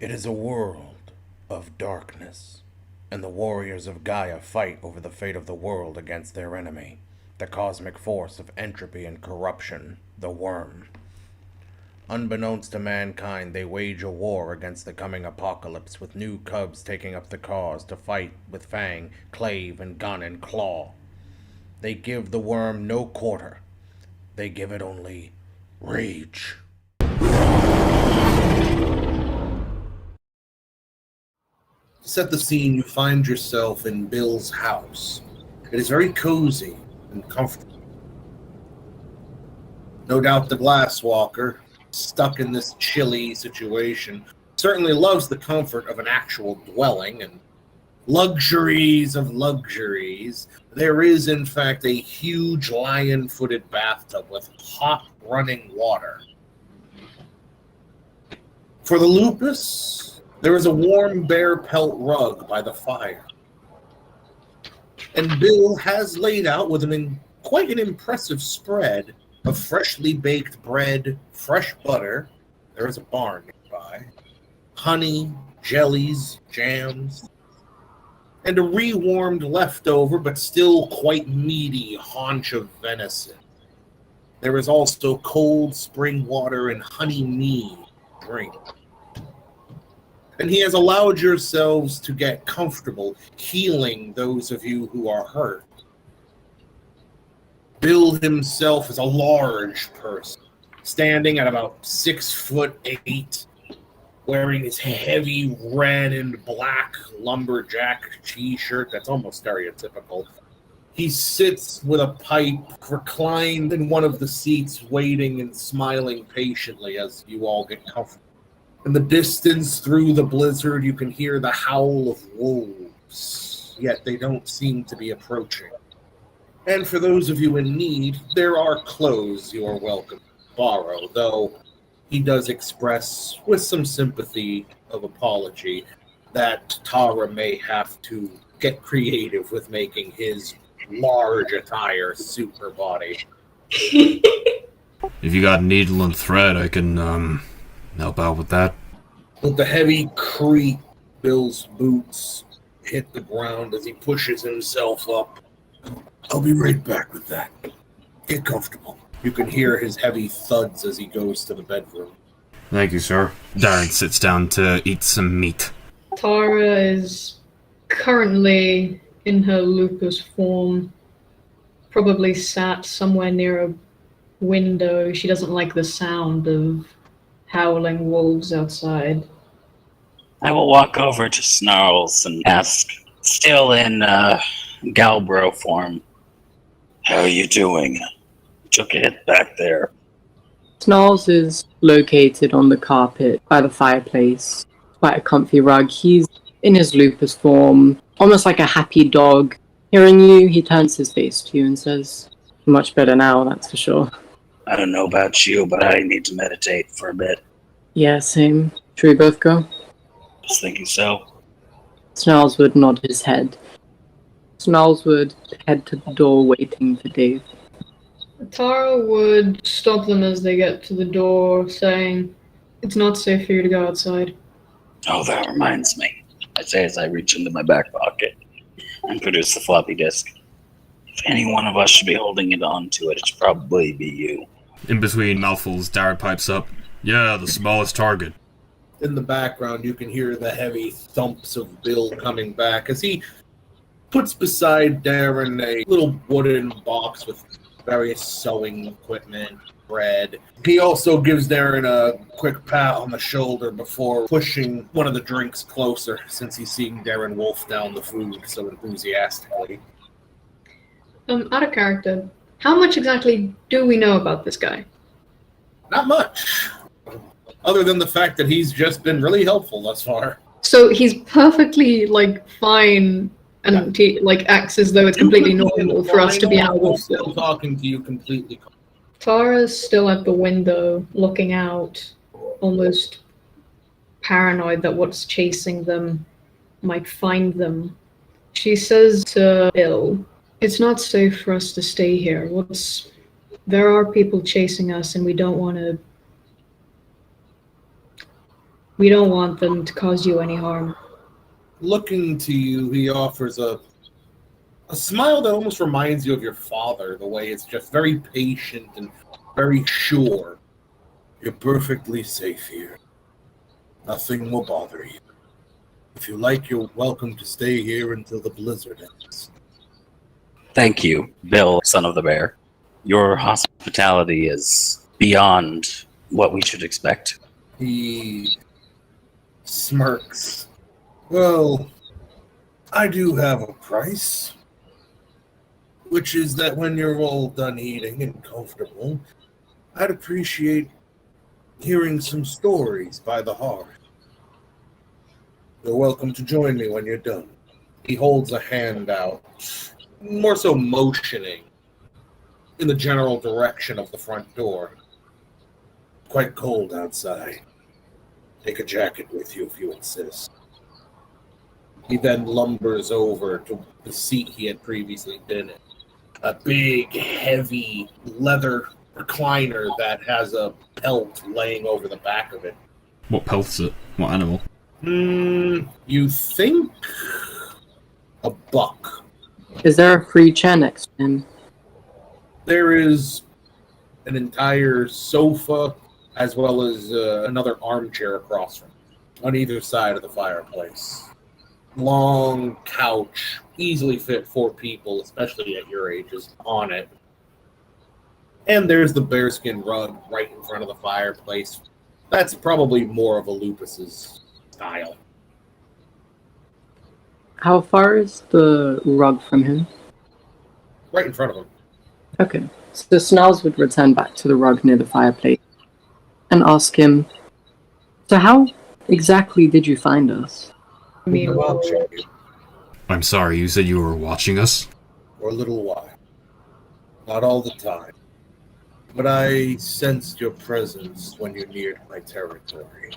It is a world of darkness, and the warriors of Gaia fight over the fate of the world against their enemy, the cosmic force of entropy and corruption, the worm. Unbeknownst to mankind, they wage a war against the coming apocalypse, with new cubs taking up the cause to fight with fang, clave, and gun and claw. They give the worm no quarter. They give it only rage. To set the scene, you find yourself in Bill's house. It is very cozy and comfortable. No doubt the glasswalker, stuck in this chilly situation, certainly loves the comfort of an actual dwelling and luxuries of luxuries. There is, in fact, a huge lion-footed bathtub with hot running water. For the lupus, there is a warm bear pelt rug by the fire. And Bill has laid out with quite an impressive spread of freshly baked bread, fresh butter, there is a barn nearby, honey, jellies, jams, and a rewarmed leftover but still quite meaty haunch of venison. There is also cold spring water and honey mead drink. And he has allowed yourselves to get comfortable, healing those of you who are hurt. Bill himself is a large person, standing at about 6'8", wearing his heavy red and black lumberjack t-shirt that's almost stereotypical. He sits with a pipe reclined in one of the seats, waiting and smiling patiently as you all get comfortable. In the distance, through the blizzard, you can hear the howl of wolves, yet they don't seem to be approaching. And for those of you in need, there are clothes you are welcome to borrow, though he does express, with some sympathy of apology, that Tara may have to get creative with making his large attire suit her body. If you got needle and thread, I can, help out with that. With the heavy creak, Bill's boots hit the ground as he pushes himself up. I'll be right back with that. Get comfortable. You can hear his heavy thuds as he goes to the bedroom. Thank you, sir. Darren sits down to eat some meat. Tara is currently in her lupus form, probably sat somewhere near a window. She doesn't like the sound of howling wolves outside. I will walk over to Snarls and ask, still in Galbro form, how are you doing? Took a hit back there. Snarls is located on the carpet by the fireplace. Quite a comfy rug. He's in his lupus form, almost like a happy dog. Hearing you, he turns his face to you and says, much better now, that's for sure. I don't know about you, but I need to meditate for a bit. Yeah, same. Should we both go? Just thinking so. Snarls would nod his head. Snarls would head to the door waiting for Dave. Tara would stop them as they get to the door, saying, it's not safe for you to go outside. Oh, that reminds me. I say as I reach into my back pocket and produce the floppy disk. If any one of us should be holding it on to it, it should probably be you. In between mouthfuls, Darren pipes up, yeah, the smallest target. In the background, you can hear the heavy thumps of Bill coming back as he puts beside Darren a little wooden box with various sewing equipment, bread. He also gives Darren a quick pat on the shoulder before pushing one of the drinks closer, since he's seeing Darren wolf down the food so enthusiastically. Out of character, how much exactly do we know about this guy? Not much, other than the fact that he's just been really helpful thus far. So he's perfectly, fine and he, acts as though it's completely normal for us to be out of still talking to you completely. Tara's still at the window, looking out, almost paranoid that what's chasing them might find them. She says to Bill, it's not safe for us to stay here. There are people chasing us and we don't want to We don't want them to cause you any harm. Looking to you, he offers a smile that almost reminds you of your father, the way it's just very patient and very sure. You're perfectly safe here. Nothing will bother you. If you like, you're welcome to stay here until the blizzard ends. Thank you, Bill, son of the bear. Your hospitality is beyond what we should expect. He smirks. Well, I do have a price, which is that when you're all done eating and comfortable, I'd appreciate hearing some stories by the hearth. You're welcome to join me when you're done. He holds a hand out, more so motioning in the general direction of the front door. Quite cold outside. Take a jacket with you if you insist. He then lumbers over to the seat he had previously been in. A big, heavy leather recliner that has a pelt laying over the back of it. What pelt is it? What animal? You think a buck. Is there a free chair next to him? There is an entire sofa as well as another armchair across from it, on either side of the fireplace. Long couch, easily fit 4 people, especially at your ages, on it. And there's the bearskin rug right in front of the fireplace. That's probably more of a Lupus's style. How far is the rug from him? Right in front of him. Okay, so Snarls would return back to the rug near the fireplace and ask him, so how exactly did you find us? I mean, I'm watching you I'm sorry, you said you were watching us? for a little while. Not all the time. But I sensed your presence when you neared my territory.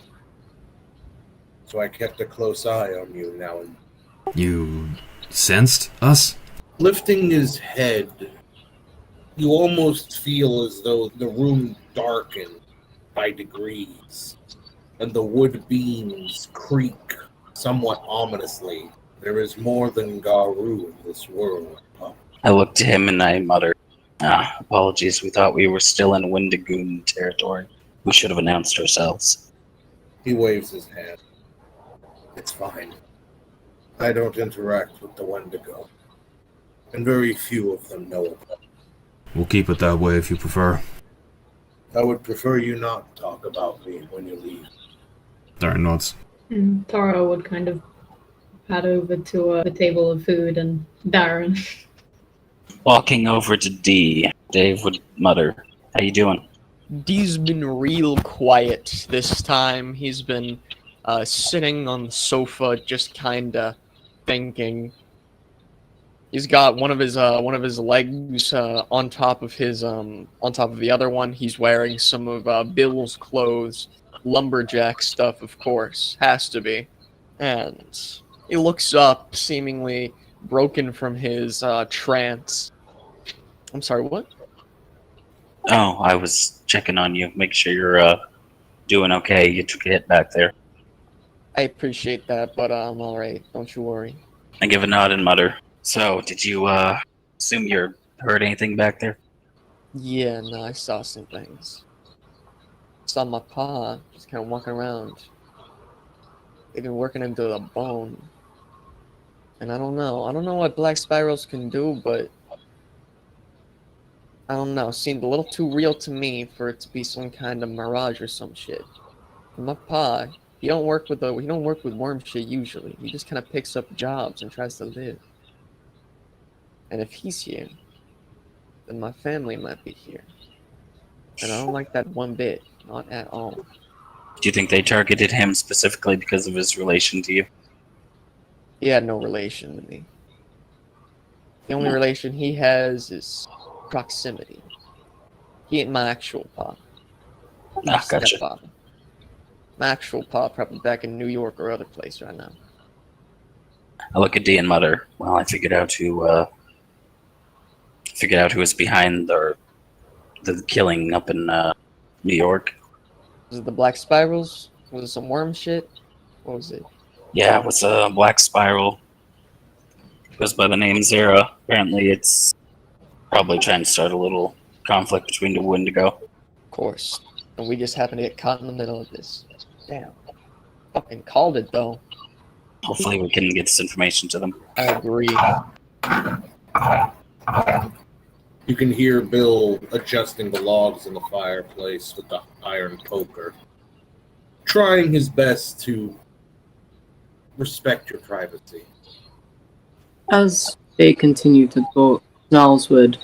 So I kept a close eye on you now and You sensed us? lifting his head, you almost feel as though the room darkened by degrees, and the wood beams creak somewhat ominously. There is more than Garu in this world. I look to him and I mutter, apologies, we thought we were still in Windigoon territory. We should have announced ourselves. He waves his hand. It's fine. I don't interact with the Wendigo, and very few of them know about it. We'll keep it that way if you prefer. I would prefer you not talk about me when you leave. Darren nods. Taro would kind of pad over to a table of food, and Darren. Walking over to D, Dave would mutter, how you doing? D's been real quiet this time. He's been sitting on the sofa, just kinda thinking. He's got one of his legs on top of the other one. He's wearing some of Bill's clothes, lumberjack stuff, of course, has to be. And he looks up, seemingly broken from his trance. I'm sorry, what? Oh, I was checking on you, make sure you're doing okay. You took a hit back there. I appreciate that, but I'm alright. Don't you worry. I give a nod and mutter. So, did you assume you heard anything back there? Yeah, no, I saw some things. Saw my pa just kind of walking around. They've been working him to the bone. And I don't know what black spirals can do, but I don't know. Seemed a little too real to me for it to be some kind of mirage or some shit. And my pa, he don't work with worm shit usually. He just kind of picks up jobs and tries to live. And if he's here, then my family might be here. And I don't like that one bit, not at all. Do you think they targeted him specifically because of his relation to you? He had no relation to me. The only relation he has is proximity. He ain't my actual pa. My Gotcha. stepfather. My actual pa probably back in New York or other place right now. I look at D and mutter, well, I figured out who was behind the killing up in New York. Is it the Black Spirals? Was it some worm shit? What was it? Yeah, it was a black spiral. It goes by the name Zera. Apparently, it's probably trying to start a little conflict between the Indigo. Of course. And we just happened to get caught in the middle of this. Damn. Fucking called it, though. Hopefully, we can get this information to them. I agree. You can hear Bill adjusting the logs in the fireplace with the iron poker, trying his best to respect your privacy. As they continue to talk, Niles would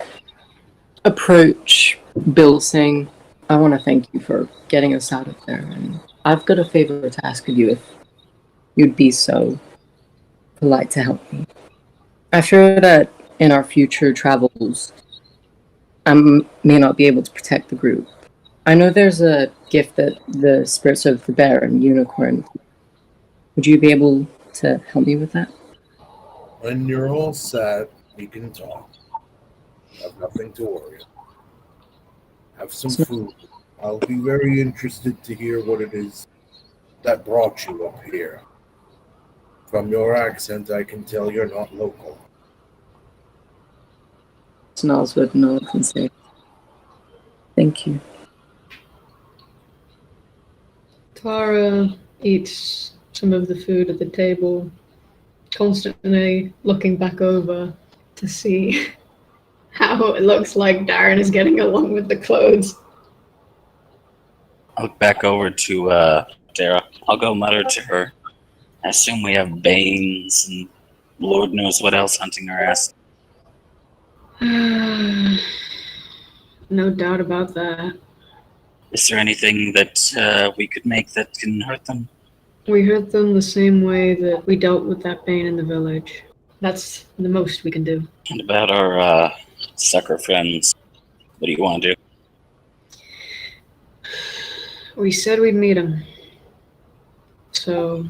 approach Bill saying, I want to thank you for getting us out of there, and I've got a favor to ask of you if you'd be so polite to help me. I fear that in our future travels, I may not be able to protect the group. I know there's a gift that the spirits of the bear and unicorn. Would you be able to help me with that? When you're all set, we can talk. Have nothing to worry about. Have some food. I'll be very interested to hear what it is that brought you up here. From your accent, I can tell you're not local. Niles would nod and say, thank you. Tara eats some of the food at the table, constantly looking back over to see how it looks like Darren is getting along with the clothes. I'll look back over to Dara. I'll go mutter to her. I assume we have Banes and Lord knows what else hunting our ass. No doubt about that. Is there anything that we could make that can hurt them? We hurt them the same way that we dealt with that Bane in the village. That's the most we can do. And about our sucker friends, what do you want to do? We said we'd meet him. So,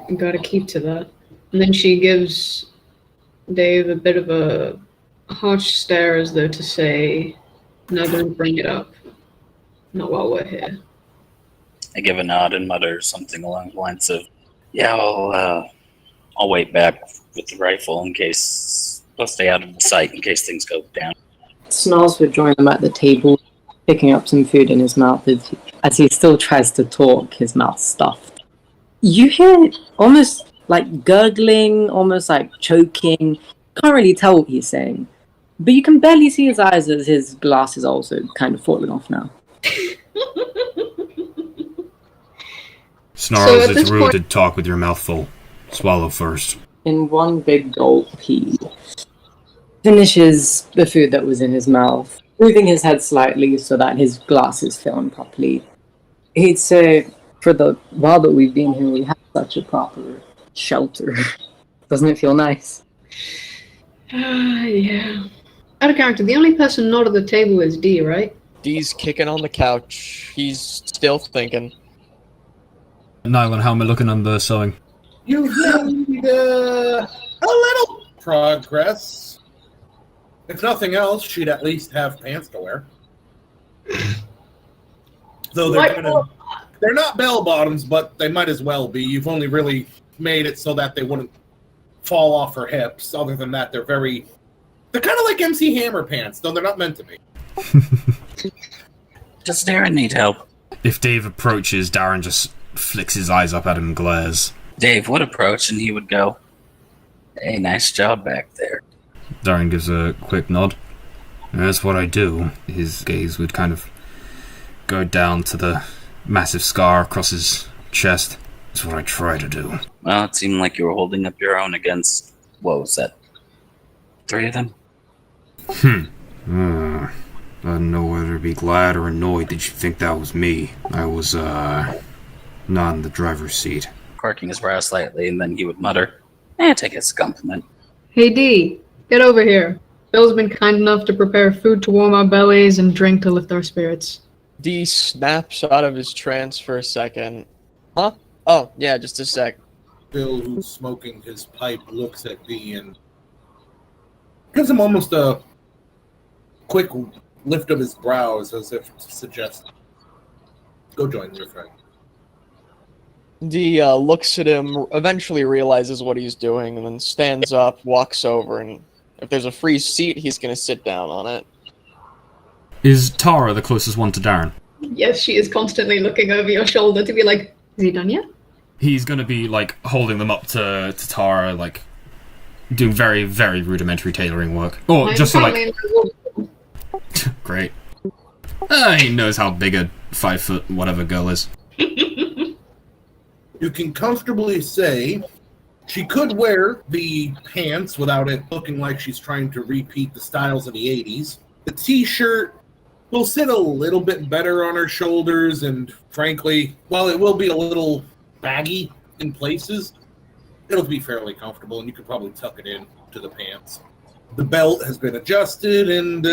we gotta keep to that. And then she gives Dave a bit of a harsh stare as though to say, no, don't bring it up. Not while we're here. I give a nod and mutter something along the lines of, yeah, I'll wait back with the rifle in case, I'll stay out of the sight in case things go down. Snarls would join them at the table, picking up some food in his mouth as he still tries to talk, his mouth stuffed. You hear almost like gurgling, almost like choking. Can't really tell what he's saying. But you can barely see his eyes as his glasses also kind of falling off now. Snarls, at it's this rude point- to talk with your mouth full. Swallow first. In one big gulp, he finishes the food that was in his mouth, moving his head slightly so that his glasses fit on properly. He'd say, for the while that we've been here, we have such a proper shelter. Doesn't it feel nice? Yeah. Out of character, the only person not at the table is D, right? D's kicking on the couch. He's still thinking. Nylan, how am I looking on the sewing? You've made a little progress. If nothing else, she'd at least have pants to wear. Though they're not bell bottoms, but they might as well be. You've only really made it so that they wouldn't fall off her hips. Other than that, they're kind of like MC Hammer pants, though they're not meant to be. Does Darren need help? If Dave approaches, Darren just flicks his eyes up at him and glares. Dave would approach and he would go, hey, nice job back there. Darren gives a quick nod. That's what I do. His gaze would kind of go down to the massive scar across his chest. That's what I try to do. Well, it seemed like you were holding up your own against, what was that, 3 of them? I don't know whether to be glad or annoyed that you think that was me. I was, not in the driver's seat. Quirking his brow slightly, and then he would mutter, take it as a compliment. Hey D, get over here. Bill's been kind enough to prepare food to warm our bellies and drink to lift our spirits. D snaps out of his trance for a second. Huh? Oh, yeah, just a sec. Bill, who's smoking his pipe, looks at D and gives him almost a quick lift of his brows as if to suggest, Go join your friend. Dee looks at him, eventually realizes what he's doing, and then stands up, walks over, and if there's a free seat, he's going to sit down on it. Is Tara the closest one to Darren? Yes, she is constantly looking over your shoulder to be like, is he done yet? He's going to be, like, holding them up to Tara, like, doing very, very rudimentary tailoring work. Or just so, like... Great. He knows how big a 5 foot whatever girl is. You can comfortably say she could wear the pants without it looking like she's trying to repeat the styles of the 80s. The t-shirt will sit a little bit better on her shoulders, and frankly, while it will be a little baggy in places, it'll be fairly comfortable, and you can probably tuck it in to the pants. The belt has been adjusted, and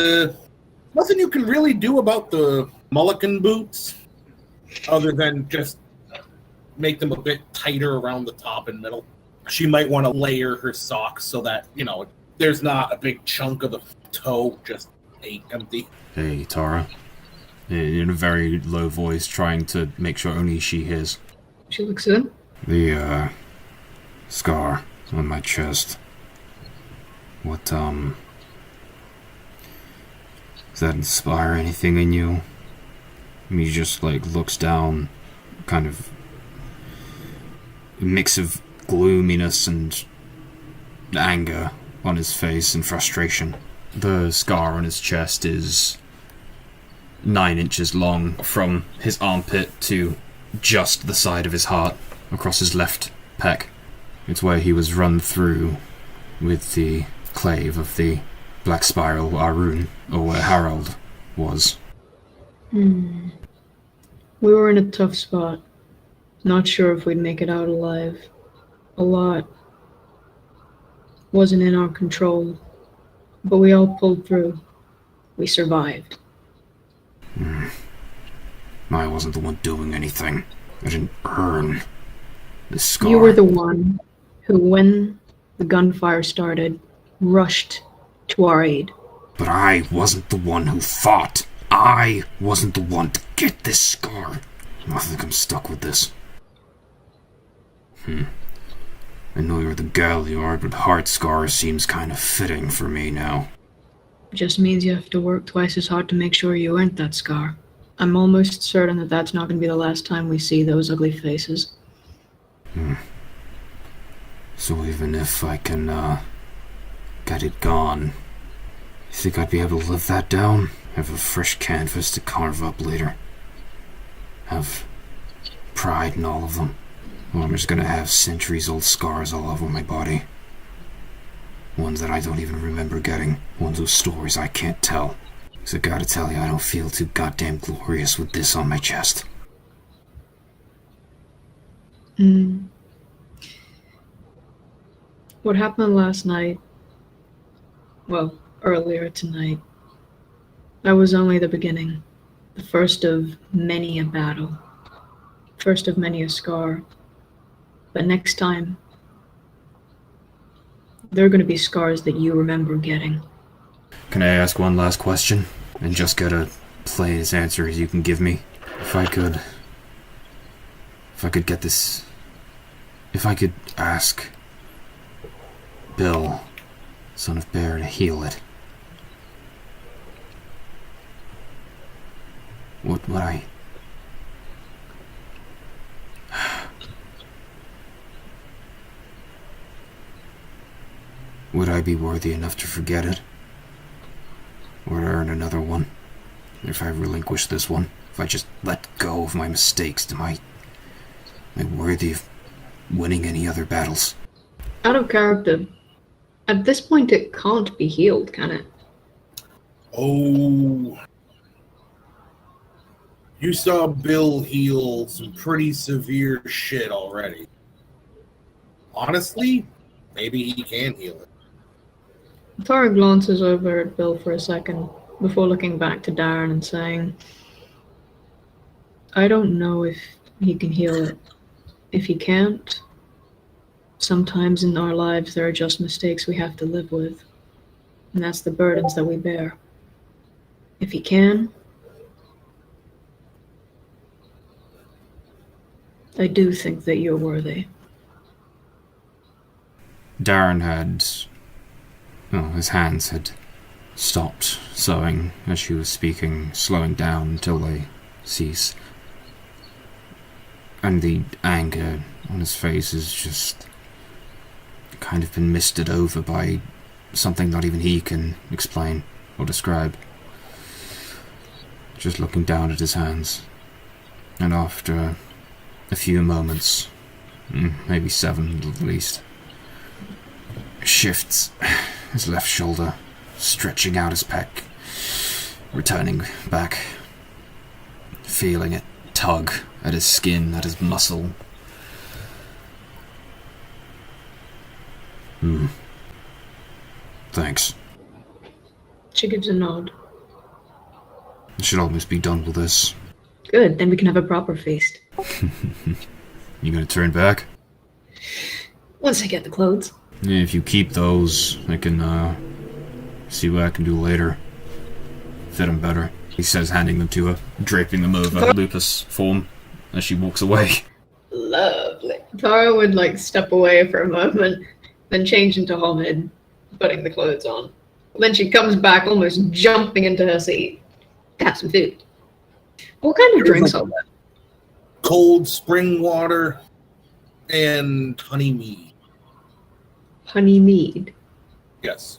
nothing you can really do about the Mulligan boots other than just make them a bit tighter around the top and middle. She might want to layer her socks so that, there's not a big chunk of the toe just empty. Hey, Tara. In a very low voice, trying to make sure only she hears. She looks good. The, scar on my chest. What, does that inspire anything in you? He just, looks down, kind of a mix of gloominess and anger on his face and frustration. The scar on his chest is 9 inches long from his armpit to just the side of his heart across his left pec. It's where he was run through with the clave of the Black Spiral Arun, or where Harold was. We were in a tough spot. Not sure if we'd make it out alive. A lot wasn't in our control, but we all pulled through. We survived. I wasn't the one doing anything. I didn't earn the scar. You were the one who, when the gunfire started, rushed to our aid. But I wasn't the one who fought. I wasn't the one to get this scar. I think I'm stuck with this. I know you're the gal you are, but heart scar seems kind of fitting for me now. Just means you have to work twice as hard to make sure you earned that scar. I'm almost certain that that's not going to be the last time we see those ugly faces. So even if I can, get it gone, you think I'd be able to live that down? Have a fresh canvas to carve up later? Have pride in all of them? Or I'm just gonna have centuries-old scars all over my body. Ones that I don't even remember getting. Ones with stories I can't tell. So gotta tell you, I don't feel too goddamn glorious with this on my chest. What happened last night, well, earlier tonight, that was only the beginning. The first of many a battle. First of many a scar. But next time, there are going to be scars that you remember getting. Can I ask one last question? And just get a plain as answer as you can give me? If I could get this... If I could ask Bill, son of Bear, to heal it, what would I... Would I be worthy enough to forget it? Or to earn another one? If I relinquish this one? If I just let go of my mistakes, am I worthy of winning any other battles? Out of character, at this point it can't be healed, can it? Oh. You saw Bill heal some pretty severe shit already. Honestly, maybe he can heal it. Tara glances over at Bill for a second before looking back to Darren and saying, I don't know if he can heal it. If he can't, sometimes in our lives there are just mistakes we have to live with. And that's the burdens that we bear. If he can, I do think that you're worthy. Darren had... well, his hands had stopped sewing as she was speaking, slowing down until they cease. And the anger on his face has just kind of been misted over by something not even he can explain or describe. Just looking down at his hands. And after a few moments, maybe 7 at least, shifts his left shoulder, stretching out his pec, returning back, feeling it tug at his skin, at his muscle. Thanks. She gives a nod. I should almost be done with this. Good, then we can have a proper feast. You gonna turn back? Once I get the clothes. Yeah, if you keep those, I can, see what I can do later. Fit them better. He says, handing them to her, draping them over Lupus form as she walks away. Lovely. Tara would, step away for a moment, then change into Homid, putting the clothes on. Then she comes back, almost jumping into her seat. Have some food. What kind of drinks are that? Cold spring water and honey mead. Honey mead. Yes.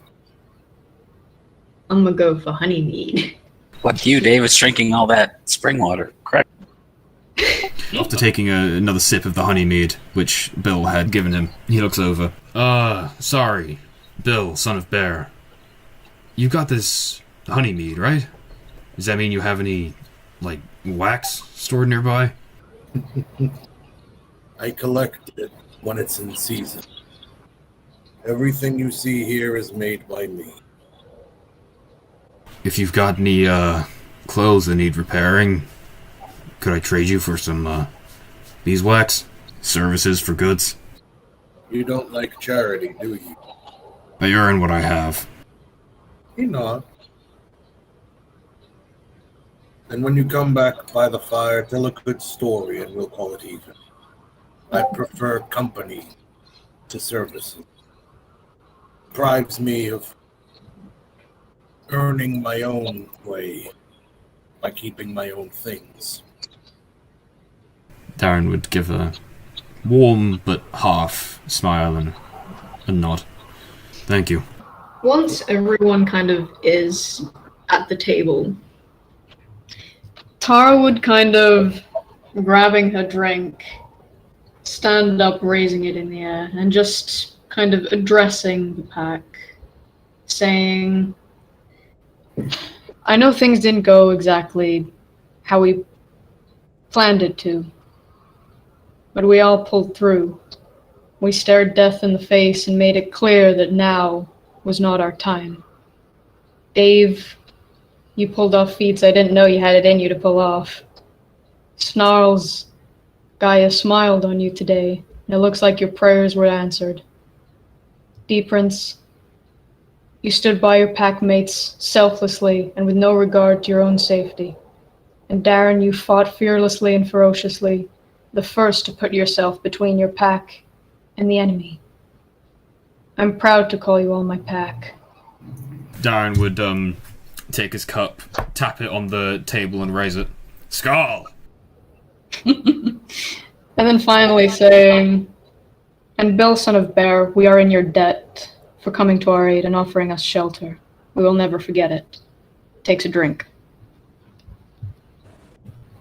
I'm gonna go for honey mead. Like you, Dave is drinking all that spring water, correct? After taking another sip of the honey mead, which Bill had given him, he looks over. Sorry. Bill, son of Bear. You got this honey mead, right? Does that mean you have any, wax stored nearby? I collect it when it's in season. Everything you see here is made by me. If you've got any, clothes that need repairing, could I trade you for some, beeswax? Services for goods? You don't like charity, do you? I earn what I have. You not. And when you come back by the fire, tell a good story and we'll call it even. I prefer company to services. Deprives me of earning my own way by keeping my own things. Darren would give a warm but half smile and a nod. Thank you. Once everyone kind of is at the table, Tara would kind of, grabbing her drink, stand up, raising it in the air, and just kind of addressing the pack, saying, I know things didn't go exactly how we planned it to, but we all pulled through. We stared death in the face and made it clear that now was not our time. Dave, you pulled off feats I didn't know you had it in you to pull off. Snarls, Gaia smiled on you today, and it looks like your prayers were answered. D-Prince, you stood by your pack mates selflessly and with no regard to your own safety. And Darren, you fought fearlessly and ferociously, the first to put yourself between your pack and the enemy. I'm proud to call you all my pack. Darren would, take his cup, tap it on the table and raise it. Skull! And then finally saying, and Bill, son of Bear, we are in your debt for coming to our aid and offering us shelter. We will never forget it. Takes a drink.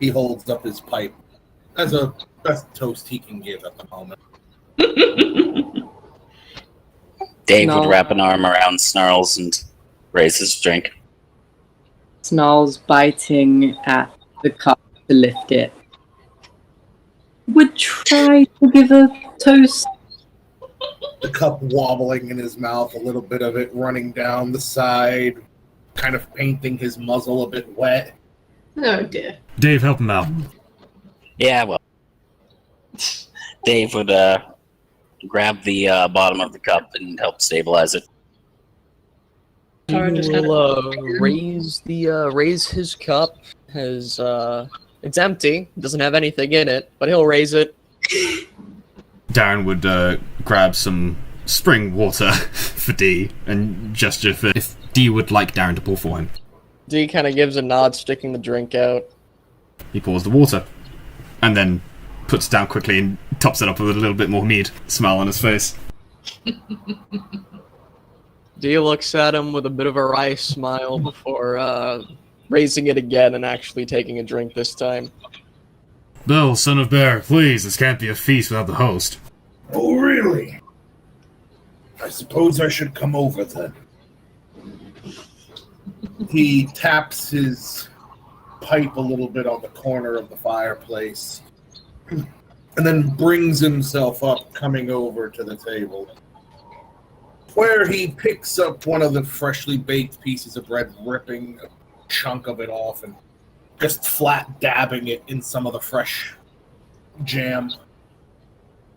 He holds up his pipe as a best toast he can give at the moment. Dave No. would wrap an arm around Snarls and raise his drink. Snarls biting at the cup to lift it. Would try to give a toast. The cup wobbling in his mouth, a little bit of it running down the side, kind of painting his muzzle a bit wet. Oh dear. Dave, help him out. Yeah, well, Dave would grab the bottom of the cup and help stabilize it. Tara just kind Will raise his cup. It's empty. Doesn't have anything in it, but he'll raise it, Darren would grab some spring water for D and gesture for if D would like Darren to pour for him. D kind of gives a nod, sticking the drink out. He pours the water and then puts it down quickly and tops it up with a little bit more mead. Smile on his face. D looks at him with a bit of a wry smile before raising it again and actually taking a drink this time. Bill, son of bear, please, this can't be a feast without the host. Oh, really? I suppose I should come over then. He taps his pipe a little bit on the corner of the fireplace and then brings himself up, coming over to the table, where he picks up one of the freshly baked pieces of bread, ripping a chunk of it off and just flat dabbing it in some of the fresh jam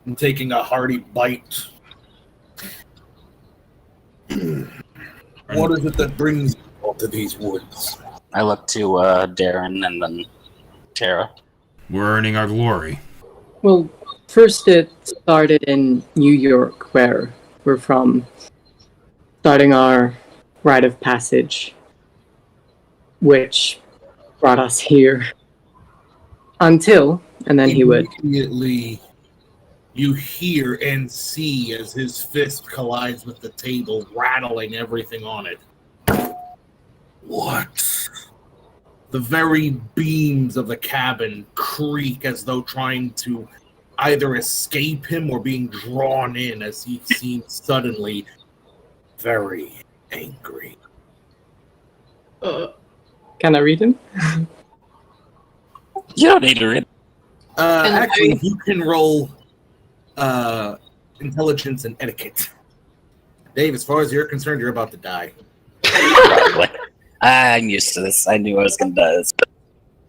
and taking a hearty bite. What is it that brings you all to these woods? I look to Darren and then Tara. We're earning our glory. Well, first it started in New York, where we're from, starting our rite of passage, which brought us here. Until, and then he would... Immediately, you hear and see as his fist collides with the table, rattling everything on it. What? The very beams of the cabin creak as though trying to either escape him or being drawn in as he seems suddenly very angry. Can I read him? You don't need to read. Actually, you can roll intelligence and etiquette. Dave, as far as you're concerned, you're about to die. Probably. I'm used to this. I knew I was going to die this.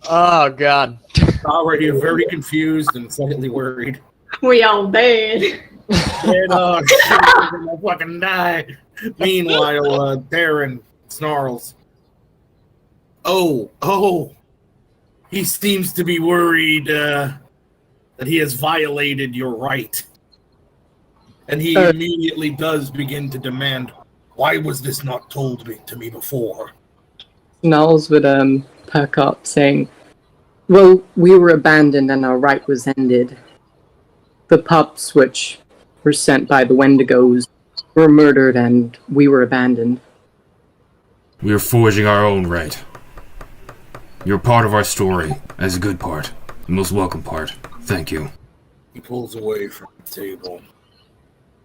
Oh, God. Already very confused and slightly worried. We all dead. And, I'm gonna fucking die. Meanwhile, Darren snarls. Oh, he seems to be worried that he has violated your right. And he immediately does begin to demand, why was this not told to me before? Snarls would perk up, saying, well, we were abandoned and our right was ended. The pups, which were sent by the Wendigos, were murdered and we were abandoned. We are forging our own right. You're part of our story, as a good part, the most welcome part. Thank you. He pulls away from the table,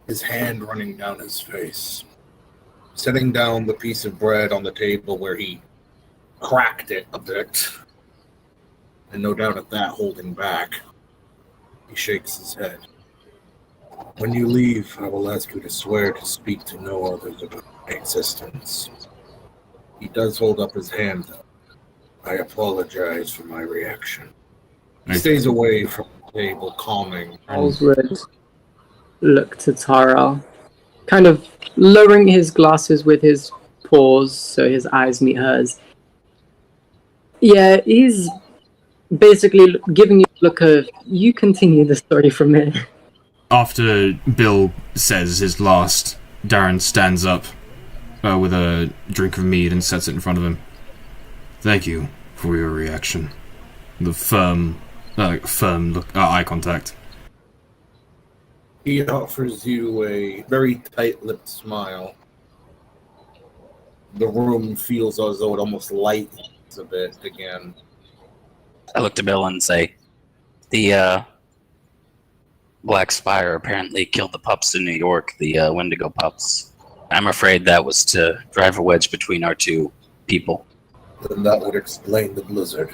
his hand running down his face, setting down the piece of bread on the table where he cracked it a bit, and no doubt at that holding back. He shakes his head. When you leave, I will ask you to swear to speak to no others about my existence. He does hold up his hand, though. I apologize for my reaction. He stays away from the table, calming. Snarls would look to Tara, kind of lowering his glasses with his paws so his eyes meet hers. Yeah, he's basically giving you a look of, you continue the story from here. After Bill says his last, Darren stands up with a drink of mead and sets it in front of him. Thank you for your reaction. The firm look, eye contact. He offers you a very tight-lipped smile. The room feels as though it almost lightens a bit again. I look to Bill and say, the Black Spire apparently killed the pups in New York, the Wendigo pups. I'm afraid that was to drive a wedge between our two people. Then that would explain the blizzard.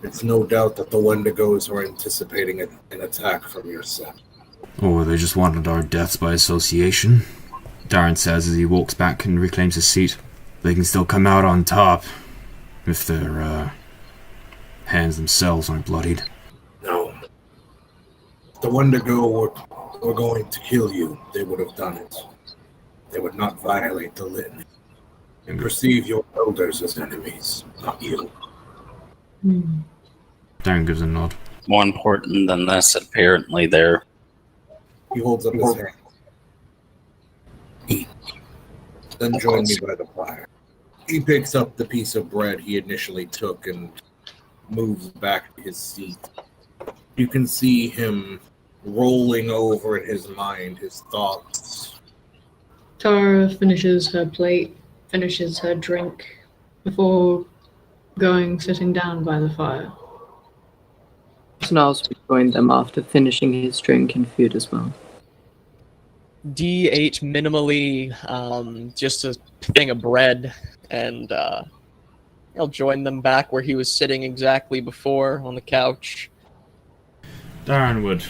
It's no doubt that the Wendigos are anticipating an attack from your set. Or they just wanted our deaths by association. Darren says as he walks back and reclaims his seat. They can still come out on top if their hands themselves aren't bloodied. No. If the Wendigo were going to kill you, they would have done it. They would not violate the litany and perceive your elders as enemies, not you. Darren gives a nod. more important than this. Apparently, they're He holds up his hand. Eat. Then join me by the fire. He picks up the piece of bread he initially took and moves back to his seat. You can see him rolling over in his mind, his thoughts. Tara finishes her plate, finishes her drink, before sitting down by the fire. Snarls joined them after finishing his drink and food as well. D ate minimally, just a thing of bread, and he'll join them back where he was sitting exactly before on the couch. Darren would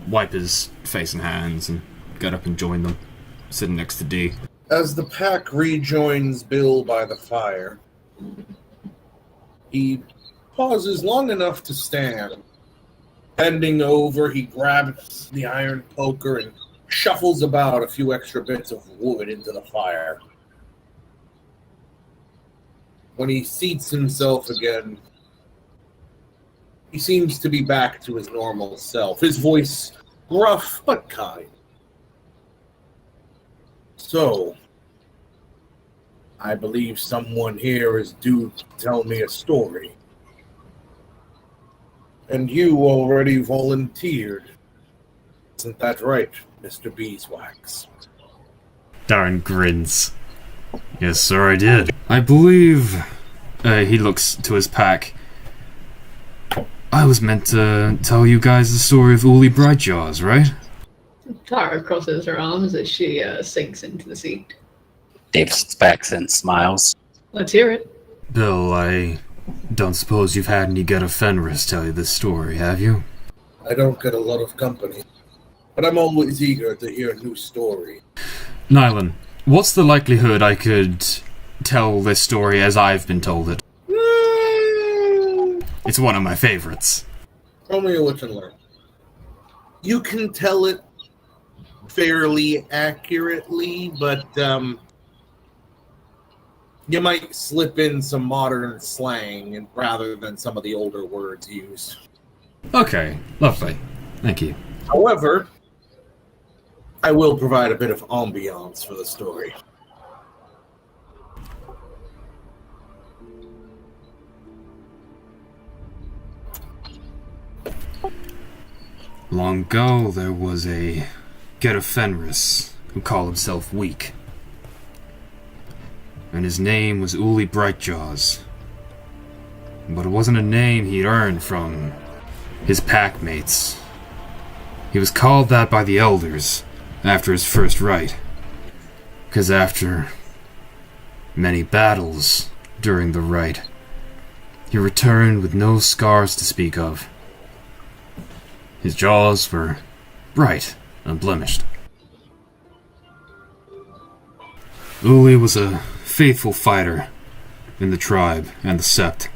wipe his face and hands and get up and join them, sitting next to D. As the pack rejoins Bill by the fire, he pauses long enough to stand. Bending over, he grabs the iron poker and shuffles about a few extra bits of wood into the fire. When he seats himself again, he seems to be back to his normal self, his voice gruff but kind. So, I believe someone here is due to tell me a story. And you already volunteered. Isn't that right, Mr. Beeswax? Darren grins. Yes, sir, I did. I believe... he looks to his pack. I was meant to tell you guys the story of Uli Brightjaws, right? Tara crosses her arms as she sinks into the seat. Dave sits back and smiles. Let's hear it. Bill, I don't suppose you've had any get of Fenris tell you this story, have you? I don't get a lot of company, but I'm always eager to hear a new story. Nylan, what's the likelihood I could tell this story as I've been told it? It's one of my favorites. Tell me what you learn. You can tell it fairly accurately, but you might slip in some modern slang and rather than some of the older words used. Okay, lovely. Thank you. However, I will provide a bit of ambiance for the story. Long ago, there was a get of Fenris who called himself Weak. And his name was Uli Brightjaws. But it wasn't a name he'd earned from his packmates. He was called that by the elders after his first rite. Because after many battles during the rite, he returned with no scars to speak of. His jaws were bright and unblemished. Uli was a faithful fighter in the tribe and the sept.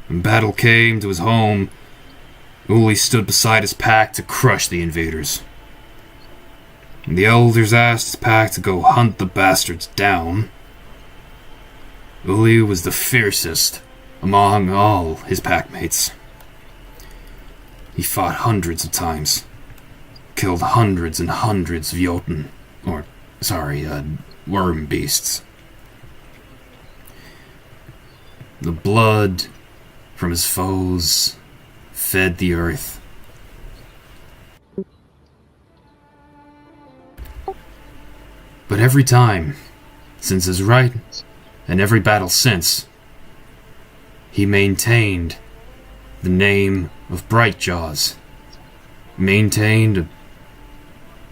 When battle came to his home, Uli stood beside his pack to crush the invaders. When the elders asked his pack to go hunt the bastards down, Uli was the fiercest among all his packmates. He fought hundreds of times, killed hundreds and hundreds of Jotun, worm beasts. The blood from his foes fed the earth. But every time, since his rite, and every battle since, he maintained the name of Brightjaws, maintained a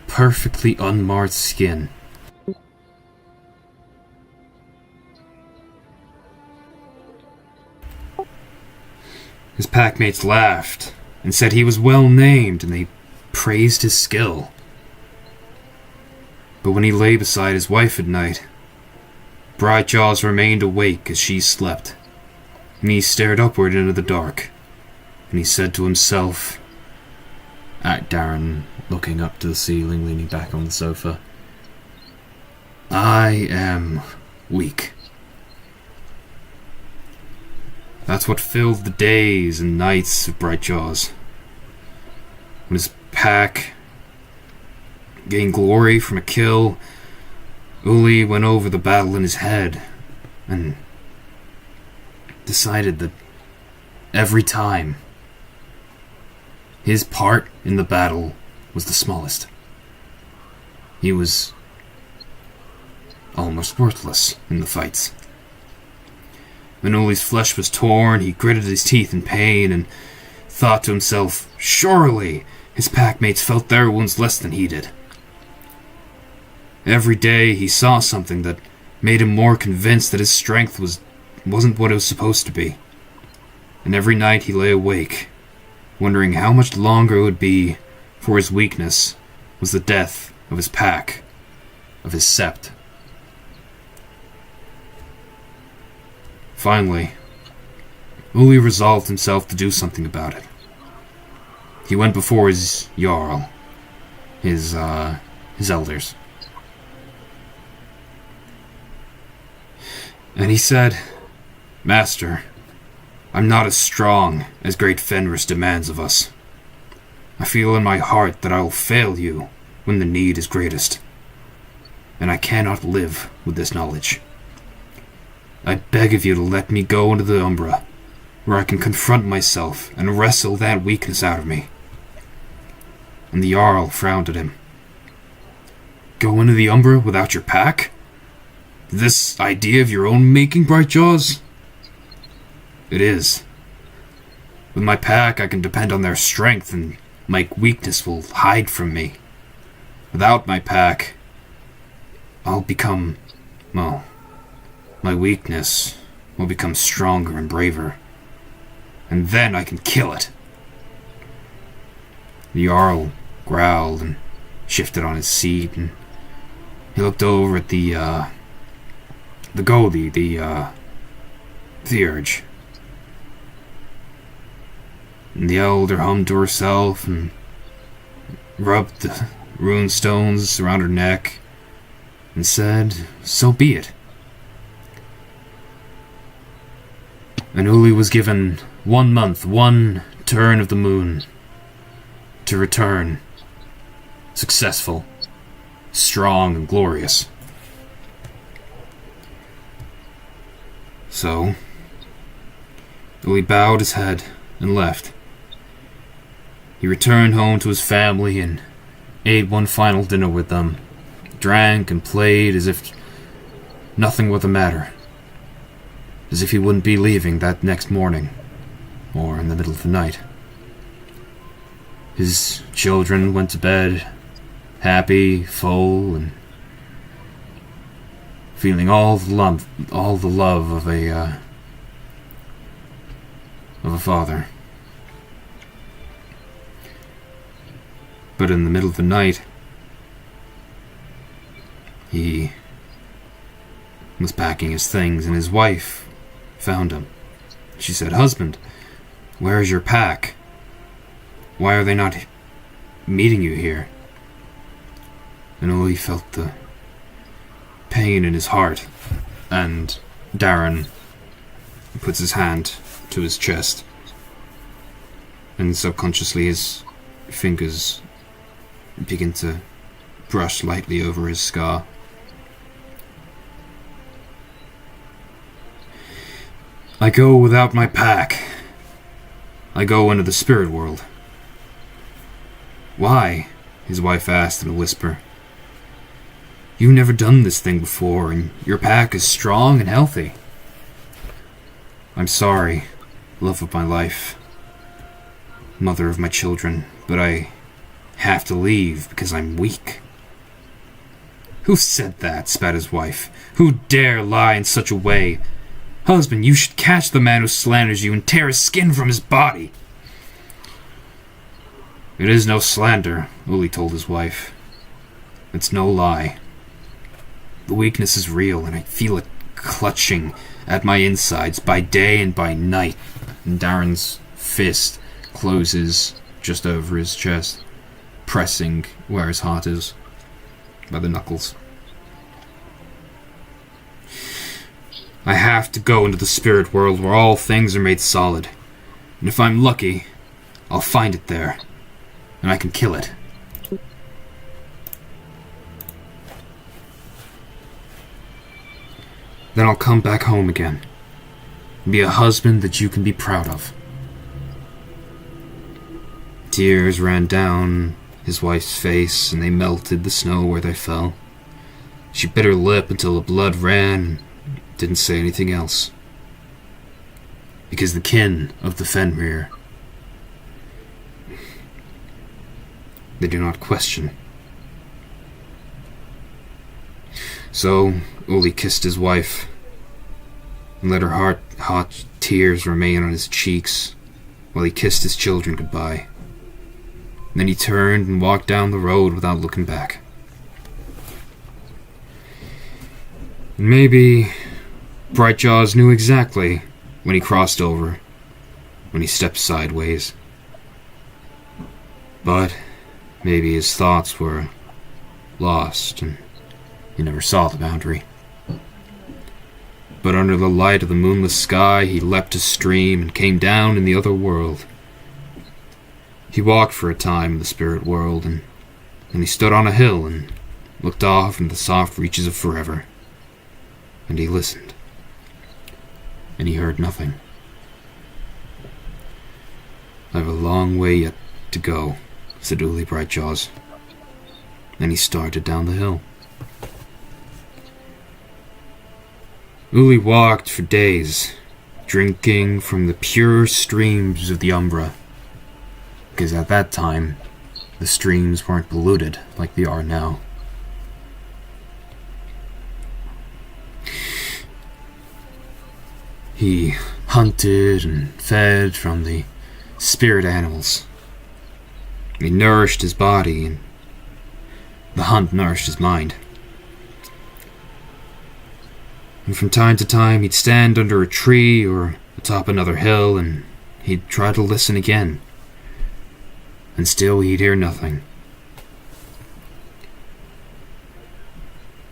perfectly unmarred skin. His packmates laughed and said he was well named, and they praised his skill. But when he lay beside his wife at night, Brightjaws remained awake as she slept, and he stared upward into the dark, and he said to himself, at Darren looking up to the ceiling, leaning back on the sofa, "I am weak. That's what filled the days and nights of Brightjaws. When his pack gained glory from a kill, Uli went over the battle in his head and decided that every time his part in the battle was the smallest. He was almost worthless in the fights. When Uli's flesh was torn, he gritted his teeth in pain and thought to himself, surely his packmates felt their wounds less than he did. Every day he saw something that made him more convinced that his strength wasn't what it was supposed to be. And every night he lay awake, wondering how much longer it would be before his weakness was the death of his pack, of his sept. Finally, Uli resolved himself to do something about it. He went before his Jarl, his elders. And he said, Master, I'm not as strong as great Fenris demands of us. I feel in my heart that I will fail you when the need is greatest. And I cannot live with this knowledge. I beg of you to let me go into the Umbra, where I can confront myself and wrestle that weakness out of me. And the Jarl frowned at him. Go into the Umbra without your pack? This idea of your own making, Brightjaws? It is. With my pack, I can depend on their strength, and my weakness will hide from me. Without my pack, I'll become, well, my weakness will become stronger and braver. And then I can kill it. The Jarl growled and shifted on his seat, and he looked over at the Goldie, the Theurge. And the elder hummed to herself and rubbed the rune stones around her neck and said, so be it. And Uli was given 1 month, 1 turn of the moon, to return successful, strong, and glorious. So, Uli bowed his head and left. He returned home to his family and ate one final dinner with them, drank and played as if nothing were the matter, as if he wouldn't be leaving that next morning, or in the middle of the night. His children went to bed, happy, full, and feeling all the love of a father. But in the middle of the night, he was packing his things, and his wife found him. She said, "Husband, where is your pack? Why are they not meeting you here?" And Uli felt the pain in his heart, and Darren puts his hand to his chest, and subconsciously his fingers begin to brush lightly over his scar. I go without my pack. I go into the spirit world. Why? His wife asked in a whisper. You've never done this thing before, and your pack is strong and healthy. I'm sorry, love of my life, mother of my children, but I have to leave because I'm weak. Who said that? Spat his wife. Who dare lie in such a way? Husband, you should catch the man who slanders you and tear his skin from his body. It is no slander, Uli told his wife. It's no lie. The weakness is real, and I feel it clutching at my insides by day and by night. And Darren's fist closes just over his chest, pressing where his heart is, by the knuckles. I have to go into the spirit world where all things are made solid. And if I'm lucky, I'll find it there. And I can kill it. Then I'll come back home again. And be a husband that you can be proud of. Tears ran down his wife's face, and they melted the snow where they fell. She bit her lip until the blood ran, and didn't say anything else. Because the kin of the Fenrir, they do not question. So Uli kissed his wife, and let her hot tears remain on his cheeks while he kissed his children goodbye. Then he turned and walked down the road without looking back. And maybe Brightjaws knew exactly when he crossed over, when he stepped sideways. But maybe his thoughts were lost and he never saw the boundary. But under the light of the moonless sky, he leapt a stream and came down in the other world. He walked for a time in the spirit world, and then he stood on a hill and looked off into the soft reaches of forever. And he listened. And he heard nothing. I have a long way yet to go, said Uli Brightjaws. And he started down the hill. Uli walked for days, drinking from the pure streams of the Umbra. Because at that time, the streams weren't polluted like they are now. He hunted and fed from the spirit animals. He nourished his body, and the hunt nourished his mind. And from time to time, he'd stand under a tree or atop another hill, and he'd try to listen again. And still he'd hear nothing.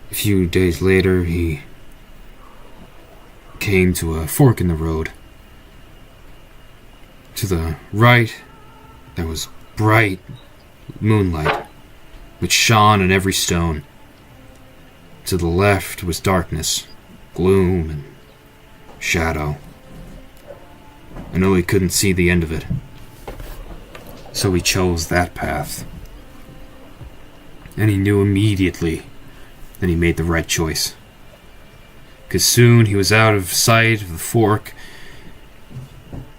A few days later, he came to a fork in the road. To the right, there was bright moonlight, which shone on every stone. To the left was darkness, gloom, and shadow. And Uli couldn't see the end of it. So he chose that path. And he knew immediately that he made the right choice. Because soon he was out of sight of the fork,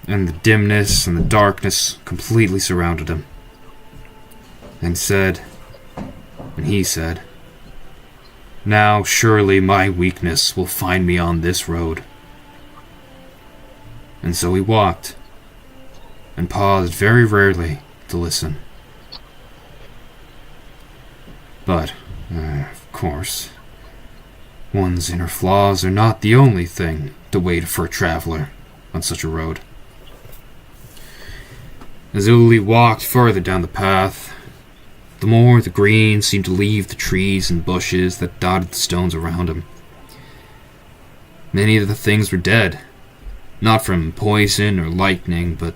and the dimness and the darkness completely surrounded him. And he said, "Now surely my weakness will find me on this road." And so he walked, and paused very rarely to listen. But, of course, one's inner flaws are not the only thing to wait for a traveler on such a road. As Uli walked further down the path, the more the green seemed to leave the trees and bushes that dotted the stones around him. Many of the things were dead, not from poison or lightning, but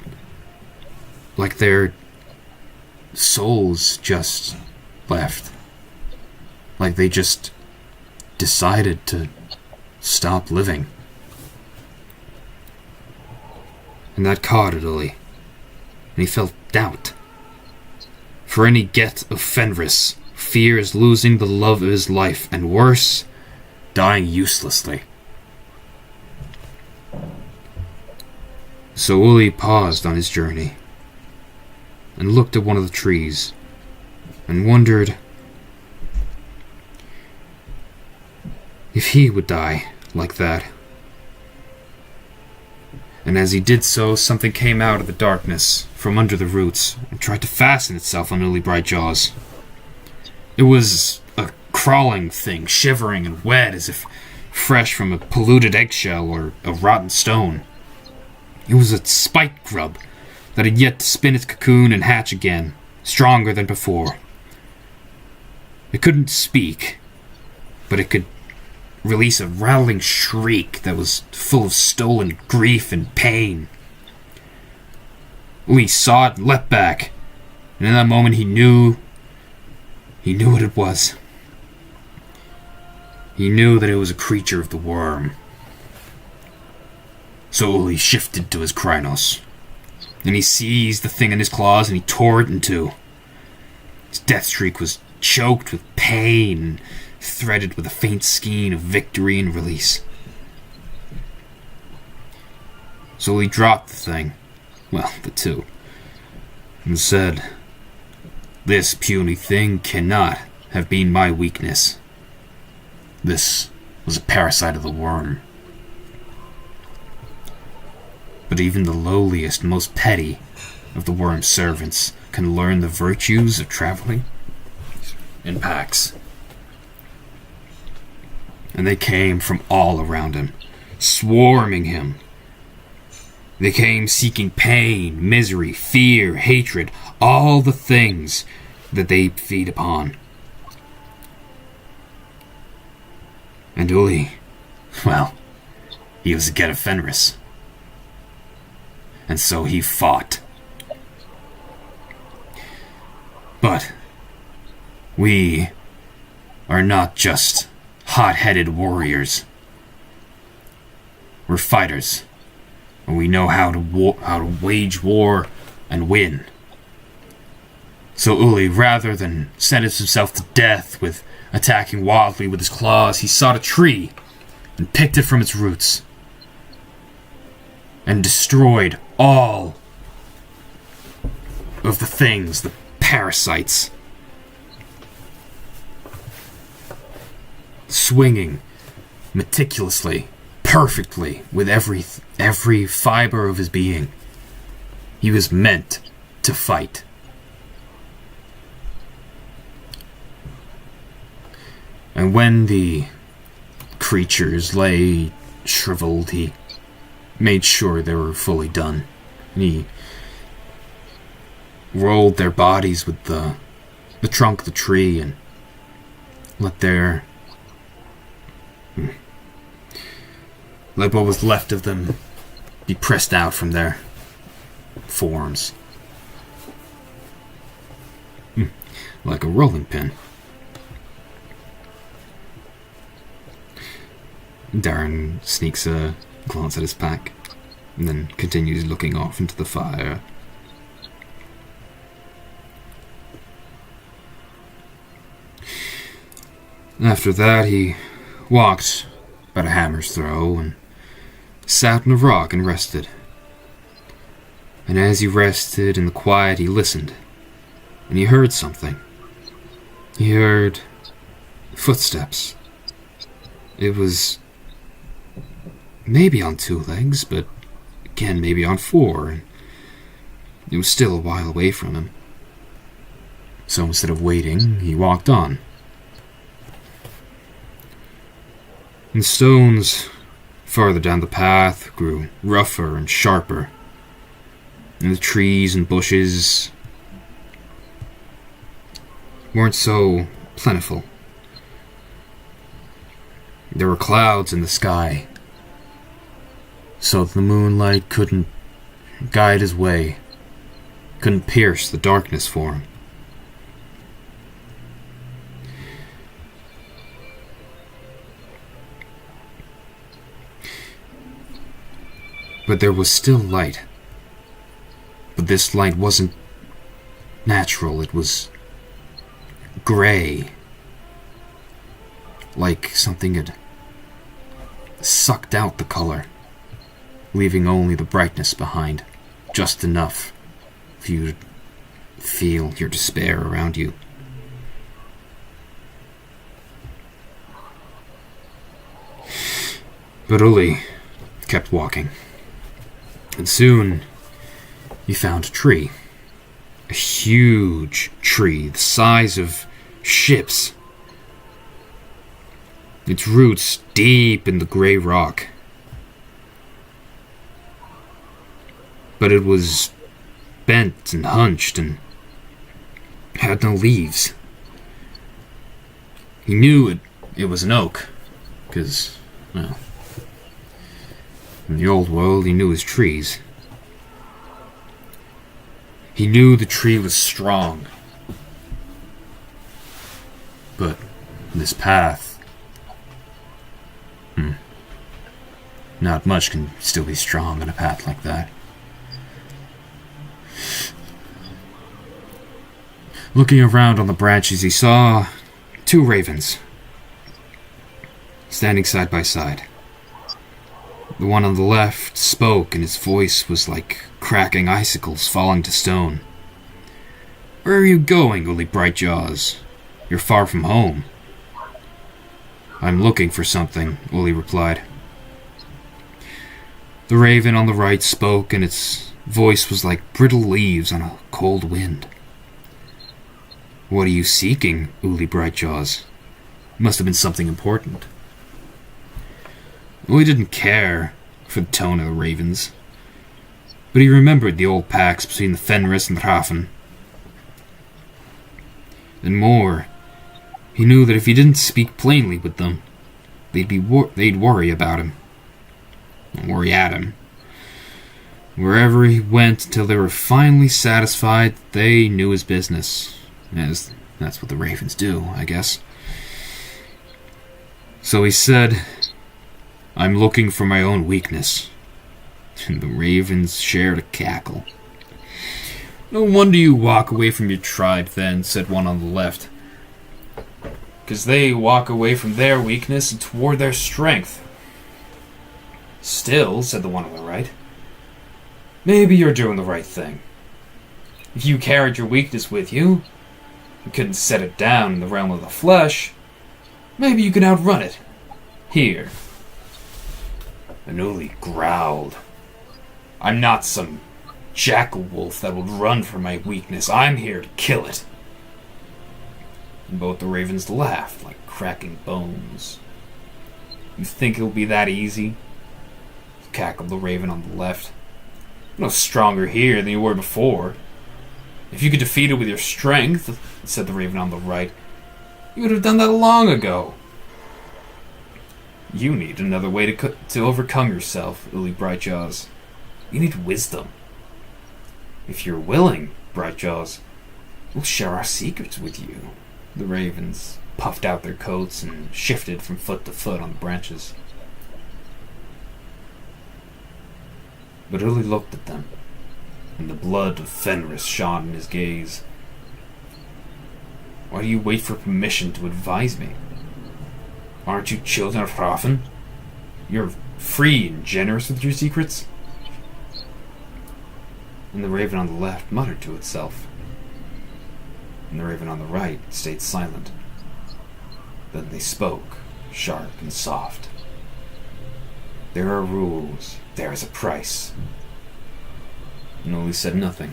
like their souls just left. Like they just decided to stop living. And that caught at Uli, and he felt doubt. For any get of Fenris, fear is losing the love of his life, and worse, dying uselessly. So Uli paused on his journey, and looked at one of the trees, and wondered if he would die like that. And as he did so, something came out of the darkness from under the roots and tried to fasten itself on Uli Brightjaws. It was a crawling thing, shivering and wet as if fresh from a polluted eggshell or a rotten stone. It was a spike grub that had yet to spin its cocoon and hatch again, stronger than before. It couldn't speak, but it could release a rattling shriek that was full of stolen grief and pain. Uli saw it and leapt back, and in that moment he knew what it was. He knew that it was a creature of the worm. So Uli shifted to his Krynos, and he seized the thing in his claws and he tore it in two. His death streak was choked with pain, threaded with a faint skein of victory and release. So he dropped the thing, well, the two, and said, "This puny thing cannot have been my weakness. This was a parasite of the worm. But even the lowliest, most petty of the worm's servants can learn the virtues of traveling in packs." And they came from all around him, swarming him. They came seeking pain, misery, fear, hatred, all the things that they feed upon. And Uli, well, he was a Get of Fenris. And so he fought. But we are not just hot-headed warriors. We're fighters, and we know how to wage war and win. So Uli, rather than sentence himself to death with attacking wildly with his claws, he sought a tree and picked it from its roots and destroyed all of the things, the parasites, swinging meticulously, perfectly, with every fiber of his being. He was meant to fight. And when the creatures lay shriveled, he made sure they were fully done. And he rolled their bodies with the trunk of the tree and let what was left of them be pressed out from their forms. Like a rolling pin. Darren sneaks a glance at his pack and then continues looking off into the fire. After that, he walked about a hammer's throw and sat on a rock and rested. And as he rested in the quiet, he listened, and he heard something. He heard footsteps. It was maybe on two legs, but again maybe on four, and it was still a while away from him. So instead of waiting, he walked on. And the stones farther down the path grew rougher and sharper, and the trees and bushes weren't so plentiful. There were clouds in the sky, so the moonlight couldn't guide his way, couldn't pierce the darkness for him. But there was still light. But this light wasn't natural. It was gray. Like something had sucked out the color, leaving only the brightness behind. Just enough for you to feel your despair around you. But Uli kept walking. And soon, he found a tree. A huge tree, the size of ships. Its roots deep in the grey rock. But it was bent and hunched and had no leaves. He knew it was an oak, Because, well, in the old world, he knew his trees. He knew the tree was strong. But this path... Not much can still be strong on a path like that. Looking around on the branches, he saw 2 ravens standing side by side. The one on the left spoke, and his voice was like cracking icicles falling to stone. "Where are you going, Uli Brightjaws? You're far from home." "I'm looking for something," Uli replied. The raven on the right spoke, and its voice was like brittle leaves on a cold wind. "What are you seeking, Uli Brightjaws?" Must have been something important. Uli didn't care for the tone of the ravens, but he remembered the old pacts between the Fenris and the Rafen. And more, he knew that if he didn't speak plainly with them, they'd worry about him. Worry at him. Wherever he went until they were finally satisfied that they knew his business. As that's what the ravens do, I guess. So he said, "I'm looking for my own weakness." And the ravens shared a cackle. "No wonder you walk away from your tribe then," said one on the left. "'Cause they walk away from their weakness and toward their strength." "Still," said the one on the right, "maybe you're doing the right thing. If you carried your weakness with you, and couldn't set it down in the realm of the flesh, maybe you can outrun it. Here." And Uli growled. "I'm not some jackal wolf that would run from my weakness. I'm here to kill it." And both the ravens laughed like cracking bones. "You think it'll be that easy?" cackled the raven on the left. "You're no stronger here than you were before. If you could defeat it with your strength," said the raven on the right, "you would have done that long ago." "You need another way to overcome yourself, Uli Brightjaws. You need wisdom. If you're willing, Brightjaws, we'll share our secrets with you." The ravens puffed out their coats and shifted from foot to foot on the branches. But Uli looked at them, and the blood of Fenris shone in his gaze. "Why do you wait for permission to advise me? Aren't you children of Rafen? You're free and generous with your secrets?" And the raven on the left muttered to itself, and the raven on the right stayed silent. Then they spoke, sharp and soft. "There are rules. There is a price." And Uli said nothing.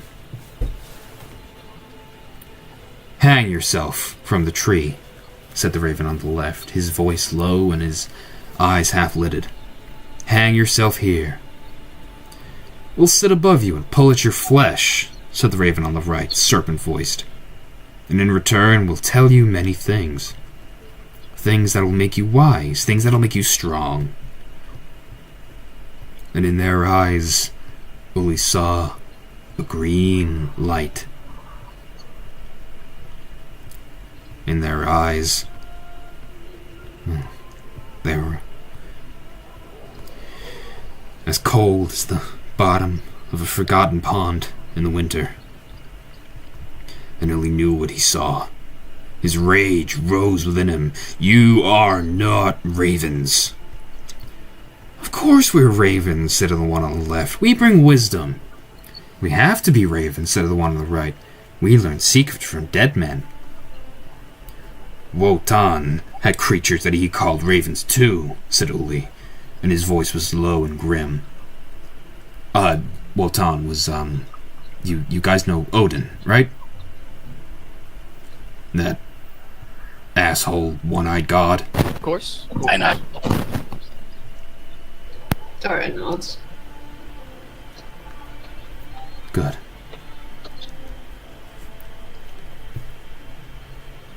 "Hang yourself from the tree," said the raven on the left, his voice low and his eyes half-lidded. "Hang yourself here." "We'll sit above you and pull at your flesh," said the raven on the right, serpent-voiced. "And in return, we'll tell you many things. Things that'll make you wise, things that'll make you strong." And in their eyes, Uli saw a green light. In their eyes, they were as cold as the bottom of a forgotten pond in the winter. And Uli knew what he saw. His rage rose within him. "You are not ravens." "Of course we're ravens," said the one on the left. "We bring wisdom." "We have to be ravens," said the one on the right. "We learn secrets from dead men." "Wotan had creatures that he called ravens too," said Uli, and his voice was low and grim. Wotan was, you guys know Odin, right? That asshole one-eyed god. Of course. I know. Alright, nods. Good.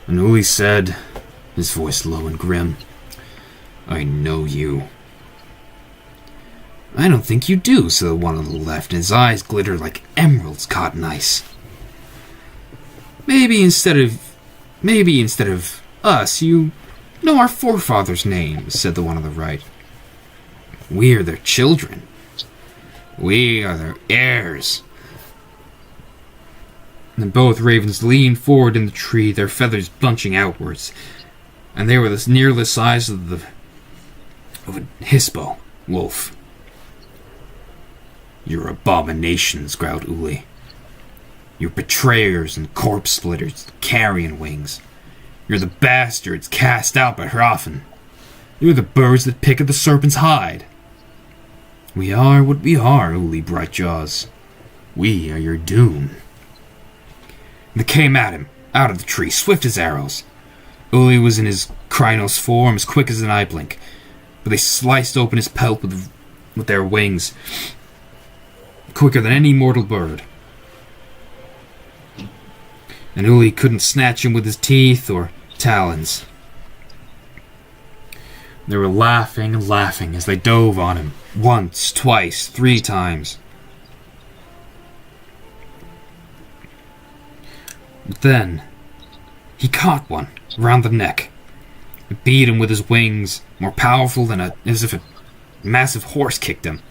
And Uli said, his voice low and grim, I know you. I don't think you do, said the one on the left, and his eyes glittered like emeralds caught in ice. Maybe instead of us, you know our forefathers' names, said the one on the right. We are their children. We are their heirs. And both ravens leaned forward in the tree, their feathers bunching outwards, and they were near the size of a hispo wolf. You're abominations, growled Uli. You're betrayers and corpse splitters, carrion wings. You're the bastards cast out by Hrafen. You're the birds that pick at the serpent's hide. We are what we are, Uli Brightjaws. We are your doom. They came at him, out of the tree, swift as arrows. Uli was in his Krynos form, as quick as an eye blink, but they sliced open his pelt with their wings, quicker than any mortal bird. And Uli couldn't snatch him with his teeth or talons. They were laughing and laughing as they dove on him, once, twice, 3 times. But then, he caught one around the neck and beat him with his wings, more powerful than as if a massive horse kicked him.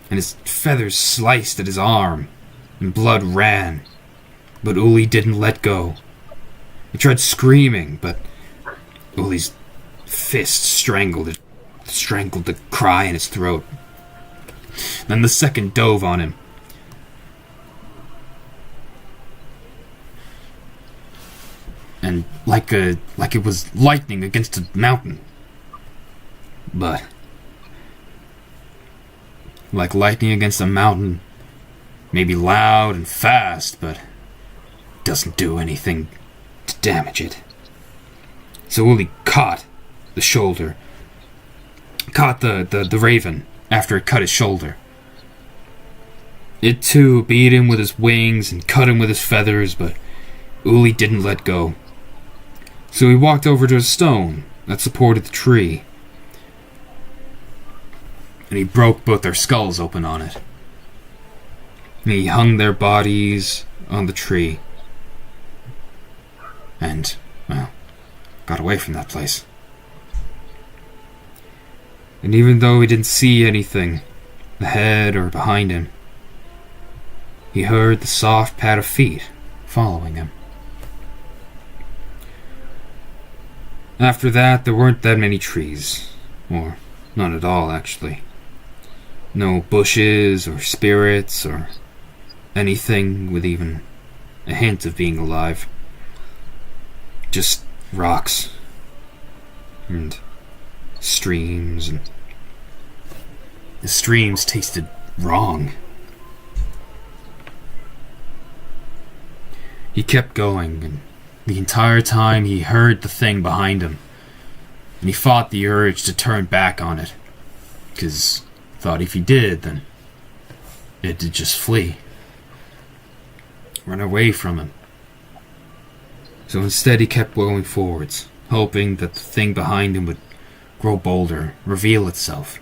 And his feathers sliced at his arm, and blood ran. But Uli didn't let go. He tried screaming, but Uli's fist strangled the cry in his throat. Then the second dove on him. And like it was lightning against a mountain. But like lightning against a mountain, maybe loud and fast, but doesn't do anything to damage it. So Uli caught the shoulder, caught the raven after it cut his shoulder. It too beat him with his wings and cut him with his feathers, but Uli didn't let go. So he walked over to a stone that supported the tree, and he broke both their skulls open on it. And he hung their bodies on the tree, and, well, got away from that place. And even though he didn't see anything ahead or behind him, he heard the soft pad of feet following him. After that, there weren't that many trees, or none at all, actually. No bushes or spirits or anything with even a hint of being alive. Just rocks and streams, and the streams tasted wrong. He kept going, and the entire time he heard the thing behind him, and he fought the urge to turn back on it, because thought if he did, then it'd just flee, run away from him. So instead he kept going forwards, hoping that the thing behind him would grow bolder, reveal itself.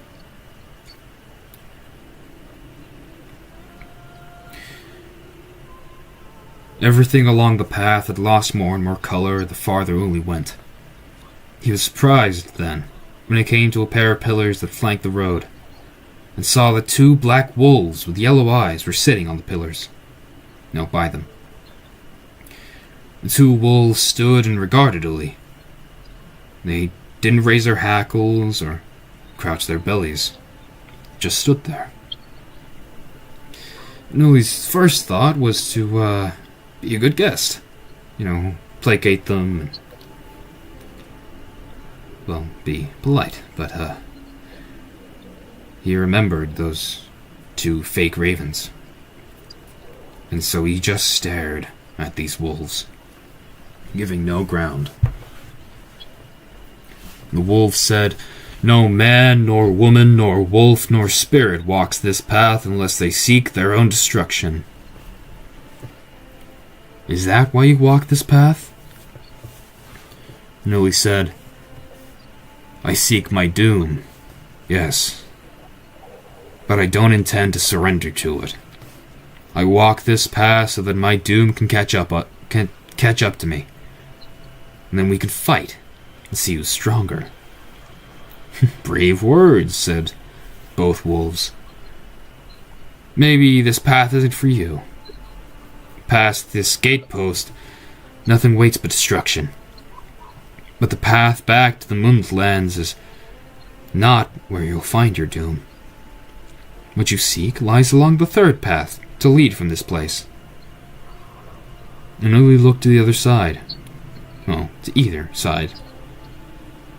Everything along the path had lost more and more color the farther Uli went. He was surprised, then, when he came to a pair of pillars that flanked the road, and saw that 2 black wolves with yellow eyes were sitting on the pillars, no, by them. The 2 wolves stood and regarded Uli. They didn't raise their hackles or crouch their bellies, just stood there. And Uli's first thought was to, be a good guest. Placate them and, well, be polite. But, he remembered those 2 fake ravens. And so he just stared at these wolves, giving no ground. The wolf said, "No man, nor woman, nor wolf, nor spirit walks this path unless they seek their own destruction." "Is that why you walk this path?" And Uli said, I seek my doom, yes, but I don't intend to surrender to it. I walk this path so that my doom can catch up to me, and then we can fight and see who's stronger. Brave words, said both wolves. Maybe this path isn't for you. Past this gatepost, nothing waits but destruction. But the path back to the Moonlands is not where you'll find your doom. What you seek lies along the third path to lead from this place. And Uli looked to the other side. Well, to either side.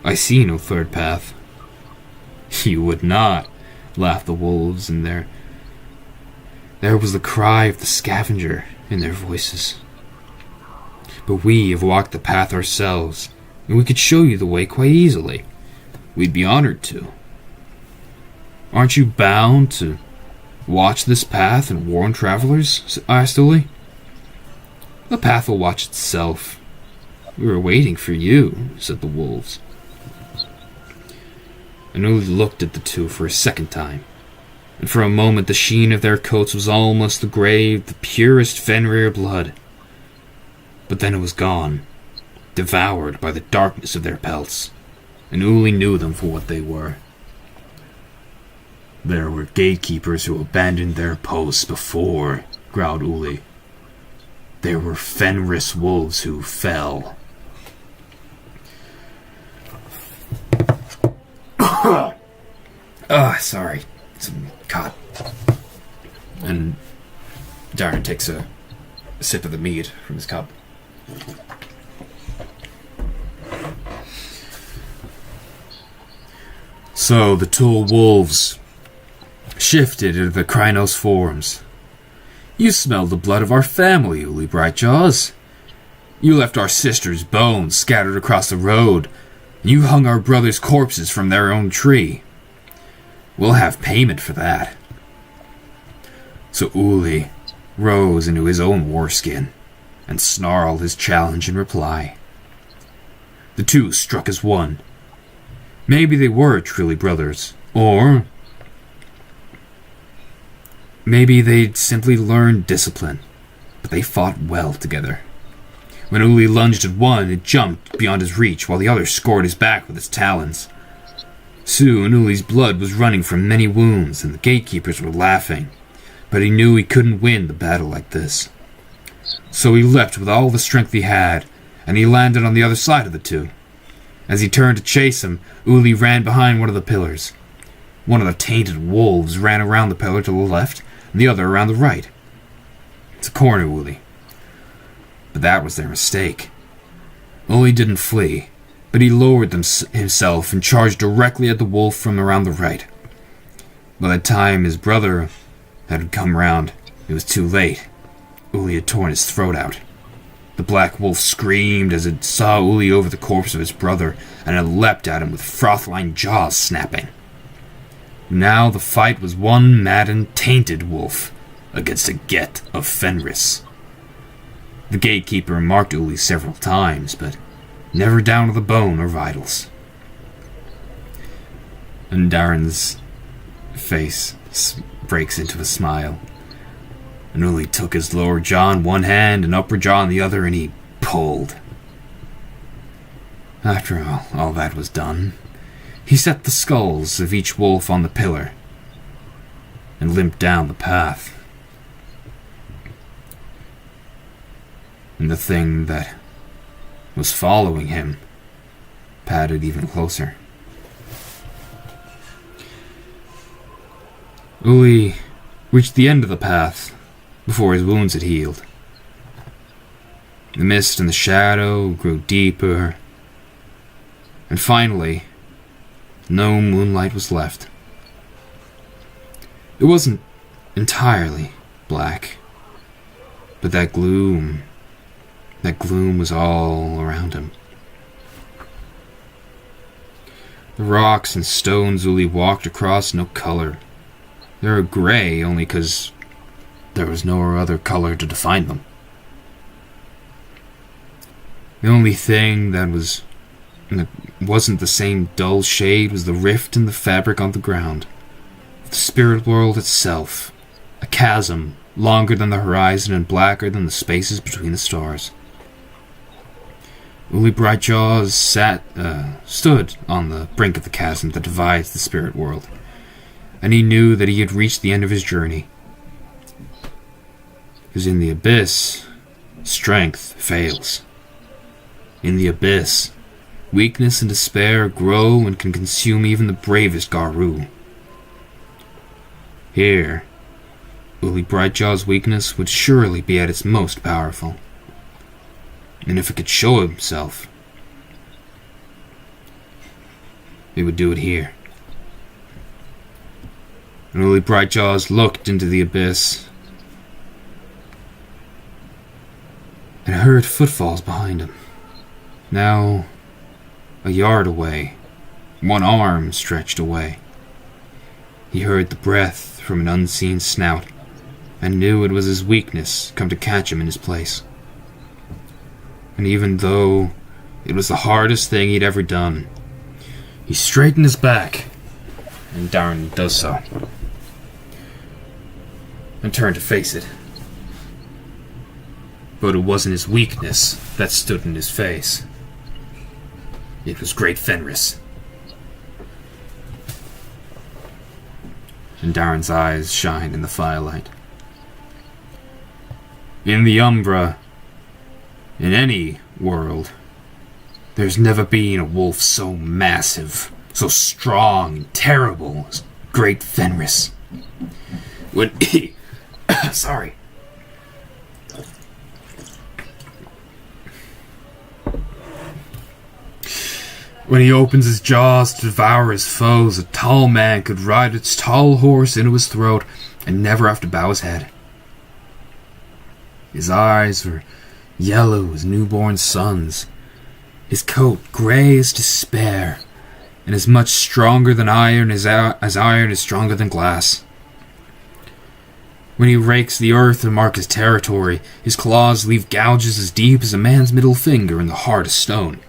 I see no third path. You would not, laughed the wolves, and there was the cry of the scavenger in their voices. But we have walked the path ourselves, and we could show you the way quite easily. We'd be honored to. Aren't you bound to watch this path and warn travelers? Asked Uli. The path will watch itself. We were waiting for you, said the wolves. And Uli looked at the two for a second time, and for a moment the sheen of their coats was almost the grey of the purest Fenrir blood. But then it was gone, devoured by the darkness of their pelts, and Uli knew them for what they were. There were gatekeepers who abandoned their posts before, growled Uli. There were Fenris wolves who fell. Sorry. Some caught. And Darren takes a sip of the mead from his cup. So the tall wolves shifted into the Krynos forms. You smell the blood of our family, Uli Brightjaws. You left our sisters' bones scattered across the road, and you hung our brothers' corpses from their own tree. We'll have payment for that. So Uli rose into his own warskin and snarled his challenge in reply. The two struck as one. Maybe they were truly brothers, or maybe they'd simply learned discipline, but they fought well together. When Uli lunged at one, it jumped beyond his reach while the other scored his back with its talons. Soon Uli's blood was running from many wounds, and the gatekeepers were laughing, but he knew he couldn't win the battle like this. So he leapt with all the strength he had, and he landed on the other side of the two. As he turned to chase him, Uli ran behind one of the pillars. One of the tainted wolves ran around the pillar to the left, and the other around the right. It's a corner, Uli. But that was their mistake. Uli didn't flee, but he lowered himself and charged directly at the wolf from around the right. By the time his brother had come round, it was too late. Uli had torn his throat out. The black wolf screamed as it saw Uli over the corpse of his brother, and it leapt at him with froth-lined jaws snapping. Now the fight was one maddened, tainted wolf against a get of Fenris. The gatekeeper marked Uli several times, but never down to the bone or vitals. And Darren's face breaks into a smile. And Uli took his lower jaw in one hand and upper jaw in the other, and he pulled. After all that was done, he set the skulls of each wolf on the pillar and limped down the path. And the thing that was following him padded even closer. Uli reached the end of the path before his wounds had healed. The mist and the shadow grew deeper, and finally, no moonlight was left. It wasn't entirely black, but that gloom was all around him. The rocks and stones Uli walked across, no color. They were gray only because there was no other color to define them. The only thing that was and it wasn't the same dull shade, was the rift in the fabric on the ground. The spirit world itself, a chasm longer than the horizon and blacker than the spaces between the stars. Uli Brightjaws stood on the brink of the chasm that divides the spirit world, and he knew that he had reached the end of his journey. Because in the abyss, strength fails. In the abyss, weakness and despair grow and can consume even the bravest Garou. Here, Uli Brightjaw's weakness would surely be at its most powerful. And if it could show himself, it would do it here. And Uli Brightjaws looked into the abyss and heard footfalls behind him. Now, a yard away, one arm stretched away. He heard the breath from an unseen snout, and knew it was his weakness come to catch him in his place. And even though it was the hardest thing he'd ever done, he straightened his back, and Darren does so, and turned to face it. But it wasn't his weakness that stood in his face. It was Great Fenris. And Darren's eyes shined in the firelight. In the Umbra, in any world, there's never been a wolf so massive, so strong and terrible as Great Fenris. When he... sorry. When he opens his jaws to devour his foes, a tall man could ride its tall horse into his throat and never have to bow his head. His eyes were yellow as newborn suns, his coat grey as despair, and as much stronger than iron as iron is stronger than glass. When he rakes the earth to mark his territory, his claws leave gouges as deep as a man's middle finger in the heart of stone.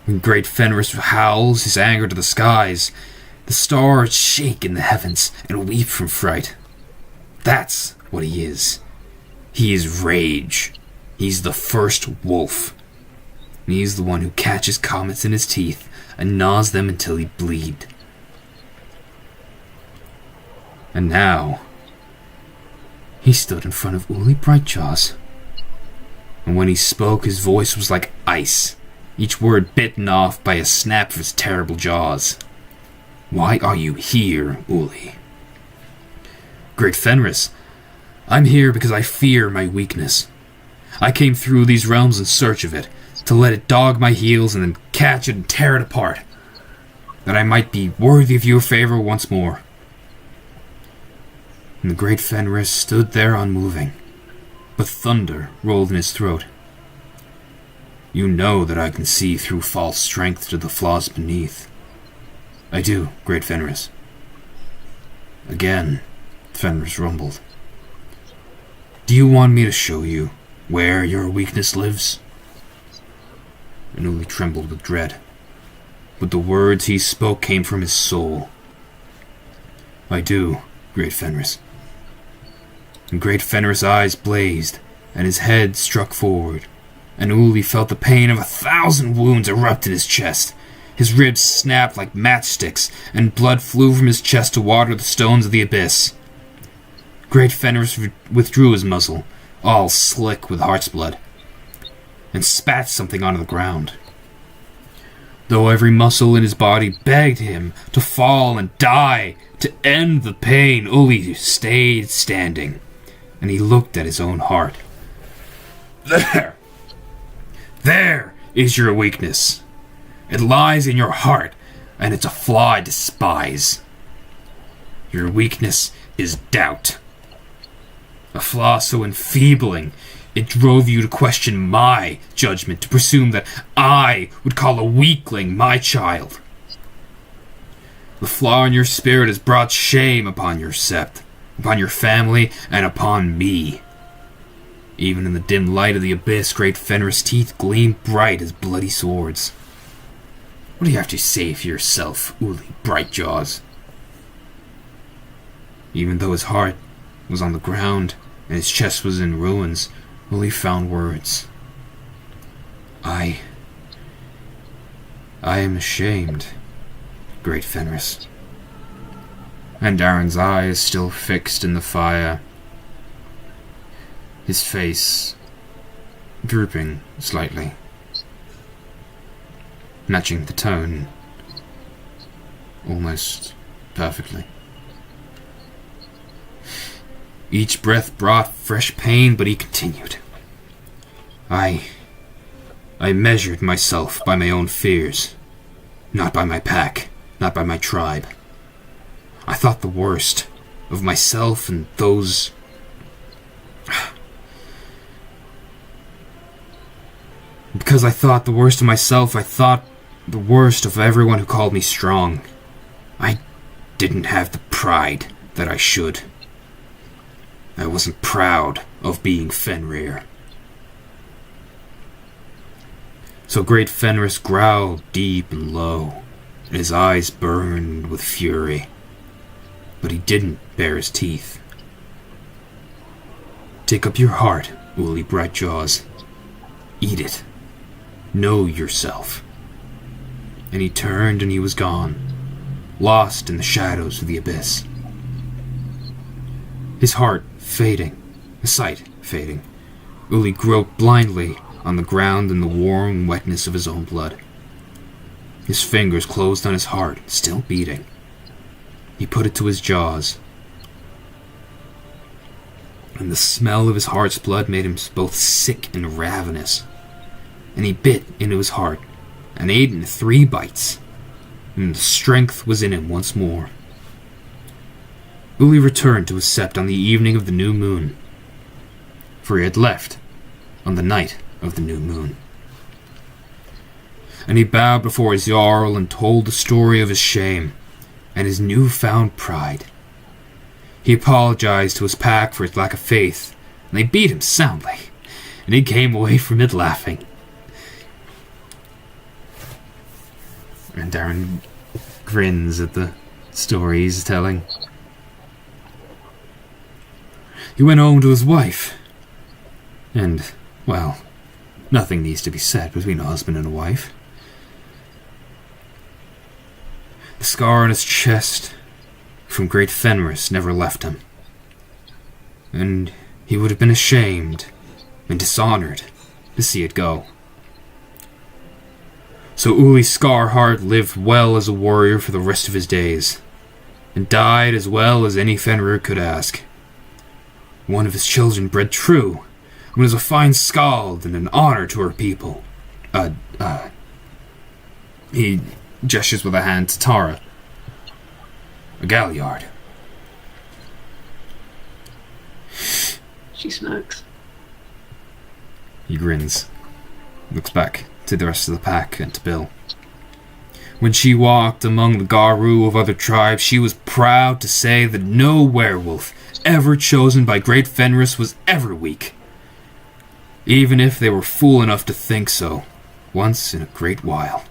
When Great Fenris howls his anger to the skies, the stars shake in the heavens and weep from fright. That's what he is. He is rage. He's the first wolf. And he's the one who catches comets in his teeth and gnaws them until he bleed. And now, he stood in front of Uli Brightjaws. And when he spoke, his voice was like ice, each word bitten off by a snap of his terrible jaws. Why are you here, Uli? Great Fenris, I'm here because I fear my weakness. I came through these realms in search of it, to let it dog my heels and then catch it and tear it apart, that I might be worthy of your favor once more. And the Great Fenris stood there unmoving, but thunder rolled in his throat. You know that I can see through false strength to the flaws beneath. I do, Great Fenris. Again, Fenris rumbled. Do you want me to show you where your weakness lives? And Uli trembled with dread, but the words he spoke came from his soul. I do, Great Fenris. And Great Fenris' eyes blazed, and his head struck forward, and Uli felt the pain of 1,000 wounds erupt in his chest. His ribs snapped like matchsticks, and blood flew from his chest to water the stones of the abyss. Great Fenris withdrew his muzzle, all slick with heart's blood, and spat something onto the ground. Though every muscle in his body begged him to fall and die, to end the pain, Uli stayed standing, and he looked at his own heart. There is your weakness. It lies in your heart, and it's a flaw I despise. Your weakness is doubt. A flaw so enfeebling, it drove you to question my judgment, to presume that I would call a weakling my child. The flaw in your spirit has brought shame upon your sept, upon your family, and upon me. Even in the dim light of the abyss, Great Fenris' teeth gleamed bright as bloody swords. What do you have to say for yourself, Uli Brightjaws? Even though his heart was on the ground and his chest was in ruins, Uli found words. I am ashamed, great Fenris. And Darren's eyes still fixed in the fire, his face drooping slightly, matching the tone almost perfectly. Each breath brought fresh pain, but he continued. I measured myself by my own fears, not by my pack, not by my tribe. I thought the worst of myself and those... Because I thought the worst of myself, I thought the worst of everyone who called me strong. I didn't have the pride that I should. I wasn't proud of being Fenrir. So great Fenris growled deep and low, and his eyes burned with fury. But he didn't bare his teeth. Take up your heart, Uli Brightjaws. Eat it. Know yourself. And he turned and he was gone, lost in the shadows of the abyss. His heart fading, his sight fading, Uli groped blindly on the ground in the warm wetness of his own blood. His fingers closed on his heart, still beating. He put it to his jaws, and the smell of his heart's blood made him both sick and ravenous. And he bit into his heart, and ate in 3 bites, and the strength was in him once more. Uli returned to his sept on the evening of the new moon, for he had left on the night of the new moon. And he bowed before his Jarl and told the story of his shame and his newfound pride. He apologized to his pack for his lack of faith, and they beat him soundly, and he came away from it laughing. And Darren grins at the story he's telling. He went home to his wife, and, well, nothing needs to be said between a husband and a wife. The scar on his chest from great Fenris never left him, and he would have been ashamed and dishonored to see it go. So Uli Scarheart lived well as a warrior for the rest of his days, and died as well as any Fenrir could ask. One of his children bred true, and was a fine skald and an honor to her people. He gestures with a hand to Tara. A Galliard. She smirks. He grins, looks back to the rest of the pack and to Bill. When she walked among the Garu of other tribes, she was proud to say that no werewolf ever chosen by great Fenris was ever weak, even if they were fool enough to think so once in a great while.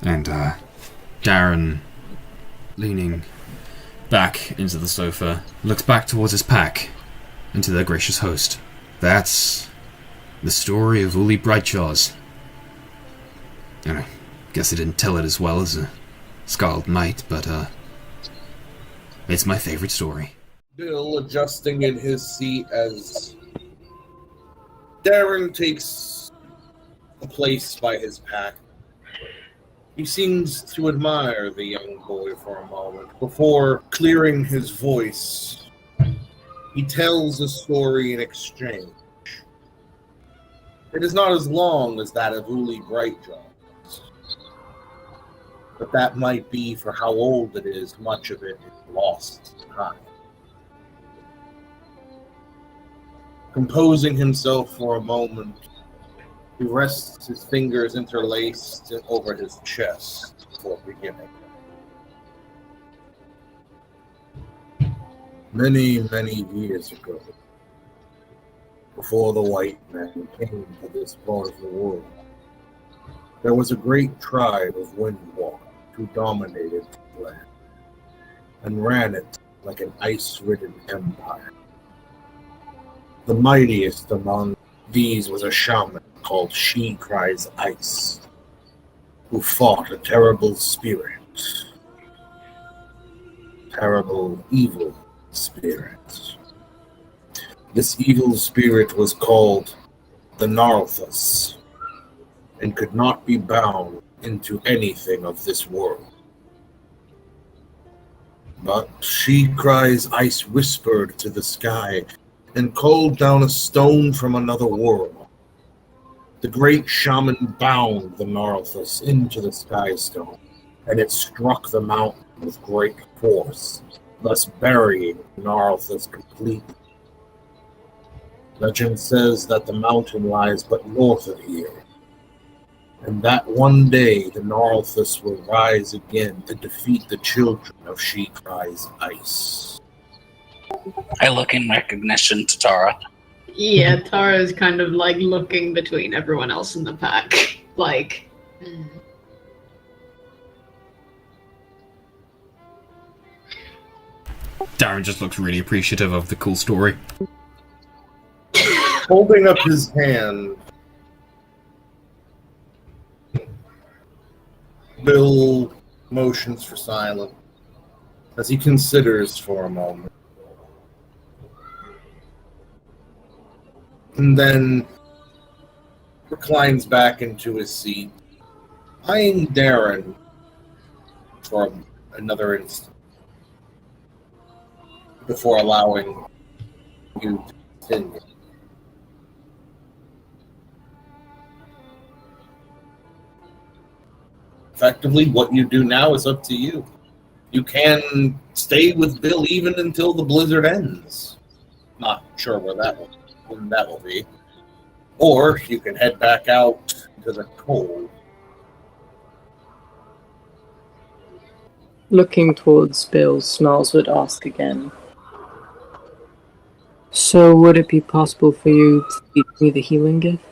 And Darren, leaning back into the sofa, looks back towards his pack and to their gracious host. That's the story of Uli Brightjaws. And I guess I didn't tell it as well as a skald might, but it's my favorite story. Bill adjusting in his seat as Darren takes a place by his pack. He seems to admire the young boy for a moment before clearing his voice. He tells a story in exchange. It is not as long as that of Uli Brightjaws, but that might be for how old it is. Much of it is lost in time. Composing himself for a moment, he rests his fingers interlaced over his chest before beginning. Many, many years ago, before the white man came to this part of the world, There was a great tribe of Windwalkers who dominated the land and ran it like an ice-ridden empire. The mightiest among these was a shaman called She Cries Ice, who fought a terrible spirit. Terrible, evil spirit. This evil spirit was called the Narthus, and could not be bound into anything of this world. But She Cries Ice whispered to the sky and called down a stone from another world. The great shaman bound the Narthus into the sky stone, and it struck the mountain with great force, thus burying Narthus completely. Legend says that the mountain lies but north of here, and that one day the Narthus will rise again to defeat the children of She Cries Ice. I look in recognition to Tara. Yeah, Tara's kind of like looking between everyone else in the pack. Like, Darren just looks really appreciative of the cool story. Holding up his hand, Bill motions for silence as he considers for a moment. And then reclines back into his seat, eyeing Darren for another instant before allowing you to continue. Effectively, what you do now is up to you. You can stay with Bill even until the blizzard ends. Not sure when that will be. Or you can head back out to the cold. Looking towards Bill, Snarls would ask again. So would it be possible for you to teach me the healing gift?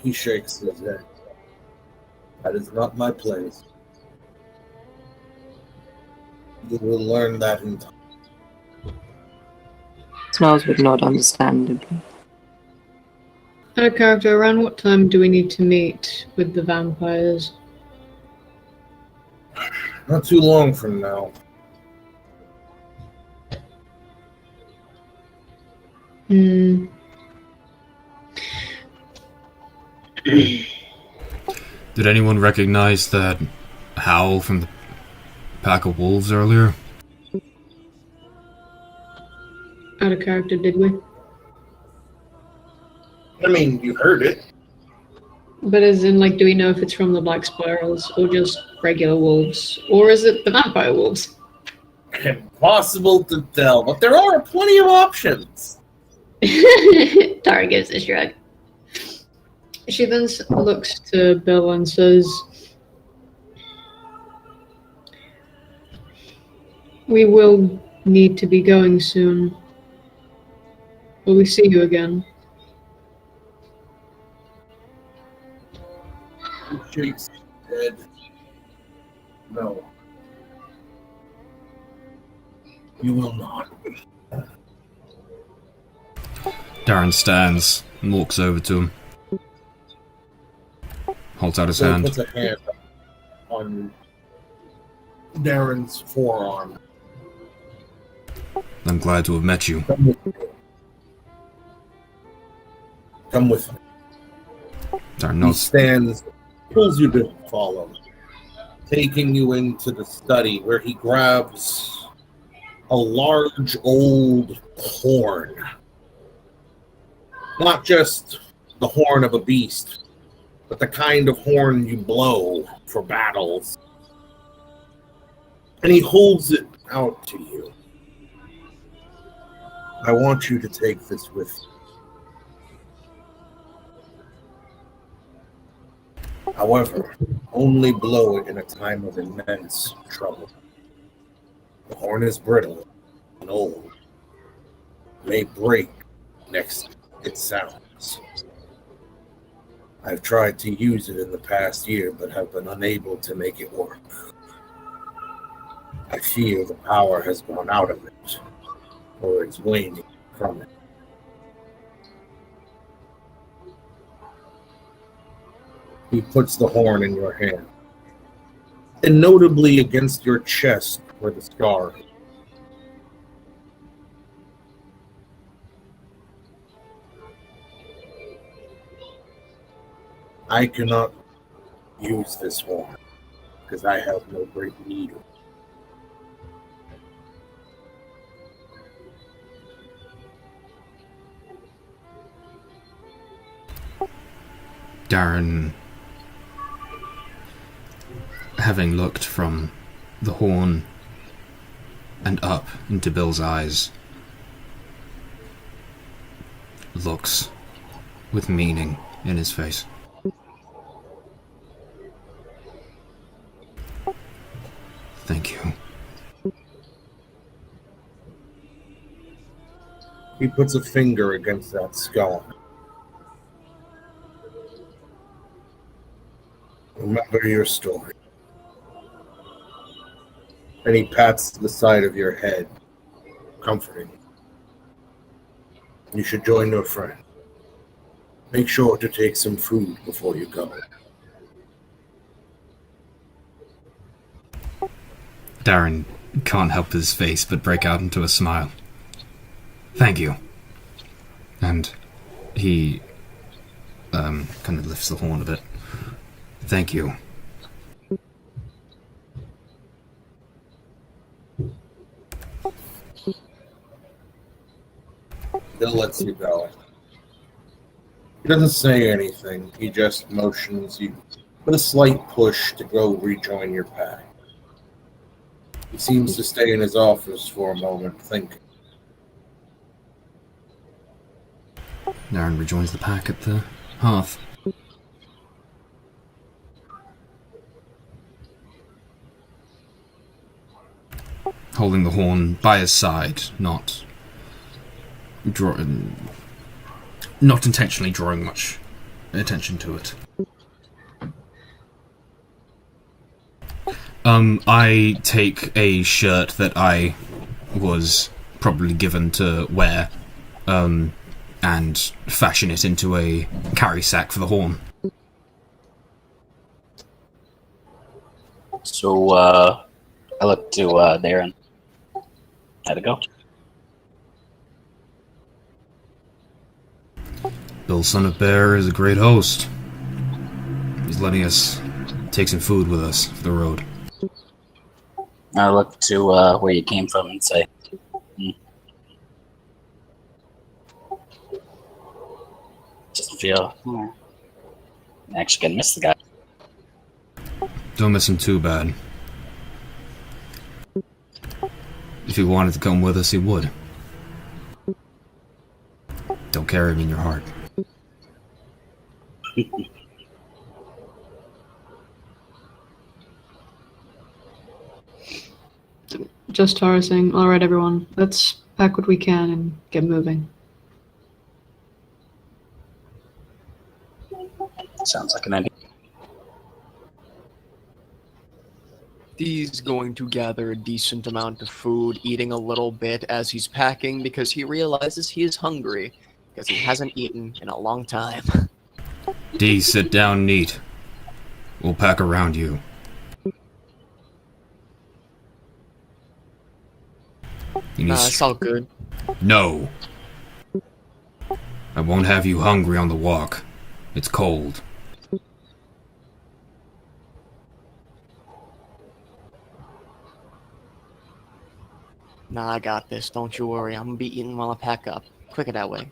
He shakes his head. That is not my place. You will learn that in time. Snarls would nod understandably. out of character, around what time do we need to meet with the vampires? Not too long from now. Did anyone recognize that howl from the pack of wolves earlier? Out of character, did we? I mean, you heard it. But as in, like, do we know if it's from the Black Spirals or just regular wolves? Or is it the vampire wolves? Impossible to tell, but there are plenty of options. Tara gives a shrug. She then looks to Bill and says, "We will need to be going soon. Will we see you again?" He shakes his head. No. You will not. Darren stands and walks over to him. Holds out his So he hand. puts a hand on Darren's forearm. I'm glad to have met you. Come with me. Come with me. Darren He nods. stands, pulls you to follow, taking you into the study where he grabs a large old horn. Not just the horn of a beast, but the kind of horn you blow for battles. And he holds it out to you. I want you to take this with you. However, only blow it in a time of immense trouble. The horn is brittle and old. It may break next it sounds. I've tried to use it in the past year, but have been unable to make it work. I feel the power has gone out of it, or it's waning from it. He puts the horn in your hand, and notably against your chest where the scar is. I cannot use this horn, because I have no great need of it. Darren, having looked from the horn and up into Bill's eyes, looks with meaning in his face. Thank you. He puts a finger against that skull. Remember your story. And he pats the side of your head, comforting. You should join your friend. Make sure to take some food before you go. Darren can't help his face but break out into a smile. Thank you. And he kind of lifts the horn a bit. Thank you. Bill lets you go. He doesn't say anything. He just motions you with a slight push to go rejoin your pack. He seems to stay in his office for a moment, thinking. Darren rejoins the pack at the hearth. Holding the horn by his side, not intentionally drawing much attention to it. I take a shirt that I was probably given to wear, and fashion it into a carry sack for the horn. So, I look to Darren. How'd it go? Bill Son of Bear is a great host. He's letting us take some food with us for the road. I look to where you came from and say, doesn't feel... I'm actually gonna miss the guy. Don't miss him too bad. If he wanted to come with us, he would. Don't carry him in your heart. Just Tara saying, all right, everyone, let's pack what we can and get moving. Sounds like an idea. He's going to gather a decent amount of food, eating a little bit as he's packing because he realizes he is hungry because he hasn't eaten in a long time. D, sit down and eat. We'll pack around you. Nah, it's all good. No. I won't have you hungry on the walk. It's cold. Nah, I got this. Don't you worry. I'm gonna be eating while I pack up. Quicker that way.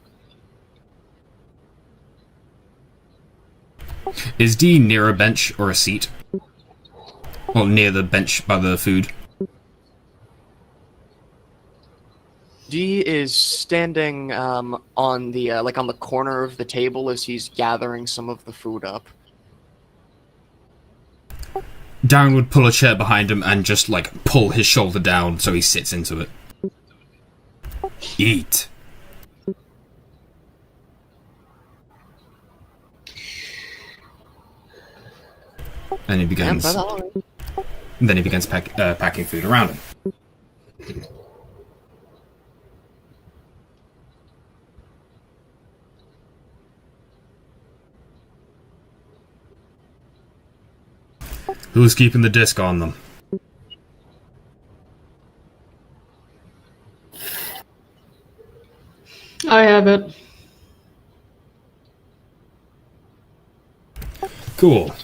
Is D near a bench or a seat? Well, near the bench by the food. D is standing on the on the corner of the table as he's gathering some of the food up. Darren would pull a chair behind him and just, pull his shoulder down so he sits into it. Eat. And he begins. Then he begins packing food around him. Who's keeping the disc on them? I have it. Cool.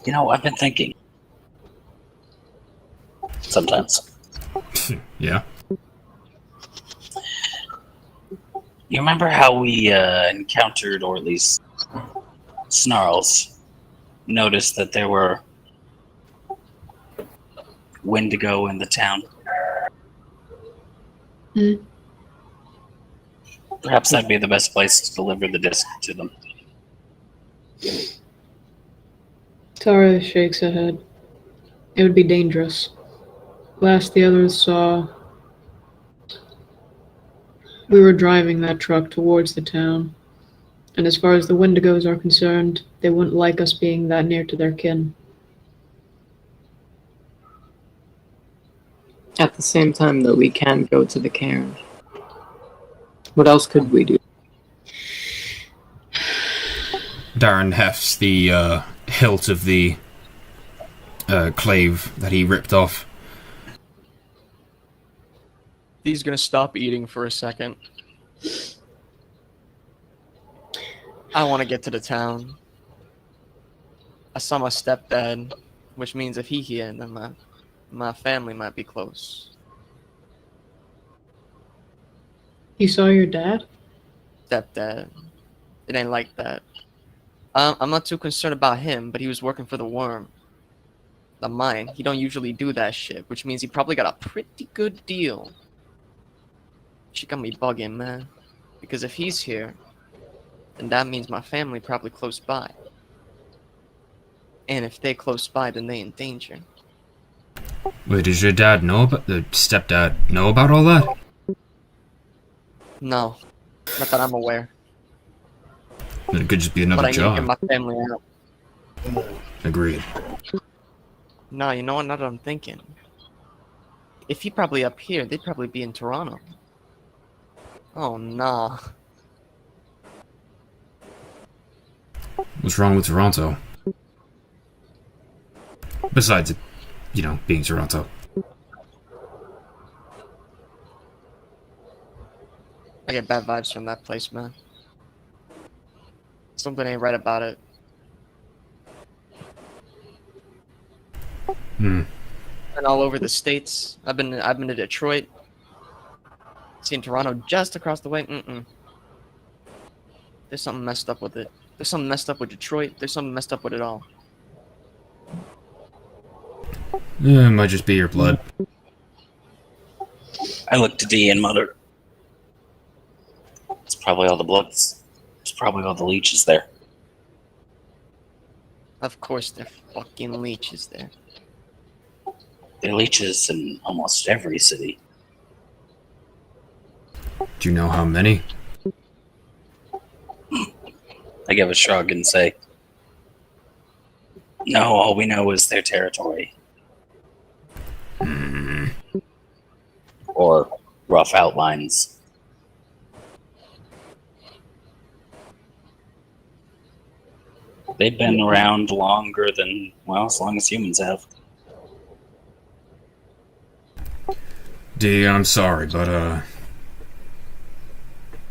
You know, I've been thinking. Sometimes. Yeah. You remember how we encountered, or at least Snarls, noticed that there were Wendigo in the town? Hmm. Perhaps that'd be the best place to deliver the disc to them. Tara shakes her head. It would be dangerous. Last the others saw, we were driving that truck towards the town. And as far as the Wendigos are concerned, they wouldn't like us being that near to their kin. At the same time, though, we can go to the cairn. What else could we do? Darren hefts the hilt of the clave that he ripped off. He's gonna stop eating for a second. I want to get to the town. I saw my stepdad, which means if he here, then my family might be close. You saw your dad? Stepdad. It ain't like that. I'm not too concerned about him, but he was working for the worm. The mine. He don't usually do that shit, which means he probably got a pretty good deal. She got me bugging, man. Because if he's here, then that means my family probably close by. And if they close by, then they in danger. Wait, does your dad know about the stepdad know about all that? No, not that I'm aware. Then it could just be another But I need to job. get my family out. Agreed. No, you know what? Now that I'm thinking, if he probably up here, they'd probably be in Toronto. Oh nah. What's wrong with Toronto? Besides it, being Toronto. I get bad vibes from that place, man. Something ain't right about it. Hmm. And all over the states. I've been to Detroit. Seen Toronto just across the way. There's something messed up with it. There's something messed up with Detroit. There's something messed up with it all. Yeah, it might just be your blood. I look to D and mutter. It's probably all the bloods. It's probably all the leeches there. Of course, they're fucking leeches there. There are leeches in almost every city. Do you know how many? I give a shrug and say, no, all we know is their territory. Or rough outlines. They've been around longer than, as long as humans have. D, I'm sorry, but,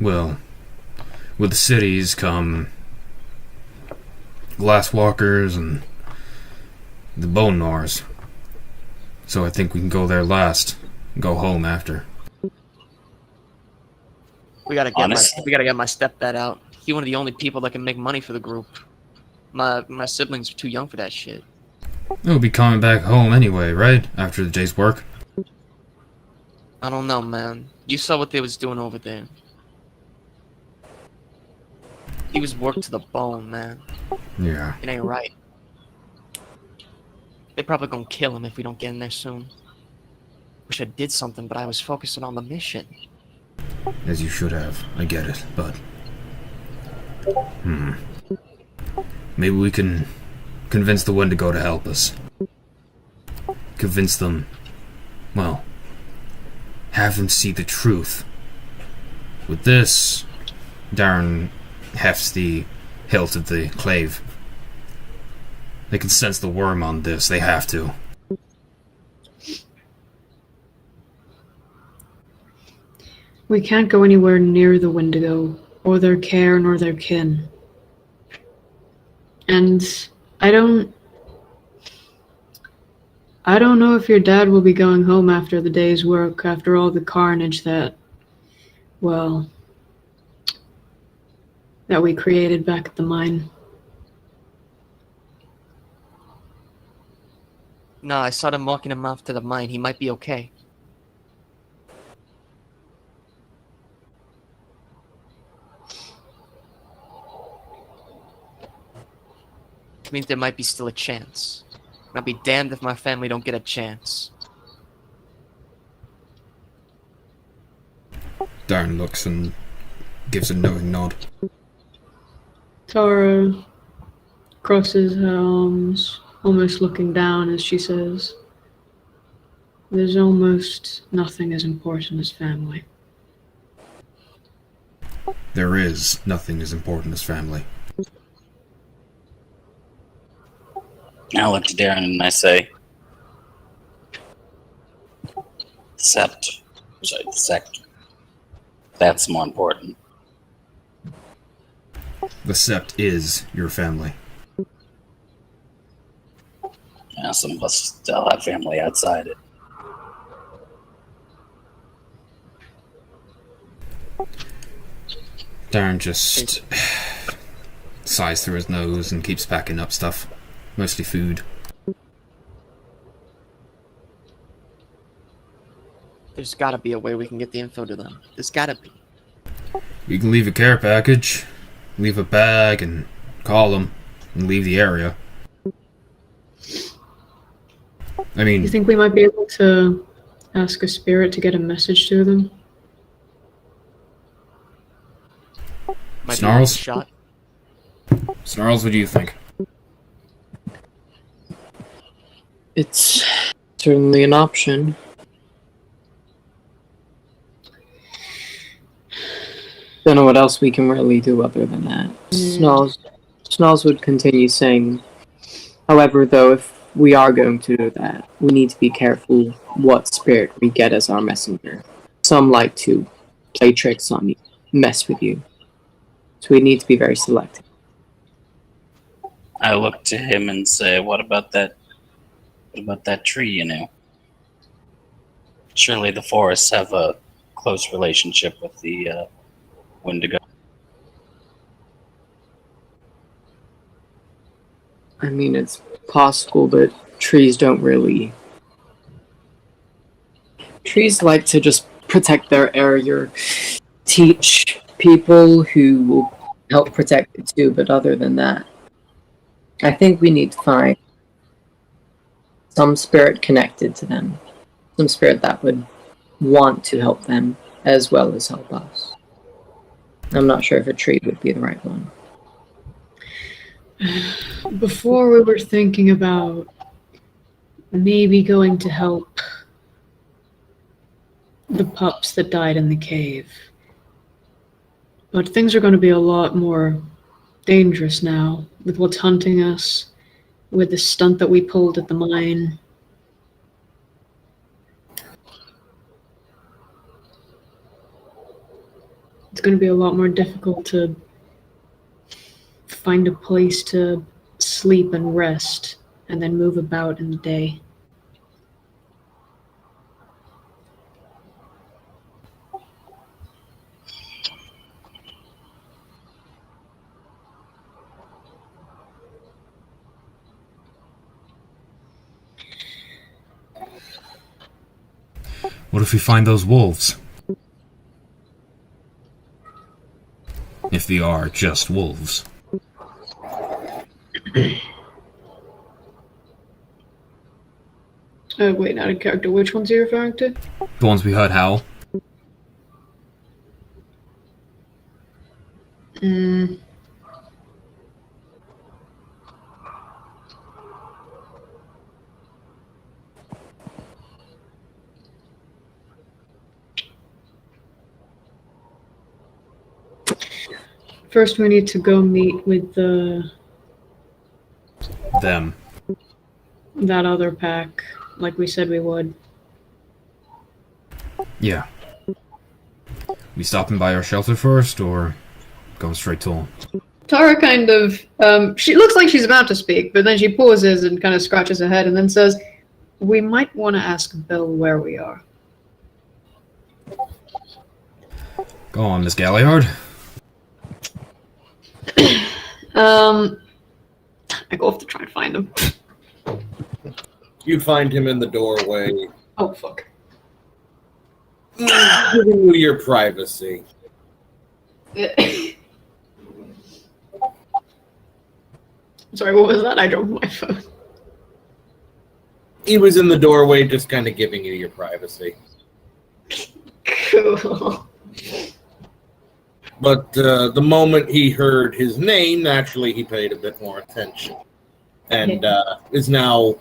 well, with the cities come glasswalkers and the bone gnawers. So I think we can go there last and go home after. We gotta get my stepdad out. He's one of the only people that can make money for the group. My siblings are too young for that shit. We'll be coming back home anyway, right? After the day's work. I don't know, man. You saw what they was doing over there. He was worked to the bone, man. Yeah. It ain't right. They probably gonna kill him if we don't get in there soon. Wish I did something, but I was focusing on the mission. As you should have. I get it, but... Maybe we can convince the Wendigo to help us. Convince them, well, have them see the truth. With this, Darren hefts the hilt of the clave. They can sense the worm on this. They have to. We can't go anywhere near the Wendigo, or their care, nor their kin. And I don't know if your dad will be going home after the day's work, after all the carnage that we created back at the mine. No, I saw them walking him off to the mine. He might be okay. Which means there might be still a chance. I'll be damned if my family don't get a chance. Darren looks and gives a knowing nod. Tara crosses her arms, almost looking down as she says, "There's almost nothing as important as family." There is nothing as important as family. I look to Darren and I say, the sect. That's more important. The Sept is your family. Yeah, some of us still have family outside it. Darren just sighs through his nose and keeps packing up stuff. Mostly food. There's gotta be a way we can get the info to them. There's gotta be. We can leave a care package, leave a bag, and call them, and leave the area. I mean... You think we might be able to ask a spirit to get a message to them? Might be Snarls? worth a shot. Snarls, what do you think? It's certainly an option. Don't know what else we can really do other than that. Snarls would continue saying, however, though, if we are going to do that, we need to be careful what spirit we get as our messenger. Some like to play tricks on you, mess with you. So we need to be very selective. I look to him and say, what about that tree, you know? Surely the forests have a close relationship with the Wendigo. I mean, it's possible, but trees don't really... Trees like to just protect their area, teach people who will help protect it too, but other than that, I think we need to find some spirit connected to them. Some spirit that would want to help them as well as help us. I'm not sure if a tree would be the right one. Before we were thinking about maybe going to help the pups that died in the cave. But things are going to be a lot more dangerous now with what's hunting us, with the stunt that we pulled at the mine. It's going to be a lot more difficult to find a place to sleep and rest and then move about in the day. What if we find those wolves? If they are just wolves. Wait, not a character. Which ones are you referring to? The ones we heard howl. First, we need to go meet with Them. that other pack, like we said we would. Yeah. We stopping by our shelter first, or going straight to them? Tara kind of, she looks like she's about to speak, but then she pauses and kind of scratches her head and then says, we might want to ask Bill where we are. Go on, Miss Galliard. I go off to try and find him. You find him in the doorway, Oh, fuck. giving you your privacy. Sorry, what was that? I dropped my phone. He was in the doorway, just kind of giving you your privacy. Cool. But the moment he heard his name, naturally he paid a bit more attention. And is now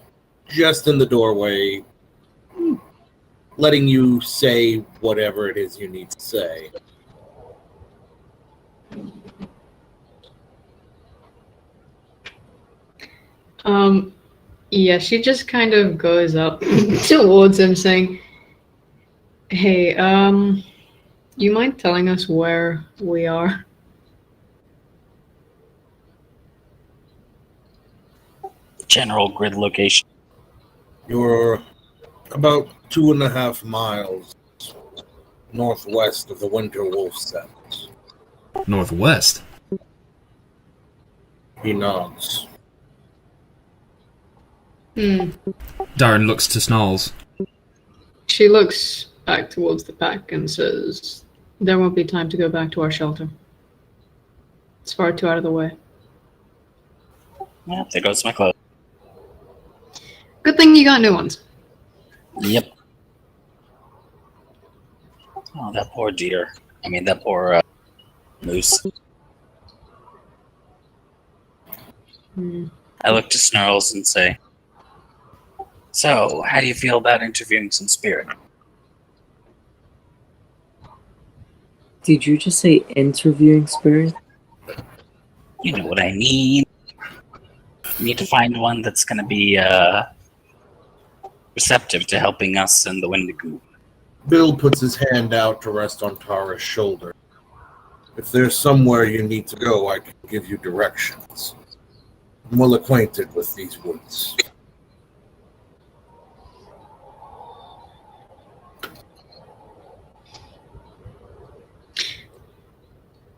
just in the doorway, letting you say whatever it is you need to say. Yeah, she just kind of goes up towards him saying, hey, you mind telling us where we are? General grid location. You're about 2.5 miles northwest of the Winter Wolf Settlement. Northwest? He nods. Darren looks to Snarls. She looks back towards the pack and says, there won't be time to go back to our shelter. It's far too out of the way. Yeah, there goes my clothes. Good thing you got new ones. Yep. Oh, that poor deer. I mean, that poor moose. I look to Snarls and say, so, how do you feel about interviewing some spirit? Did you just say interviewing spirit? You know what I mean. You need to find one that's going to be receptive to helping us and the Wendigo. Bill puts his hand out to rest on Tara's shoulder. If there's somewhere you need to go, I can give you directions. I'm well acquainted with these woods.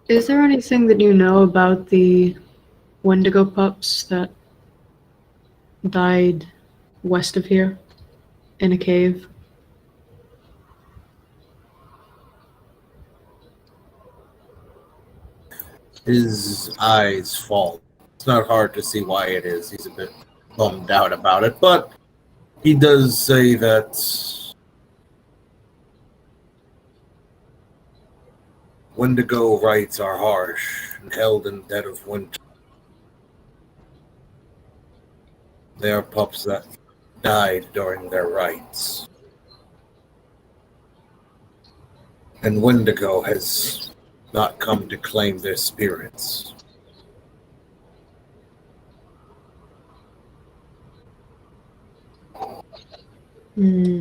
Is there anything that you know about the Wendigo pups that died west of here in a cave? His eyes fall. It's not hard to see why it is. He's a bit bummed out about it, but he does say that Wendigo rites are harsh and held in dead of winter. They are pups that died during their rites. And Wendigo has not come to claim their spirits. Many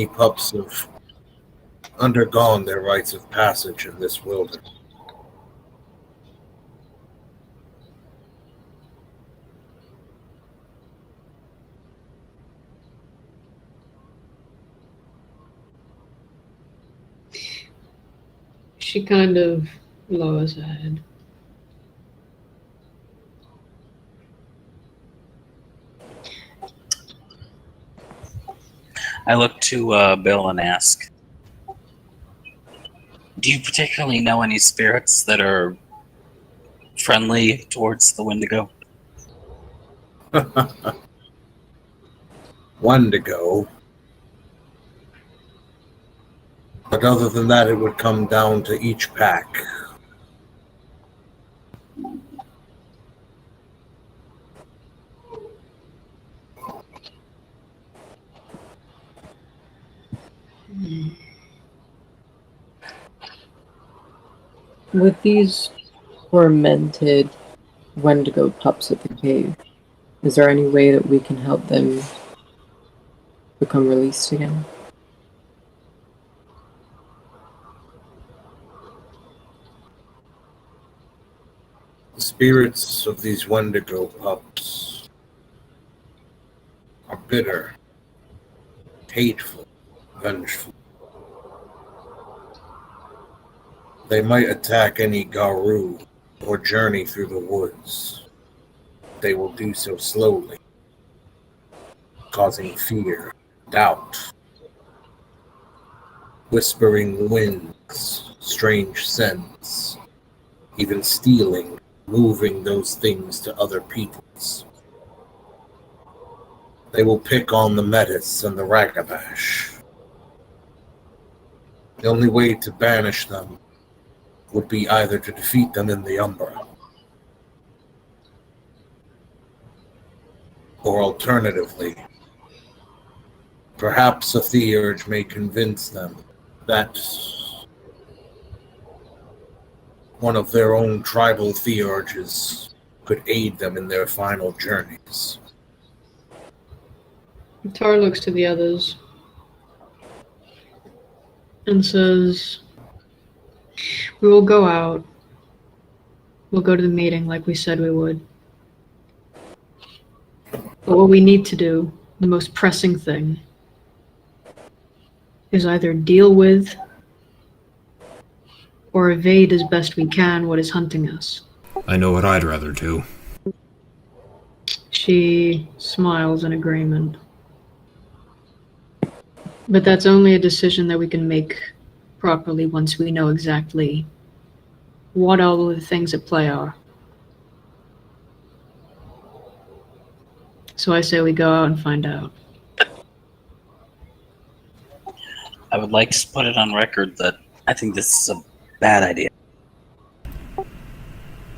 pups have undergone their rites of passage in this wilderness. She kind of lowers her head. I look to Bill and ask, do you particularly know any spirits that are friendly towards the Wendigo? Wendigo. But other than that, it would come down to each pack. With these tormented Wendigo pups at the cave, is there any way that we can help them become released again? The spirits of these Wendigo pups are bitter, hateful, vengeful. They might attack any Garou or journey through the woods. They will do so slowly, causing fear, doubt, whispering winds, strange scents, even stealing, moving those things to other peoples. They will pick on the Metis and the Ragabash. The only way to banish them would be either to defeat them in the Umbra, or alternatively, perhaps a theurge may convince them that one of their own tribal theurges could aid them in their final journeys. Tar looks to the others and says, "We will go out. We'll go to the meeting like we said we would. But what we need to do, the most pressing thing, is either deal with or evade as best we can what is hunting us." I know what I'd rather do. She smiles in agreement. But that's only a decision that we can make properly once we know exactly what all of the things at play are. So I say we go out and find out. I would like to put it on record that I think this is a bad idea.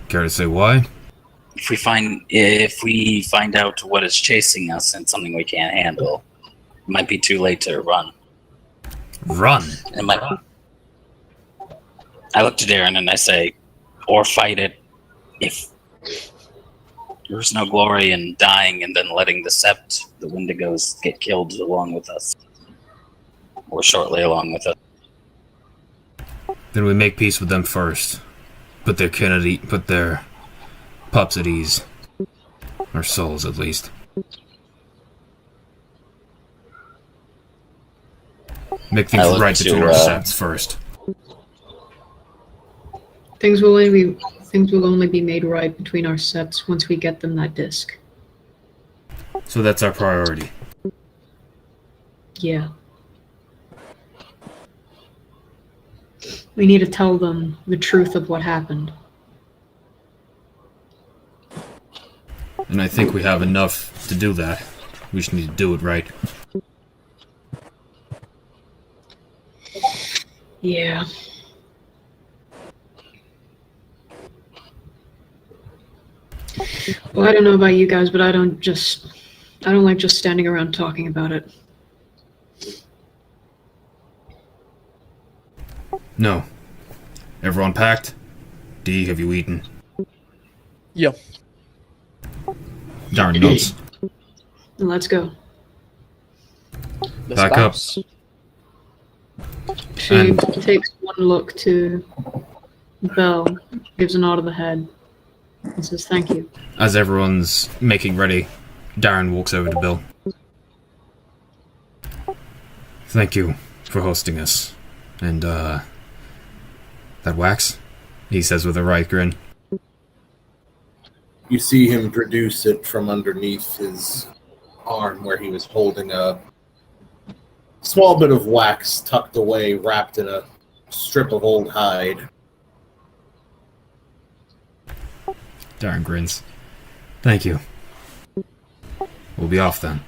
Care to say why? If we find out what is chasing us and something we can't handle, it might be too late to run. Run? I look to Darren and I say, or fight it if there's no glory in dying and then letting the Sept, the Wendigos, get killed along with us. Or shortly along with us. Then we make peace with them first. Put their pups at ease. Or souls, at least. Make things right between our Septs first. Things will only be made right between our septs once we get them that disc. So that's our priority. Yeah. We need to tell them the truth of what happened. And I think we have enough to do that. We just need to do it right. Yeah. Well, I don't know about you guys, but I don't like just standing around talking about it. No. Everyone packed? D, have you eaten? Yeah. Darn notes. Let's go. The Back spouse. She And- takes one look to Belle, gives a nod of the head, and says thank you. As everyone's making ready, Darren walks over to Bill. Thank you for hosting us. And, that wax? He says with a wry grin. You see him produce it from underneath his arm where he was holding a small bit of wax tucked away, wrapped in a strip of old hide. Darren grins. Thank you. We'll be off then.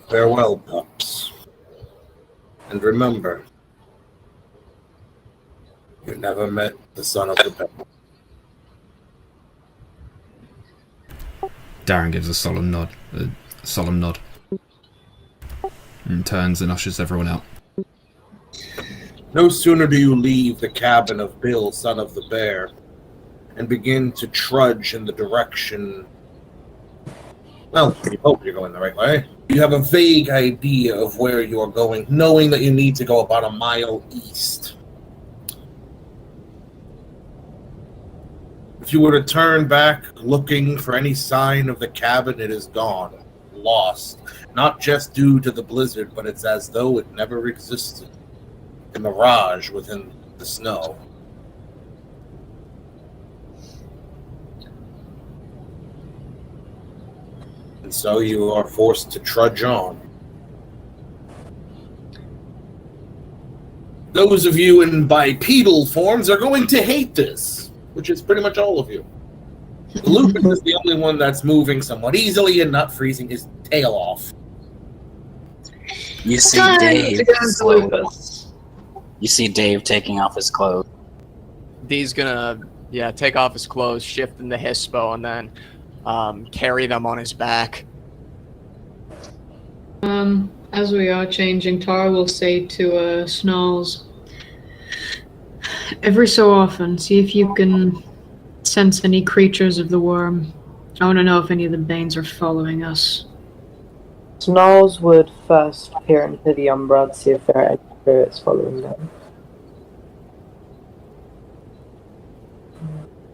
Farewell, pups. And remember, you never met the son of the Petals. Darren gives a solemn nod. And turns and ushers everyone out. No sooner do you leave the cabin of Bill, son of the bear, and begin to trudge in the direction... Well, you hope you're going the right way. You have a vague idea of where you are going, knowing that you need to go about a mile east. If you were to turn back, looking for any sign of the cabin, it is gone, lost. Not just due to the blizzard, but it's as though it never existed. A mirage within the snow. And so you are forced to trudge on. Those of you in bipedal forms are going to hate this, which is pretty much all of you. Lupin is the only one that's moving somewhat easily and not freezing his tail off. You see Time Dave. to go to Lupus. You see Dave taking off his clothes. Dee's gonna, take off his clothes, shift into Hispo, and then carry them on his back. As we are changing, Tara will say to Snarls, every so often, see if you can sense any creatures of the worm. I want to know if any of the Banes are following us. Snarls would first peer into the Umbra to see if there are any spirits following them.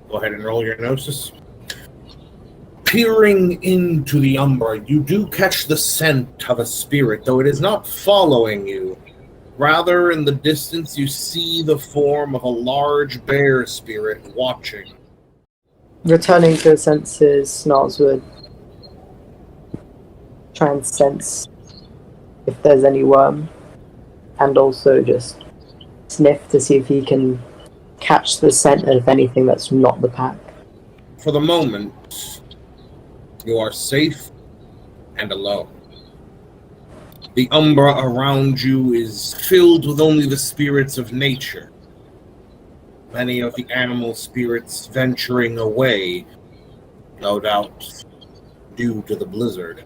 Go ahead and roll your gnosis. Peering into the Umbra, you do catch the scent of a spirit, though it is not following you. Rather, in the distance, you see the form of a large bear spirit watching. Returning to his senses, Snarls would try and sense if there's any worm, and also just sniff to see if he can catch the scent of anything that's not the pack. For the moment, you are safe and alone. The Umbra around you is filled with only the spirits of nature. Many of the animal spirits venturing away, no doubt due to the blizzard,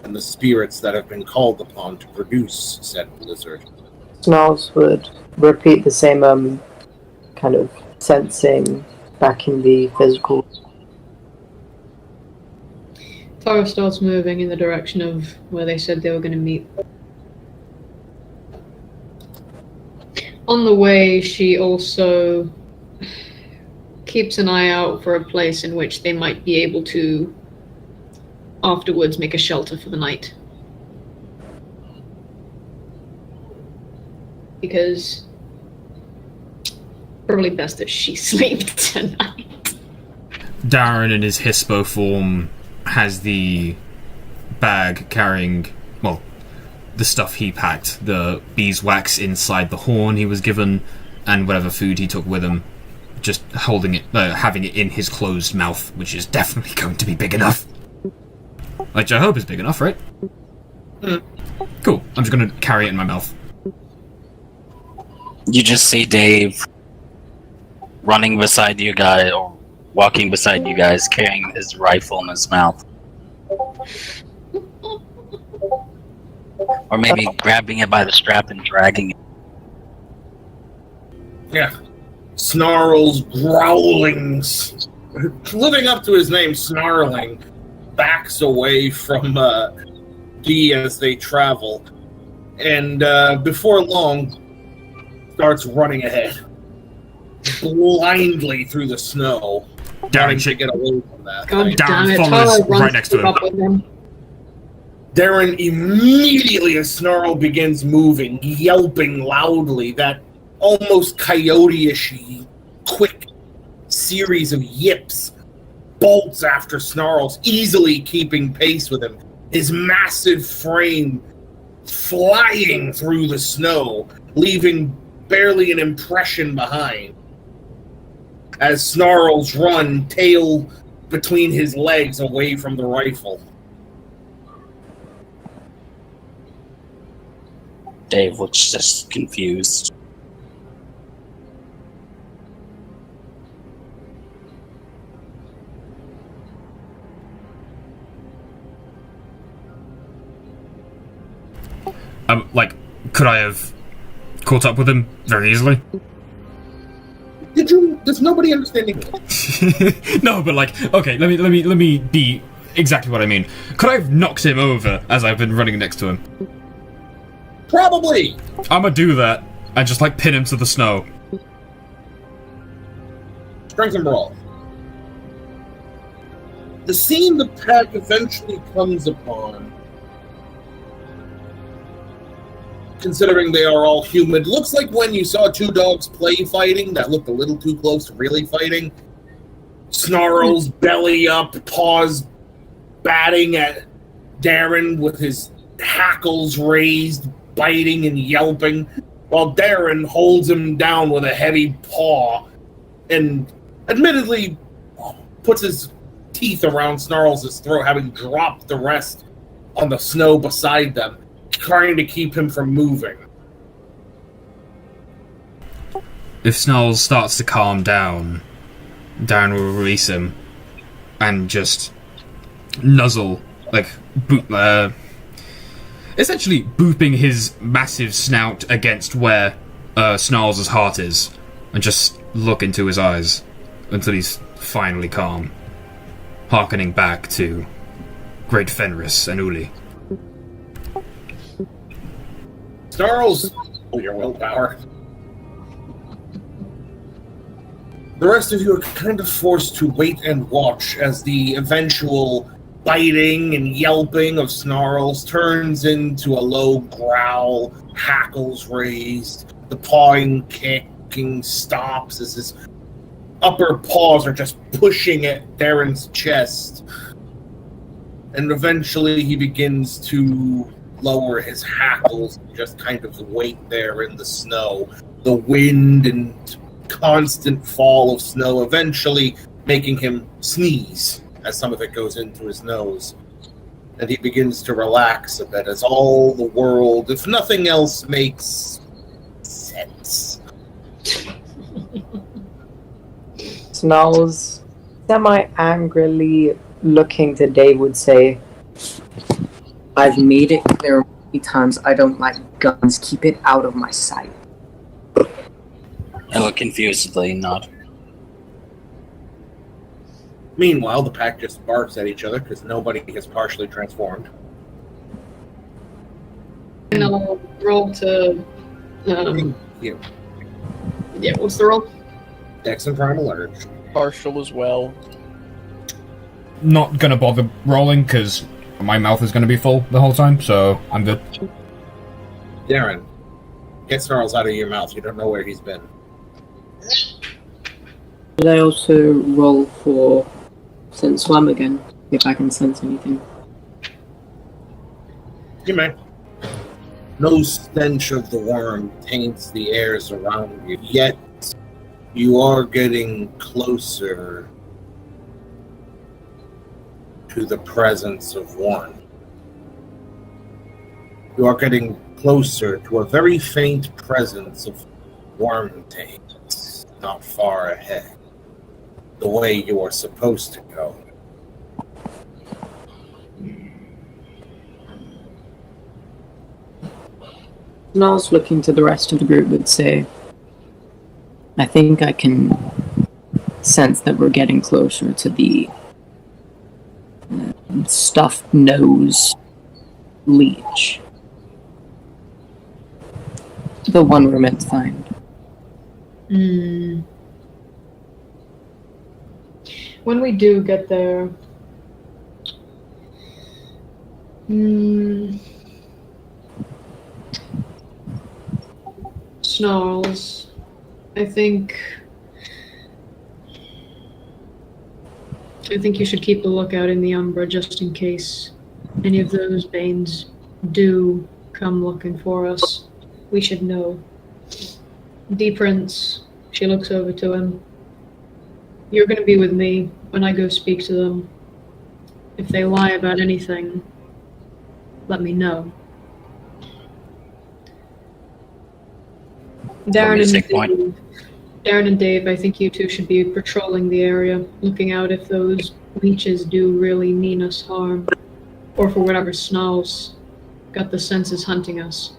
and the spirits that have been called upon to produce said blizzard. Snarls would repeat the same kind of sensing back in the physical. Tara starts moving in the direction of where they said they were going to meet. On the way, she also keeps an eye out for a place in which they might be able to afterwards make a shelter for the night. Because probably best that she sleep tonight. Darren in his Hispo form has the bag carrying, well, the stuff he packed, the beeswax inside the horn he was given, and whatever food he took with him, just holding it, having it in his closed mouth, which is definitely going to be big enough. Which I hope is big enough, right? Cool. I'm just going to carry it in my mouth. You just see Dave running beside you guys, or walking beside you guys, carrying his rifle in his mouth. Or maybe grabbing it by the strap and dragging it. Yeah. Snarls, growling, living up to his name, snarling, backs away from Dee as they travel. And before long, starts running ahead. Blindly through the snow. Trying to get away from that. God Right? damn it, Darren Tara follows runs right next to him. up with him. Darren immediately, as Snarl begins moving, yelping loudly, that almost coyote-ish, quick series of yips, bolts after Snarls, easily keeping pace with him. His massive frame flying through the snow, leaving barely an impression behind. As Snarls run, tail between his legs away from the rifle. Dave looks just confused. Could I have caught up with him very easily. Does nobody understand English? No, but like, okay, let me be exactly what I mean. Could I have knocked him over as I've been running next to him? Probably. I'ma do that and just like pin him to the snow. Strength and brawl. The scene the pack eventually comes upon, considering they are all human, looks like when you saw two dogs play fighting that looked a little too close to really fighting. Snarls, belly up, paws batting at Darren with his hackles raised, biting and yelping, while Darren holds him down with a heavy paw and admittedly puts his teeth around Snarls' throat, having dropped the rest on the snow beside them, trying to keep him from moving. If Snarls starts to calm down, Darren will release him and just nuzzle, like, essentially booping his massive snout against where Snarls' heart is, and just look into his eyes until he's finally calm, hearkening back to Great Fenris and Uli. Snarls, your willpower. The rest of you are kind of forced to wait and watch as the eventual biting and yelping of Snarls turns into a low growl, hackles raised, the pawing, kicking stops as his upper paws are just pushing at Darren's chest. And eventually he begins to lower his hackles and just kind of wait there in the snow. The wind and constant fall of snow eventually making him sneeze as some of it goes into his nose. And he begins to relax a bit as all the world, if nothing else, makes sense. Snarls, semi-angrily looking to Dave, would say, I've made it clear many times I don't like guns. Keep it out of my sight. I look confusedly nod. Meanwhile, the pack just barks at each other because nobody has partially transformed. And I'll roll to... Yeah. Yeah, what's the roll? Dex and Primal Urge. Partial as well. Not gonna bother rolling, because my mouth is gonna be full the whole time, so I'm good. Darren, get Snarls out of your mouth. You don't know where he's been. Should I also roll for Sense Swam again, if I can sense anything? You may. No stench of the worm taints the airs around you, yet you are getting closer to the presence of one. You are getting closer to a very faint presence of worm taints not far ahead, the way you are supposed to go. Snarls, looking to the rest of the group, would say, I think I can sense that we're getting closer to the stuffed nose leech. The one we're meant to find. When we do get there... Snarls, I think you should keep a lookout in the Umbra just in case any of those Banes do come looking for us. We should know. D-Prince, she looks over to him. You're going to be with me when I go speak to them. If they lie about anything, let me know. Darren and Dave, I think you two should be patrolling the area, looking out if those leeches do really mean us harm, or for whatever Snarls got the sense is hunting us.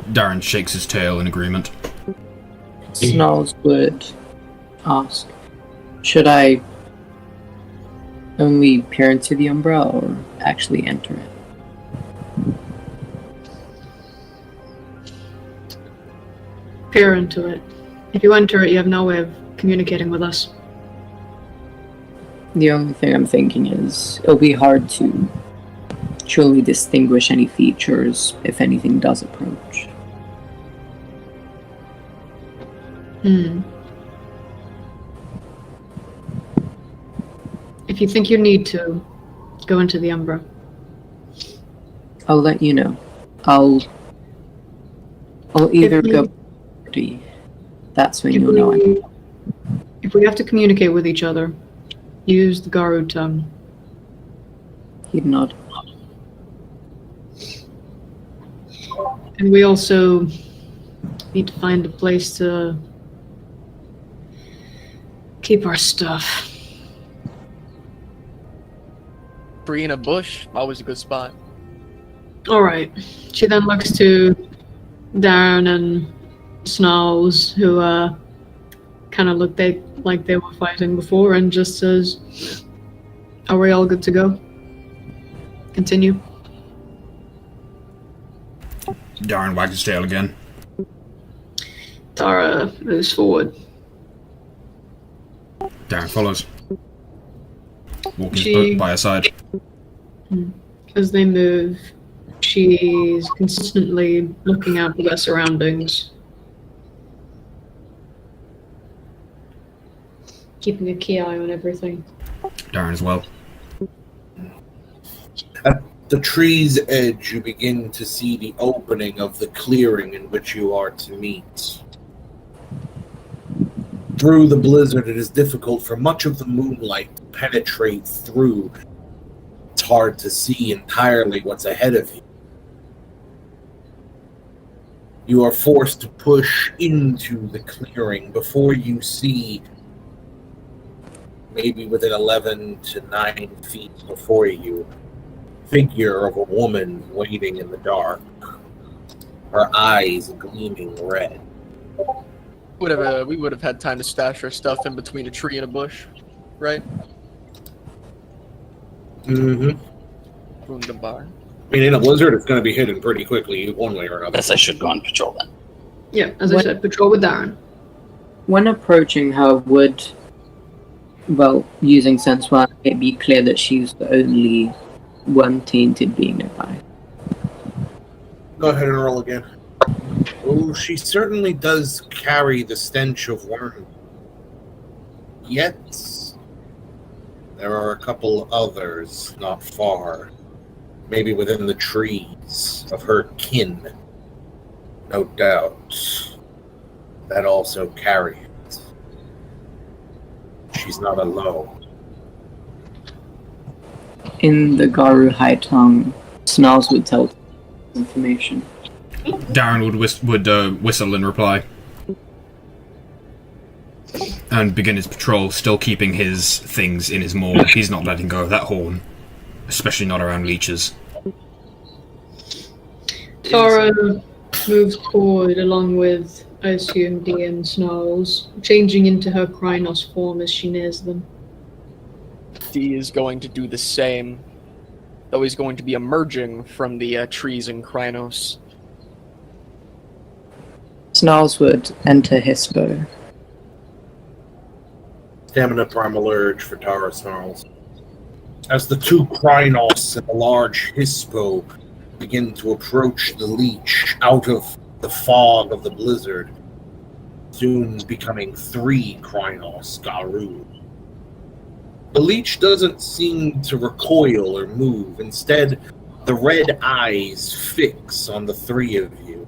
Darren shakes his tail in agreement. Snarls would ask, should I only peer into the Umbra or actually enter it? Peer into it. If you enter it, you have no way of communicating with us. The only thing I'm thinking is it'll be hard to truly distinguish any features if anything does approach. If you think you need to, go into the Umbra. I'll let you know. I'll either go. That's when you'll know. If we have to communicate with each other, use the Garu tongue. He'd nod. And we also need to find a place to keep our stuff. Tree in a bush, always a good spot. Alright. She then looks to Darren and Snarls, who kind of looked like they were fighting before, and just says, are we all good to go? Continue. Darren wags his tail again. Tara moves forward. Darren follows. Walking his boat by her side. As they move, she's consistently looking out for their surroundings. Keeping a key eye on everything. Darren as well. At the tree's edge, you begin to see the opening of the clearing in which you are to meet. Through the blizzard, it is difficult for much of the moonlight to penetrate through. It's hard to see entirely what's ahead of you. You are forced to push into the clearing before you see, maybe within 11 to 9 feet before you, figure of a woman waiting in the dark, her eyes gleaming red. We would have had time to stash our stuff in between a tree and a bush, right? Mm-hmm. Wunderbar. I mean, in a blizzard, it's going to be hidden pretty quickly, one way or another. Guess I should go on patrol then. Yeah, as I said, patrol with Darren. When approaching her, would, well, using sense one, it be clear that she's the only one tainted being nearby? Go ahead and roll again. Oh, she certainly does carry the stench of worm. Yet, there are a couple others not far, maybe within the trees, of her kin. No doubt, that also carry it. She's not alone. In the Garu High Tongue, Snarls would tell information. Darren would whistle in reply. And begin his patrol, still keeping his things in his maw. He's not letting go of that horn. Especially not around leeches. Tara moves forward along with, I assume, Dee and Snarls, changing into her Krynos form as she nears them. D is going to do the same, though he's going to be emerging from the trees in Krynos. Snarls would enter Hispo. Stamina Primal Urge for Tara Snarls. As the two Krynos and the large Hispo begin to approach the leech out of the fog of the blizzard, soon becoming 3 Krynos Garu. The leech doesn't seem to recoil or move. Instead, the red eyes fix on the 3 of you.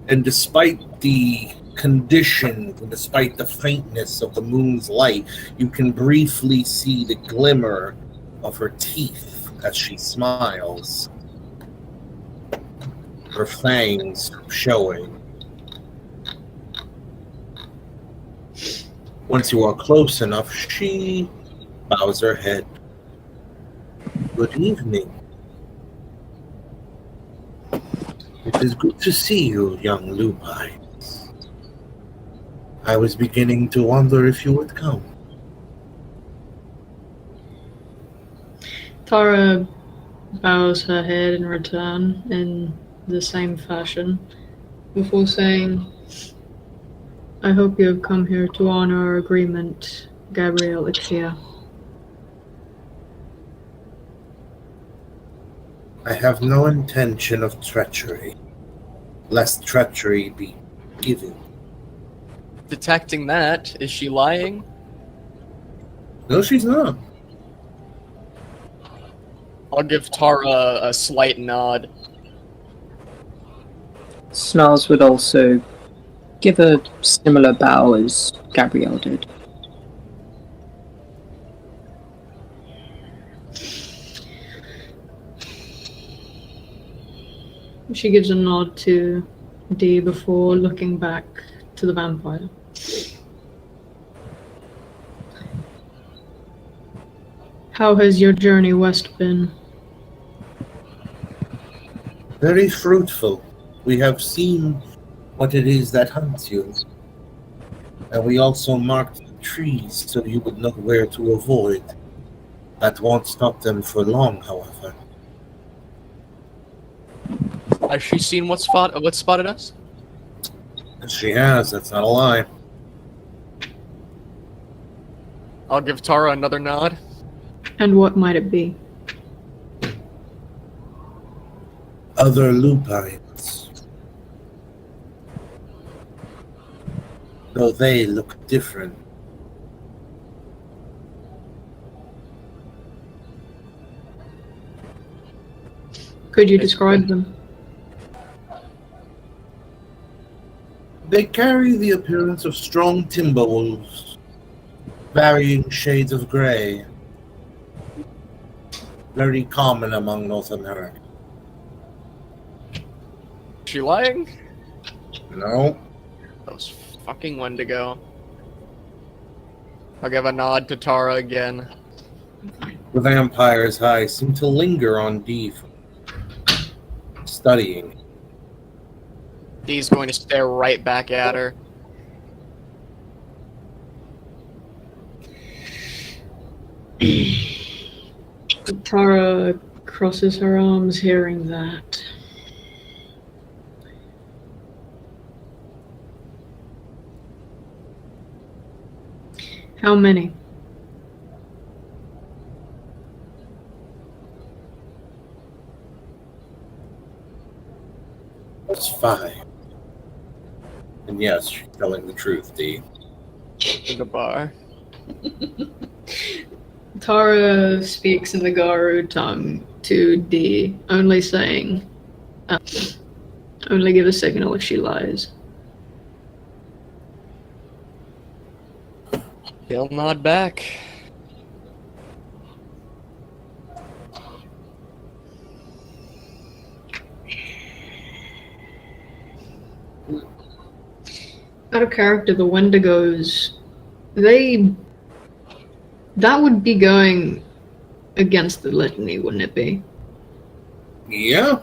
And despite the condition, despite the faintness of the moon's light, you can briefly see the glimmer of her teeth as she smiles. Her fangs showing. Once you are close enough, she bows her head. Good evening. It is good to see you, young lupines. I was beginning to wonder if you would come. Tara bows her head in return in the same fashion before saying, I hope you have come here to honor our agreement, Gabriel Ixia. I have no intention of treachery, lest treachery be given. Detecting that, is she lying? No, she's not. I'll give Tara a slight nod. Snarls would also give a similar bow as Gabrielle did. She gives a nod to Dee before looking back to the vampire. How has your journey west been? Very fruitful. We have seen what it is that hunts you. And we also marked the trees so you would know where to avoid. That won't stop them for long, however. Has she seen what spotted us? She has, that's not a lie. I'll give Tara another nod. And what might it be? Other lupines. Though they look different. Could you describe them? They carry the appearance of strong timber wolves, varying shades of gray. Very common among North America. Is she lying? No. Those fucking Wendigo. I'll give a nod to Tara again. The vampire's eyes seem to linger on Dee, studying. Dee's going to stare right back at her. Tara crosses her arms hearing that. How many? That's 5. And yes, she's telling the truth, Dee. In the bar. Tara speaks in the Garu tongue to Dee, only saying, only give a signal if she lies. He'll nod back. Out of character, the Wendigos, that would be going against the litany, wouldn't it be? Yeah.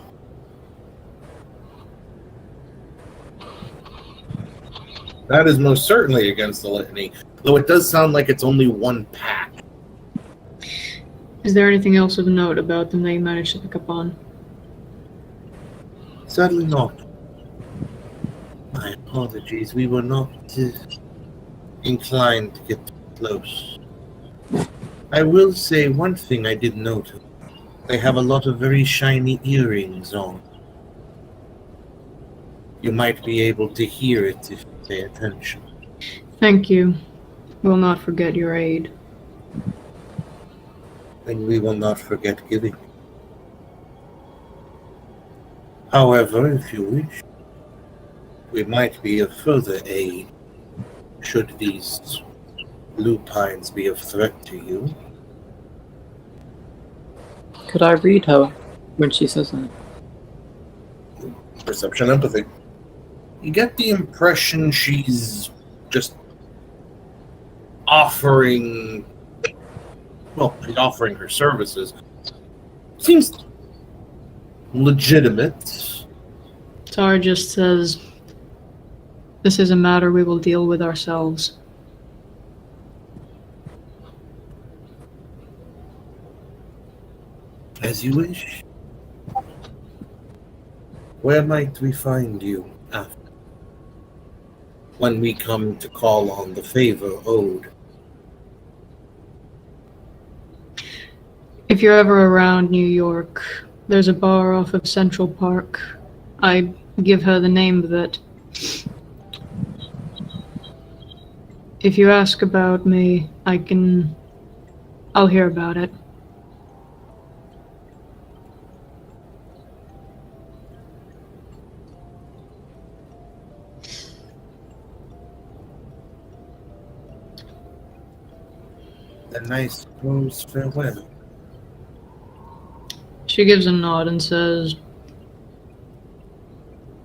That is most certainly against the litany, though it does sound like it's only one pack. Is there anything else of note about them that you managed to pick up on? Sadly not. My apologies, we were not inclined to get too close. I will say one thing I did notice. They have a lot of very shiny earrings on. You might be able to hear it if you pay attention. Thank you. We'll not forget your aid. And we will not forget giving. However, if you wish, we might be of further aid should these lupines be of threat to you. Could I read her when she says that? Perception, empathy. You get the impression she's just offering her services. Seems legitimate, Tar just says, "This is a matter we will deal with ourselves." As you wish. Where might we find you after? When we come to call on the favor owed. If you're ever around New York, there's a bar off of Central Park. I give her the name of it. If you ask about me, I'll hear about it. Then I suppose farewell. She gives a nod and says,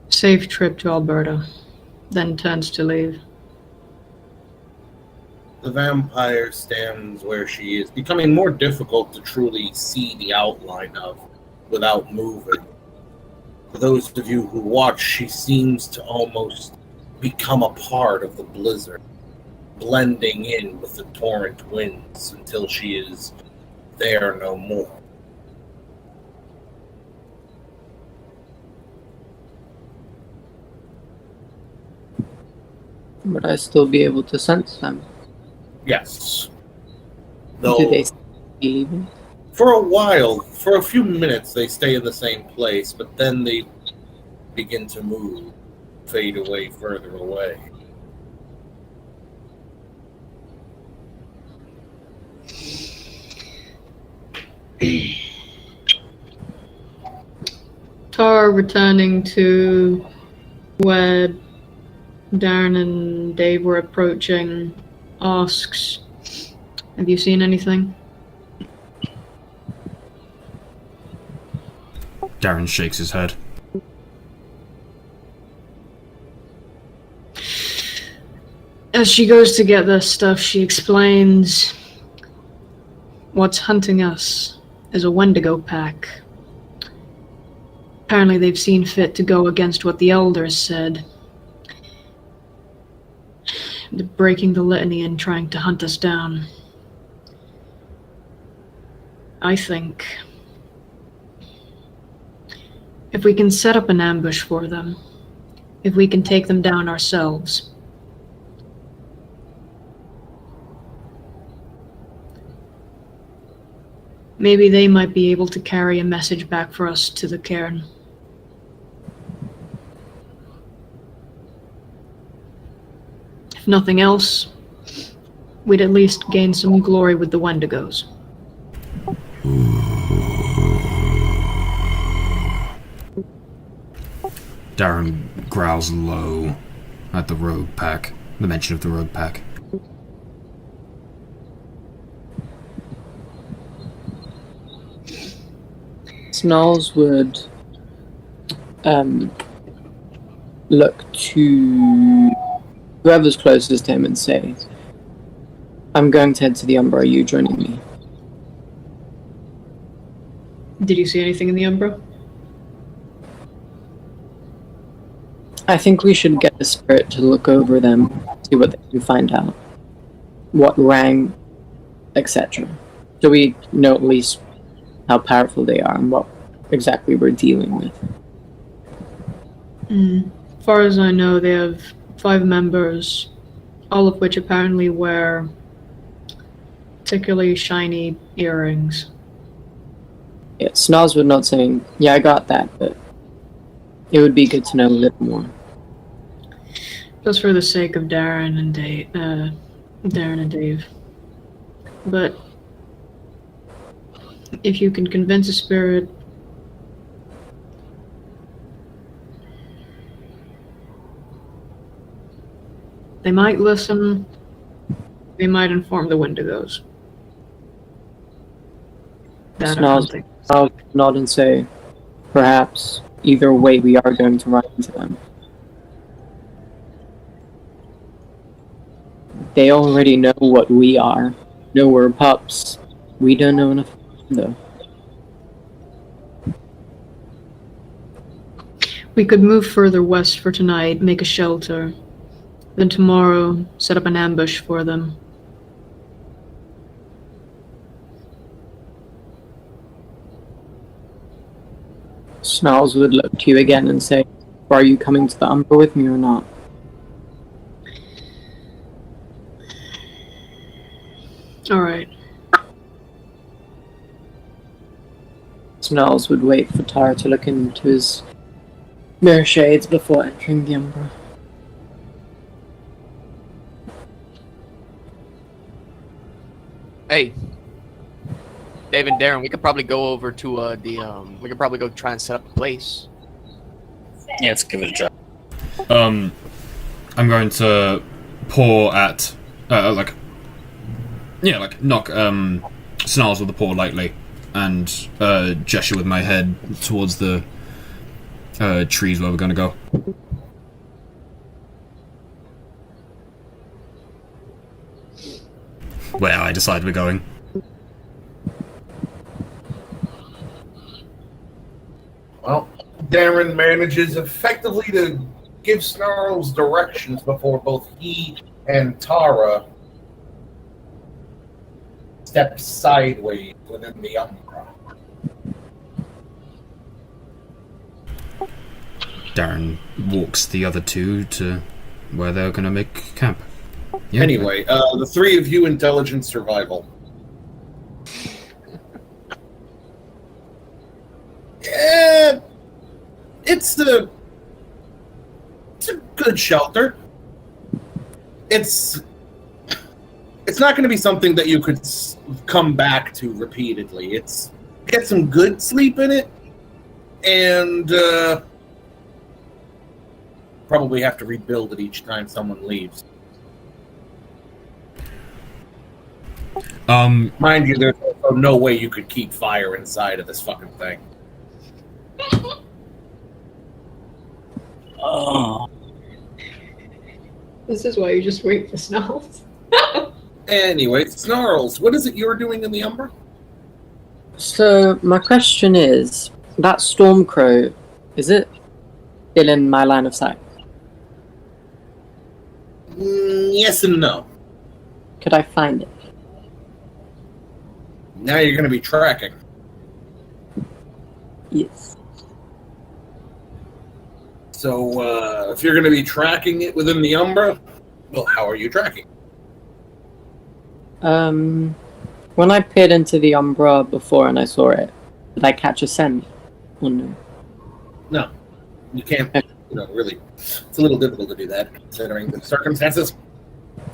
"Safe trip to Alberta," then turns to leave. The vampire stands where she is, becoming more difficult to truly see the outline of without moving. For those of you who watch, she seems to almost become a part of the blizzard, blending in with the torrent winds until she is there no more. Would I still be able to sense them? Yes. Do Though, they be leaving? for a while, for a few minutes, they stay in the same place, but then they begin to move, fade away further away. Tar, returning to where Darren and Dave were approaching, asks, "Have you seen anything?" Darren shakes his head. As she goes to get their stuff, she explains, "What's hunting us is a Wendigo pack. Apparently they've seen fit to go against what the elders said. They're breaking the litany and trying to hunt us down. I think if we can set up an ambush for them, if we can take them down ourselves, maybe they might be able to carry a message back for us to the cairn. If nothing else, we'd at least gain some glory with the Wendigos." Darren growls low at the rogue pack, the mention of the rogue pack. Snarls would look to whoever's closest to him and say, "I'm going to head to the Umbra, are you joining me?" Did you see anything in the Umbra? I think we should get the spirit to look over them, see what they can find out. What rank, etc. So we know at least how powerful they are and what exactly we're dealing with. As far as I know, they have 5 members, all of which apparently wear particularly shiny earrings. Yeah, Snarls would not saying, "Yeah, I got that," but it would be good to know a little more. Just for the sake of Darren and Dave. But if you can convince a spirit, they might listen, they might inform the Wendigos. That or Snarls something. I'll nod and say, "Perhaps either way we are going to run into them." They already know what we are. Know we're pups. We don't know enough though. We could move further west for tonight, make a shelter. Then tomorrow, set up an ambush for them. Snarls would look to you again and say, are you coming to the Umbra with me or not? Alright. Snarls would wait for Tara to look into his mirror shades before entering the Umbra. Hey, Dave and Darren, we could probably go over to we could probably go try and set up a place. Yeah, let's give it a try. I'm going to paw at, knock Snarls with the paw lightly, and gesture with my head towards the trees where we're going to go. Where I decide we're going. Well, Darren manages effectively to give Snarls directions before both he and Tara step sideways within the Umbra. Darren walks the other two to where they're going to make camp. Yeah. Anyway, the three of you intelligence survival. It's a good shelter. It's not going to be something that you could come back to repeatedly. It's get some good sleep in it, and probably have to rebuild it each time someone leaves. Mind you, there's also no way you could keep fire inside of this fucking thing. Oh. This is why you just wait for Snarls. Anyway, Snarls, what is it you're doing in the Umbra? So, my question is, that Stormcrow, is it still in my line of sight? Yes and no. Could I find it? Now you're going to be tracking. Yes. So, if you're going to be tracking it within the Umbra, well, how are you tracking? When I peered into the Umbra before and I saw it, did I catch a scent? Or no? No. You can't, really. It's a little difficult to do that, considering the circumstances.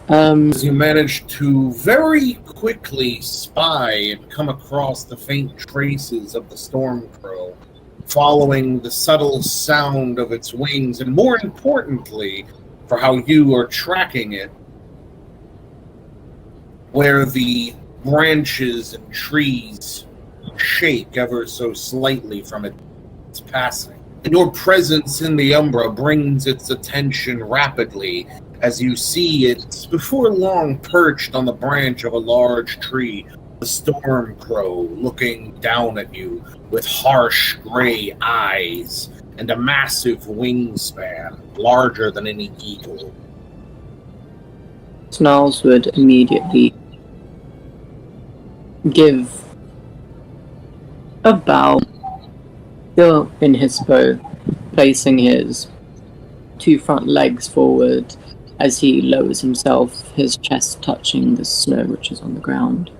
You manage to very quickly spy and come across the faint traces of the Stormcrow, following the subtle sound of its wings, and more importantly, for how you are tracking it, where the branches and trees shake ever so slightly from its passing. And your presence in the Umbra brings its attention rapidly as you see it before long perched on the branch of a large tree, the Stormcrow looking down at you with harsh gray eyes and a massive wingspan, larger than any eagle. Snarls would immediately give a bow, still in his bow, placing his two front legs forward as he lowers himself, his chest touching the snow which is on the ground.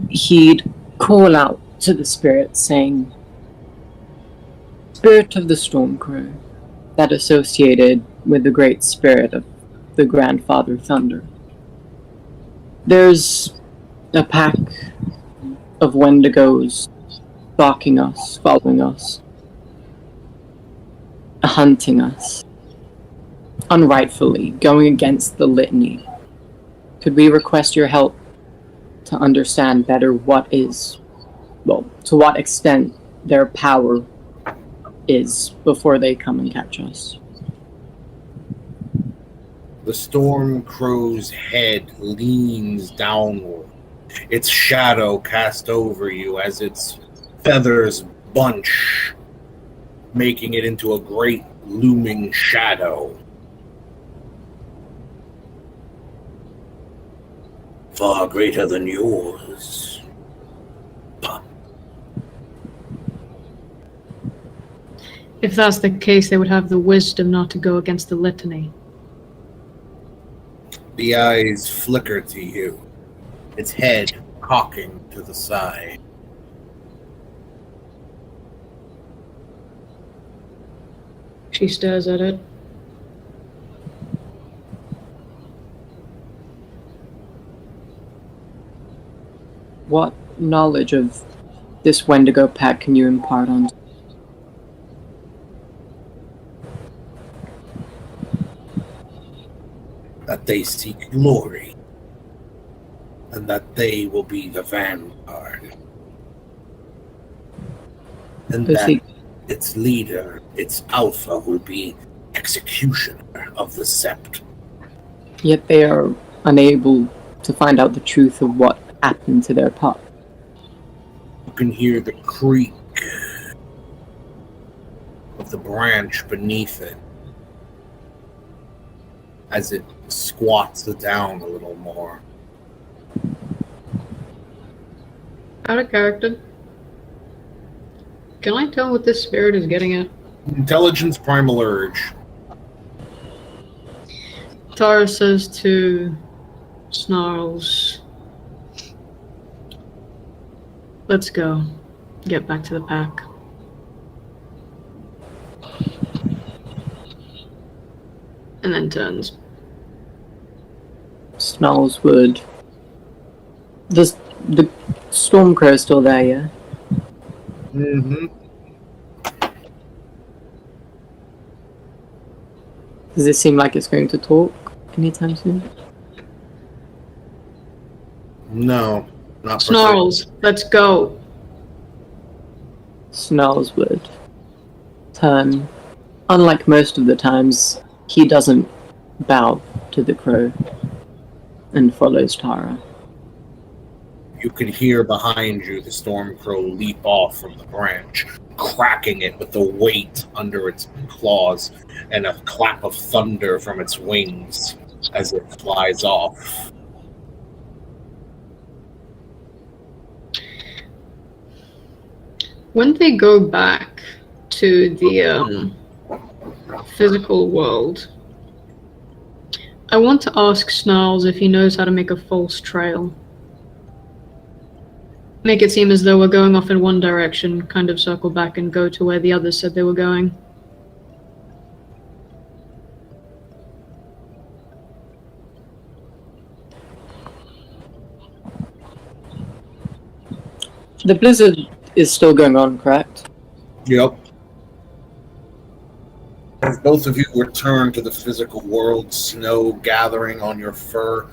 He'd call out to the spirit, saying, "Spirit of the Stormcrow, that associated with the great spirit of the Grandfather Thunder. There's a pack of Wendigos stalking us, following us, hunting us, unrightfully, going against the litany. Could we request your help to understand better to what extent their power is before they come and catch us?" The Stormcrow's head leans downward, its shadow cast over you as its feathers bunch making it into a great looming shadow. Far greater than yours. If that's the case, they would have the wisdom not to go against the litany. The eyes flicker to you, its head cocking to the side. She stares at it. What knowledge of this Wendigo pack can you impart on? That they seek glory, and that they will be the vanguard. And Does that he- its leader, its alpha, will be executioner of the sept. Yet they are unable to find out the truth of what happened to their pup. You can hear the creak of the branch beneath it as it squats down a little more. Out of character. Can I tell what this spirit is getting at? Intelligence primal urge. Tara says to Snarls, let's go. Get back to the pack. And then turns. Snarls would. Does the Stormcrow still there, yeah? Mm-hmm. Does it seem like it's going to talk anytime soon? No, not for Snarls, let's go. Snarls would turn. Unlike most of the times, he doesn't bow to the crow and follows Tara. You can hear behind you the Stormcrow leap off from the branch, cracking it with the weight under its claws and a clap of thunder from its wings as it flies off. When they go back to the physical world, I want to ask Snarls if he knows how to make a false trail. Make it seem as though we're going off in one direction, kind of circle back and go to where the others said they were going. The blizzard is still going on, correct? Yep. As both of you return to the physical world, snow gathering on your fur,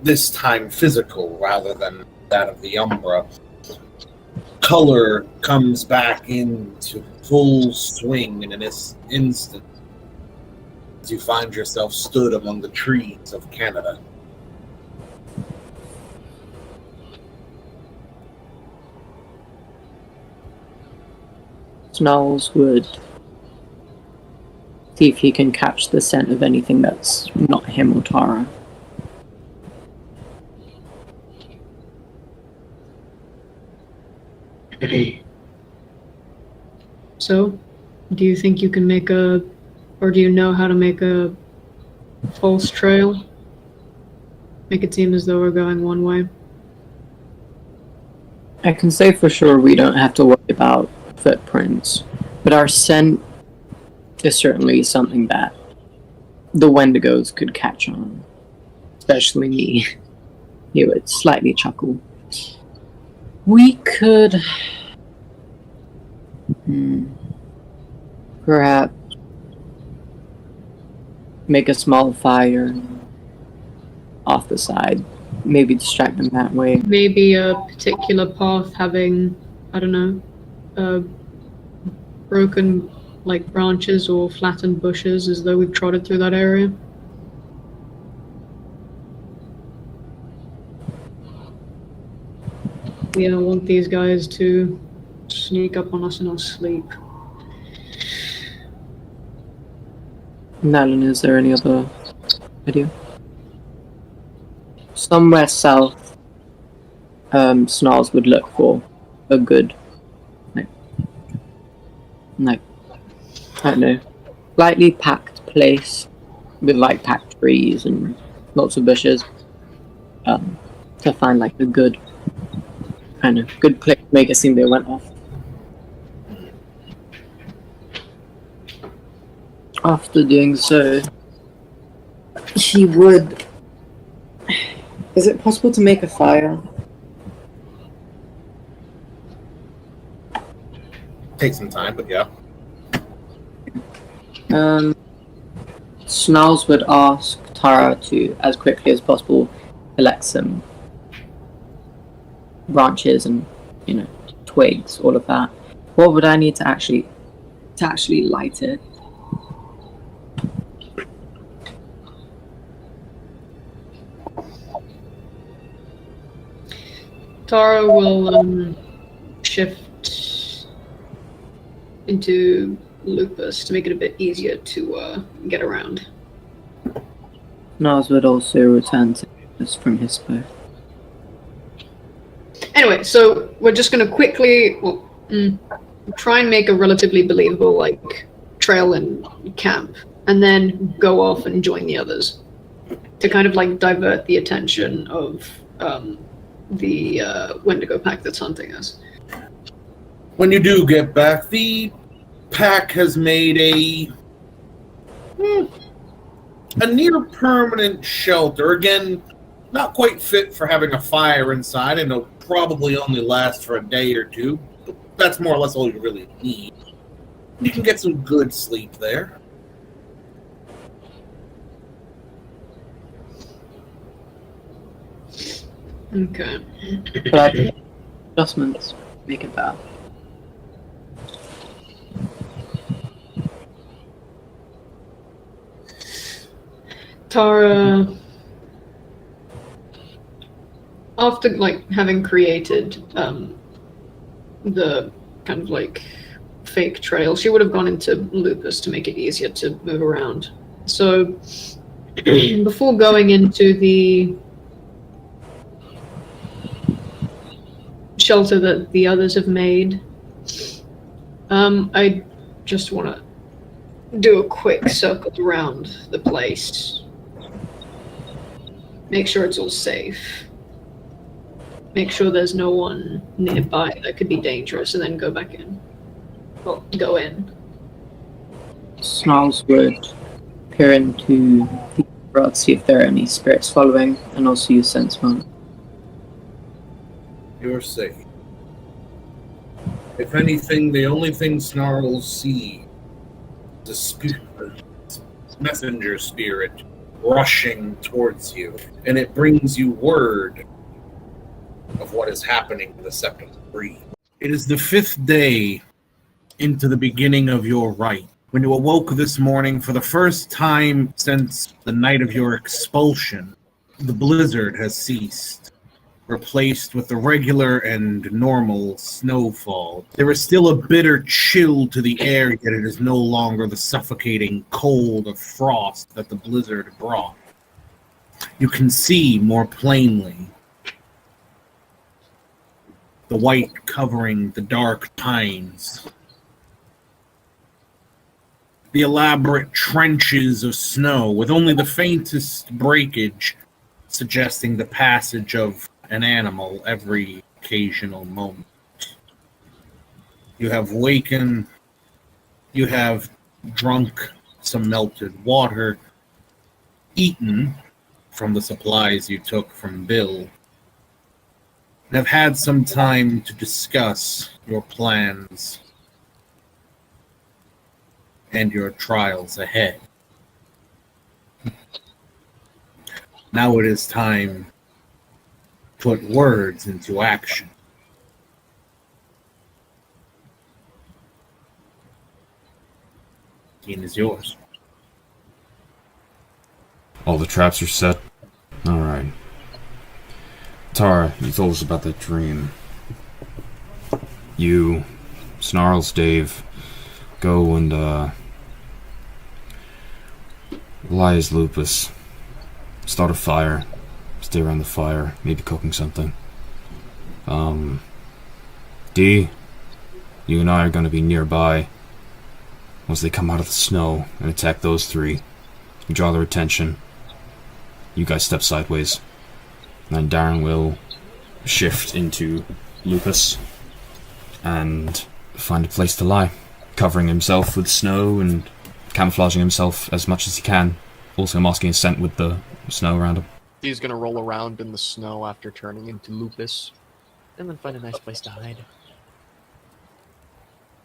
this time physical rather than that of the Umbra, color comes back into full swing in an instant as you find yourself stood among the trees of Canada. Snarls would see if he can catch the scent of anything that's not him or Tara. So, do you think you can make a, or do you know how to make a false trail? Make it seem as though we're going one way. I can say for sure we don't have to worry about footprints, but our scent is certainly something that the Wendigos could catch on. Especially me. He would slightly chuckle. We could... perhaps make a small fire off the side. Maybe distract them that way. Maybe a particular path having, I don't know, broken like branches or flattened bushes as though we've trotted through that area. We don't want these guys to sneak up on us in our sleep. Nalan, is there any other idea? Somewhere south, Snarls would look for a good, like, I don't know, lightly packed place with like packed trees and lots of bushes, to find like a good place to make it seem they went off. After doing so, he would... Is it possible to make a fire? Take some time, but yeah. Snarls would ask Tara to, as quickly as possible, collect some branches and, twigs, all of that. What would I need to actually light it? Tara will shift into Lupus to make it a bit easier to get around. Snarls would also return to us from his bow. Anyway, so we're just going to quickly try and make a relatively believable trail and camp, and then go off and join the others to kind of divert the attention of the Wendigo pack that's hunting us. When you do get back, the pack has made a near permanent shelter. Again, not quite fit for having a fire inside, and it'll probably only last for a day or two. But that's more or less all you really need. You can get some good sleep there. Okay. But I think adjustments make it better. Tara, after having created the kind of fake trail, she would have gone into Lupus to make it easier to move around. So before going into the shelter that the others have made, I just want to do a quick circle around the place. Make sure it's all safe. Make sure there's no one nearby that could be dangerous, and then go back in. Well, go in. Snarls would peer into the world, see if there are any spirits following, and also use sense mode. You're safe. If anything, the only thing Snarls see is a messenger spirit rushing towards you, and it brings you word of what is happening in the second degree. It is the 5th day into the beginning of your rite. When you awoke this morning for the first time since the night of your expulsion, the blizzard has ceased, replaced with the regular and normal snowfall. There is still a bitter chill to the air, yet it is no longer the suffocating cold of frost that the blizzard brought. You can see more plainly the white covering the dark pines, the elaborate trenches of snow with only the faintest breakage suggesting the passage of an animal every occasional moment. You have wakened, you have drunk some melted water, eaten from the supplies you took from Bill, and have had some time to discuss your plans and your trials ahead. Now it is time to put words into action. Scene is yours. All the traps are set. Alright. Tara, you told us about that dream. You, Snarls, Dave, go and Why is Lupus? Start a fire. Stay around the fire. Maybe cooking something. D, you and I are going to be nearby once they come out of the snow and attack those three. You draw their attention. You guys step sideways. And then Darren will shift into Lupus and find a place to lie, covering himself with snow and camouflaging himself as much as he can, also masking his scent with the snow around him. He's gonna roll around in the snow after turning into Lupus, and then find a nice place to hide. I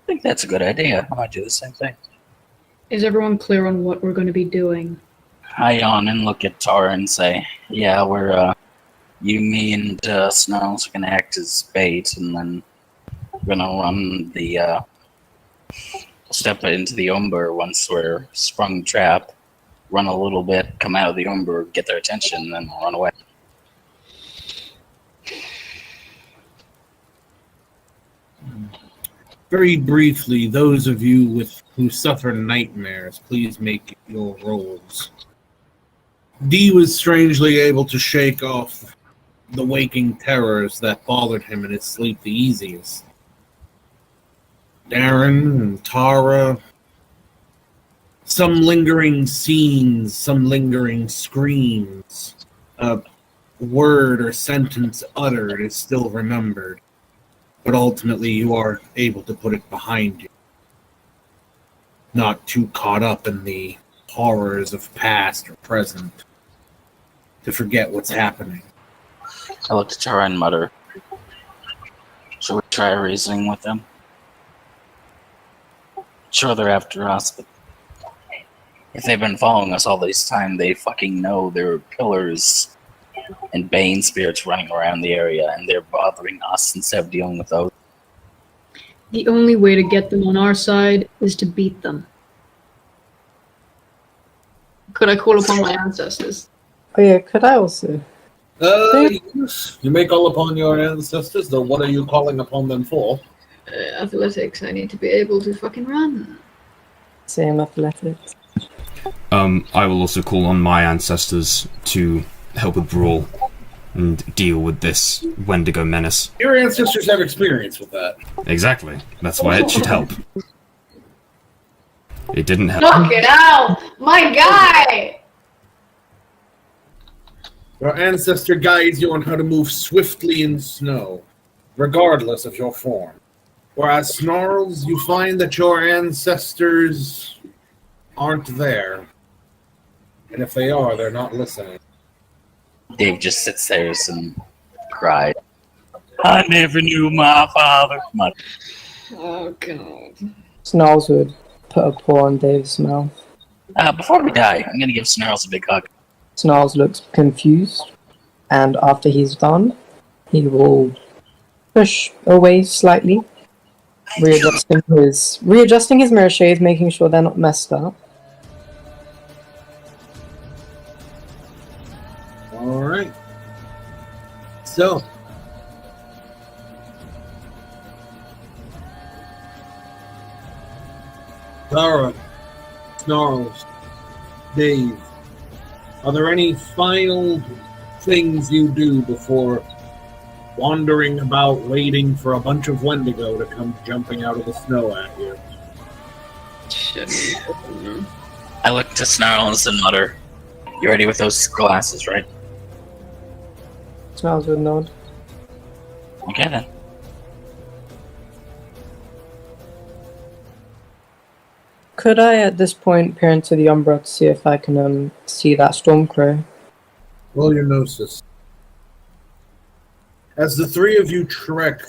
think that's a good idea. I might do the same thing. Is everyone clear on what we're going to be doing? I yawn and look at Tara and say, yeah, we're, you, me, and Snarls are going to act as bait, and then we're going to run the, step into the Umber once we're sprung trap, run a little bit, come out of the Umber, get their attention, and then run away. Very briefly, those of you who suffer nightmares, please make your rolls. D was strangely able to shake off the waking terrors that bothered him in his sleep the easiest. Darren and Tara, some lingering scenes, some lingering screams, a word or sentence uttered is still remembered. But ultimately, you are able to put it behind you. Not too caught up in the horrors of past or present to forget what's happening. I look at Tara and mutter, should we try reasoning with them? Sure, they're after us, but if they've been following us all this time, they fucking know there are pillars and Bane spirits running around the area, and they're bothering us instead of dealing with those. The only way to get them on our side is to beat them. Could I call upon my ancestors? Oh yeah, could I also? Yes. You may call upon your ancestors, though what are you calling upon them for? Athletics, I need to be able to fucking run. Same athletics. I will also call on my ancestors to help with Brawl and deal with this Wendigo menace. Your ancestors have experience with that. Exactly. That's why it should help. It didn't help. Knock it out! My guy! Your ancestor guides you on how to move swiftly in snow, regardless of your form. Whereas Snarls, you find that your ancestors aren't there. And if they are, they're not listening. Dave just sits there and cries. I never knew my father. Oh, God. Snarls would put a paw on Dave's mouth. Before we die, I'm going to give Snarls a big hug. Snarls looks confused, and after he's done, he will push away slightly, readjusting his mirror shades, making sure they're not messed up. Alright. So. Tara, Snarls, Dave, are there any final things you do before wandering about waiting for a bunch of Wendigo to come jumping out of the snow at you? I look to Snarls and mutter, you ready with those glasses, right? Snarls would nod. Okay then. Could I, at this point, peer into the Umbra to see if I can see that Stormcrow? Roll your gnosis. As the three of you trek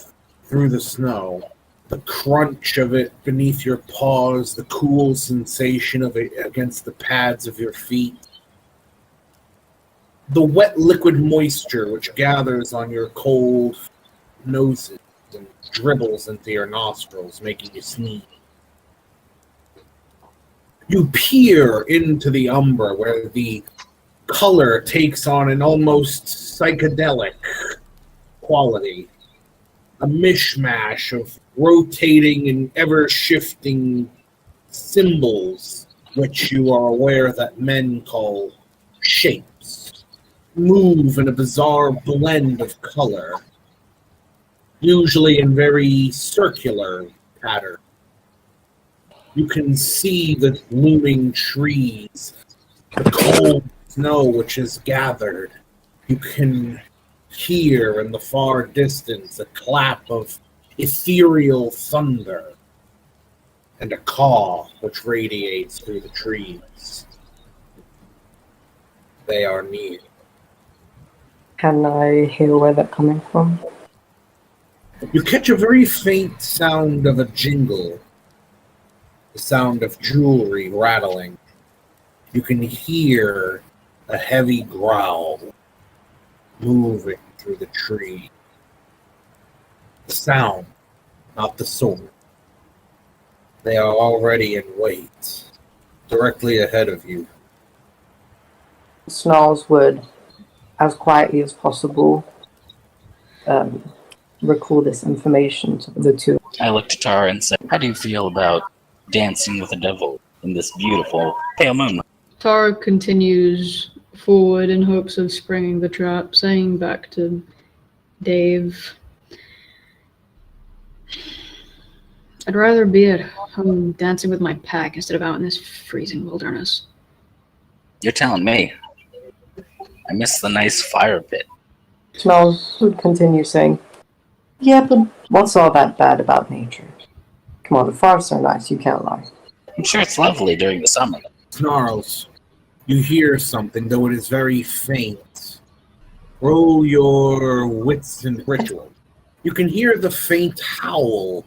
through the snow, the crunch of it beneath your paws, the cool sensation of it against the pads of your feet, the wet liquid moisture which gathers on your cold noses and dribbles into your nostrils, making you sneeze. You peer into the Umbra, where the color takes on an almost psychedelic quality. A mishmash of rotating and ever-shifting symbols which you are aware that men call shapes, move in a bizarre blend of color, usually in very circular pattern. You can see the looming trees, the cold snow which is gathered. You can hear in the far distance a clap of ethereal thunder and a caw which radiates through the trees. They are near. Can I hear where they're coming from? You catch a very faint sound of a jingle, the sound of jewelry rattling. You can hear a heavy growl moving through the tree. The sound, not the sword. They are already in wait, directly ahead of you. Snarls would, as quietly as possible, recall this information to the two. I looked at Tara and said, "How do you feel about dancing with the devil in this beautiful pale moonlight?" Tara continues forward in hopes of springing the trap, saying back to Dave, "I'd rather be at home dancing with my pack instead of out in this freezing wilderness." You're telling me. I miss the nice fire pit. Snarls would continue saying, "Yeah, but what's all that bad about nature? Come on, the forests are nice, you can't lie." I'm sure it's lovely during the summer. Snarls, you hear something, though it is very faint. Roll your wits and ritual. You can hear the faint howl.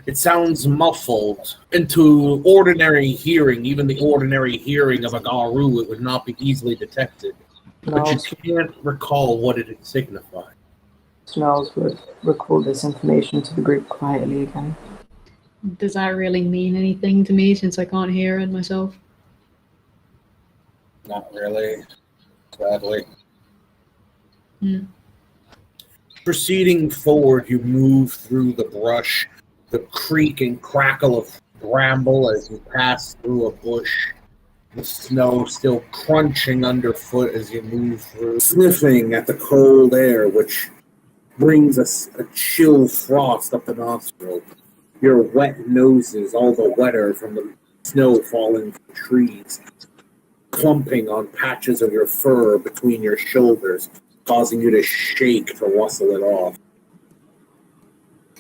It sounds muffled into ordinary hearing, even the ordinary hearing of a Garu, it would not be easily detected. But you can't recall what it signified. Snarls would recall this information to the group quietly again. Does that really mean anything to me since I can't hear it myself? Not really, sadly. Proceeding forward, you move through the brush, the creak and crackle of bramble as you pass through a bush. The snow still crunching underfoot as you move through, sniffing at the cold air, which brings a chill frost up the nostril. Your wet noses, all the wetter from the snow falling from trees, clumping on patches of your fur between your shoulders, causing you to shake to rustle it off.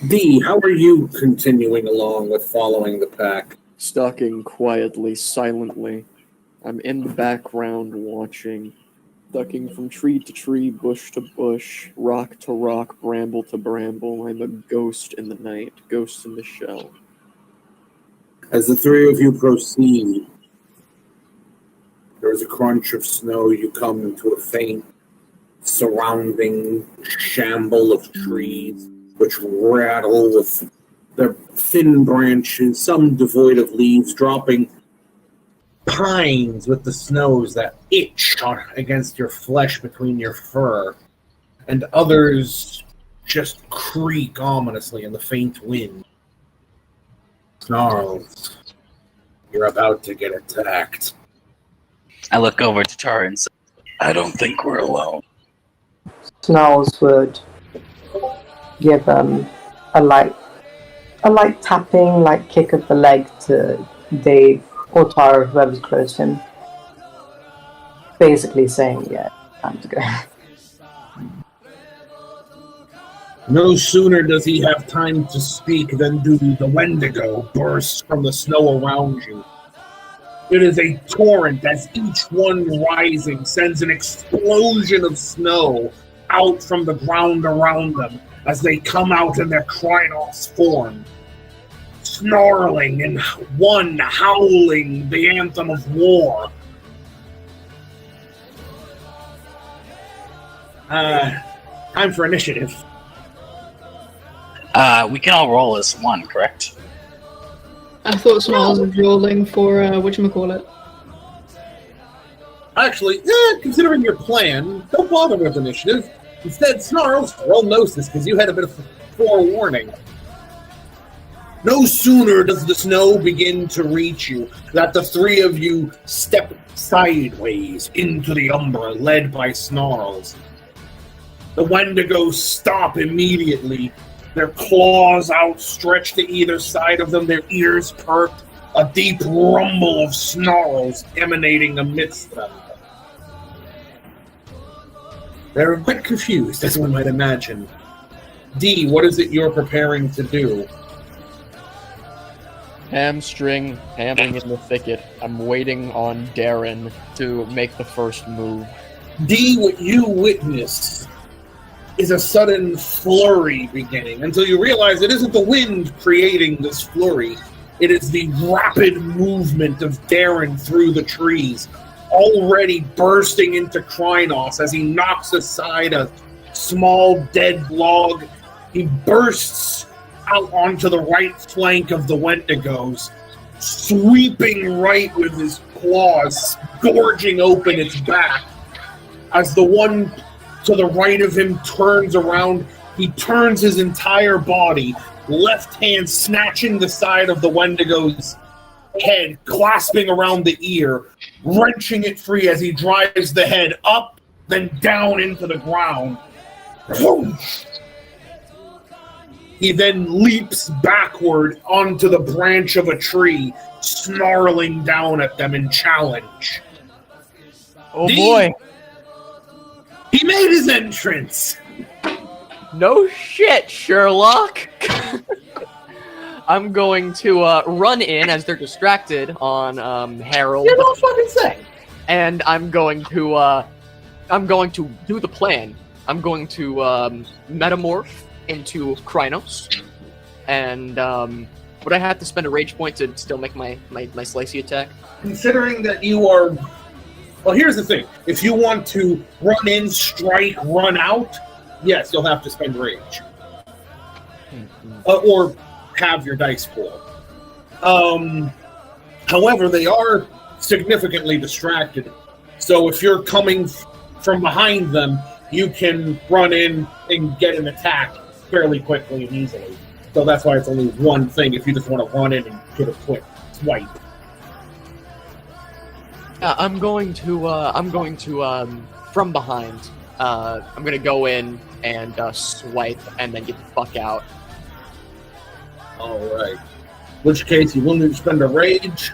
D, how are you continuing along with following the pack? Stalking quietly, silently. I'm in the background watching, ducking from tree to tree, bush to bush, rock to rock, bramble to bramble. I'm a ghost in the night, ghost in the shell. As the three of you proceed, there is a crunch of snow. You come into a faint surrounding shamble of trees, which rattle with their thin branches, some devoid of leaves, dropping pines with the snows that itch against your flesh between your fur, and others just creak ominously in the faint wind. Snarls, you're about to get attacked. I look over to Tara and say, "I don't think we're alone." Snarls would give a light tapping, light kick of the leg to Dave or Tara, whoever's close to him, basically saying, "Yeah, time to go." No sooner does he have time to speak than do the Wendigo bursts from the snow around you. It is a torrent as each one rising sends an explosion of snow out from the ground around them as they come out in their Krynos form, snarling and one howling the anthem of war. Time for initiative. We can all roll as one, correct? I thought Snarls was rolling for whatchamacallit. Actually, considering your plan, don't bother with initiative. Instead, Snarls, roll Gnosis, because you had a bit of forewarning. No sooner does the snow begin to reach you that the three of you step sideways into the Umbra, led by Snarls. The Wendigos stop immediately, their claws outstretched to either side of them, their ears perked, a deep rumble of snarls emanating amidst them. They're a bit confused, as one might imagine. D, what is it you're preparing to do? Hamstring in the thicket. I'm waiting on Darren to make the first move. D, what you witness is a sudden flurry beginning, until you realize it isn't the wind creating this flurry. It is the rapid movement of Darren through the trees, already bursting into Krynos as he knocks aside a small dead log. He bursts out onto the right flank of the Wendigos, sweeping right with his claws, gorging open its back. As the one to the right of him turns around, he turns his entire body, left hand snatching the side of the Wendigo's head, clasping around the ear, wrenching it free as he drives the head up, then down into the ground. He then leaps backward onto the branch of a tree, snarling down at them in challenge. Oh boy. He made his entrance! No shit, Sherlock! I'm going to run in as they're distracted on Harold. You don't fucking say! And I'm going to do the plan. I'm going to metamorph into Krynos. And would I have to spend a rage point to still make my slicey attack? Considering that you are... Well, here's the thing. If you want to run in, strike, run out, yes, you'll have to spend rage. Or have your dice pool. However, they are significantly distracted. So if you're coming from behind them, you can run in and get an attack fairly quickly and easily. So that's why it's only one thing if you just want to run in and get a quick swipe. I'm going to from behind. I'm gonna go in and swipe and then get the fuck out. All right. In which case, you will need to spend a rage.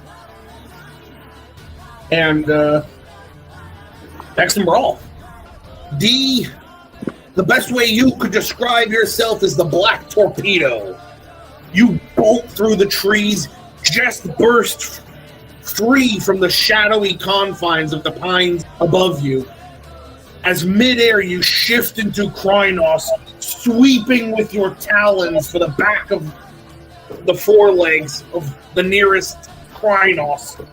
And next and brawl. D, the best way you could describe yourself is the Black Torpedo. You bolt through the trees, just burst free from the shadowy confines of the pines above you. As midair, you shift into Krynos, sweeping with your talons for the back of the forelegs of the nearest Krynos,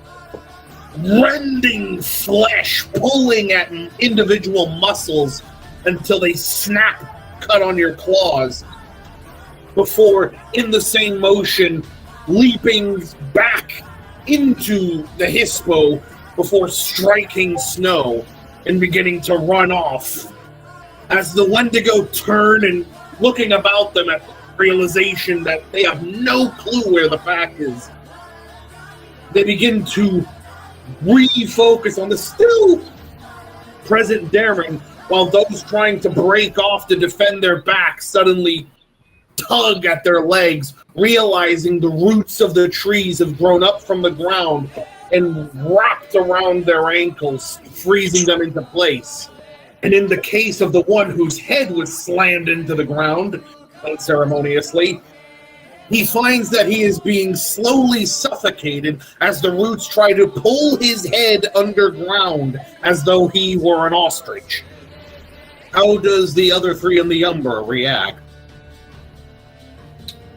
rending flesh, pulling at individual muscles until they snap, cut on your claws, before, in the same motion, leaping back into the Hispo before striking snow and beginning to run off. As the Wendigo turn and looking about them at the realization that they have no clue where the pack is, they begin to refocus on the still present Darren, while those trying to break off to defend their back suddenly tug at their legs, realizing the roots of the trees have grown up from the ground and wrapped around their ankles, freezing them into place. And in the case of the one whose head was slammed into the ground, unceremoniously, he finds that he is being slowly suffocated as the roots try to pull his head underground as though he were an ostrich. How does the other three in the Umbra react?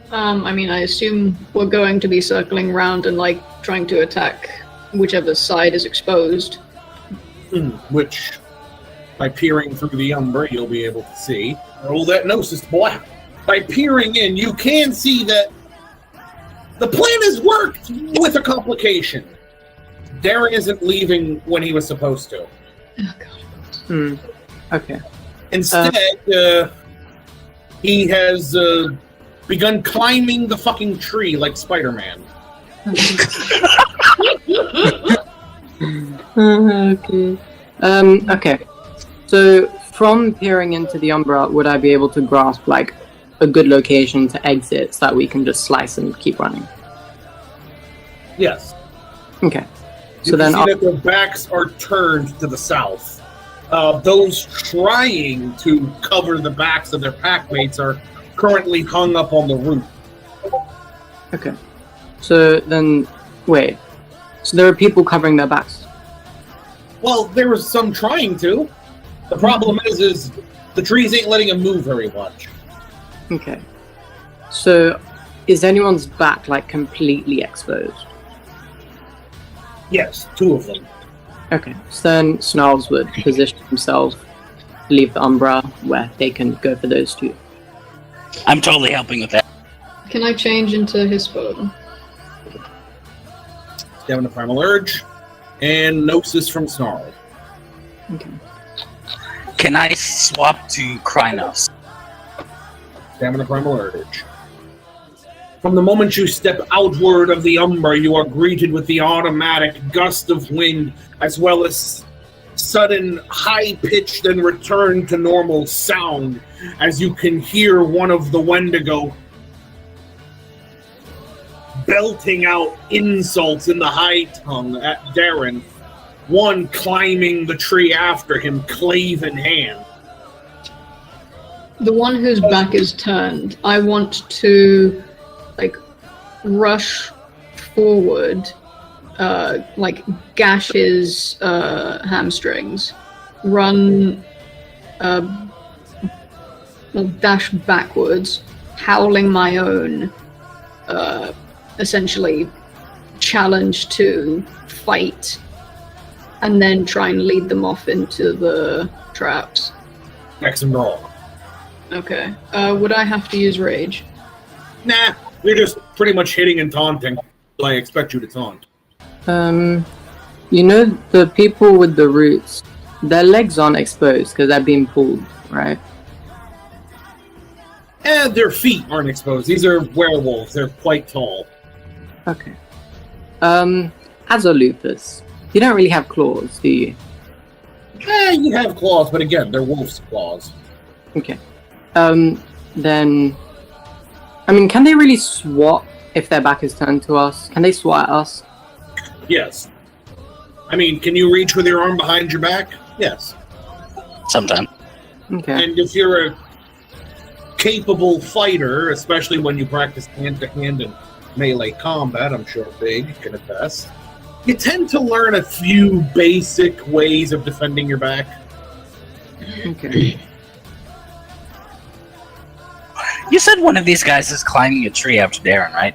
I assume we're going to be circling around and, trying to attack whichever side is exposed. Which, by peering through the Umbra, you'll be able to see. Roll that Gnosis, boy. By peering in, you can see that the plan has worked with a complication. Darren isn't leaving when he was supposed to. Oh, God. Okay. Instead, he has begun climbing the fucking tree like Spider-Man. Okay. Okay. So, from peering into the Umbra, would I be able to grasp, like, a good location to exit so that we can just slice and keep running? Yes. Okay. You So can then see that their backs are turned to the south. Those trying to cover the backs of their packmates are currently hung up on the roof. Okay. So then, wait. So there are people covering their backs? Well, there was some trying to. The problem is the trees ain't letting them move very much. Okay. So, is anyone's back, like, completely exposed? Yes, 2 of them. Okay. So then Snarls would position himself to leave the Umbra where they can go for those 2. I'm totally helping with that. Can I change into Hispo? Stamina Primal Urge, and Gnosis from Snarl. Okay. Can I swap to Krynos? Stamina Primal Urge. From the moment you step outward of the Umbra, you are greeted with the automatic gust of wind, as well as sudden high-pitched and return to normal sound, as you can hear one of the Wendigo belting out insults in the high tongue at Darren, one climbing the tree after him, clave in hand. The one whose back is turned, I want to, like, rush forward, like, gash his hamstrings, run, dash backwards, howling my own, essentially, challenge to fight, and then try and lead them off into the traps. X and Brawl. Okay. Would I have to use rage? Nah, you're just pretty much hitting and taunting. I expect you to taunt. You know, the people with the roots, their legs aren't exposed because they're being pulled, right? And their feet aren't exposed. These are werewolves. They're quite tall. Okay. As a lupus, you don't really have claws, do you? You have claws, but again, they're wolf's claws. Okay. Then, I mean, can they really swat if their back is turned to us? Can they swat at us? Yes. I mean, can you reach with your arm behind your back? Yes. Sometime. Okay. And if you're a capable fighter, especially when you practice hand-to-hand and melee combat, I'm sure Big can attest, you tend to learn a few basic ways of defending your back. Okay. You said one of these guys is climbing a tree after Darren, right?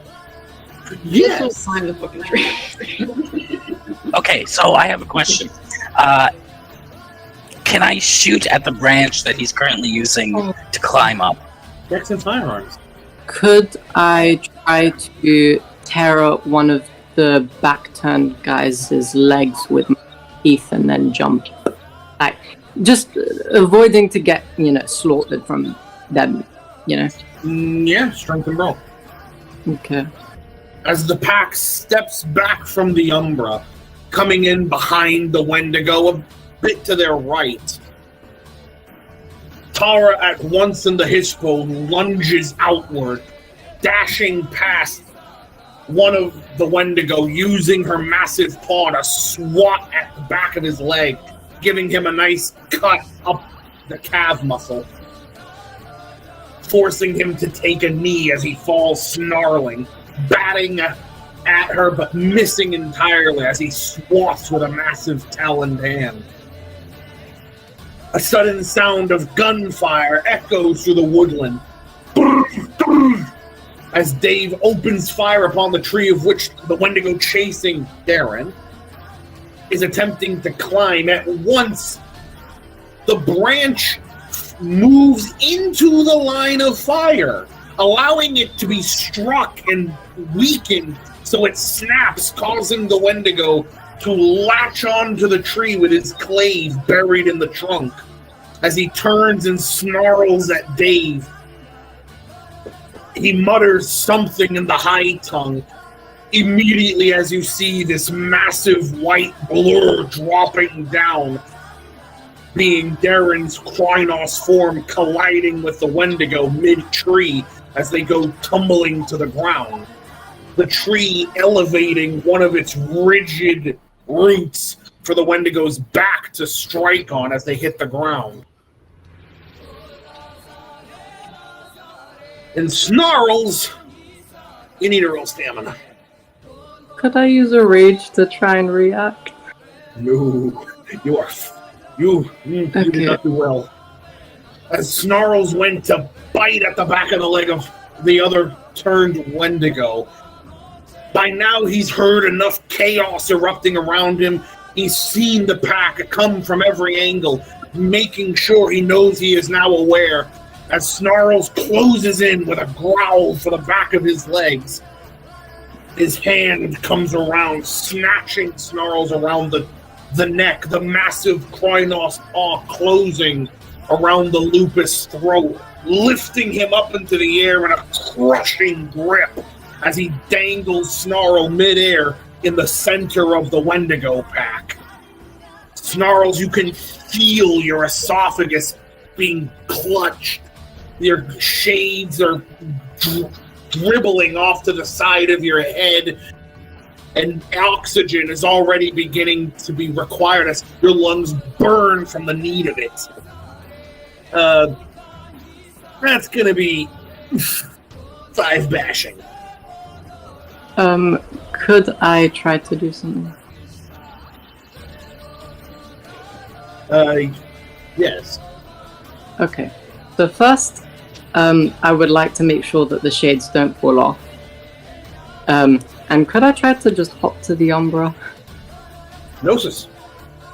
Yes. Climb the fucking tree. Okay, so I have a question. Can I shoot at the branch that he's currently using to climb up? Dex and firearms. Could I try to tear up one of the back-turned guys' legs with my teeth and then jump? Like, just avoiding to get, slaughtered from them, Yeah, strength and roll. Okay. As the pack steps back from the Umbra, coming in behind the Wendigo a bit to their right, Tara at once in the Hispo lunges outward, dashing past one of the Wendigo, using her massive paw to swat at the back of his leg, giving him a nice cut up the calf muscle, forcing him to take a knee as he falls snarling, batting at her but missing entirely as he swats with a massive taloned hand. A sudden sound of gunfire echoes through the woodland as Dave opens fire upon the tree of which the Wendigo chasing Darren is attempting to climb. At once, the branch moves into the line of fire, allowing it to be struck and weakened so it snaps, causing the Wendigo to latch onto the tree with his clave buried in the trunk as he turns and snarls at Dave. He mutters something in the high tongue. Immediately as you see this massive white blur dropping down, being Darren's Krynos form colliding with the Wendigo mid-tree as they go tumbling to the ground. The tree elevating one of its rigid roots for the Wendigo's back to strike on as they hit the ground. And Snarls, you need a real stamina. Could I use a rage to try and react? No, you did not do well. As Snarls went to bite at the back of the leg of the other turned Wendigo, by now he's heard enough chaos erupting around him. He's seen the pack come from every angle, making sure he knows he is now aware. As Snarls closes in with a growl for the back of his legs, his hand comes around, snatching Snarls around the neck, the massive Krynos paw closing around the lupus throat, lifting him up into the air in a crushing grip as he dangles Snarl midair in the center of the Wendigo pack. Snarls, you can feel your esophagus being clutched. Your shades are dribbling off to the side of your head, and oxygen is already beginning to be required as your lungs burn from the need of it. That's gonna be 5 bashing. Could I try to do something? Yes. Okay. So first, I would like to make sure that the shades don't fall off. And could I try to just hop to the Umbra? Gnosis.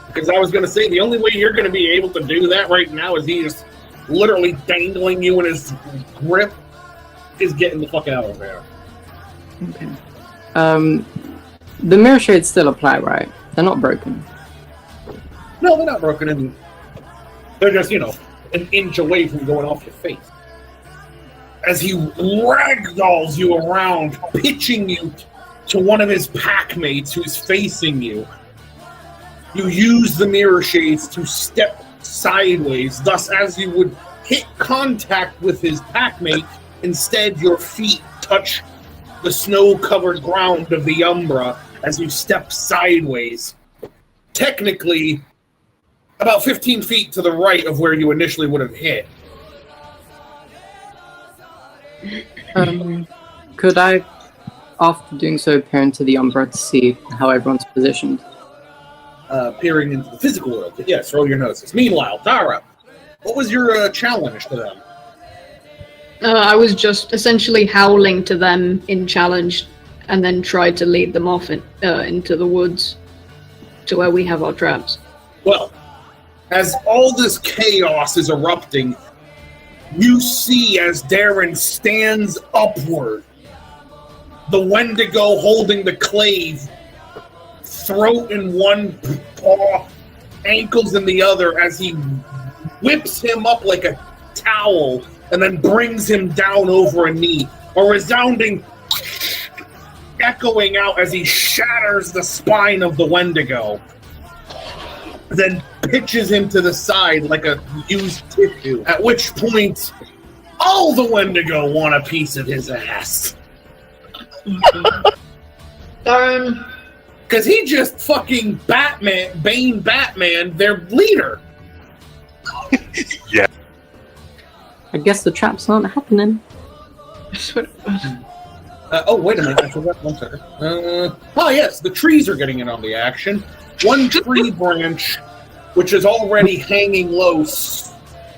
Because I was going to say, the only way you're going to be able to do that right now is he just literally dangling you in his grip is getting the fuck out of there. Okay. The mirror shades still apply, right? They're not broken. No, they're not broken. And they're just, an inch away from going off your face. As he ragdolls you around, pitching you to one of his packmates who's facing you. You use the mirror shades to step sideways, thus as you would hit contact with his packmate, instead your feet touch the snow-covered ground of the Umbra as you step sideways. Technically, about 15 feet to the right of where you initially would have hit. Could I, after doing so, peer into the Umbra to see how everyone's positioned? Peering into the physical world. But yes, roll your noses. Meanwhile, Tara, what was your challenge to them? I was just essentially howling to them in challenge, and then tried to lead them off into the woods to where we have our traps. Well, as all this chaos is erupting, you see as Darren stands upward, the Wendigo holding the clave, throat in one paw, ankles in the other, as he whips him up like a towel and then brings him down over a knee. A resounding echoing out as he shatters the spine of the Wendigo, then pitches him to the side like a used tissue, at which point all the Wendigo want a piece of his ass. Darn. Because he just fucking Bane Batman, their leader. Yeah. I guess the traps aren't happening. That's what it was. Oh, wait a minute. I forgot one second. Oh, yes. The trees are getting in on the action. One tree branch, which is already hanging low,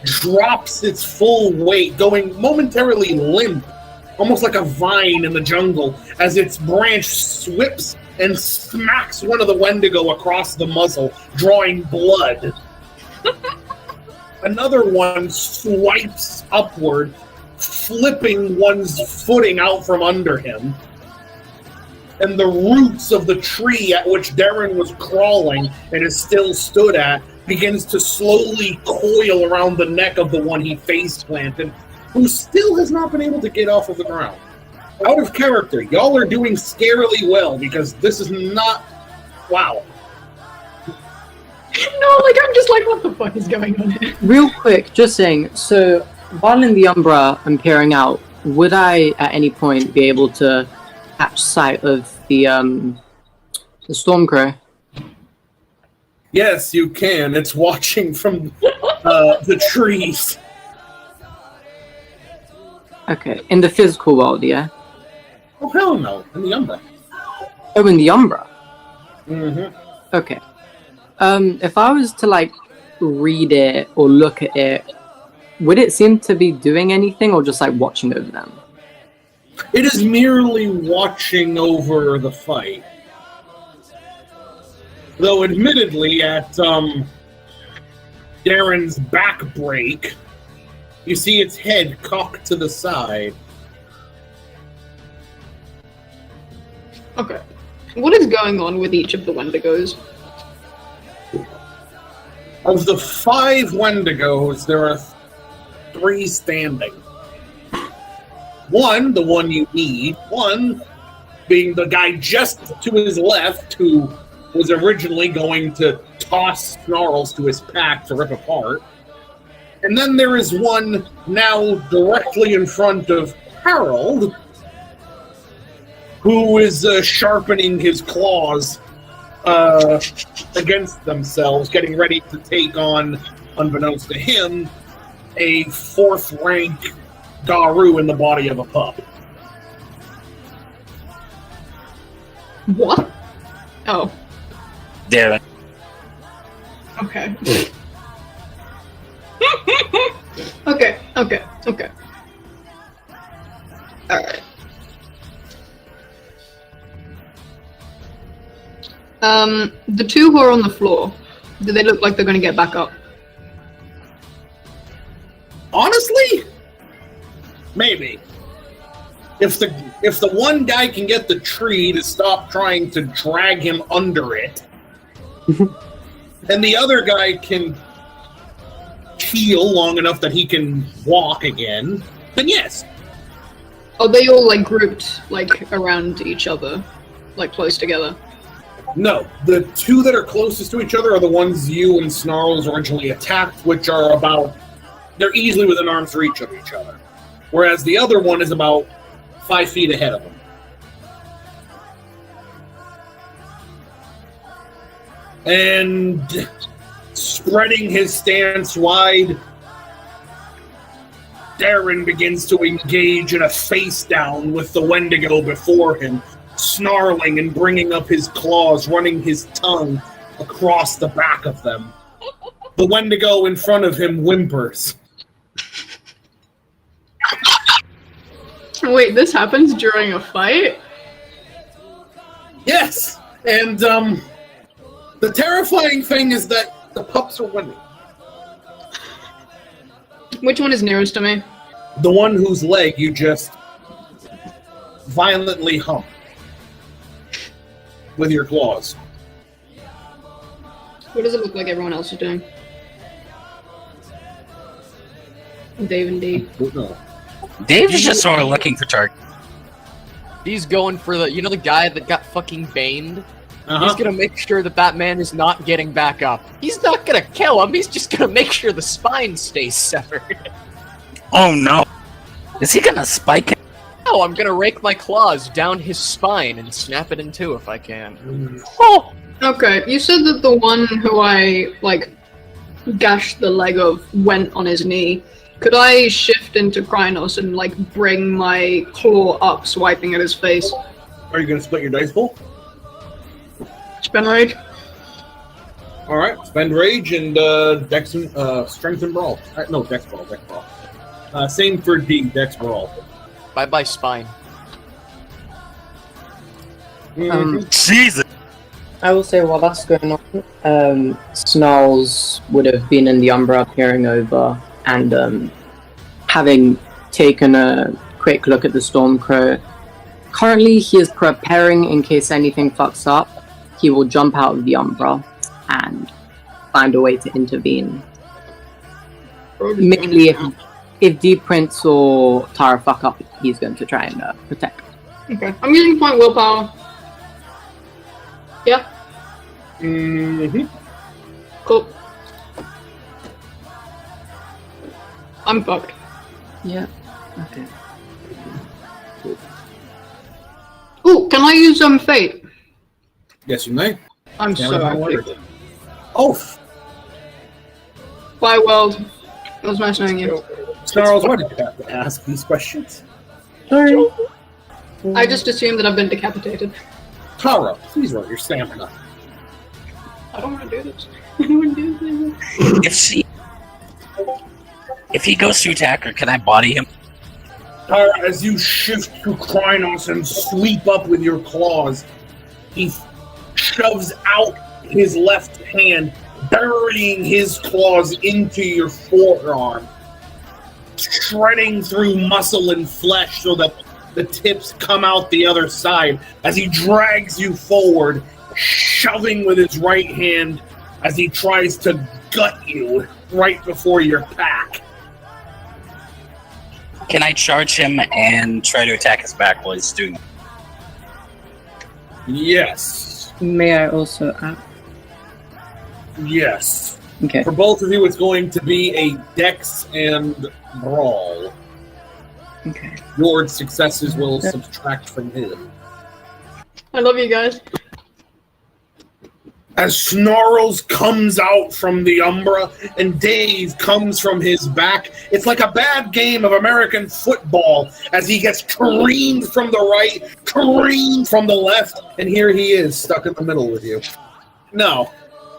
drops its full weight, going momentarily limp, almost like a vine in the jungle, as its branch swips and smacks one of the Wendigo across the muzzle, drawing blood. Another one swipes upward, flipping one's footing out from under him. And the roots of the tree at which Darren was crawling and is still stood at begins to slowly coil around the neck of the one he face planted, who still has not been able to get off of the ground. Out of character, y'all are doing scarily well because this is not... Wow. No, like, I'm just like, what the fuck is going on here? Real quick, just saying, so while in the Umbra and peering out, would I at any point be able to catch sight of the Stormcrow? Yes, you can. It's watching from the trees. Okay, in the physical world, yeah? Oh, hell no. In the Umbra. Oh, in the Umbra? Mm-hmm. Okay. If I was to, like, read it or look at it, would it seem to be doing anything or just, like, watching over them? It is merely watching over the fight. Though, admittedly, at Darren's back break, you see its head cocked to the side. Okay. What is going on with each of the Wendigos? Of the 5 Wendigos, there are 3 standing. One, the one you need. One being the guy just to his left who was originally going to toss Snarls to his pack to rip apart. And then there is one now directly in front of Harold, who is sharpening his claws against themselves, getting ready to take on, unbeknownst to him, a 4th rank Garu in the body of a pup. What? Oh, Darren. okay. Okay. Alright. The 2 who are on the floor, do they look like they're gonna get back up? Honestly, maybe. If the one guy can get the tree to stop trying to drag him under it, and the other guy can heal long enough that he can walk again, then yes. Are they all like grouped like around each other, like close together? No, the 2 that are closest to each other are the ones you and Snarls originally attacked, which are about... They're easily within arm's reach of each other. Whereas the other one is about 5 feet ahead of them. And spreading his stance wide, Darren begins to engage in a face down with the Wendigo before him, snarling and bringing up his claws, running his tongue across the back of them. The Wendigo in front of him whimpers. Wait, this happens during a fight? Yes! And, the terrifying thing is that the pups are winning. Which one is nearest to me? The one whose leg you just violently hump with your claws. What does it look like everyone else is doing? Dave and D. No. Dave is just sort of looking for target. He's going for the guy that got fucking baned? Uh-huh. He's gonna make sure that man is not getting back up. He's not gonna kill him, he's just gonna make sure the spine stays severed. Oh no! Is he gonna spike him? No, I'm gonna rake my claws down his spine and snap it in 2 if I can. Oh! Okay, you said that the one who I, like, gashed the leg of went on his knee. Could I shift into Krynos and, like, bring my claw up, swiping at his face? Are you going to split your dice pool? Spin rage? Alright, spend rage and dex and, strength and brawl. No, dex brawl. Same for D, dex brawl. Bye-bye spine. Jesus! I will say while that's going on, Snarls would have been in the Umbra peering over and having taken a quick look at the Stormcrow. Currently he is preparing in case anything fucks up. He will jump out of the Umbra and find a way to intervene. Mainly if Deep Prince or Tara fuck up, he's going to try and protect. Okay. I'm using point willpower. Yeah? Mm-hmm. Cool. I'm fucked. Yeah. Okay. Ooh, can I use fate? Yes, you may. I'm Damn so it, I happy. wondered. Oh, Bye, world. It was nice knowing you. Snarls, why did you have to ask these questions? Sorry. I just assumed that I've been decapitated. Tara, please roll your stamina. I don't want to do this. I don't want to do this. If he goes to attack her, can I body him? Tara, as you shift to Krynos and sweep up with your claws, he shoves out his left hand, burying his claws into your forearm, shredding through muscle and flesh so that the tips come out the other side as he drags you forward, shoving with his right hand as he tries to gut you right before your pack. Can I charge him and try to attack his back while he's doing it? Yes. May I also act? Yes. Okay. For both of you, it's going to be a dex and brawl. Okay. Your successes will subtract from him. I love you guys. As Snarls comes out from the Umbra and Dave comes from his back, it's like a bad game of American football as he gets careened from the right, careened from the left, and here he is stuck in the middle with you. No,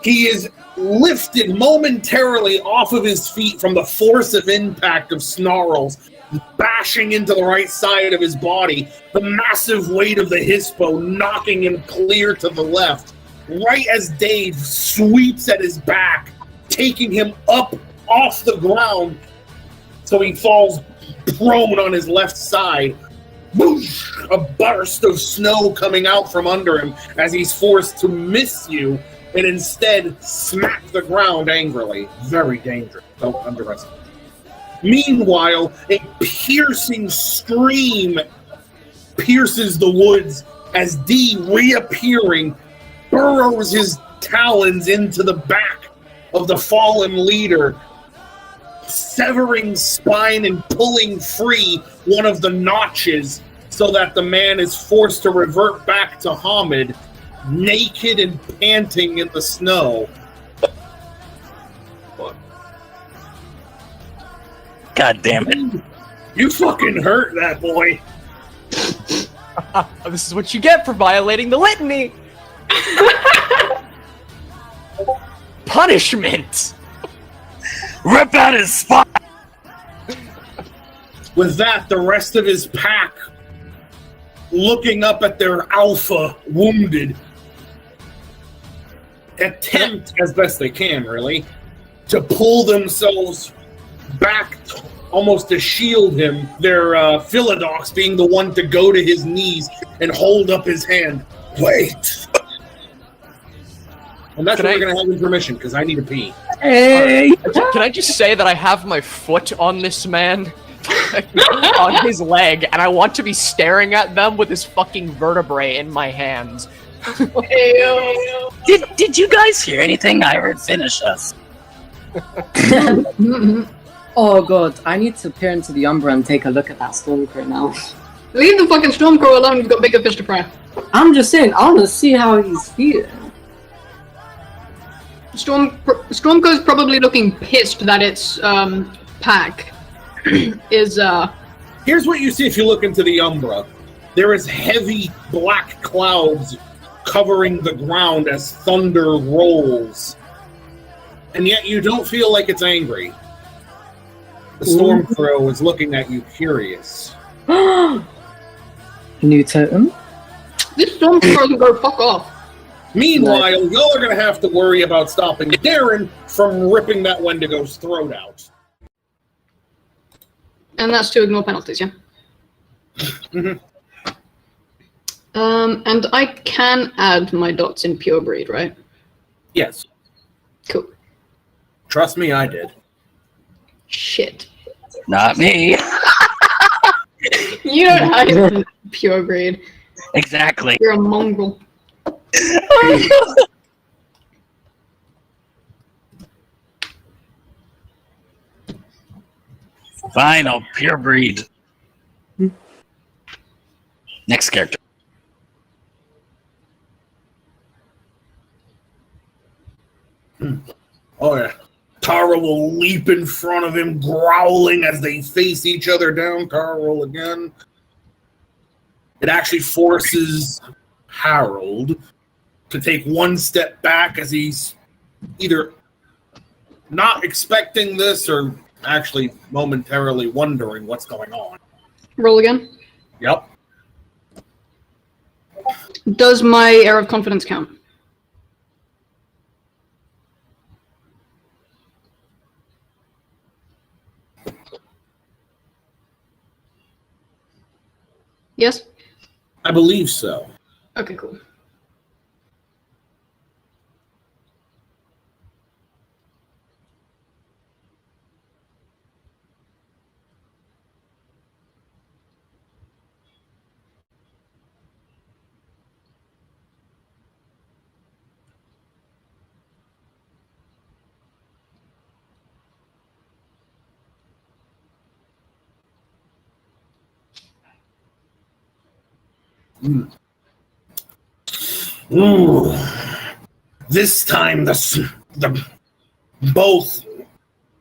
he is lifted momentarily off of his feet from the force of impact of Snarls, bashing into the right side of his body, the massive weight of the Hispo knocking him clear to the left. Right as Dave sweeps at his back, taking him up off the ground so he falls prone on his left side. Boosh! A burst of snow coming out from under him as he's forced to miss you and instead smack the ground angrily. Very dangerous. Don't underestimate. Meanwhile, a piercing scream pierces the woods as D, reappearing, burrows his talons into the back of the fallen leader, severing spine and pulling free one of the notches so that the man is forced to revert back to Hamid, naked and panting in the snow. God damn it. You fucking hurt that boy. This is what you get for violating the litany! Punishment! Rip out his spine! With that, the rest of his pack, looking up at their alpha, wounded, attempt, as best they can, really, to pull themselves back almost to shield him, their Philodox being the one to go to his knees and hold up his hand. Wait! And that's when we're going to have information, because I need to pee. Hey! Can I just say that I have my foot on this man? On his leg, and I want to be staring at them with his fucking vertebrae in my hands. Did you guys hear anything? I heard finish us. Oh god, I need to peer into the Umbra and take a look at that Stormcrow now. Leave the fucking Stormcrow alone, you've got bigger fish to fry. I'm just saying, I want to see how he's feeling. Stormcrow's probably looking pissed that its pack is Here's what you see if you look into the Umbra. There is heavy black clouds covering the ground as thunder rolls. And yet you don't feel like it's angry. The Stormcrow is looking at you curious. New totem? this Stormcrow can go fuck off. Meanwhile, y'all are going to have to worry about stopping Darren from ripping that Wendigo's throat out. And that's to ignore penalties, yeah? And I can add my dots in Pure Breed, right? Yes. Cool. Trust me, I did. Shit. Not me. You don't have pure breed. Exactly. You're a mongrel. Fine, I'll pure breed. Next character. Oh yeah. Tara will leap in front of him, growling as they face each other down. Tara roll again. It actually forces Harold to take one step back as he's either not expecting this or actually momentarily wondering what's going on. Roll again. Yep. Does my air of confidence count? Yes? I believe so. Okay, cool. Ooh. This time the both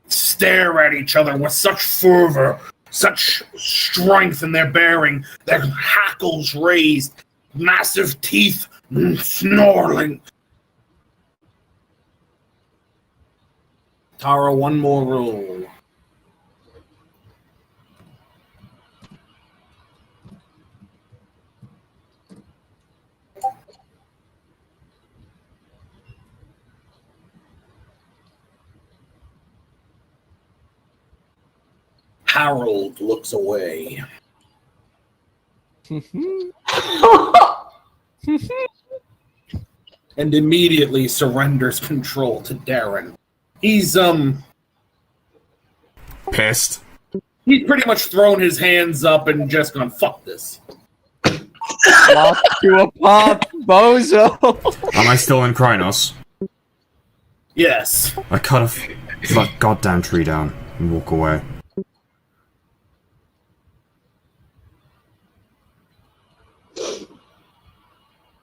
stare at each other with such fervor, such strength in their bearing, their hackles raised, massive teeth snarling. Tara, one more roll. Harold looks away. And immediately surrenders control to Darren. He's Pissed. he's pretty much thrown his hands up and just gone, fuck this. Lost to a pop, bozo. Am I still in Krynos? Yes. I cut that goddamn tree down and walk away.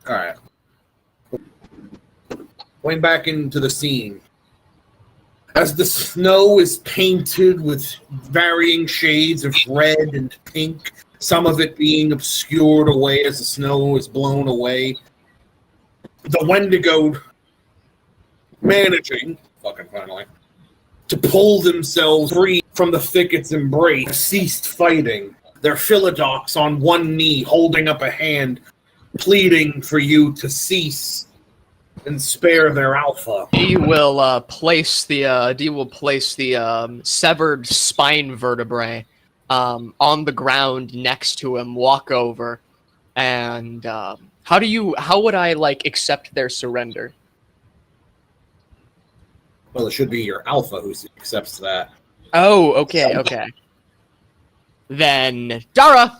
Alright. Going back into the scene. As the snow is painted with varying shades of red and pink, some of it being obscured away as the snow is blown away, the Wendigo managing, fucking finally, to pull themselves free from the thicket's embrace, ceased fighting. Their Philodox on one knee, holding up a hand, pleading for you to cease and spare their alpha. D will place the severed spine vertebrae on the ground next to him. Walk over, and how would I accept their surrender? Well, it should be your alpha who accepts that. Oh, okay. Then Dara.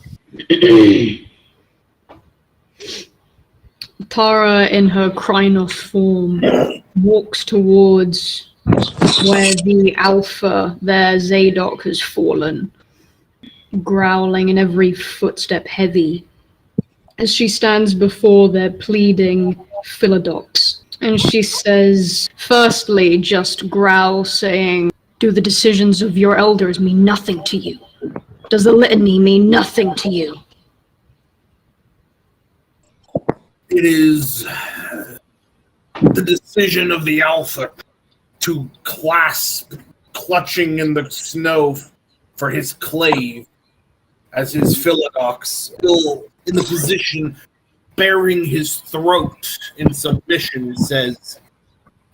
Tara, in her Krynos form, walks towards where the Alpha, their Zadok, has fallen, growling in every footstep heavy, as she stands before their pleading Philodox. And she says, firstly, just growl, saying, "Do the decisions of your elders mean nothing to you? Does the litany mean nothing to you?" It is the decision of the Alpha to clasp, clutching in the snow for his clave, as his Philodox, still in the position, bearing his throat in submission, says,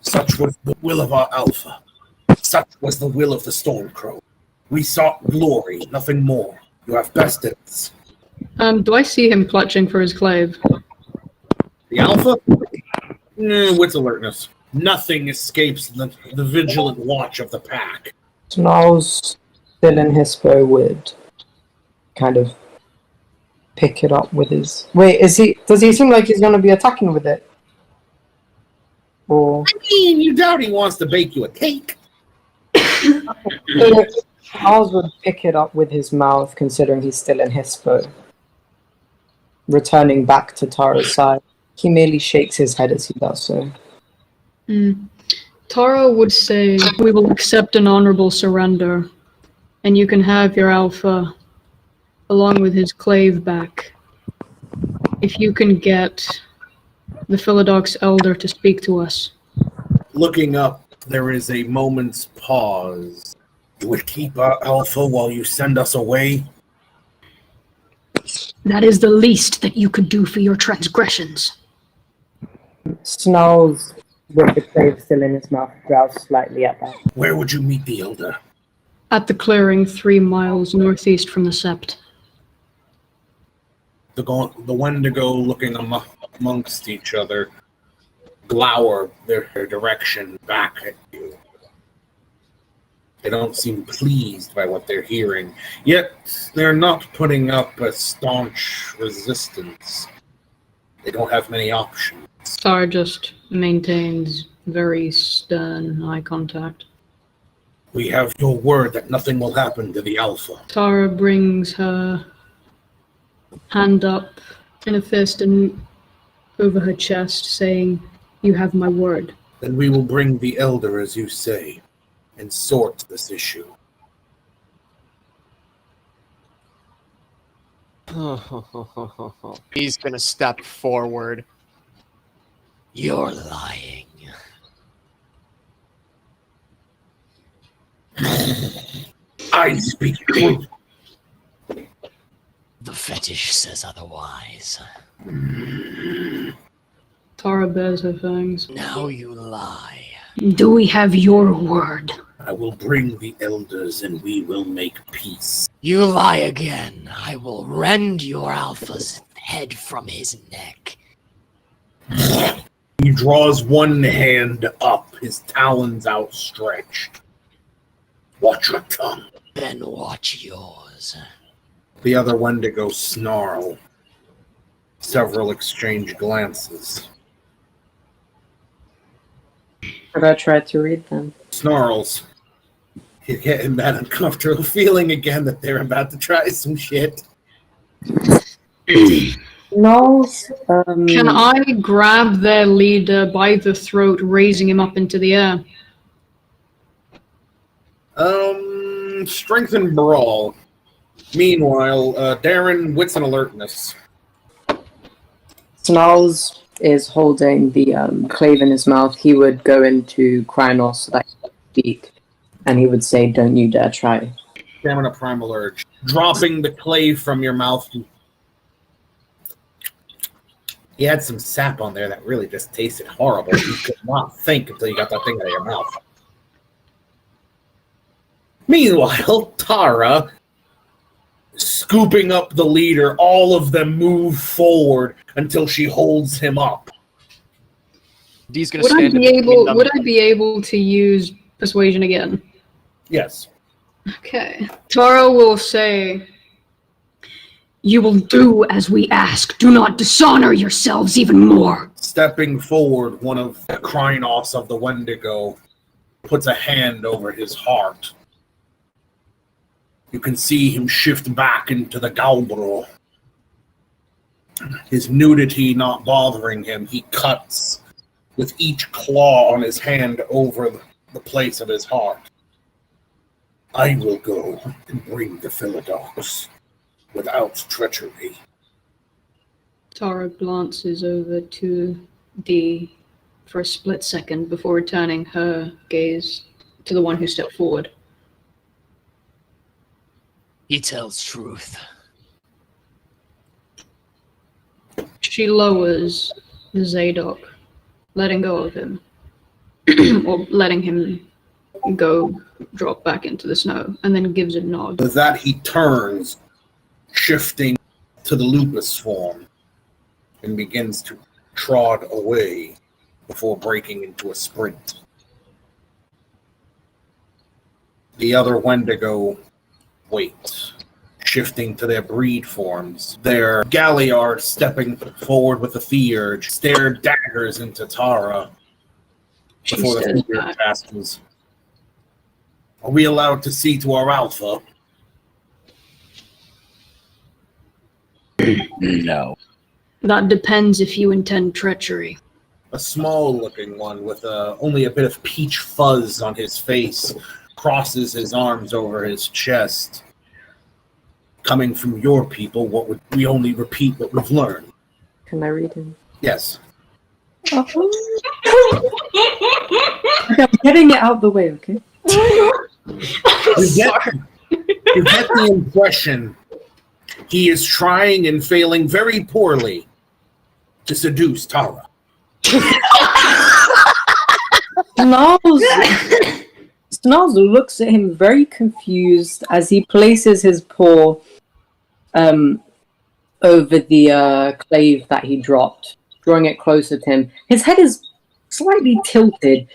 "Such was the will of our Alpha. Such was the will of the Stormcrow. We sought glory, nothing more. You have bested us." Do I see him clutching for his clave? The Alpha? Wits alertness. Nothing escapes the vigilant watch of the pack. Smells still in Hispo would kind of pick it up with his... Wait, does he seem like he's going to be attacking with it? Or... I mean, you doubt he wants to bake you a cake. Charles would pick it up with his mouth, considering he's still in Hispo. Returning back to Tara's side, he merely shakes his head as he does so. Tara would say, "We will accept an honorable surrender, and you can have your alpha along with his clave back. If you can get the Philodox Elder to speak to us." Looking up, there is a moment's pause. You would keep our alpha while you send us away? That is the least that you could do for your transgressions. Snarls, with the clave still in his mouth, growls slightly at that. Where would you meet the Elder? At the clearing 3 miles northeast from the Sept. The Wendigo, looking amongst each other, glower their direction back at you. They don't seem pleased by what they're hearing, yet they're not putting up a staunch resistance. They don't have many options. Tara just maintains very stern eye contact. We have your word that nothing will happen to the Alpha. Tara brings her hand up in a fist and over her chest, saying, "You have my word." Then we will bring the Elder, as you say, and sort this issue. He's gonna step forward. You're lying. I speak truth. The fetish says otherwise. Tara bares her fangs. Now you lie. Do we have your word? I will bring the Elders and we will make peace. You lie again. I will rend your alpha's head from his neck. He draws one hand up, his talons outstretched. Watch your tongue. Then watch yours. The other Wendigo snarl. Several exchange glances. Should I try to read them? Snarls. You're getting that uncomfortable feeling again that they're about to try some shit. Snarls, Can I grab their leader by the throat, raising him up into the air? Strength and brawl. Meanwhile, Darren, wits and alertness. Snarls is holding the clave in his mouth. He would go into Krynos so that he could speak, and he would say, "Don't you dare try." Stamina primal urge. Dropping the clave from your mouth. You had some sap on there that really just tasted horrible. You could not think until you got that thing out of your mouth. Meanwhile, Tara, scooping up the leader, all of them move forward until she holds him up. Dee's gonna Would I stand be in between able? them. Would I be able to use persuasion again? Yes. Okay. Tara will say, "You will do as we ask. Do not dishonor yourselves even more." Stepping forward, one of the Krynos of the Wendigo puts a hand over his heart. You can see him shift back into the Galbro. His nudity not bothering him, he cuts with each claw on his hand over the place of his heart. I will go and bring the Philodox without treachery. Tara glances over to Dee for a split second before returning her gaze to the one who stepped forward. He tells truth. She lowers Zadok, letting go of him, or letting him go drop back into the snow, and then gives a nod. With that, he turns, shifting to the lupus form, and begins to trot away before breaking into a sprint. The other Wendigo wait, shifting to their breed forms. Their galliard stepping forward with the theurge, stared daggers into Tara before the theurge passes. Are we allowed to see to our alpha? No. That depends if you intend treachery. A small-looking one with only a bit of peach fuzz on his face crosses his arms over his chest. Coming from your people, what would we only repeat what we've learned? Can I read him? Yes. Okay, I'm getting it out the way, okay? You get the impression he is trying and failing very poorly to seduce Tara. Snarls looks at him very confused as he places his paw over the clave that he dropped, drawing it closer to him. His head is slightly tilted.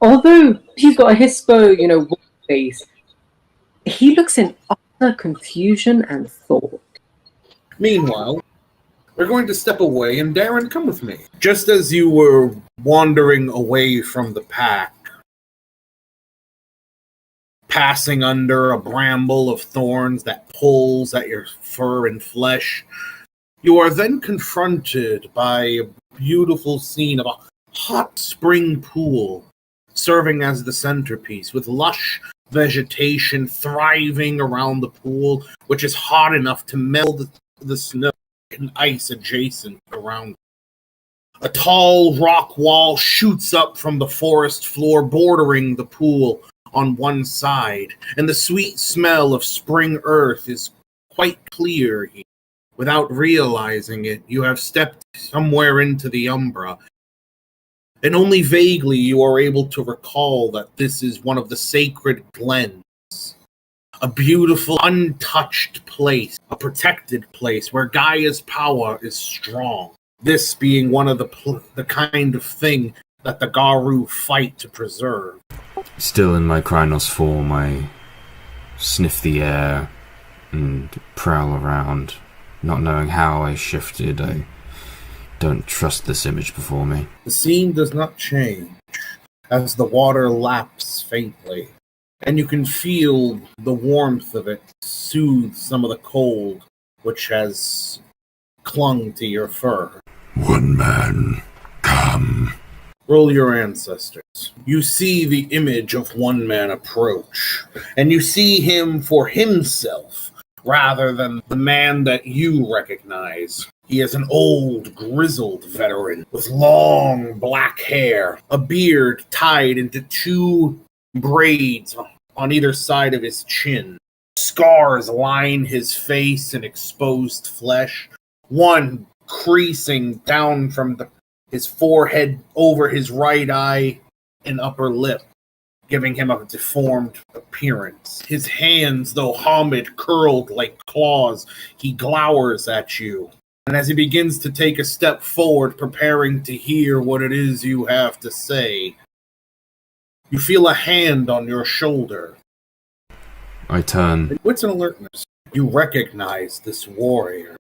Although he's got a hispo, face, he looks in utter confusion and thought. Meanwhile, we're going to step away, and Darren, come with me. Just as you were wandering away from the pack, passing under a bramble of thorns that pulls at your fur and flesh, you are then confronted by a beautiful scene of a hot spring pool serving as the centerpiece, with lush vegetation thriving around the pool, which is hot enough to melt the snow and ice adjacent around. A tall rock wall shoots up from the forest floor bordering the pool on one side, and the sweet smell of spring earth is quite clear here. Without realizing it, you have stepped somewhere into the umbra, and only vaguely you are able to recall that this is one of the sacred glens. A beautiful, untouched place, a protected place where Gaia's power is strong. This being one of the kind of thing that the Garu fight to preserve. Still in my Krynos form, I sniff the air and prowl around, not knowing how I shifted. I don't trust this image before me. The scene does not change as the water laps faintly, and you can feel the warmth of it soothe some of the cold which has clung to your fur. One man, come. Roll your ancestors. You see the image of one man approach, and you see him for himself rather than the man that you recognize. He is an old, grizzled veteran with long black hair, a beard tied into two braids on either side of his chin. Scars line his face and exposed flesh, one creasing down from his forehead over his right eye and upper lip, giving him a deformed appearance. His hands, though helmet curled like claws, he glowers at you. And as he begins to take a step forward, preparing to hear what it is you have to say, you feel a hand on your shoulder. I turn. Wits and alertness. You recognize this warrior.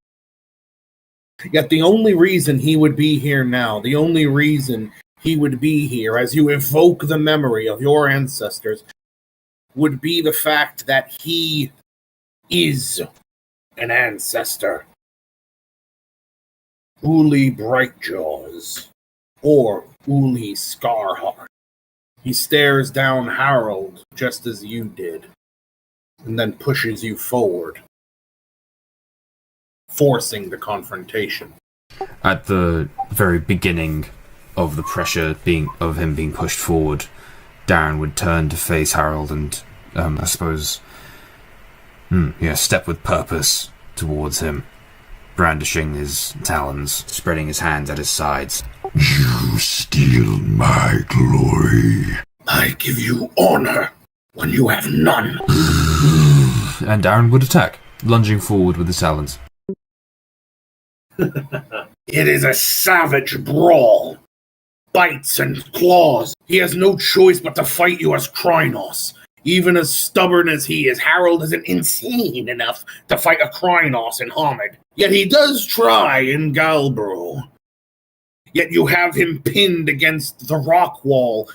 Yet the only reason he would be here now, the only reason he would be here as you evoke the memory of your ancestors, would be the fact that he is an ancestor. Uli Brightjaws, or Uli Scarheart. He stares down Harold just as you did, and then pushes you forward, forcing the confrontation. At the very beginning of the pressure of him being pushed forward, Darren would turn to face Harold and, I suppose, step with purpose towards him, brandishing his talons, spreading his hands at his sides. You steal my glory. I give you honor when you have none. And Darren would attack, lunging forward with his talons. It is a savage brawl. Bites and claws. He has no choice but to fight you as Krynos. Even as stubborn as he is, Harold isn't insane enough to fight a Krynos in Hamid. Yet he does try in Galbro. Yet you have him pinned against the rock wall,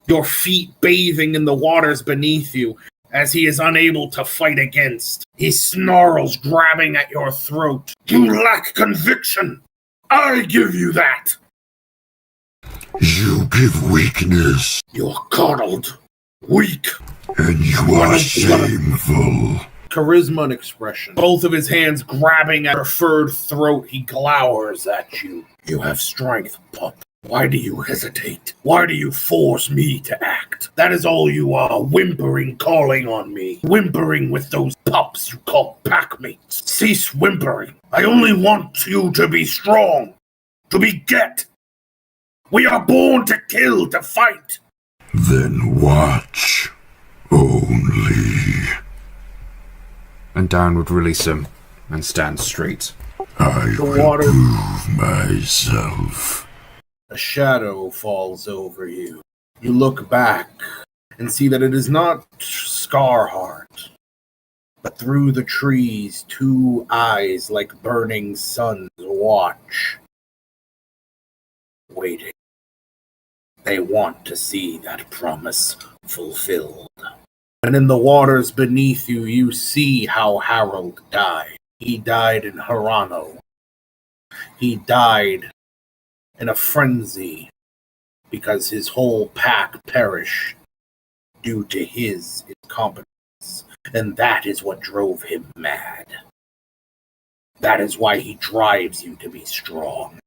your feet bathing in the waters beneath you, as he is unable to fight against. He snarls, grabbing at your throat. You lack conviction. I give you that. You give weakness, You're coddled, weak. and you are shameful. Charisma and expression. Both of his hands grabbing at her furred throat, he glowers at you. You have strength, pup. Why do you hesitate? Why do you force me to act? That is all you are, whimpering, calling on me. Whimpering with those pups you call packmates. Cease whimpering. I only want you to be strong. To beget. We are born to kill, to fight. Then watch only. And Darren would release him and stand straight. I The will water- prove myself. A shadow falls over you. You look back and see that it is not Scarheart, but through the trees, two eyes like burning suns watch, waiting. They want to see that promise fulfilled. And in the waters beneath you, you see how Harold died. He died in Harano. He died in a frenzy because his whole pack perished due to his incompetence. And that is what drove him mad. That is why he drives you to be strong.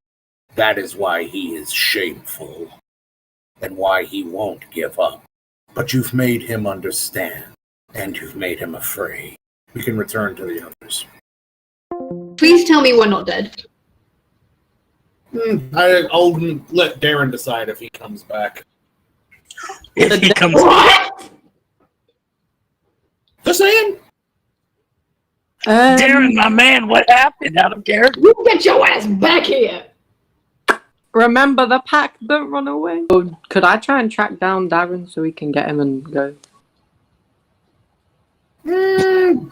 That is why he is shameful. And why he won't give up. But you've made him understand. And you've made him afraid. We can return to the others. Please tell me we're not dead. I'll let Darren decide if he comes back. If he comes What? Just saying. Darren, my man, what happened out of character? You get your ass back here! Remember the pack, don't run away. Oh, could I try and track down Darren so we can get him and go?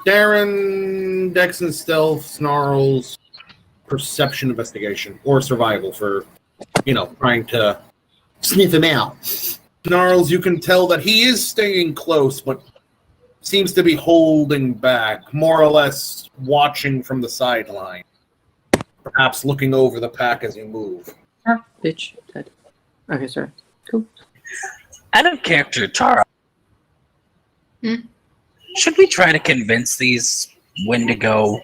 Darren, Dex and Stealth, Snarls, Perception Investigation, or Survival for, trying to sniff him out. Snarls, you can tell that he is staying close, but seems to be holding back, more or less watching from the sideline. Perhaps looking over the pack as you move. Ah, bitch. Dead. Okay, sorry. Cool. Out of character, Tara. Should we try to convince these Wendigo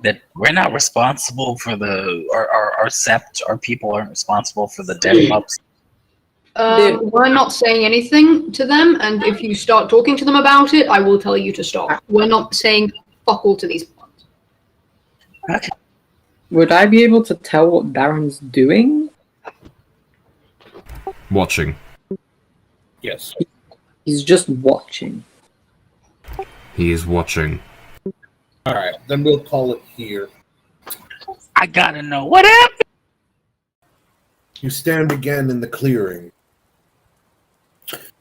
that we're not responsible for our sept, our people aren't responsible for the dead pups? We're not saying anything to them, and if you start talking to them about it, I will tell you to stop. We're not saying fuck all to these pups. Okay. Would I be able to tell what Darren's doing? Watching. Yes. He's just watching. He is watching. Alright, then we'll call it here. I gotta know what happened. You stand again in the clearing.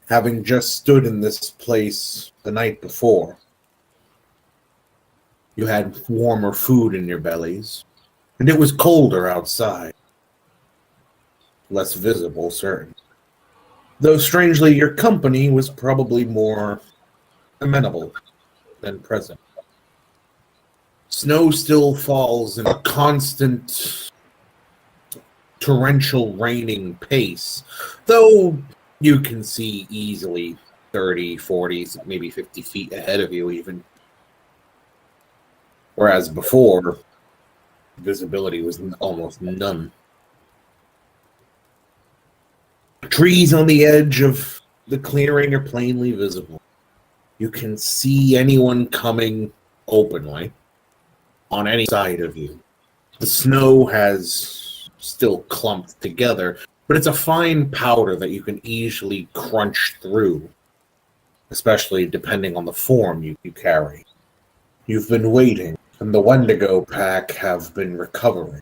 Having just stood in this place the night before. You had warmer food in your bellies. And it was colder outside. Less visible, certainly. Though strangely, your company was probably more amenable than present. Snow still falls in a constant torrential raining pace, though you can see easily 30, 40, maybe 50 feet ahead of you even. Whereas before, visibility was almost none. Trees on the edge of the clearing are plainly visible. You can see anyone coming openly on any side of you. The snow has still clumped together, but it's a fine powder that you can easily crunch through, especially depending on the form you carry. You've been waiting, and the Wendigo pack have been recovering.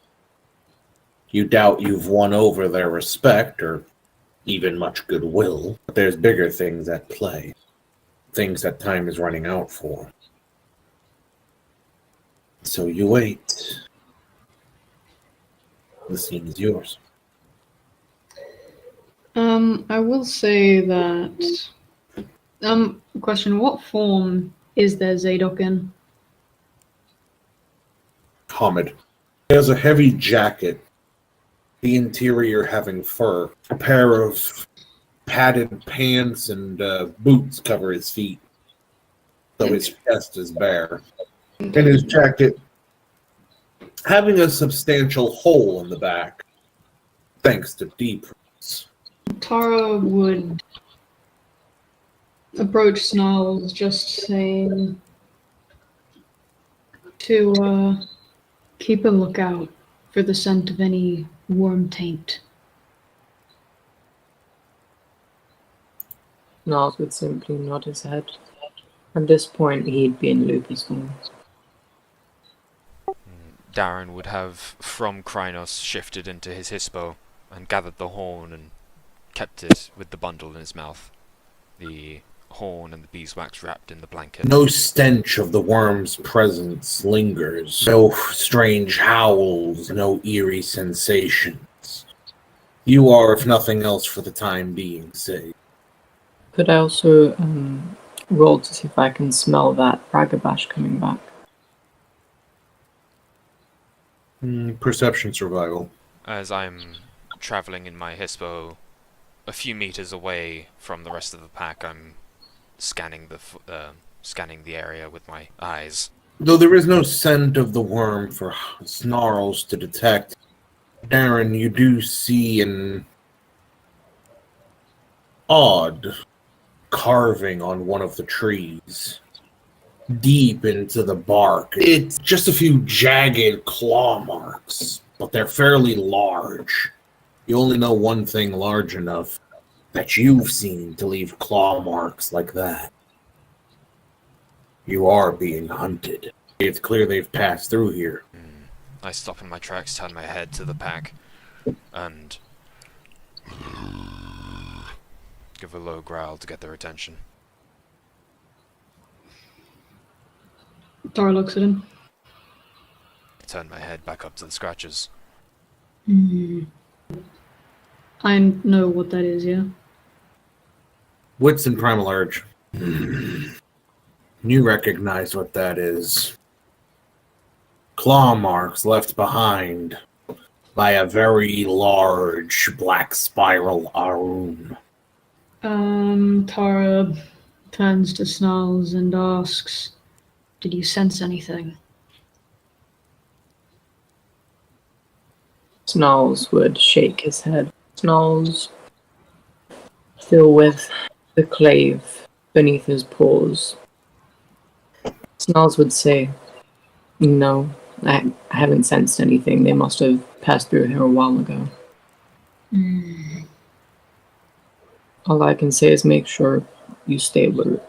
You doubt you've won over their respect or even much goodwill, but there's bigger things at play. things that time is running out for. So you wait. The scene is yours. I will say that. Question: what form is there Zadok in? Hamid. He has a heavy jacket, the interior having fur. A pair of padded pants and boots cover his feet, though his chest is bare. And his jacket having a substantial hole in the back, thanks to deep roots. Tara would approach Snarls, just saying to keep a lookout for the scent of any worm taint. Niles would simply nod his head. At this point, he'd be in Lupus form. Darren would have, from Krynos, shifted into his hispo and gathered the horn and kept it with the bundle in his mouth. The horn and the beeswax wrapped in the blanket. No stench of the worm's presence lingers. No strange howls, no eerie sensations. You are, if nothing else, for the time being, safe. Could I also roll to see if I can smell that Ragabash coming back? Perception survival. As I'm travelling in my hispo, a few meters away from the rest of the pack, I'm scanning the area with my eyes. Though there is no scent of the worm for Snarls to detect, Darren, you do see an odd carving on one of the trees, deep into the bark. It's just a few jagged claw marks, but they're fairly large. You only know one thing large enough that you've seen to leave claw marks like that. You are being hunted. It's clear they've passed through here. I stop in my tracks, turn my head to the pack, and give a low growl to get their attention. Tara looks at him. Turn my head back up to the scratches. I know what that is, yeah? Wits and Primal Urge. You recognize what that is. Claw marks left behind by a very large black spiral Arun. Tara turns to Snarls and asks, "Did you sense anything?" Snarls would shake his head. Snarls, still with the clave beneath his paws. Snarls would say, "No, I haven't sensed anything. They must have passed through here a while ago." All I can say is make sure you stay alert.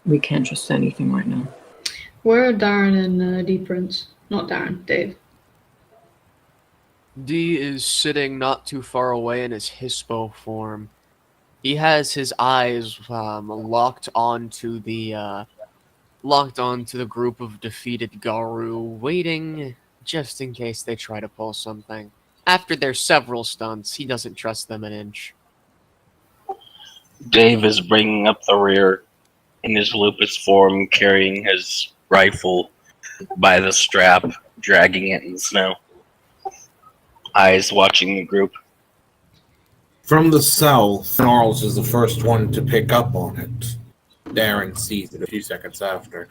We can't trust anything right now. Where are Darren and D Prince? Not Darren, Dave. D is sitting not too far away in his hispo form. He has his eyes locked onto the group of defeated Garu, waiting just in case they try to pull something. After their several stunts, he doesn't trust them an inch. Dave is bringing up the rear in his lupus form, carrying his rifle by the strap, dragging it in the snow. Eyes watching the group. From the south, Snarls is the first one to pick up on it. Darren sees it a few seconds after.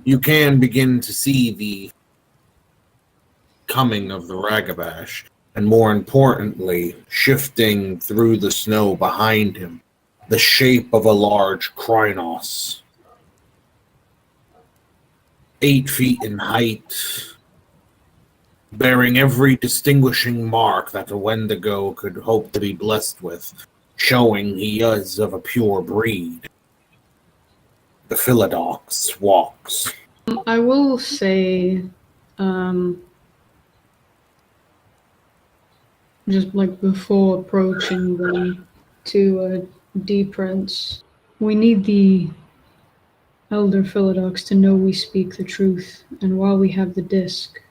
You can begin to see the coming of the Ragabash, and more importantly, shifting through the snow behind him, the shape of a large Krynos. 8 feet in height, bearing every distinguishing mark that a Wendigo could hope to be blessed with, showing he is of a pure breed. The Philodox walks. I will say, just like before approaching them to D Prince, We need the Elder Philodox to know we speak the truth, and while we have the disc,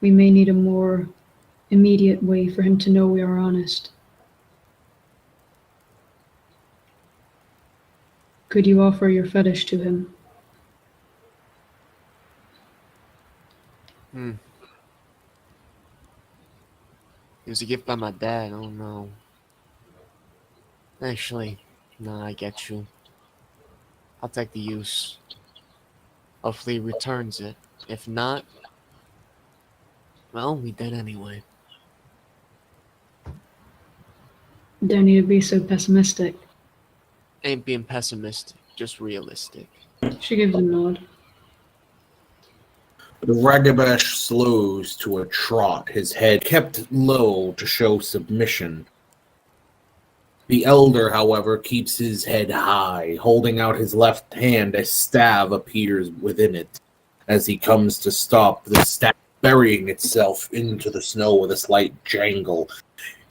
we may need a more immediate way for him to know we are honest. Could you offer your fetish to him? It was a gift by my dad. Oh no. Actually, no, I get you. I'll take the use. Hopefully he returns it. If not, well, we did anyway. Don't need to be so pessimistic. Ain't being pessimistic, just realistic. She gives a nod. The Ragabash slows to a trot, his head kept low to show submission. The elder, however, keeps his head high, holding out his left hand. A staff appears within it. As he comes to stop, the staff burying itself into the snow with a slight jangle.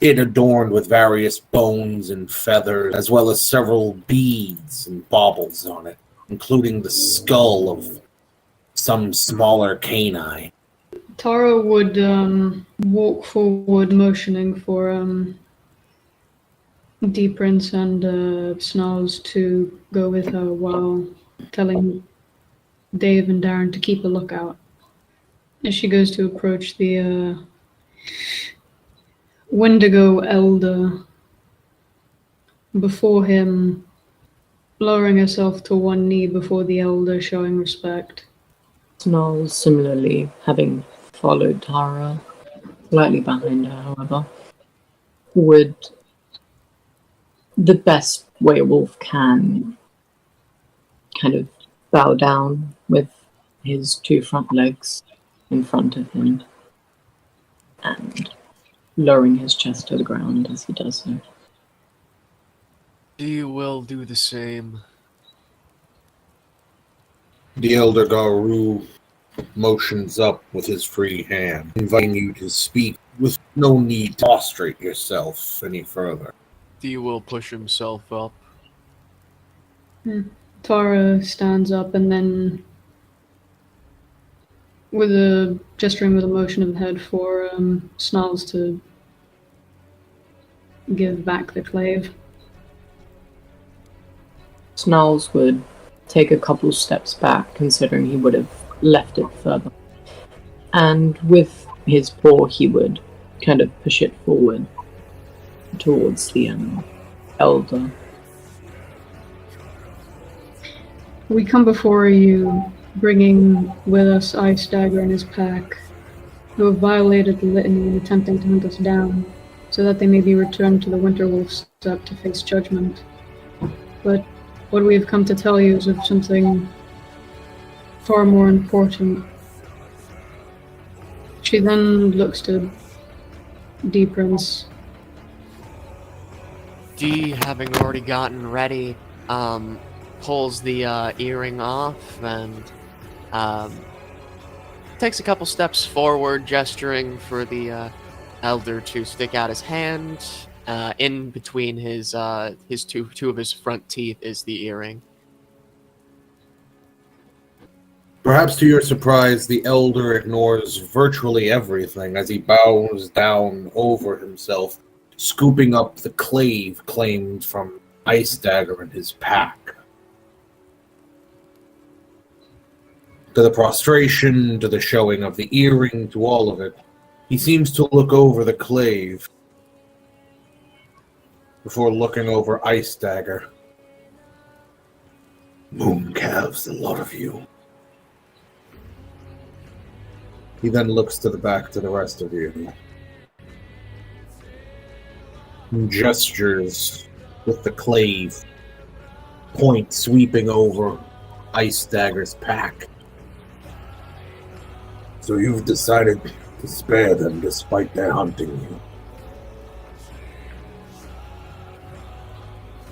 It adorned with various bones and feathers, as well as several beads and baubles on it, including the skull of some smaller canine. Tara would walk forward, motioning for Deep Prince and Snarls to go with her while telling Dave and Darren to keep a lookout. As she goes to approach the Wendigo Elder, before him, lowering herself to one knee before the Elder, showing respect. Snarls, similarly, having followed Tara, slightly behind her, however, would, the best werewolf can, kind of bow down with his two front legs in front of him and lowering his chest to the ground as he does so. You will do the same. The Elder Garu motions up with his free hand, inviting you to speak with no need to prostrate yourself any further. He will push himself up. Tara stands up and then, gesturing with a motion of the head for Snarls to give back the clave. Snarls would take a couple steps back, considering he would have left it further. And with his paw, he would kind of push it forward towards the elder. We come before you, bringing with us Ice Dagger and his pack, who have violated the litany in attempting to hunt us down, so that they may be returned to the Winterwolf Steppe to face judgment. But what we have come to tell you is of something far more important. She then looks to Deep Prince. Dee, having already gotten ready, pulls the earring off and takes a couple steps forward, gesturing for the elder to stick out his hand. In between his two of his front teeth is the earring. Perhaps to your surprise, the Elder ignores virtually everything as he bows down over himself, scooping up the clave claimed from Ice Dagger and his pack. To the prostration, to the showing of the earring, to all of it, he seems to look over the clave before looking over Ice Dagger. Moon calves, the lot of you. He then looks to the back to the rest of you. And gestures with the clave, point sweeping over Ice Dagger's pack. So you've decided to spare them despite their hunting you.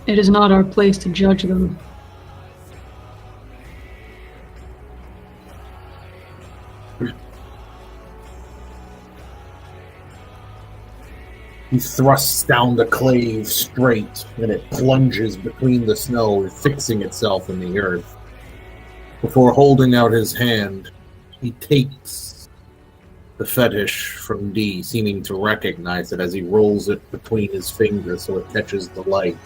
It is not our place to judge them. He thrusts down the clave straight, and it plunges between the snow, fixing itself in the earth. Before holding out his hand, he takes the fetish from D, seeming to recognize it as he rolls it between his fingers so it catches the light.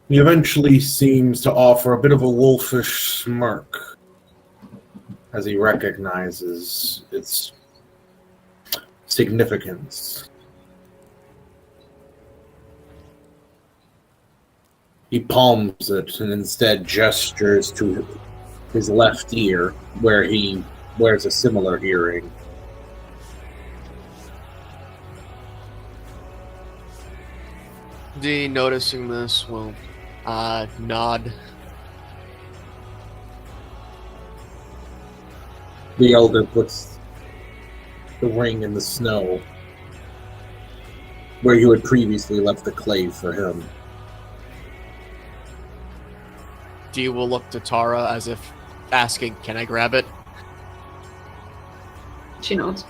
He eventually seems to offer a bit of a wolfish smirk as he recognizes its significance. He palms it and instead gestures to his left ear, where he wears a similar earring. D, noticing this, will nod. The elder puts the ring in the snow where you had previously left the clave for him. D will look to Tara as if asking, "Can I grab it?" She nods.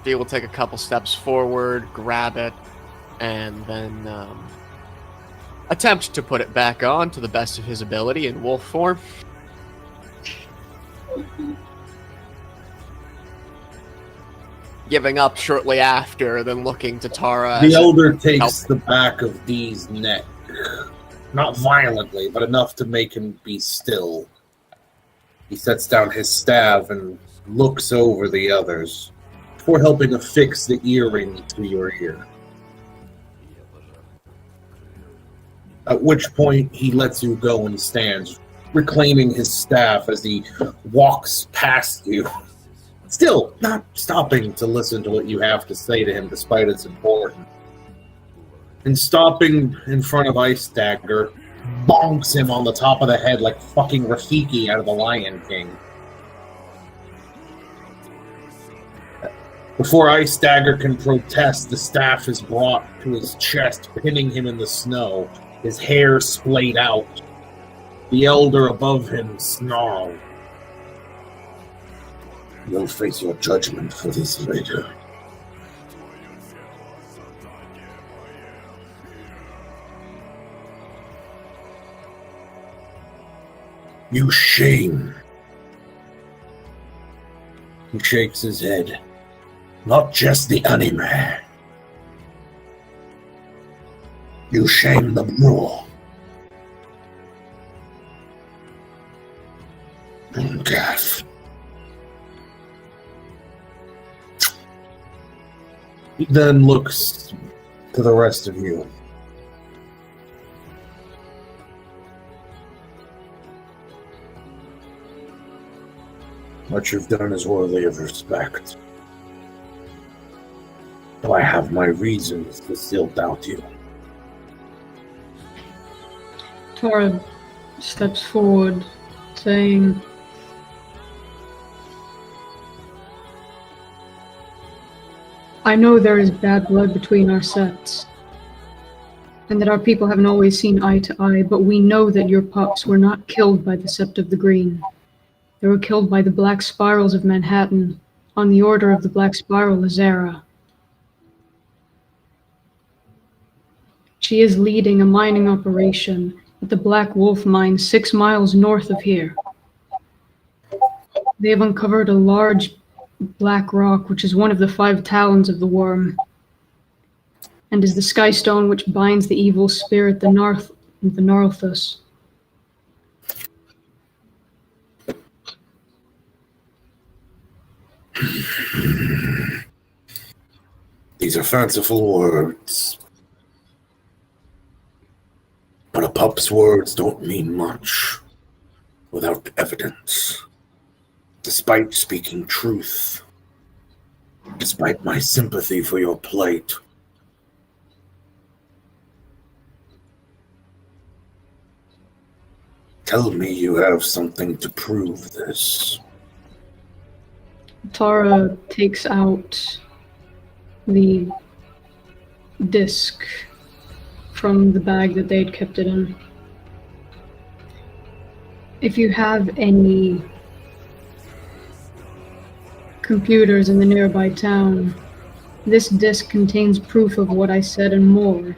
D will take a couple steps forward, grab it, and then attempt to put it back on to the best of his ability in wolf form. Giving up shortly after, then looking to Tara. The elder takes the back of D's neck. Not violently, but enough to make him be still. He sets down his staff and looks over the others before helping affix the earring to your ear. At which point, he lets you go and stands, reclaiming his staff as he walks past you. Still not stopping to listen to what you have to say to him, despite its importance. And stopping in front of Ice Dagger, bonks him on the top of the head like fucking Rafiki out of The Lion King. Before Ice Dagger can protest, the staff is brought to his chest, pinning him in the snow, his hair splayed out. The elder above him snarls. You'll face your judgment for this later. You shame. He shakes his head. Not just the anime. You shame them more. And Gaff. He then looks to the rest of you. What you've done is worthy of respect. Though I have my reasons to still doubt you. Tara steps forward, saying, I know there is bad blood between our sects, and that our people haven't always seen eye to eye, but we know that your pups were not killed by the Sept of the Green. They were killed by the Black Spirals of Manhattan, on the order of the Black Spiral Azera. She is leading a mining operation at the Black Wolf Mine 6 miles north of here. They have uncovered a large black rock, which is one of the 5 talons of the worm, and is the sky stone which binds the evil spirit, the Narthus. These are fanciful words. But a pup's words don't mean much without evidence. Despite speaking truth, despite my sympathy for your plight, tell me you have something to prove this. Tara takes out the disc from the bag that they'd kept it in. If you have any computers in the nearby town, this disc contains proof of what I said and more.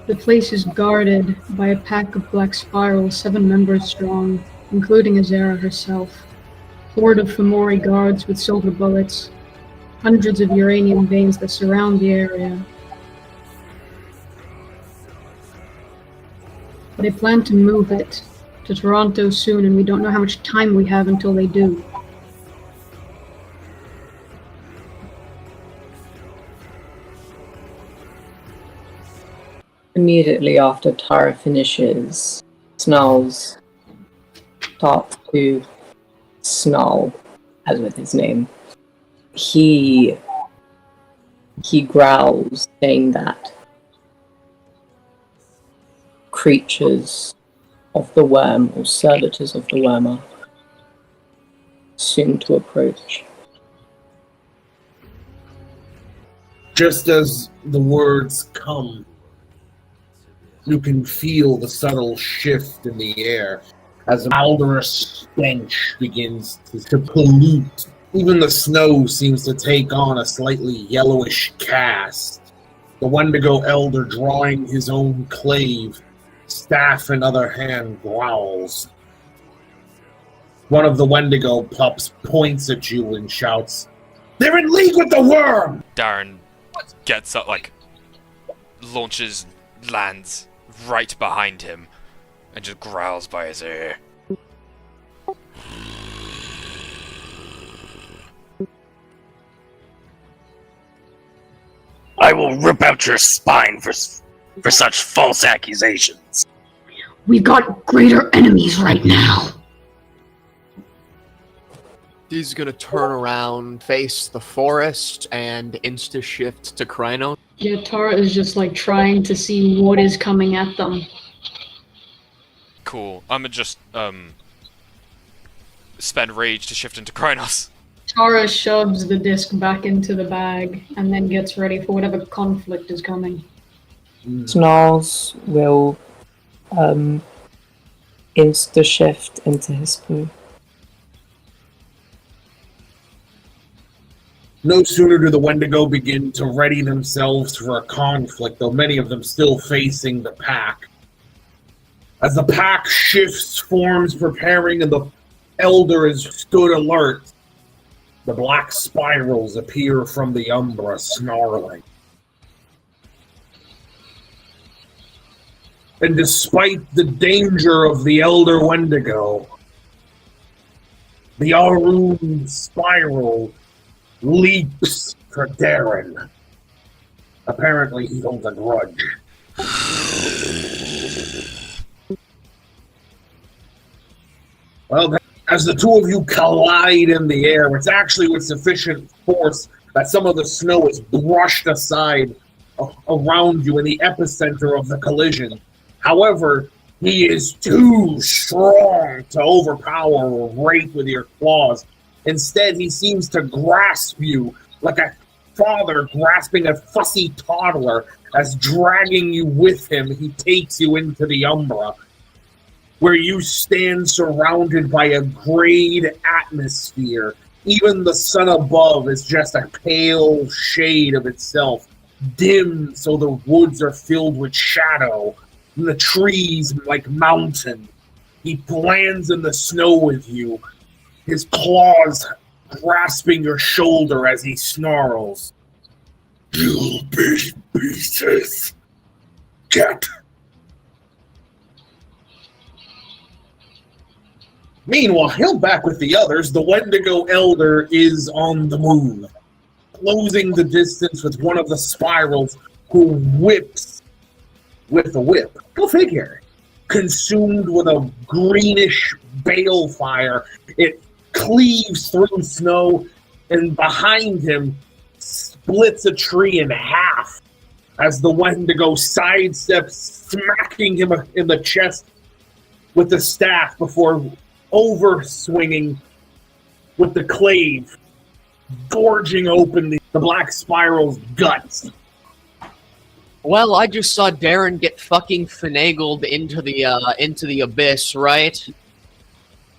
The place is guarded by a pack of Black Spirals, 7 members strong, including Azera herself. Horde of Fomori guards with silver bullets, hundreds of uranium veins that surround the area. They plan to move it to Toronto soon, and we don't know how much time we have until they do. Immediately after Tara finishes, Snarls starts to snarl, as with his name. He growls, saying that creatures of the worm, or servitors of the worm, are soon to approach. Just as the words come, you can feel the subtle shift in the air as a malodorous stench begins to pollute. Even the snow seems to take on a slightly yellowish cast. The Wendigo elder, drawing his own clave, staff in other hand, growls. One of the Wendigo pups points at you and shouts, "They're in league with the worm!" Darren gets up, launches, lands right behind him, and just growls by his ear. I will rip out your spine for such false accusations. We've got greater enemies right now. He's gonna turn around, face the forest, and insta-shift to Krynos. Yeah, Tara is just trying to see what is coming at them. Cool. I'ma just, spend rage to shift into Krynos. Tara shoves the disc back into the bag and then gets ready for whatever conflict is coming. Snarls will insta-shift into his poo. No sooner do the Wendigo begin to ready themselves for a conflict, though many of them still facing the pack. As the pack shifts forms preparing and the elder is stood alert, the black spirals appear from the umbra, snarling. And despite the danger of the elder Wendigo, the Arun spiral leaps for Darren. Apparently he holds a grudge. Well, as the two of you collide in the air, it's actually with sufficient force that some of the snow is brushed aside around you in the epicenter of the collision. However, he is too strong to overpower or rape with your claws. Instead, he seems to grasp you like a father grasping a fussy toddler, as dragging you with him, he takes you into the umbra, where you stand surrounded by a grayed atmosphere. Even the sun above is just a pale shade of itself, dim so the woods are filled with shadow, and the trees like mountain. He lands in the snow with you, his claws grasping your shoulder as he snarls. "You'll be pieces. Get." Meanwhile, held back with the others, the Wendigo Elder is on the move, closing the distance with one of the spirals, who whips with a whip. Go figure. Consumed with a greenish balefire, it cleaves through snow, and behind him splits a tree in half as the Wendigo sidesteps, smacking him in the chest with the staff before over-swinging with the clave, gorging open the black spiral's guts. Well, I just saw Darren get fucking finagled into the abyss, right?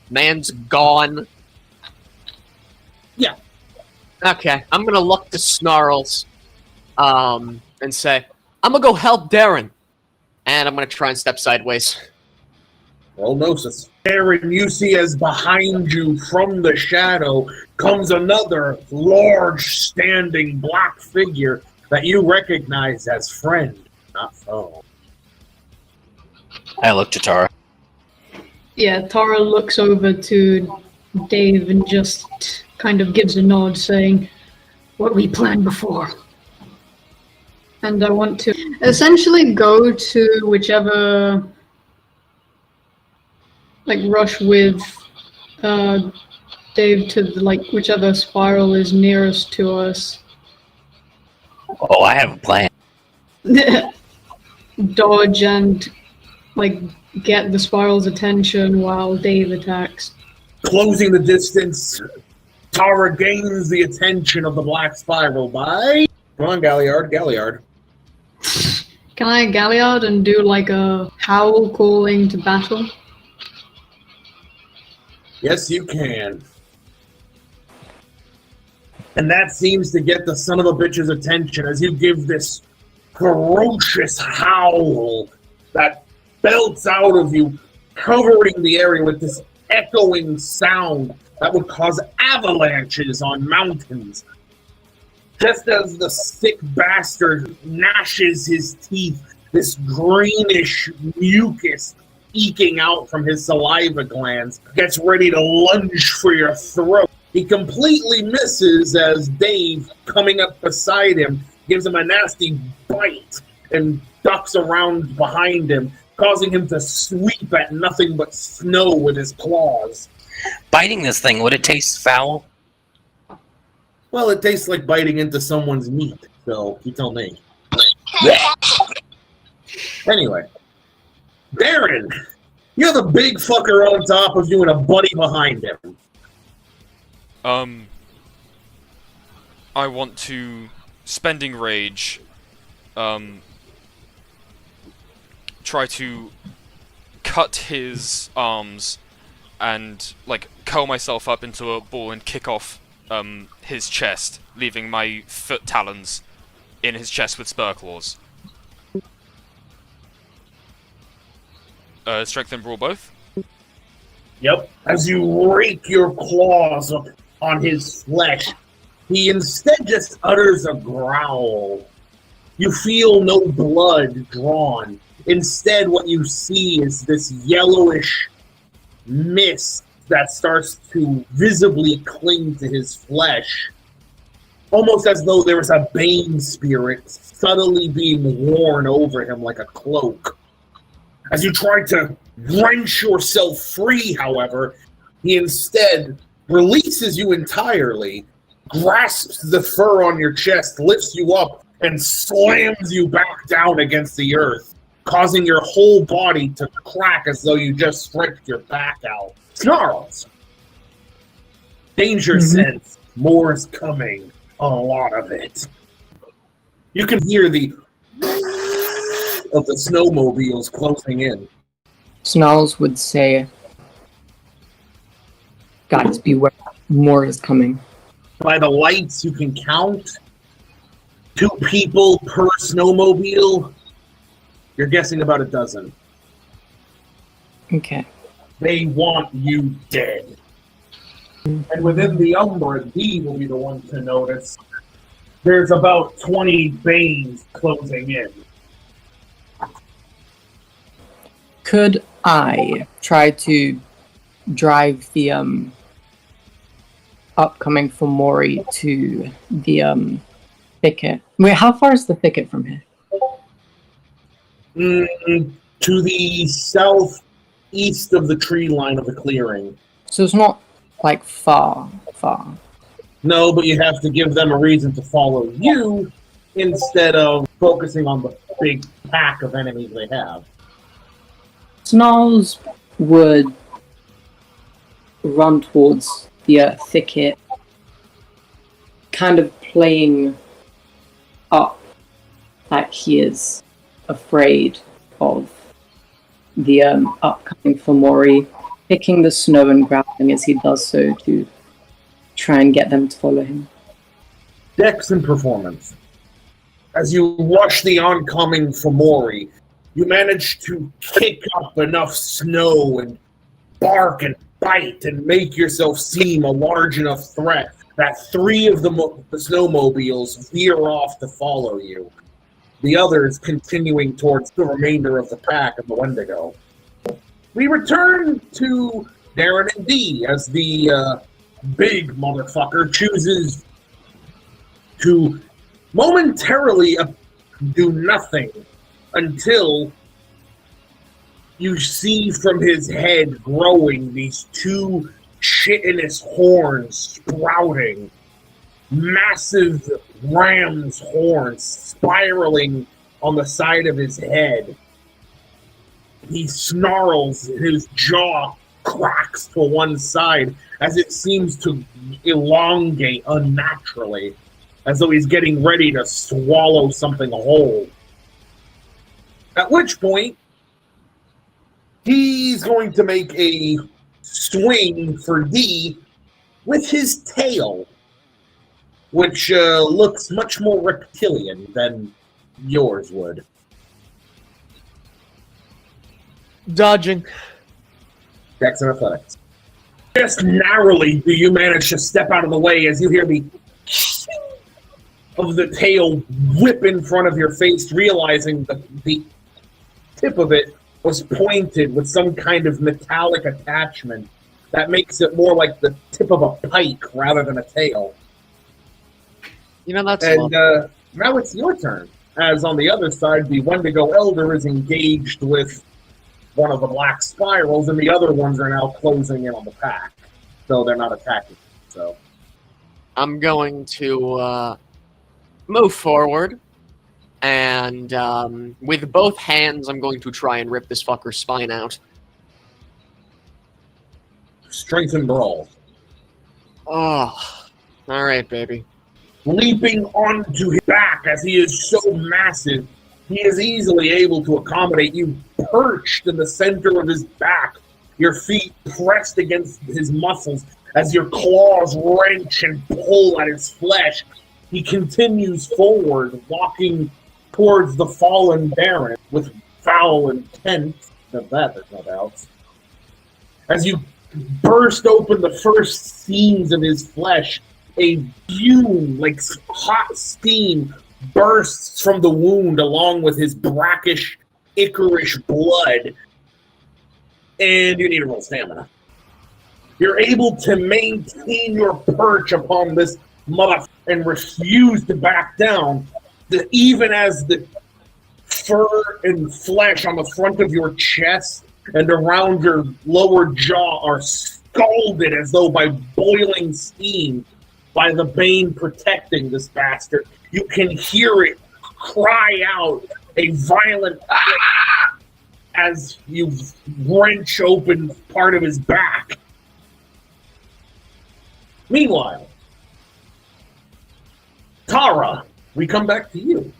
Man's gone. Yeah. Okay, I'm gonna look to Snarls, and say, I'm gonna go help Darren. And I'm gonna try and step sideways. Well, Gnosis. Aaron, you see as behind you from the shadow comes another large standing black figure that you recognize as friend, not foe. I look to Tara. Yeah, Tara looks over to Dave and just kind of gives a nod, saying, What we planned before. and I want to essentially go to whichever, like, rush with Dave to, whichever spiral is nearest to us. Oh, I have a plan. Dodge and, get the spiral's attention while Dave attacks. Closing the distance, Tara gains the attention of the black spiral by... Come on, Galliard. Can I Galliard and do, a howl calling to battle? Yes, you can. And that seems to get the son of a bitch's attention as you give this ferocious howl that belts out of you, covering the area with this echoing sound that would cause avalanches on mountains. Just as the sick bastard gnashes his teeth, this greenish mucus eking out from his saliva glands gets ready to lunge for your throat. He completely misses as Dave, coming up beside him, gives him a nasty bite and ducks around behind him, causing him to sweep at nothing but snow with his claws. Biting this thing, would it taste foul? Well, it tastes like biting into someone's meat, so you tell me. Anyway, Darren, you have a big fucker on top of you and a buddy behind him. I want to, spending rage, try to cut his arms and, curl myself up into a ball and kick off, his chest, leaving my foot talons in his chest with spur claws. Strength and brawl both? Yep. As you rake your claws on his flesh, he instead just utters a growl. You feel no blood drawn. Instead, what you see is this yellowish mist that starts to visibly cling to his flesh, almost as though there was a Bane spirit subtly being worn over him like a cloak. As you try to wrench yourself free, however, he instead releases you entirely, grasps the fur on your chest, lifts you up, and slams you back down against the earth, causing your whole body to crack as though you just stretched your back out. Snarls! Danger sense. More is coming. A lot of it. You can hear the of the snowmobiles closing in. Snarls would say, guys, beware, more is coming. By the lights, you can count 2 people per snowmobile. You're guessing about a dozen. Okay. They want you dead. And within the Umbra, D will be the one to notice. There's about 20 Banes closing in. Could I try to drive the upcoming Fomori to the thicket? Wait, how far is the thicket from here? To the southeast of the tree line of the clearing. So it's not far. No, but you have to give them a reason to follow you instead of focusing on the big pack of enemies they have. Snarls would run towards the thicket, kind of playing up, that he is afraid of the upcoming Fomori, picking the snow and growling as he does so to try and get them to follow him. Dex and performance. As you rush the oncoming Fomori, you manage to kick up enough snow and bark and bite and make yourself seem a large enough threat that 3 of the snowmobiles veer off to follow you. The others continuing towards the remainder of the pack of the Wendigo. We return to Darren and D as the big motherfucker chooses to momentarily do nothing until you see from his head growing these 2 chitinous horns sprouting, massive ram's horns spiraling on the side of his head. He snarls, his jaw cracks to one side as it seems to elongate unnaturally, as though he's getting ready to swallow something whole. At which point, he's going to make a swing for D with his tail, which looks much more reptilian than yours would. Dodging. Dex and athletics. Just narrowly do you manage to step out of the way as you hear the of the tail whip in front of your face, realizing that the tip of it was pointed with some kind of metallic attachment that makes it more like the tip of a pike rather than a tail. You know, that's... And now it's your turn, as on the other side, the Wendigo Elder is engaged with one of the black spirals, and the other ones are now closing in on the pack, so they're not attacking. So I'm going to move forward, and with both hands, I'm going to try and rip this fucker's spine out. Strength and brawl. Oh, all right, baby. Leaping onto his back as he is so massive, he is easily able to accommodate you, perched in the center of his back, your feet pressed against his muscles as your claws wrench and pull at his flesh. He continues forward, walking towards the fallen Baron with foul intent. Of that, there's no doubt. As you burst open the first seams of his flesh, a fume, like hot steam, bursts from the wound along with his brackish, ichorish blood. And you need to roll stamina. You're able to maintain your perch upon this mother and refuse to back down, even as the fur and flesh on the front of your chest and around your lower jaw are scalded as though by boiling steam by the bane protecting this bastard. You can hear it cry out a violent as you wrench open part of his back. Meanwhile, Tara, we come back to you.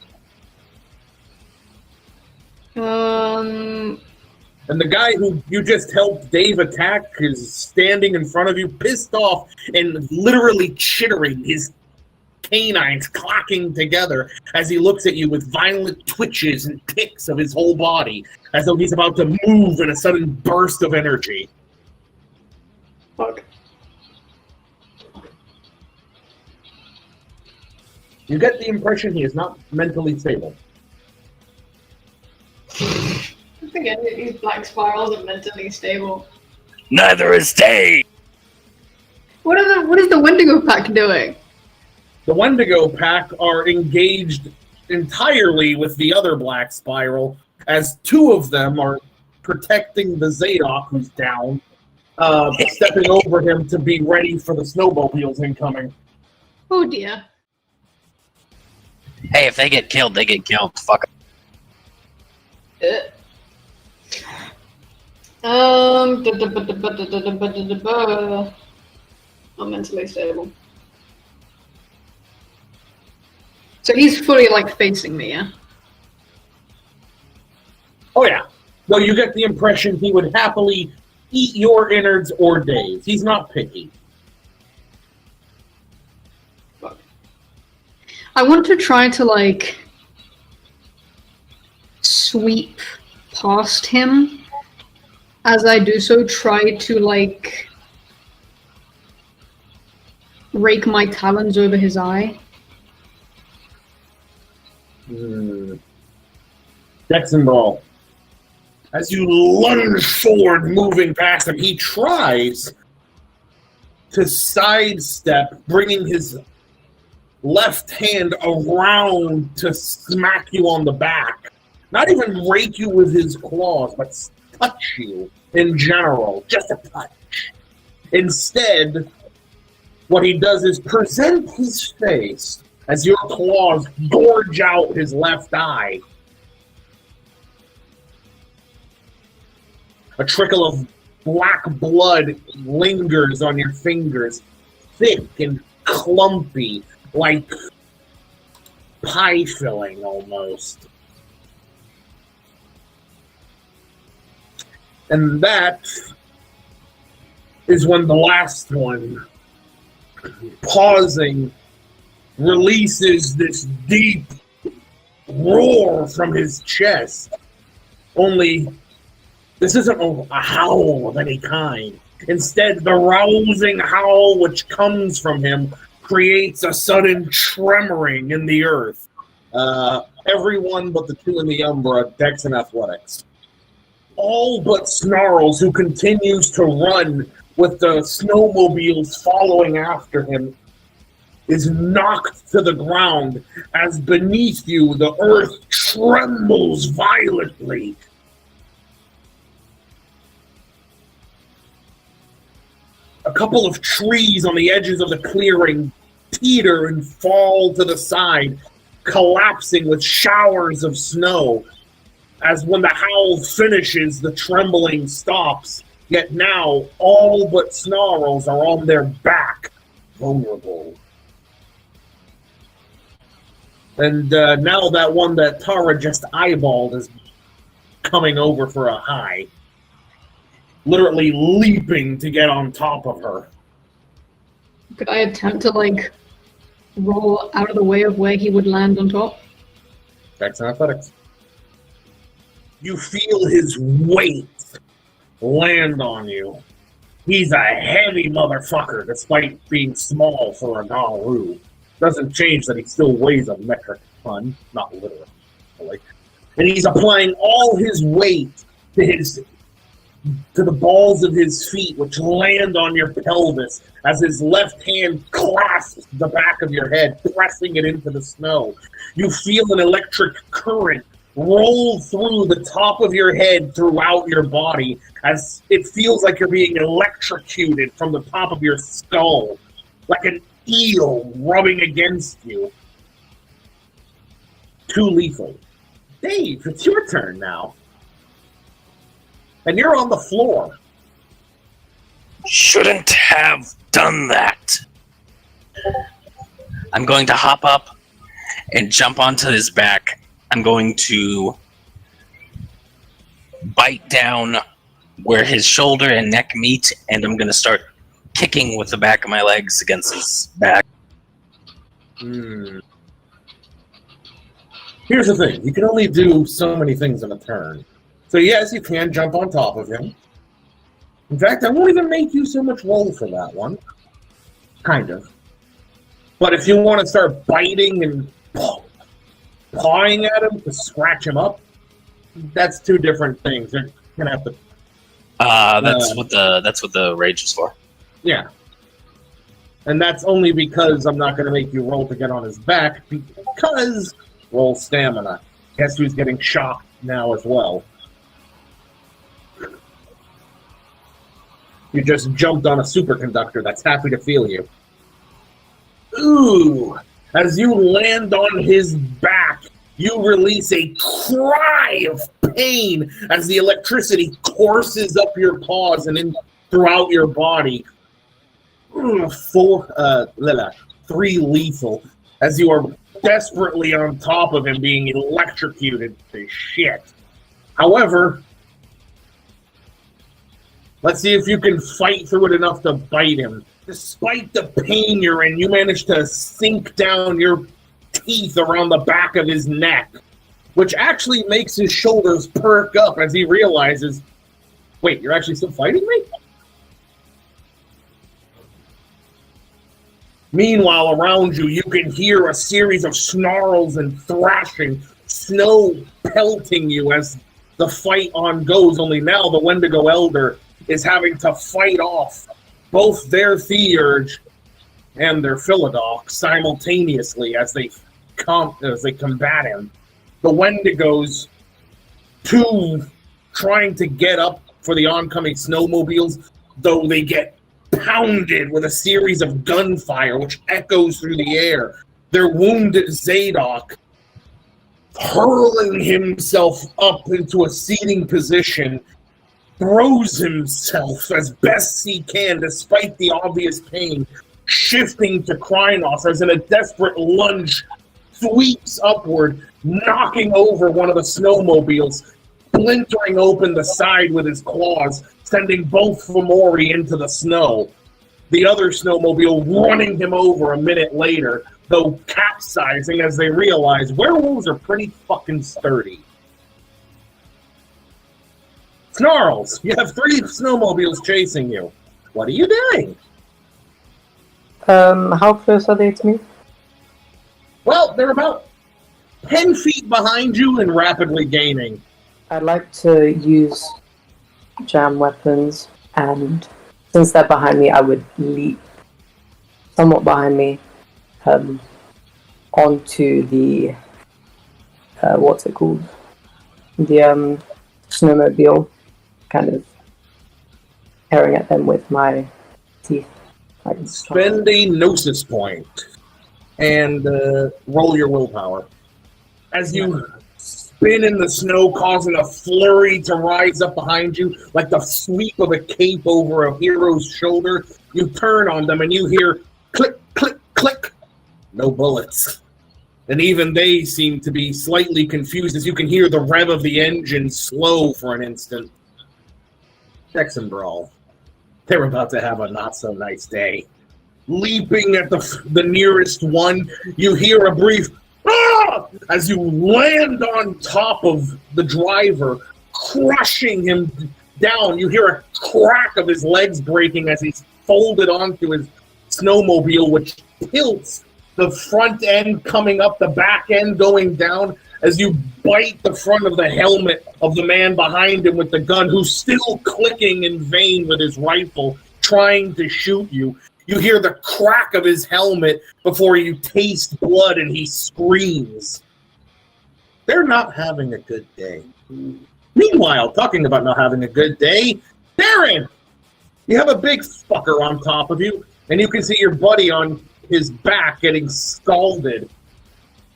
And the guy who you just helped Dave attack is standing in front of you, pissed off and literally chittering, his canines clocking together as he looks at you with violent twitches and ticks of his whole body, as though he's about to move in a sudden burst of energy. Fuck. You get the impression he is not mentally stable. I think any of these black spirals are mentally stable. Neither is Dave! What is the Wendigo pack doing? The Wendigo pack are engaged entirely with the other black spiral, as 2 of them are protecting the Zadok, who's down, stepping over him to be ready for the snowmobiles incoming. Oh dear. Hey, if they get killed, they get killed. Fuck 'em. I'm mentally stable. So he's fully like facing me, yeah? Oh, yeah. Though you get the impression he would happily eat your innards or days. He's not picky. I want to try to, like, sweep past him. As I do so, try to, like, rake my talons over his eye. Dex and Brawl. As you lunge forward, moving past him, he tries to sidestep, bringing his left hand around to smack you on the back. Not even rake you with his claws, but touch you in general. Just a touch. Instead, what he does is present his face as your claws gorge out his left eye. A trickle of black blood lingers on your fingers, thick and clumpy, like pie filling almost. And that is when the last one, pausing, releases this deep roar from his chest. Only this isn't a howl of any kind. Instead, the rousing howl which comes from him creates a sudden tremoring in the earth. Everyone but the two in the Umbra, Dex and Athletics. All but Snarls, who continues to run with the snowmobiles following after him, is knocked to the ground as beneath you the earth trembles violently. A couple of trees on the edges of the clearing teeter and fall to the side, collapsing with showers of snow. As when the howl finishes, the trembling stops. Yet now, all but Snarls are on their back, vulnerable. And now that one that Tara just eyeballed is coming over for a high. Literally leaping to get on top of her. Could I attempt to, like, roll out of the way of where he would land on top? Dex and Athletics. You feel his weight land on you. He's a heavy motherfucker, despite being small for a Naru. Doesn't change that he still weighs a metric ton, not literally. And he's applying all his weight to the balls of his feet, which land on your pelvis, as his left hand clasps the back of your head, pressing it into the snow. You feel an electric current roll through the top of your head throughout your body, as it feels like you're being electrocuted from the top of your skull, like an eel rubbing against you. Too lethal. Dave, it's your turn now. And you're on the floor. Shouldn't have done that. I'm going to hop up and jump onto his back. I'm going to bite down where his shoulder and neck meet, and I'm going to start kicking with the back of my legs against his back. Here's the thing. You can only do so many things in a turn. So yes, you can jump on top of him. In fact, I won't even make you so much roll for that one. Kind of. But if you want to start biting and pawing at him to scratch him up, that's two different things. You're gonna have to. That's what the rage is for. Yeah. And that's only because I'm not going to make you roll to get on his back, because roll stamina. Guess who's getting shocked now as well? You just jumped on a superconductor that's happy to feel you. Ooh! As you land on his back, you release a cry of pain as the electricity courses up your paws and in throughout your body. 3 lethal, as you are desperately on top of him, being electrocuted to shit. However, let's see if you can fight through it enough to bite him. Despite the pain you're in, you manage to sink down your teeth around the back of his neck, which actually makes his shoulders perk up as he realizes, wait, you're actually still fighting me? Meanwhile, around you, you can hear a series of snarls and thrashing, snow pelting you as the fight on goes, only now the Wendigo Elder is having to fight off both their Theurge and their Philodox simultaneously as they combat him. The Wendigos, two trying to get up for the oncoming snowmobiles, though they get pounded with a series of gunfire which echoes through the air. Their wounded Zadok hurling himself up into a seating position, throws himself as best he can despite the obvious pain, shifting to Krynos as in a desperate lunge sweeps upward, knocking over one of the snowmobiles, splintering open the side with his claws, sending both Fomori into the snow. The other snowmobile running him over a minute later, though capsizing as they realize werewolves are pretty fucking sturdy. Snarls, you have 3 snowmobiles chasing you. What are you doing? How close are they to me? Well, they're about 10 feet behind you and rapidly gaining. I'd like to use jam weapons, and since they're behind me, I would leap somewhat behind me onto the what's it called? The snowmobile, kind of tearing at them with my teeth. Spend a Gnosis point and roll your willpower. As you spin in the snow, causing a flurry to rise up behind you, like the sweep of a cape over a hero's shoulder, you turn on them and you hear click, click, click. No bullets. And even they seem to be slightly confused as you can hear the rev of the engine slow for an instant. Texan Brawl. They're about to have a not-so-nice day. Leaping at the nearest one, you hear a brief "Ah!" as you land on top of the driver, crushing him down. You hear a crack of his legs breaking as he's folded onto his snowmobile, which tilts, the front end coming up, the back end going down, as you bite the front of the helmet of the man behind him with the gun, who's still clicking in vain with his rifle, trying to shoot you. You hear the crack of his helmet before you taste blood and he screams. They're not having a good day. Meanwhile, talking about not having a good day, Darren! You have a big fucker on top of you, and you can see your buddy on his back getting scalded.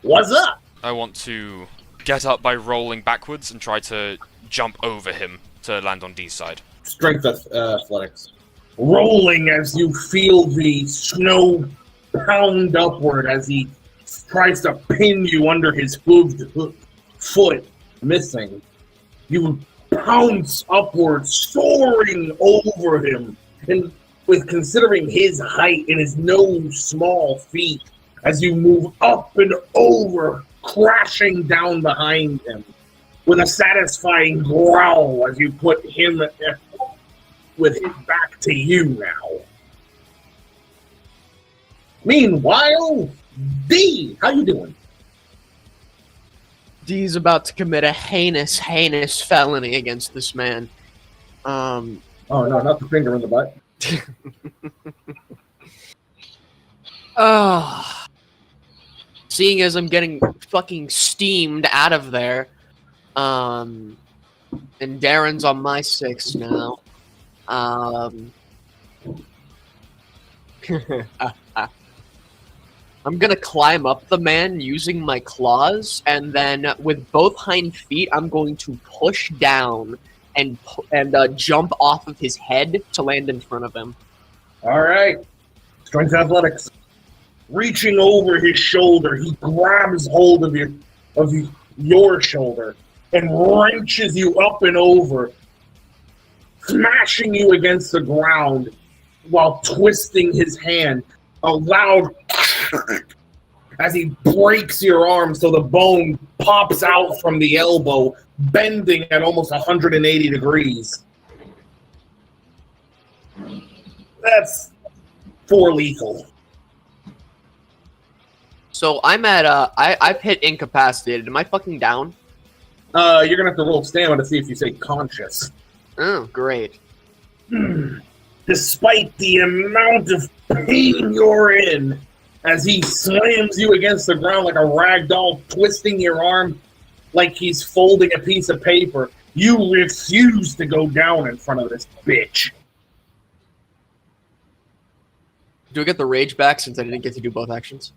What's up? I want to get up by rolling backwards and try to jump over him to land on D's side. Strength athletics. Rolling as you feel the snow pound upward as he tries to pin you under his hooved foot, missing. You pounce upward, soaring over him, and with considering his height and his no small feet, as you move up and over, crashing down behind him, with a satisfying growl as you put him with his back to you now. Meanwhile, D, how you doing? D's about to commit a heinous, heinous felony against this man. Oh no, not the finger in the butt. Seeing as I'm getting fucking steamed out of there, and Darren's on my 6 now. I'm gonna climb up the man using my claws, and then with both hind feet, I'm going to push down and jump off of his head to land in front of him. All right. Strength athletics. Reaching over his shoulder, he grabs hold of your shoulder and wrenches you up and over, smashing you against the ground while twisting his hand. A loud as he breaks your arm so the bone pops out from the elbow, bending at almost 180 degrees. That's 4 lethal. So I'm at I've hit incapacitated. Am I fucking down? You're gonna have to roll stamina to see if you say conscious. Oh, great. Despite the amount of pain you're in, as he slams you against the ground like a rag doll, twisting your arm like he's folding a piece of paper, you refuse to go down in front of this bitch. Do I get the rage back since I didn't get to do both actions?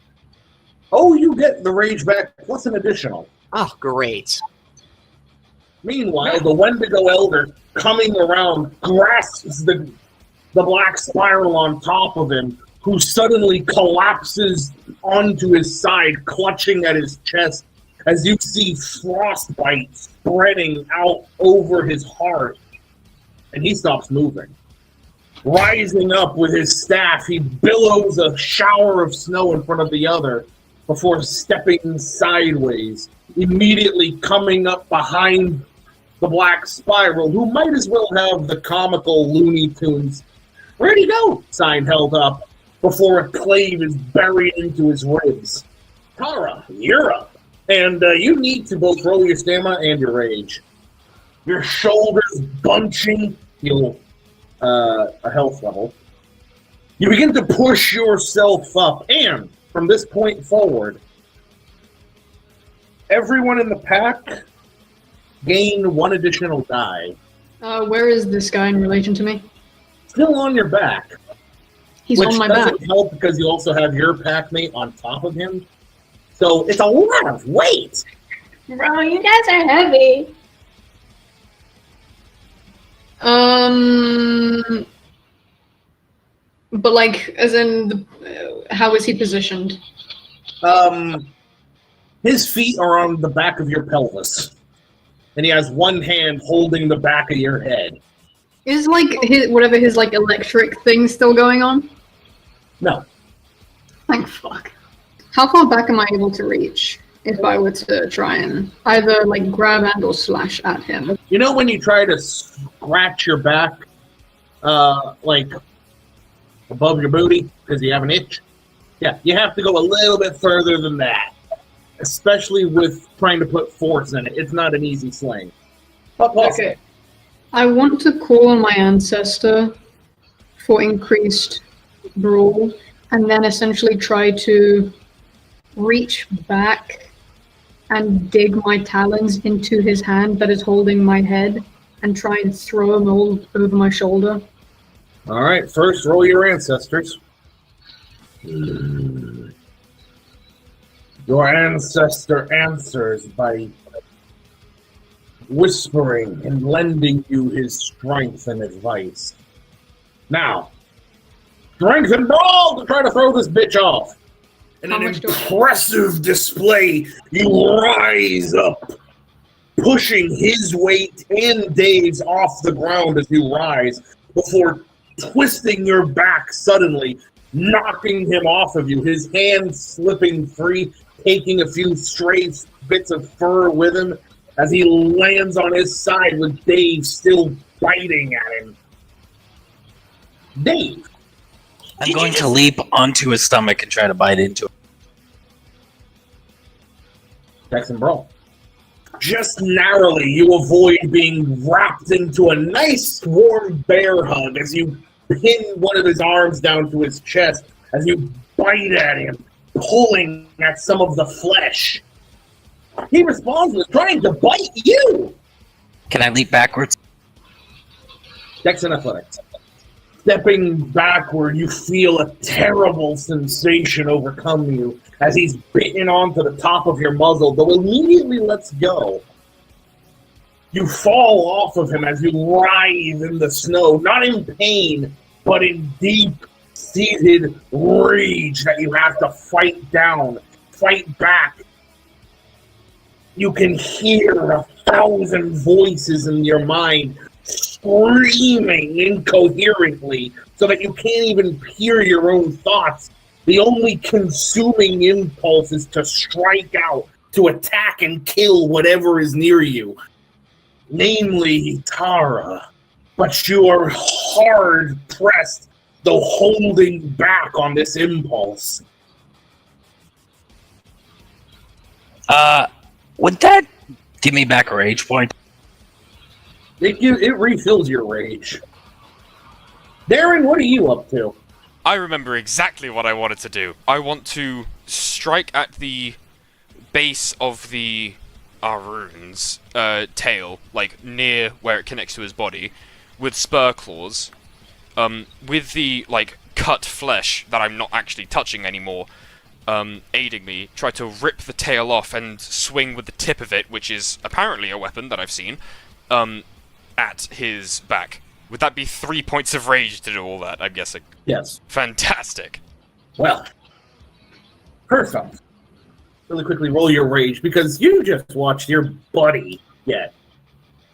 Oh, you get the rage back plus an additional. Oh, great. Meanwhile, the Wendigo Elder, coming around, grasps the black spiral on top of him, who suddenly collapses onto his side, clutching at his chest, as you see frostbite spreading out over his heart. And he stops moving. Rising up with his staff, he billows a shower of snow in front of the other before stepping sideways, immediately coming up behind the black spiral, who might as well have the comical Looney Tunes "Where'd he go?" sign held up before a clave is buried into his ribs. Tara, you're up. And you need to both roll your stamina and your rage. Your shoulders bunching, heal a health level. You begin to push yourself up, and from this point forward, everyone in the pack gain 1 additional die. Where is this guy in relation to me? Still on your back. He's which on my back. doesn't help because you also have your packmate on top of him. So it's a lot of weight. Bro, you guys are heavy. But like, as in, how is he positioned? His feet are on the back of your pelvis, and he has one hand holding the back of your head. Is like his like electric thing still going on? No. Thank fuck. How far back am I able to reach if I were to try and either like grab and or slash at him? You know when you try to scratch your back, like above your booty because you have an itch? Yeah, you have to go a little bit further than that, especially with trying to put force in it. It's not an easy sling. But okay. I want to call on my ancestor for increased brawl, and then essentially try to reach back and dig my talons into his hand that is holding my head and try and throw him all over my shoulder. All right, first roll your ancestors. Your ancestor answers by whispering and lending you his strength and advice. Now, strength and brawl to try to throw this bitch off. In an impressive display, you rise up, pushing his weight and Dave's off the ground as you rise, before twisting your back suddenly, knocking him off of you, his hand slipping free, taking a few stray bits of fur with him as he lands on his side with Dave still biting at him. Dave. I'm going to leap onto his stomach and try to bite into it. Dex and brawl. Just narrowly, you avoid being wrapped into a nice warm bear hug as you pin one of his arms down to his chest as you bite at him, pulling at some of the flesh. He responds with trying to bite you. Can I leap backwards? Dex and athletics. Stepping backward, you feel a terrible sensation overcome you as he's bitten onto the top of your muzzle, though immediately lets go. You fall off of him as you writhe in the snow, not in pain, but in deep-seated rage that you have to fight down, fight back. You can hear 1,000 voices in your mind screaming incoherently so that you can't even hear your own thoughts. The only consuming impulse is to strike out, to attack and kill whatever is near you, namely Tara. But you are hard pressed, though holding back on this impulse. Would that give me back a rage point? It refills your rage. Darren, what are you up to? I remember exactly what I wanted to do. I want to strike at the base of the Arun's tail, like near where it connects to his body, with spur claws. With the like cut flesh that I'm not actually touching anymore, aiding me, try to rip the tail off and swing with the tip of it, which is apparently a weapon that I've seen, at his back. Would that be 3 points of rage to do all that, I'm guessing? Yes. Fantastic. Well, first off, really quickly roll your rage, because you just watched your buddy get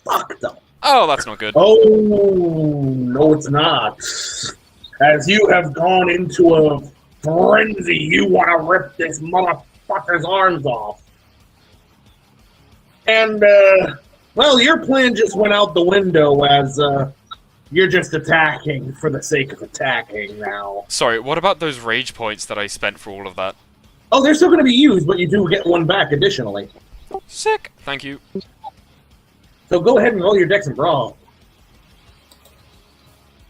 fucked up. Oh, that's not good. Oh, no it's not. As you have gone into a frenzy, you want to rip this motherfucker's arms off. And, well, your plan just went out the window as, you're just attacking for the sake of attacking now. Sorry, what about those rage points that I spent for all of that? Oh, they're still going to be used, but you do get one back additionally. Sick. Thank you. So go ahead and roll your dex and brawl.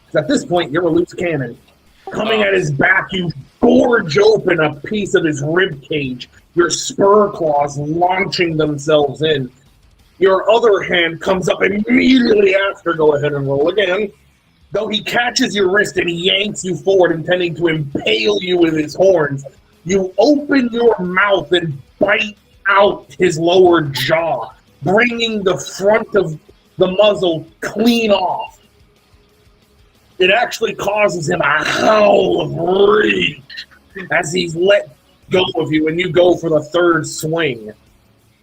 'Cause at this point, you're a loose cannon. Coming at his back, you gorge open a piece of his rib cage, your spur claws launching themselves in. Your other hand comes up immediately after. Go ahead and roll again. Though he catches your wrist and yanks you forward, intending to impale you with his horns, you open your mouth and bite out his lower jaw, bringing the front of the muzzle clean off. It actually causes him a howl of rage as he's let go of you, and you go for the third swing.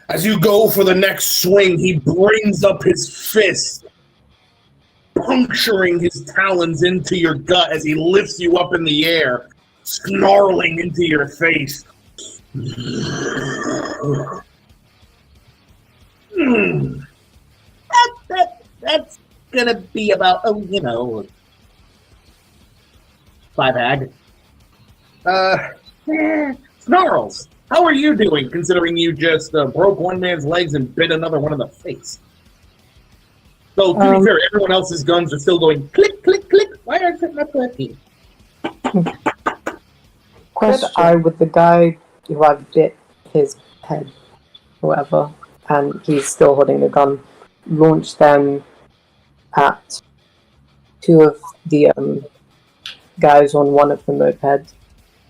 As you go for the next swing, he brings up his fist, puncturing his talons into your gut as he lifts you up in the air, snarling into your face. That's gonna be about, five ag. Snarls, how are you doing, considering you just broke one man's legs and bit another one in the face? So, to be fair, everyone else's guns are still going click, click, click. Why aren't it not working? Question: I with the guy who I bit his head, or whatever, and he's still holding the gun, launch them at two of the guys on one of the mopeds,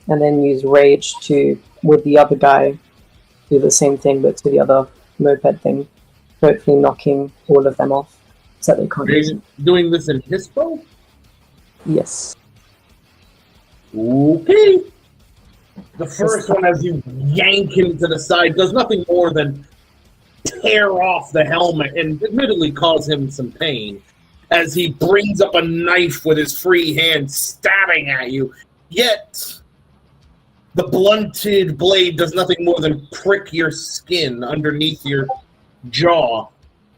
and then use rage to, with the other guy, do the same thing but to the other moped thing, hopefully knocking all of them off so they can't use it. Doing this in Hispo? Yes. Okay. The first one, as you yank him to the side, does nothing more than tear off the helmet and admittedly cause him some pain as he brings up a knife with his free hand, stabbing at you. Yet, the blunted blade does nothing more than prick your skin underneath your jaw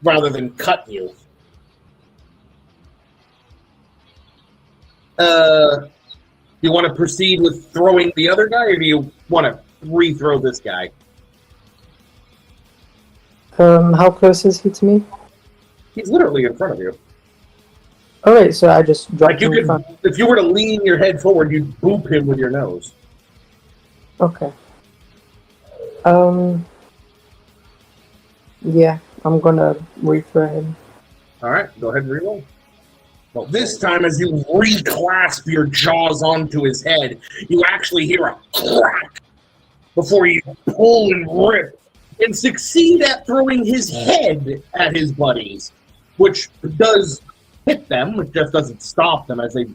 rather than cut you. Do you want to proceed with throwing the other guy, or do you want to re-throw this guy? How close is he to me? He's literally in front of you. Alright, so I just dropped Like you him in could, front. if you were to lean your head forward, you'd boop him with your nose. Okay. Yeah, I'm gonna re-throw him. Alright, go ahead and reroll. Well, this time, as you reclasp your jaws onto his head, you actually hear a crack before you pull and rip and succeed at throwing his head at his buddies, which does hit them, it just doesn't stop them as they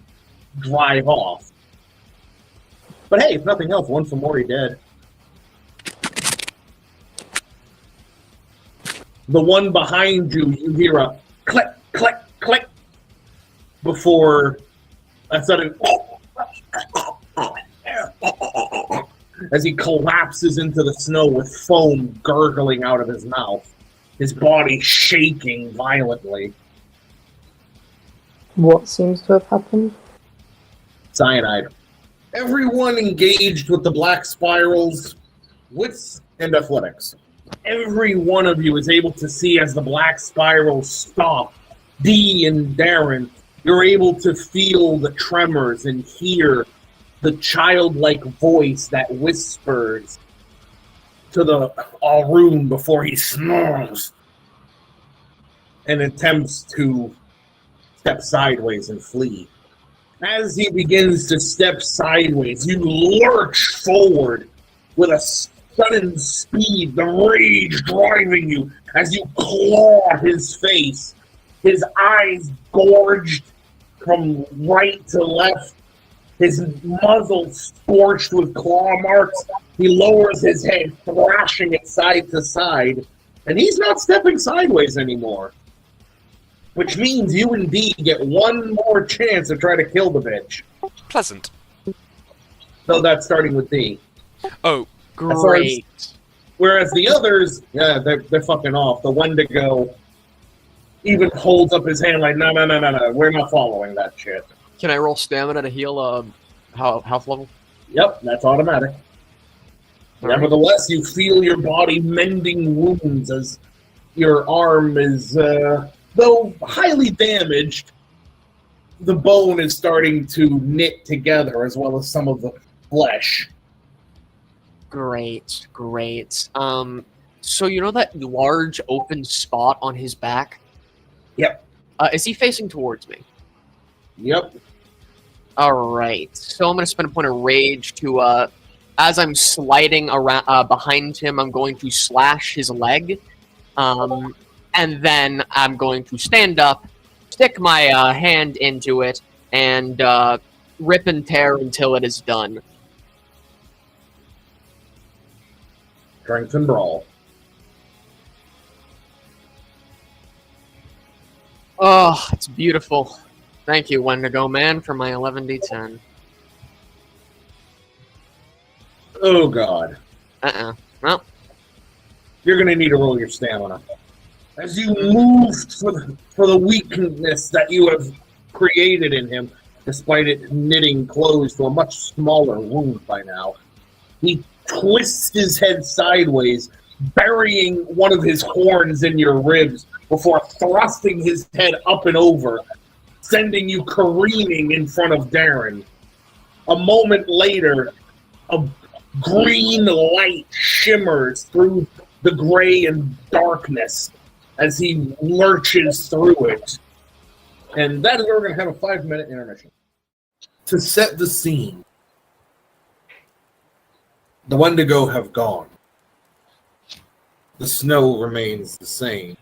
drive off. But hey, if nothing else, one for Mori dead. The one behind you, you hear a click, click, click before a sudden as he collapses into the snow with foam gurgling out of his mouth, his body shaking violently. What seems to have happened? Cyanide. Everyone engaged with the black spirals, wits and athletics. Every one of you is able to see as the black spirals stop. Dee and Darren, you're able to feel the tremors and hear the childlike voice that whispers to the room before he snarls and attempts to step sideways and flee. As he begins to step sideways, you lurch forward with a sudden speed, the rage driving you as you claw his face, his eyes gorged from right to left, his muzzle scorched with claw marks. He lowers his head, thrashing it side to side, and he's not stepping sideways anymore. Which means you and Dee get one more chance to try to kill the bitch. Pleasant. So that's starting with Dee. Oh, Great. Whereas the others, yeah, they're fucking off. The Wendigo even holds up his hand like, no, we're not following that shit. Can I roll stamina to heal health level? Yep, that's automatic. Nevertheless, you feel your body mending wounds as your arm is, though highly damaged, the bone is starting to knit together as well as some of the flesh. Great. So you know that large open spot on his back? Yep. Is he facing towards me? Yep. Alright. So I'm going to spend a point of rage to, as I'm sliding around behind him, I'm going to slash his leg. And then I'm going to stand up, stick my hand into it, and rip and tear until it is done. Strength and brawl. Oh, it's beautiful. Thank you, Wendigo Man, for my 11d10. Oh, God. Well, you're going to need to roll your stamina. As you moved for the weakness that you have created in him, despite it knitting closed to a much smaller wound by now, he twists his head sideways, burying one of his horns in your ribs before thrusting his head up and over, sending you careening in front of Darren. A moment later, a green light shimmers through the gray and darkness as he lurches through it. And that is where we're going to have a 5-minute intermission. To set the scene, the Wendigo have gone. The snow remains the same,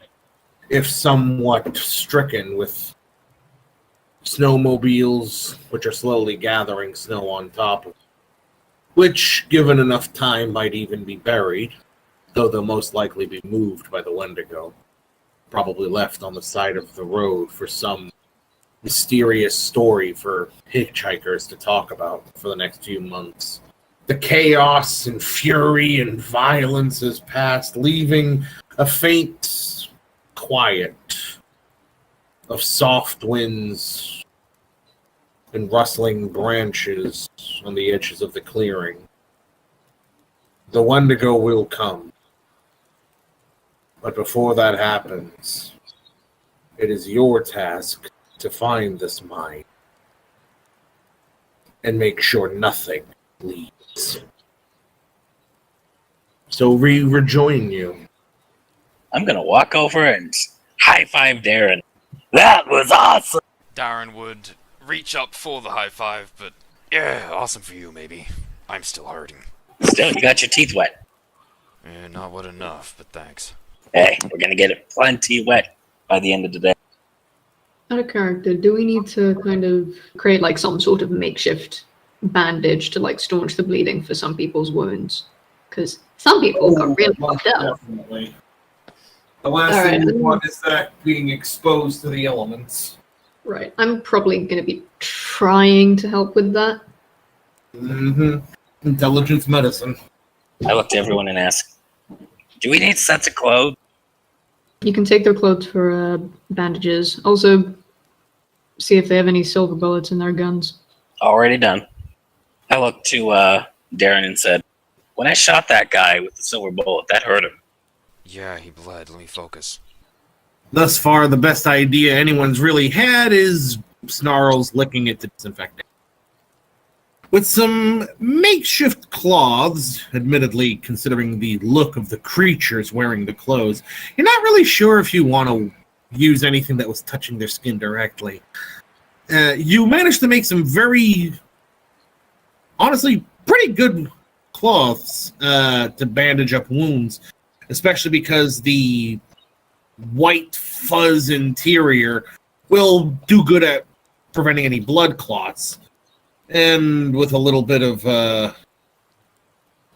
if somewhat stricken with snowmobiles, which are slowly gathering snow on top of, which, given enough time, might even be buried, though they'll most likely be moved by the Wendigo, probably left on the side of the road for some mysterious story for hitchhikers to talk about for the next few months. The chaos and fury and violence has passed, leaving a faint quiet of soft winds and rustling branches on the edges of the clearing. The Wendigo will come. But before that happens, it is your task to find this mine and make sure nothing leaves. So we rejoin you. I'm gonna walk over and high five Darren. That was awesome! Darren would reach up for the high five, but yeah, awesome for you, maybe. I'm still hurting. Still, you got your teeth wet. Not wet enough, but thanks. Hey, we're gonna get it plenty wet by the end of the day. Out of character, do we need to kind of create like some sort of makeshift bandage to like staunch the bleeding for some people's wounds? Because some people got really fucked up. Definitely. The last All thing right. we want is that being exposed to the elements. Right. I'm probably going to be trying to help with that. Mm-hmm. Intelligence medicine. I look to everyone and ask, do we need sets of clothes? You can take their clothes for bandages. Also, see if they have any silver bullets in their guns. Already done. I looked to Darren and said, when I shot that guy with the silver bullet, that hurt him. Yeah, he bled. Let me focus. Thus far, the best idea anyone's really had is Snarls licking it to disinfect it. With some makeshift cloths, admittedly, considering the look of the creatures wearing the clothes, you're not really sure if you want to use anything that was touching their skin directly. You managed to make some very, honestly, pretty good cloths to bandage up wounds, especially because the white fuzz interior will do good at preventing any blood clots. And with a little bit of,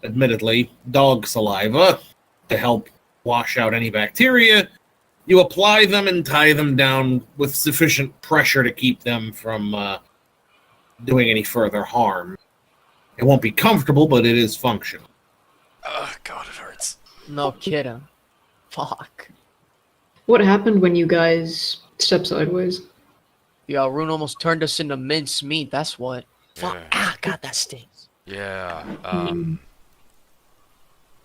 admittedly, dog saliva to help wash out any bacteria, you apply them and tie them down with sufficient pressure to keep them from doing any further harm. It won't be comfortable, but it is functional. God, it hurts. No kidding. Fuck. What happened when you guys stepped sideways? Yeah, Rune almost turned us into minced meat, that's what. Fuck. Yeah. Ah, God, that stings. Yeah,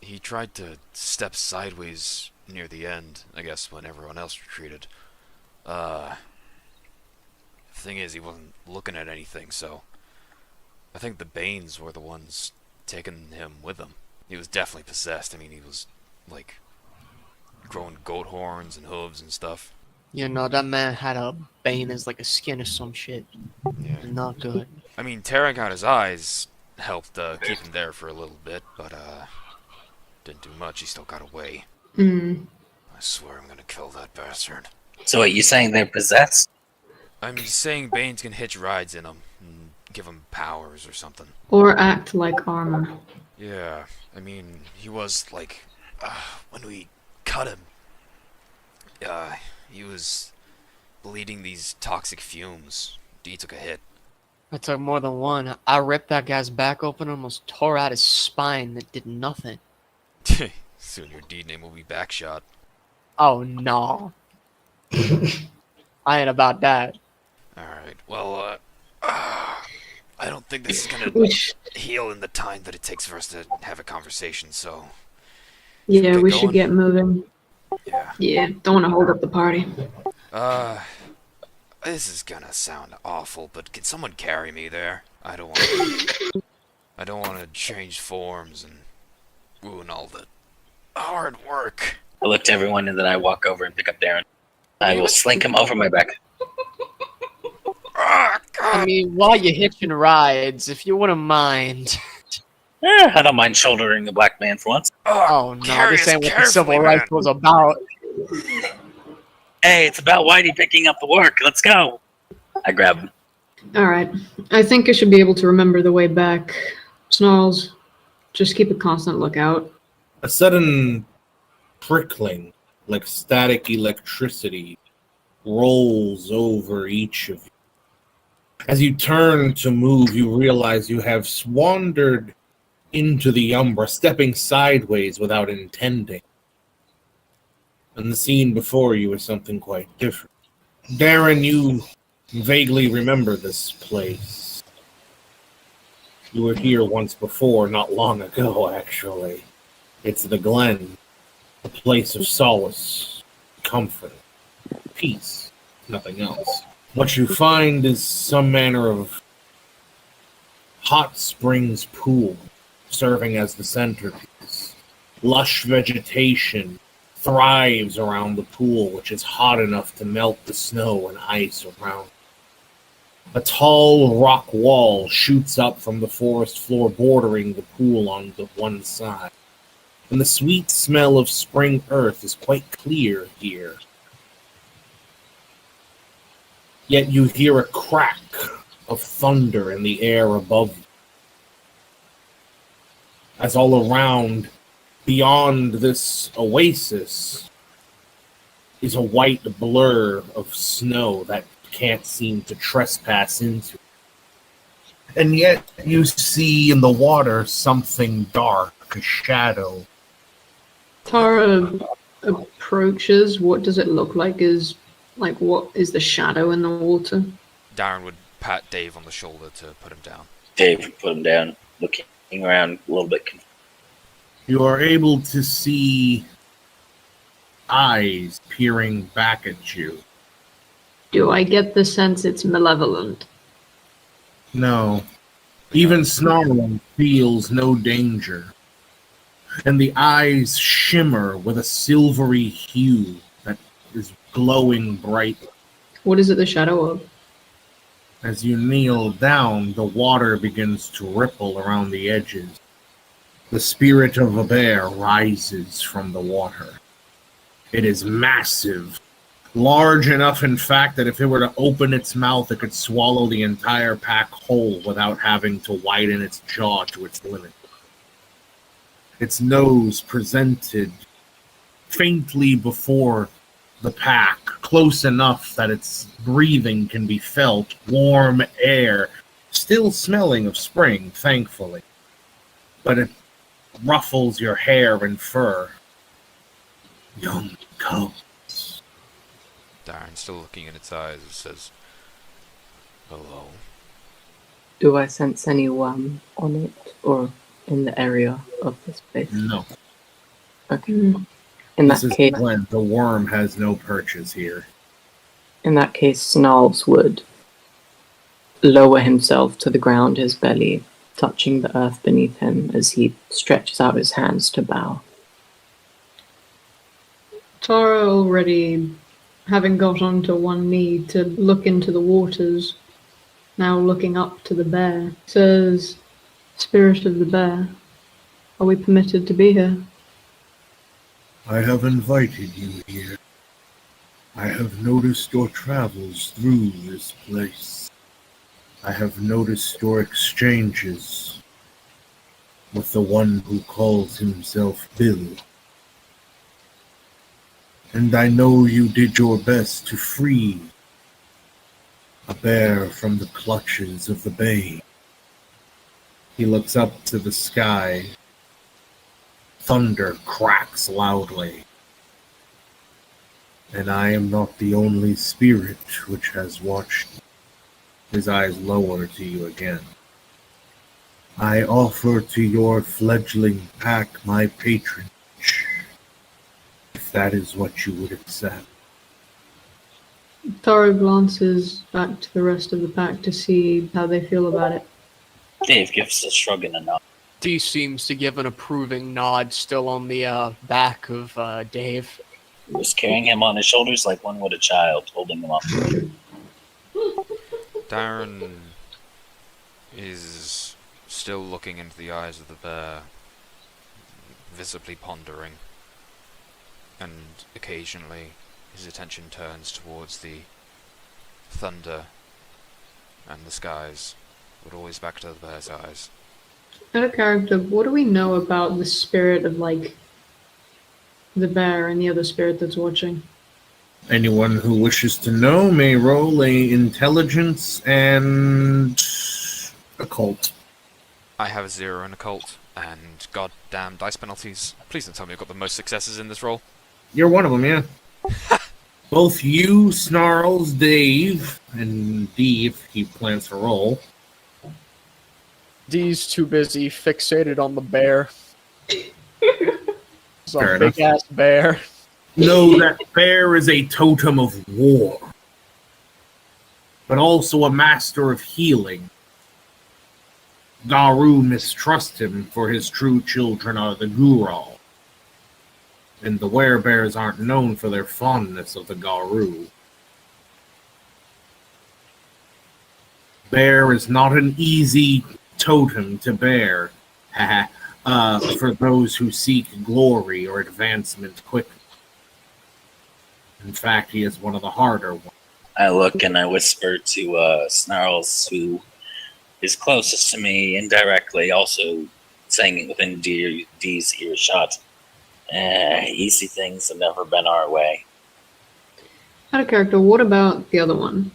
he tried to step sideways near the end, I guess, when everyone else retreated. Thing is, he wasn't looking at anything, so I think the Banes were the ones taking him with them. He was definitely possessed. I mean, he was, like, growing goat horns and hooves and stuff. You know, that man had a bane as like a skin or some shit. Yeah. Not good. I mean, tearing out his eyes helped keep him there for a little bit, but didn't do much. He still got away. Hmm. I swear I'm gonna kill that bastard. So what, you saying they're possessed? I'm saying Banes can hitch rides in them and give him powers or something. Or act like armor. Yeah, I mean, he was like, when we cut him, he was bleeding these toxic fumes. He took a hit. I took more than one. I ripped that guy's back open and almost tore out his spine that did nothing. Soon your deed name will be Backshot. Oh, no. I ain't about that. Alright, well, I don't think this is gonna heal in the time that it takes for us to have a conversation, so... Yeah, we going? should get moving. Yeah. Yeah, don't want to hold up the party. This is gonna sound awful, but can someone carry me there? I don't want to change forms and ruin all the hard work. I look to everyone and then I walk over and pick up Darren. I will slink him over my back. I mean, while you're hitching rides, if you wouldn't mind. I don't mind shouldering a black man for once. Oh, no, carry this us ain't what the carefully, civil man. rights was about. Hey, it's about Whitey picking up the work. Let's go. I grab him. Alright. I think I should be able to remember the way back. Snarls, just keep a constant lookout. A sudden prickling, like static electricity, rolls over each of you. As you turn to move, you realize you have wandered into the Umbra, stepping sideways without intending. And the scene before you is something quite different. Darren, you vaguely remember this place. You were here once before, not long ago, actually. It's the Glen, a place of solace, comfort, peace, nothing else. What you find is some manner of hot springs pool, serving as the centerpiece. Lush vegetation thrives around the pool, which is hot enough to melt the snow and ice around. A tall rock wall shoots up from the forest floor bordering the pool on the one side, and the sweet smell of spring earth is quite clear here. Yet you hear a crack of thunder in the air above you, as all around, beyond this oasis, is a white blur of snow that can't seem to trespass into. And yet you see in the water something dark, a shadow. Tara approaches. What does it look like? What is the shadow in the water? Darren would pat Dave on the shoulder to put him down. Dave would put him down, looking around a little bit confused. You are able to see eyes peering back at you. Do I get the sense it's malevolent? No. Even Snarl feels no danger. And the eyes shimmer with a silvery hue that is glowing brightly. What is it the shadow of? As you kneel down, the water begins to ripple around the edges. The spirit of a bear rises from the water. It is massive. Large enough, in fact, that if it were to open its mouth, it could swallow the entire pack whole without having to widen its jaw to its limit. Its nose presented faintly before the pack, close enough that its breathing can be felt, warm air, still smelling of spring, thankfully. But it ruffles your hair and fur. Young cubs. Darren, still looking in its eyes, says, "Hello." Do I sense anyone on it or in the area of this place? No. Okay. In This that is case, Glenn. The worm has no perches here. in that case, Snarls would lower himself to the ground, his belly touching the earth beneath him as he stretches out his hands to bow. Tara, already having got onto one knee to look into the waters, now looking up to the bear, says, "Spirit of the bear, are we permitted to be here?" I have invited you here. I have noticed your travels through this place. I have noticed your exchanges with the one who calls himself Bill. And I know you did your best to free a bear from the clutches of the bay. He looks up to the sky. Thunder cracks loudly. And I am not the only spirit which has watched you. His eyes lower to you again. I offer to your fledgling pack my patronage, if that is what you would accept. Tara glances back to the rest of the pack to see how they feel about it. Dave gives a shrug and a nod. D seems to give an approving nod, still on the back of Dave. He was carrying him on his shoulders like one would a child, holding him up. Darren is still looking into the eyes of the bear, visibly pondering, and occasionally his attention turns towards the thunder and the skies, but always back to the bear's eyes. Out of character, what do we know about the spirit of, the bear and the other spirit that's watching? Anyone who wishes to know may roll a intelligence and occult. I have a 0 in occult, and goddamn dice penalties. Please don't tell me I've got the most successes in this roll. You're one of them, yeah. Both you, Snarls, Dave, and Dave, he plans to roll. D's too busy fixated on the bear. It's a Fair big ass bear. Know that bear is a totem of war, but also a master of healing. Garu mistrusts him, for his true children are the Gural, and the werebears aren't known for their fondness of the Garu. Bear is not an easy totem to bear, for those who seek glory or advancement quickly. In fact, he is one of the harder ones. I look and I whisper to Snarls, who is closest to me indirectly, also saying it within D's earshot. Easy things have never been our way. Out of character, what about the other one?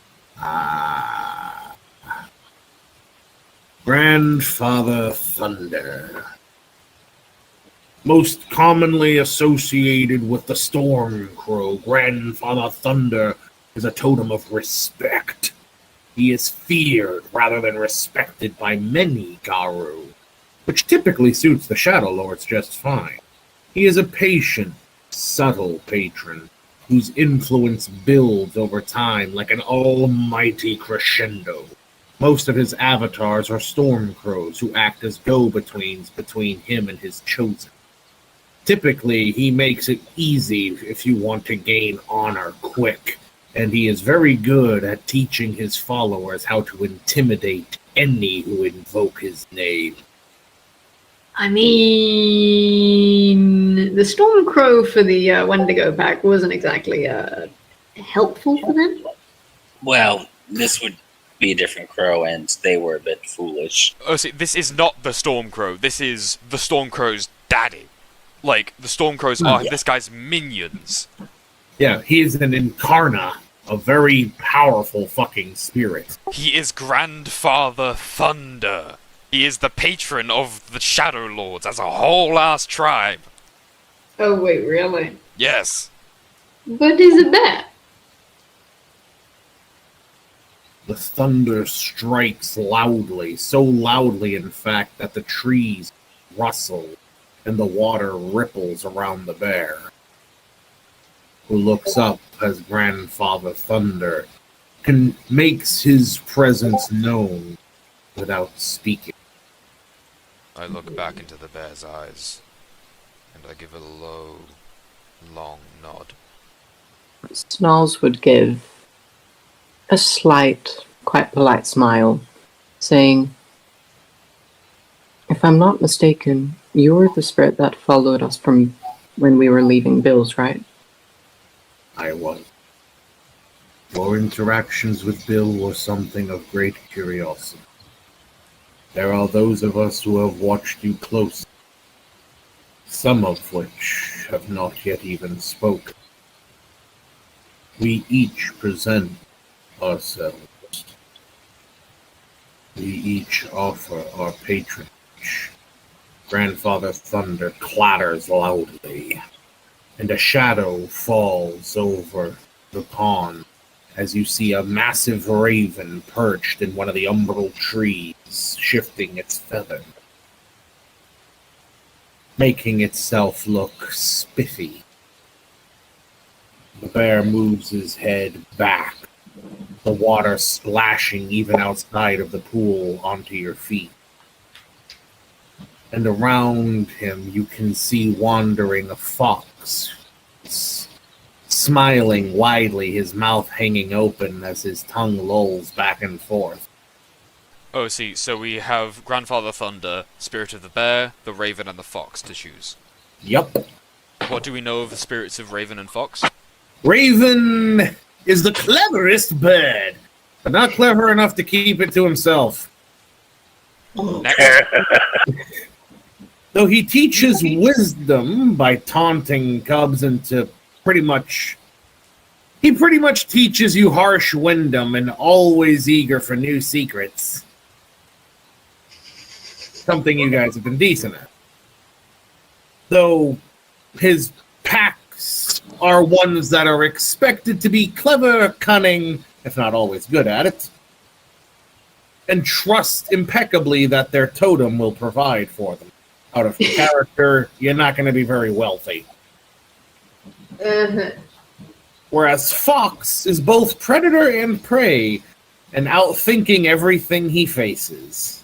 Grandfather Thunder. Most commonly associated with the Storm Crow, Grandfather Thunder is a totem of respect. He is feared rather than respected by many Garu, which typically suits the Shadow Lords just fine. He is a patient, subtle patron whose influence builds over time like an almighty crescendo. Most of his avatars are Storm Crows who act as go-betweens between him and his chosen. Typically, he makes it easy if you want to gain honor quick, and he is very good at teaching his followers how to intimidate any who invoke his name. I mean, the Storm Crow for the Wendigo pack wasn't exactly helpful for them. Well, this would be a different crow, and they were a bit foolish. Oh, see, this is not the Stormcrow. This is the Stormcrow's daddy. Like, the Stormcrows are this guy's minions. Yeah, he is an incarna, a very powerful fucking spirit. He is Grandfather Thunder. He is the patron of the Shadow Lords as a whole ass tribe. Oh, wait, really? Yes. But is it that? The thunder strikes loudly, so loudly, in fact, that the trees rustle and the water ripples around the bear, who looks up as Grandfather Thunder makes his presence known without speaking. I look back into the bear's eyes, and I give a low, long nod. Snarls would give a slight, quite polite smile, saying, "If I'm not mistaken, you're the spirit that followed us from when we were leaving Bill's, right?" I was. Your interactions with Bill were something of great curiosity. There are those of us who have watched you closely, some of which have not yet even spoken. We each present ourselves. We each offer our patronage. Grandfather Thunder clatters loudly, and a shadow falls over the pond as you see a massive raven perched in one of the umbral trees, shifting its feather, making itself look spiffy. The bear moves his head back, the water splashing even outside of the pool onto your feet. And around him you can see wandering a fox, smiling widely, his mouth hanging open as his tongue lolls back and forth. Oh, see, so we have Grandfather Thunder, Spirit of the Bear, the Raven, and the Fox to choose. Yup. What do we know of the spirits of Raven and Fox? Raven is the cleverest bird, but not clever enough to keep it to himself. Next. Though he teaches wisdom by taunting cubs into pretty much teaches you harsh wisdom and always eager for new secrets. Something you guys have been decent at. Though his packs are ones that are expected to be clever, cunning, if not always good at it, and trust impeccably that their totem will provide for them. Out of character, you're not going to be very wealthy. Whereas Fox is both predator and prey, and outthinking everything he faces.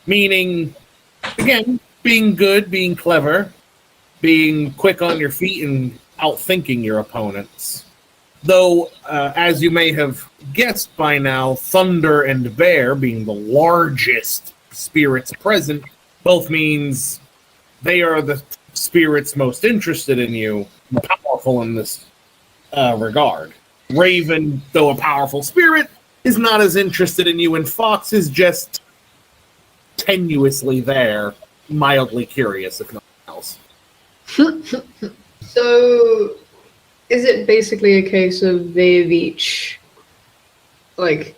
Meaning, again, being good, being clever, being quick on your feet, and outthinking your opponents. Though, as you may have guessed by now, Thunder and Bear, being the largest spirits present, both means they are the spirits most interested in you, powerful in this regard. Raven, though a powerful spirit, is not as interested in you, and Fox is just tenuously there, mildly curious, if nothing else. So, Is it basically a case of they've each, like,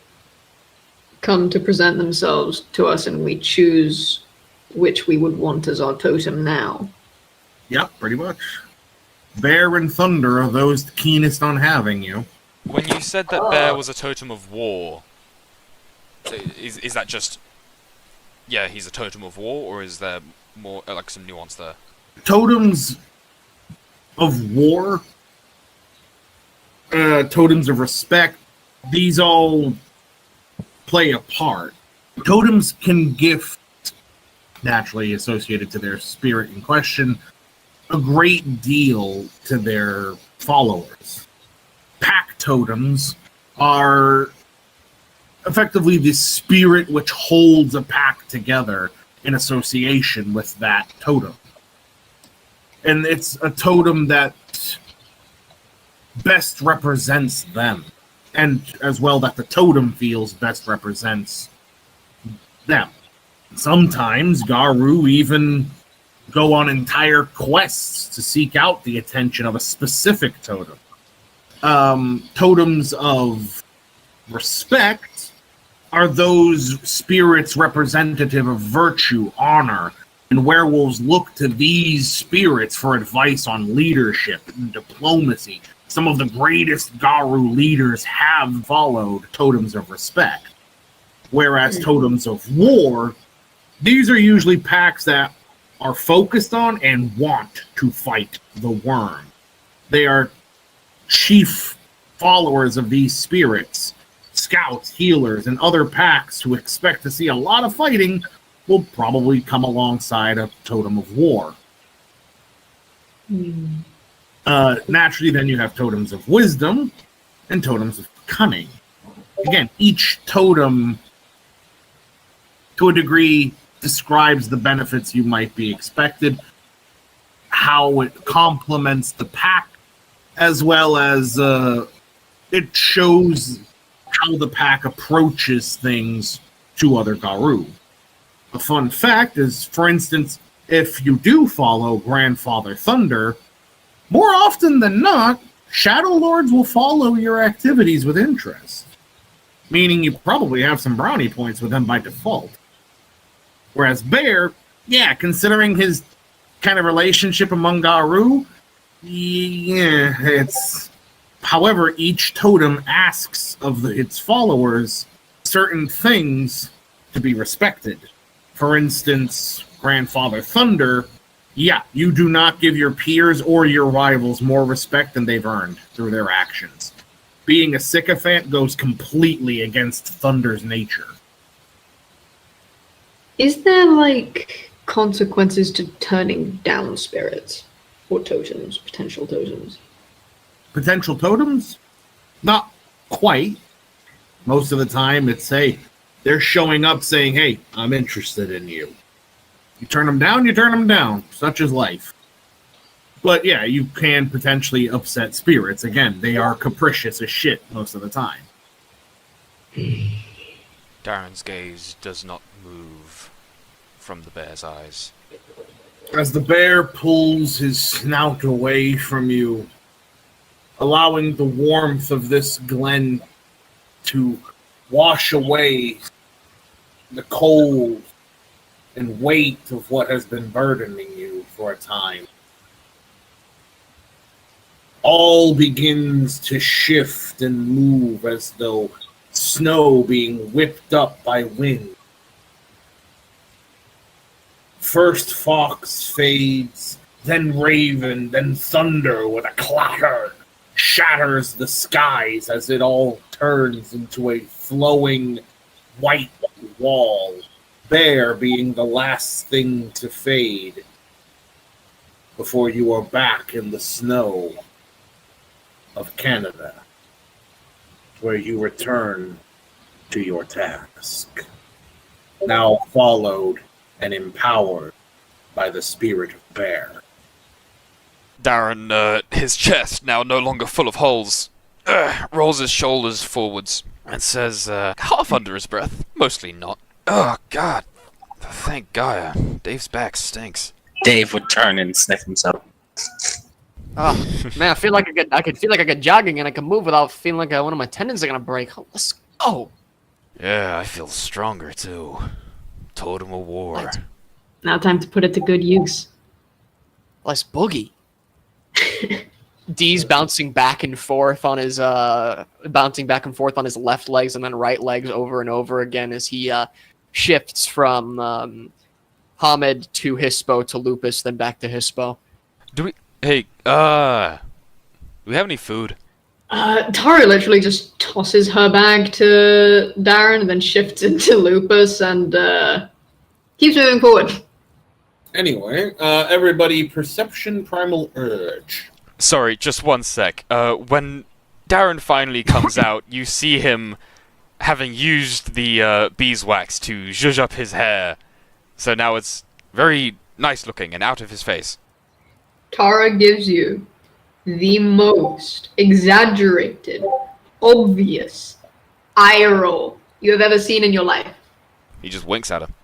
come to present themselves to us and we choose which we would want as our totem now? Yep, pretty much. Bear and Thunder are those keenest on having you. When you said that Bear was a totem of war, is that just... Yeah, he's a totem of war, or is there more, like, some nuance there? Totems of war, totems of respect, these all play a part. Totems can gift, naturally associated to their spirit in question, a great deal to their followers. Pack totems are effectively the spirit which holds a pack together in association with that totem. And it's a totem that best represents them, and as well that the totem feels best represents them. Sometimes Garu even go on entire quests to seek out the attention of a specific totem. Totems of respect are those spirits representative of virtue, honor, and werewolves look to these spirits for advice on leadership and diplomacy. Some of the greatest Garu leaders have followed totems of respect. Whereas totems of war, these are usually packs that are focused on and want to fight the worm. They are chief followers of these spirits. Scouts, healers, and other packs who expect to see a lot of fighting will probably come alongside a totem of war. Naturally, then you have totems of wisdom and totems of cunning. Again, each totem, to a degree, describes the benefits you might be expected, how it complements the pack, as well as it shows how the pack approaches things to other Garu. A fun fact is, for instance, if you do follow Grandfather Thunder, more often than not, Shadow Lords will follow your activities with interest, meaning you probably have some brownie points with them by default. Whereas Bear, yeah, considering his kind of relationship among Garu, yeah, it's... However, each totem asks of its followers certain things to be respected. For instance, Grandfather Thunder, yeah, you do not give your peers or your rivals more respect than they've earned through their actions. Being a sycophant goes completely against Thunder's nature. Is there, like, consequences to turning down spirits or totems, potential totems? Potential totems? Not quite. Most of the time, it's, hey, they're showing up saying, hey, I'm interested in you. You turn them down, you turn them down. Such is life. But yeah, you can potentially upset spirits. Again, they are capricious as shit most of the time. Darren's gaze does not move from the bear's eyes. As the bear pulls his snout away from you, allowing the warmth of this glen to wash away the cold and weight of what has been burdening you for a time. All begins to shift and move as though snow being whipped up by wind. First fox fades, then raven, then thunder with a clatter shatters the skies as it all turns into a flowing white wall, bear being the last thing to fade before you are back in the snow of Canada, where you return to your task, now followed and empowered by the spirit of bear. Darren, his chest, now no longer full of holes, rolls his shoulders forwards and says, half under his breath, mostly not, "Oh, God, thank Gaia. Dave's back stinks." Dave would turn and sniff himself. Oh, man, I feel like I could feel like I could jogging and I can move without feeling like one of my tendons are gonna break. Oh, let's go. Yeah, I feel stronger too. Totem of war. Right. Now time to put it to good use. Let's boogie. D's bouncing back and forth on his left legs and then right legs over and over again as he shifts from Hamid to Hispo to Lupus, then back to Hispo. Do we have any food? Tara literally just tosses her bag to Darren and then shifts into Lupus and keeps moving forward. Anyway, everybody, perception primal urge. Sorry, just one sec. When Darren finally comes out, you see him having used the beeswax to zhuzh up his hair. So now it's very nice looking and out of his face. Tara gives you the most exaggerated, obvious eye roll you have ever seen in your life. He just winks at him.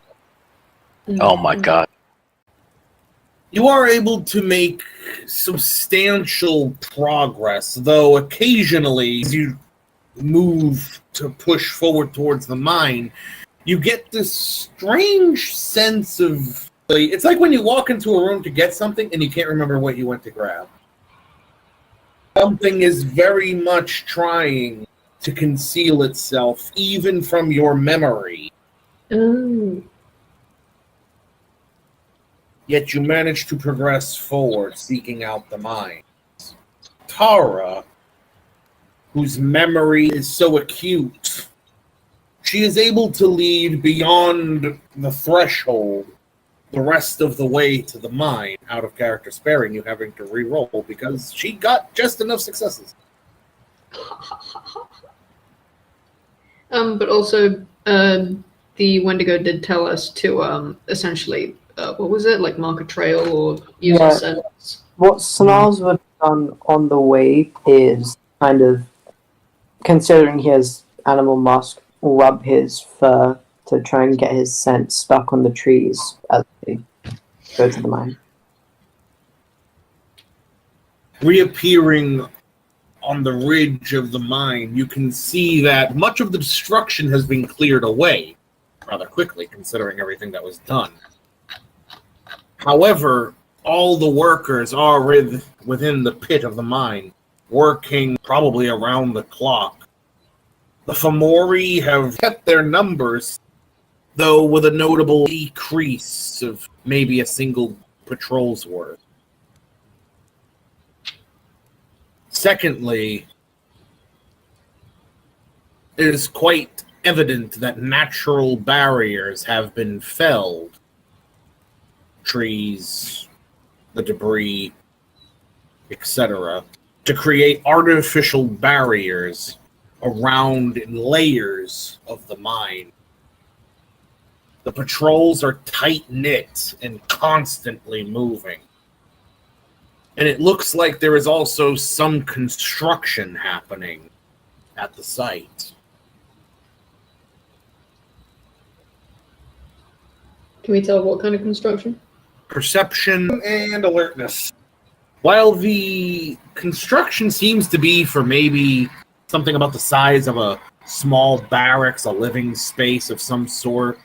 Oh my god. You are able to make substantial progress, though occasionally as you move to push forward towards the mine, you get this strange sense of... It's like when you walk into a room to get something and you can't remember what you went to grab. Something is very much trying to conceal itself, even from your memory. Oh. Yet you manage to progress forward, seeking out the mines. Tara, whose memory is so acute, she is able to lead beyond the threshold the rest of the way to the mine, out of character sparing you having to re-roll because she got just enough successes. But also, the Wendigo did tell us to essentially, what was it, like mark a trail or use a sense. What Snarls would have done on the way is kind of, considering he has animal musk, rub his fur to try and get his scent stuck on the trees as they go to the mine. Reappearing on the ridge of the mine, you can see that much of the destruction has been cleared away rather quickly, considering everything that was done. However, all the workers are within the pit of the mine, working probably around the clock. The Fomori have kept their numbers, though with a notable decrease of maybe a single patrol's worth. Secondly, it is quite evident that natural barriers have been felled. Trees, the debris, etc., to create artificial barriers around in layers of the mine. The patrols are tight-knit and constantly moving. And it looks like there is also some construction happening at the site. Can we tell what kind of construction? Perception and alertness. While the construction seems to be for maybe something about the size of a small barracks, a living space of some sort,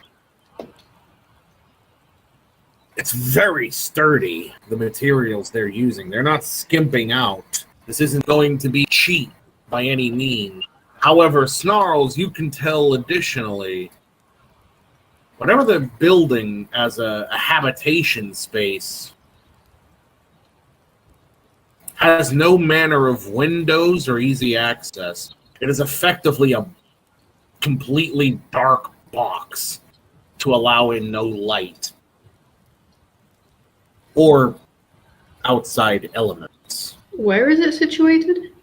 it's very sturdy, the materials they're using. They're not skimping out. This isn't going to be cheap by any means. However, Snarls, you can tell additionally, whatever they're building as a habitation space has no manner of windows or easy access. It is effectively a completely dark box to allow in no light or outside elements. Where is it situated?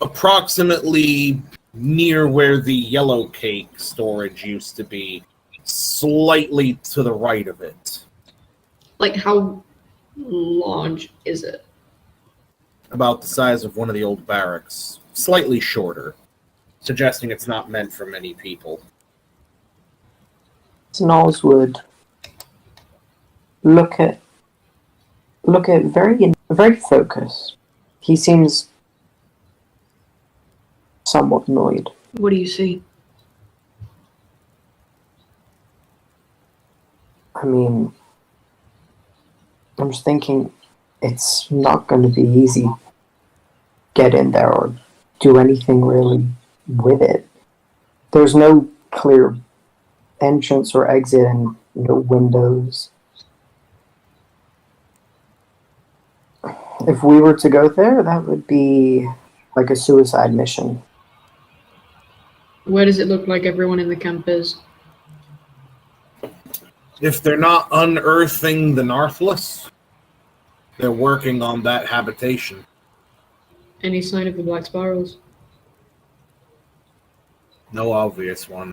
Approximately near where the yellow cake storage used to be, slightly to the right of it. Like, how large is it? About the size of one of the old barracks, slightly shorter, suggesting it's not meant for many people. Snarls would look at very very focused. He seems somewhat annoyed. What do you see? I mean, I'm just thinking it's not going to be easy to get in there or do anything really with it. There's no clear entrance or exit and no windows. If we were to go there, that would be like a suicide mission. Where does it look like everyone in the camp is? If they're not unearthing the Narthless, they're working on that habitation. Any sign of the black spirals? No obvious one.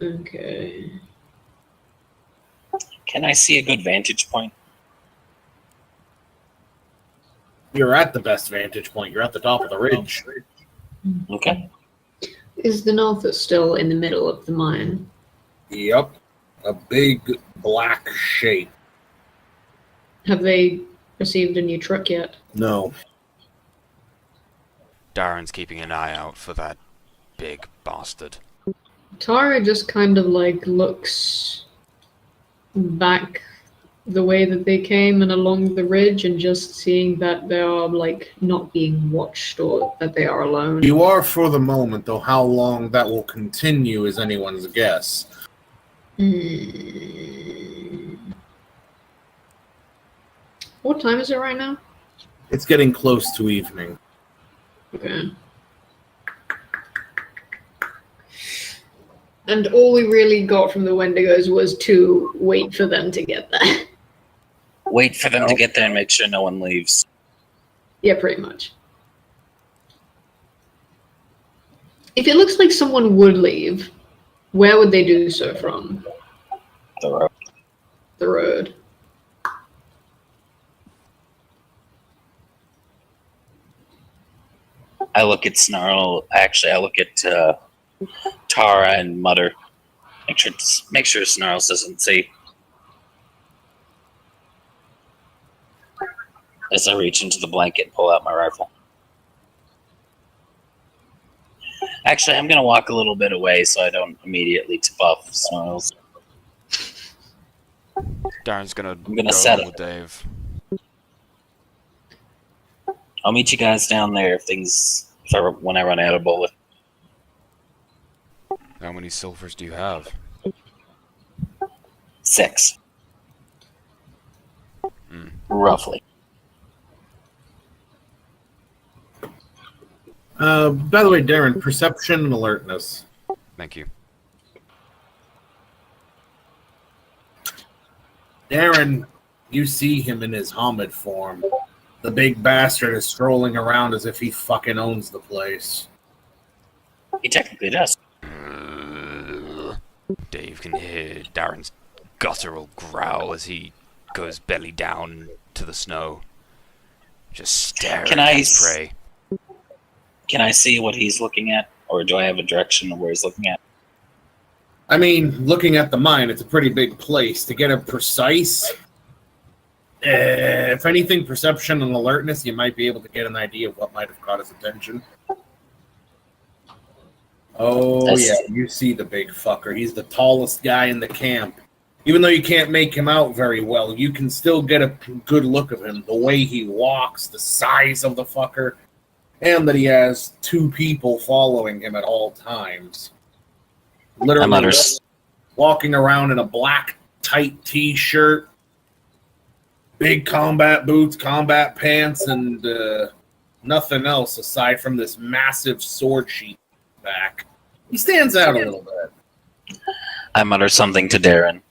Okay. Can I see a good vantage point? You're at the best vantage point. You're at the top of the ridge. Okay. Is the North still in the middle of the mine? Yep. A big black shape. Have they received a new truck yet? No. Darren's keeping an eye out for that big bastard. Tara just kind of like looks back the way that they came and along the ridge, and just seeing that they are like not being watched or that they are alone. You are for the moment, though how long that will continue is anyone's guess. What time is it right now? It's getting close to evening. Okay. And all we really got from the Wendigos was to wait for them to get there. Wait for them to get there and make sure no one leaves. Yeah, pretty much. If it looks like someone would leave, where would they do so from? The road. The road. I look at Snarl. Actually, I look at Tara and mutter. Make sure Snarls doesn't see. As I reach into the blanket and pull out my rifle. Actually, I'm going to walk a little bit away so I don't immediately tip off Snarls. Darren's gonna I'm gonna go set with it. Dave. I'll meet you guys down there when I run out of bullet. How many silvers do you have? 6. Roughly. By the way, Darren, perception and alertness. Thank you. Darren, you see him in his Hamid form. The big bastard is strolling around as if he fucking owns the place. He technically does. Dave can hear Darren's guttural growl as he goes belly down to the snow, just staring at his prey. Can I see what he's looking at? Or do I have a direction of where he's looking at? I mean, looking at the mine, it's a pretty big place. To get it precise, if anything, perception and alertness, you might be able to get an idea of what might have caught his attention. Oh, yeah, you see the big fucker. He's the tallest guy in the camp. Even though you can't make him out very well, you can still get a good look of him. The way he walks, the size of the fucker, and that he has 2 people following him at all times. Literally walking around in a black, tight t-shirt, big combat boots, combat pants, and nothing else aside from this massive sword sheath back. He stands out a little bit. I mutter something to Darren.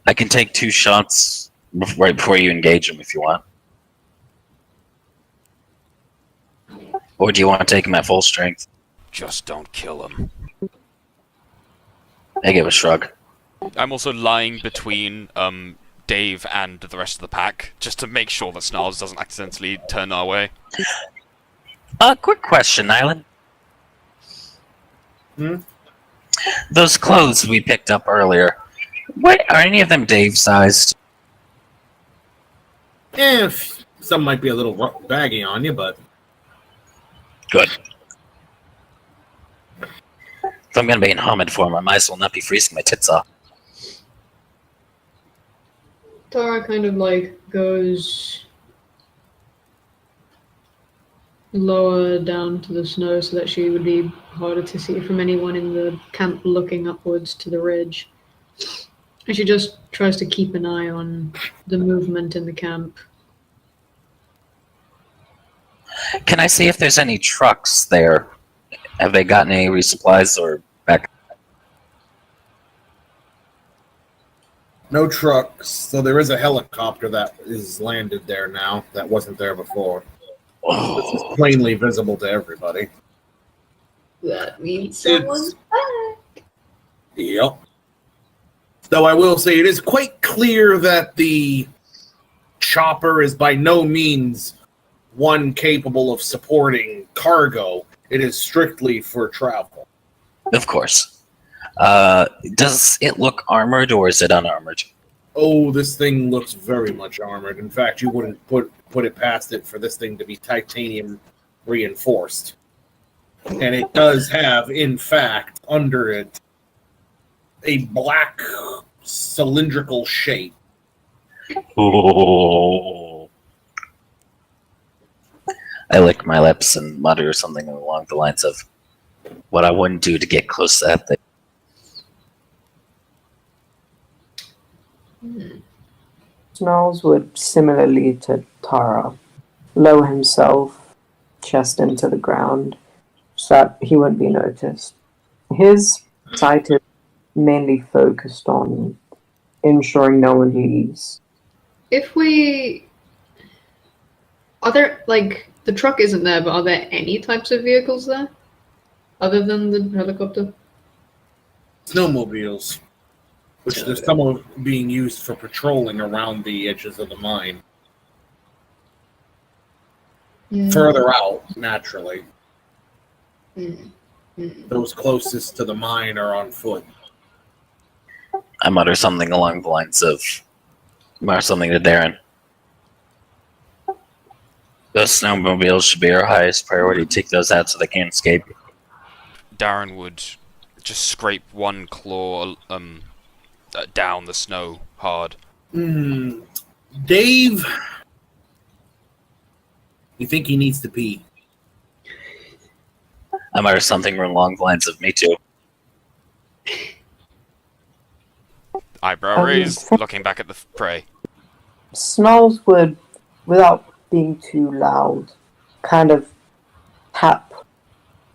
I can take 2 shots right before you engage him if you want. Or do you want to take him at full strength? Just don't kill him. I give a shrug. I'm also lying between Dave and the rest of the pack, just to make sure that Snarls doesn't accidentally turn our way. Quick question, Nylan. Those clothes we picked up earlier, what are any of them Dave-sized? Some might be a little baggy on you, but Good. If I'm going to be in Hamid form, I might as well not be freezing my tits off. Tara kind of like goes lower down to the snow so that she would be harder to see from anyone in the camp looking upwards to the ridge. And she just tries to keep an eye on the movement in the camp. Can I see if there's any trucks there? Have they gotten any resupplies or back? no trucks. So there is a helicopter that is landed there now that wasn't there before. This is plainly visible to everybody. That means someone's back. Yep. Though I will say it is quite clear that the chopper is by no means one capable of supporting cargo. It is strictly for travel. Of course. Does it look armored or is it unarmored? Oh, this thing looks very much armored. In fact, you wouldn't put it past it for this thing to be titanium reinforced. And it does have, in fact, under it, a black cylindrical shape. Oh. I lick my lips and mutter something along the lines of what I wouldn't do to get close to that thing. Snarls would, similarly to Tara, lower himself, chest into the ground, so that he wouldn't be noticed. His sight is mainly focused on ensuring no one leaves. If we... Are there, like, the truck isn't there, but are there any types of vehicles there? Other than the helicopter? Snowmobiles. Which there's some of being used for patrolling around the edges of the mine. Yeah. Further out, naturally. Mm. Those closest to the mine are on foot. I mutter something along the lines of mutter something to Darren. Those snowmobiles should be our highest priority. Take those out so they can't escape. Darren would just scrape one claw down the snow hard. Dave, you think he needs to pee? I mutter something along the lines of me too. Eyebrow raised, looking back at the prey. Snarls would, without being too loud, kind of tap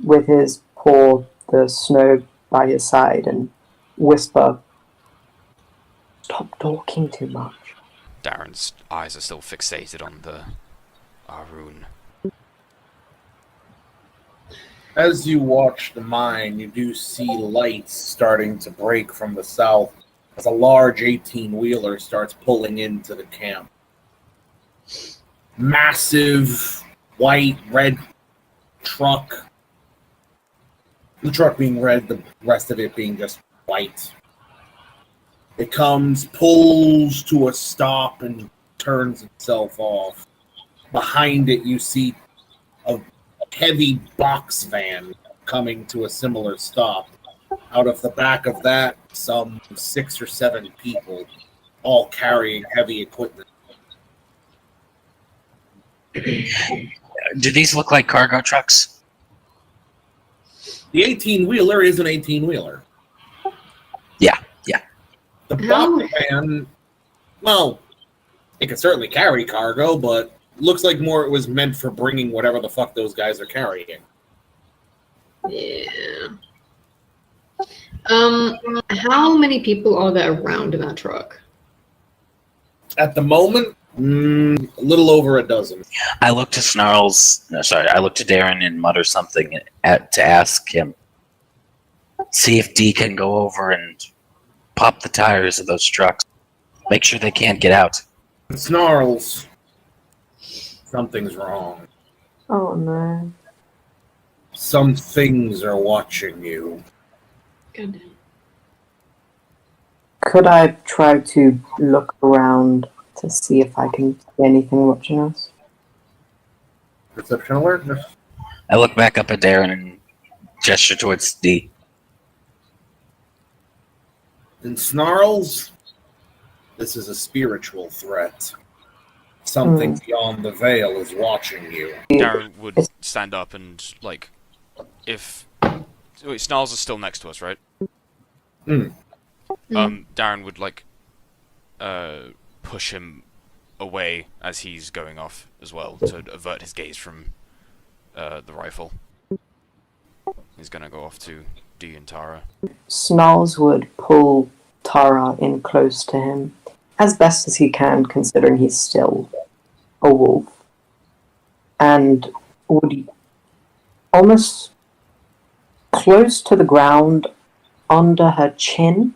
with his paw the snow by his side and whisper, "Stop talking too much." Darren's eyes are still fixated on the rune. As you watch the mine, you do see lights starting to break from the south as a large 18-wheeler starts pulling into the camp. Massive white, red truck. The truck being red, the rest of it being just white. It comes, pulls to a stop, and turns itself off. Behind it, you see a heavy box van coming to a similar stop. Out of the back of that, some 6 or 7 people, all carrying heavy equipment. Do these look like cargo trucks? The 18-wheeler is an 18-wheeler. Yeah. The box van, well, it can certainly carry cargo, but looks like more it was meant for bringing whatever the fuck those guys are carrying. Yeah. How many people are there around in that truck? At the moment, a little over a dozen. I look to I look to Darren and mutter something to ask him. See if D can go over and pop the tires of those trucks. Make sure they can't get out. Snarls. Something's wrong. Oh no. Some things are watching you. Good. Could I try to look around to to see if I can see anything watching us. Perception alertness. I look back up at Darren and gesture towards D. And Snarls, this is a spiritual threat. Something beyond the veil is watching you. Darren would stand up and, like, if... Wait, Snarls is still next to us, right? Darren would, like, push him away as he's going off as well to avert his gaze from the rifle. He's gonna go off to D and Tara. Snarls would pull Tara in close to him, as best as he can, considering he's still a wolf, and would almost close to the ground under her chin,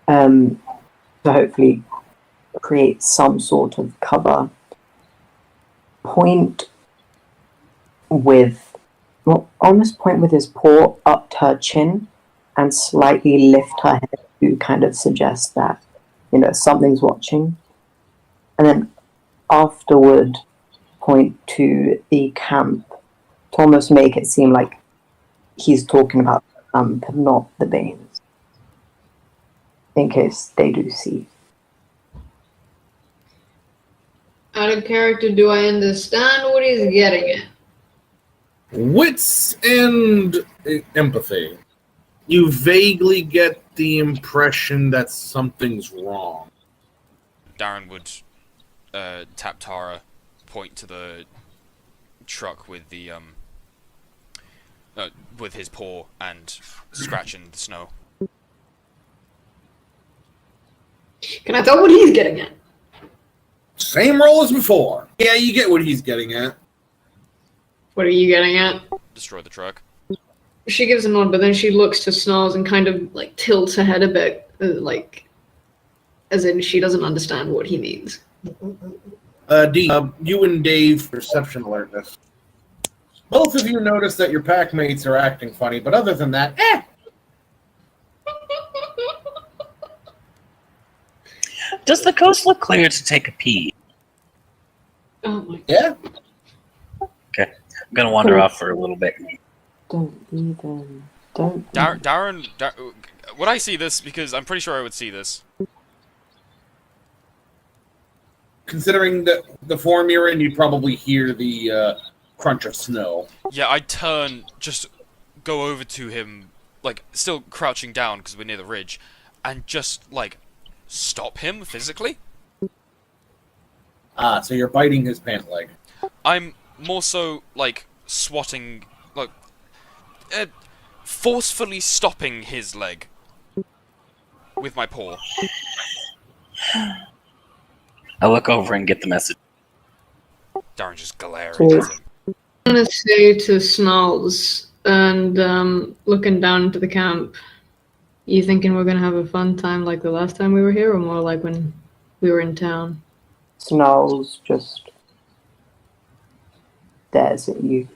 to hopefully create some sort of cover. Almost point with his paw up to her chin and slightly lift her head to kind of suggest that, something's watching. And then afterward point to the camp to almost make it seem like he's talking about the camp, not the Banes. In case they do see. Out of character, do I understand what he's getting at? Wits and empathy. You vaguely get the impression that something's wrong. Darren would tap Tara, point to the truck with the with his paw and scratch in the snow. Can I tell what he's getting at? Same roll as before. Yeah, you get what he's getting at. What are you getting at? Destroy the truck. She gives a nod, but then she looks to Snarls and kind of like tilts her head a bit, like as in she doesn't understand what he means. D, you and Dave, perception alertness. Both of you notice that your pack mates are acting funny, but other than that, Does the coast look clear to take a pee? Oh my. Yeah. Okay, I'm gonna wander off for a little bit. Don't even. Don't. Darren, would I see this? Because I'm pretty sure I would see this. Considering the form you're in, you'd probably hear the crunch of snow. Yeah, I'd turn, just go over to him, like, still crouching down because we're near the ridge, and just, like, stop him physically. Ah, so you're biting his pant leg. I'm more so, like, swatting, like, forcefully stopping his leg with my paw. I look over and get the message. Darren just glaring at him. I'm gonna say to Snarls and looking down into the camp, you thinking we're gonna have a fun time like the last time we were here, or more like when we were in town? Snarls just stares at you.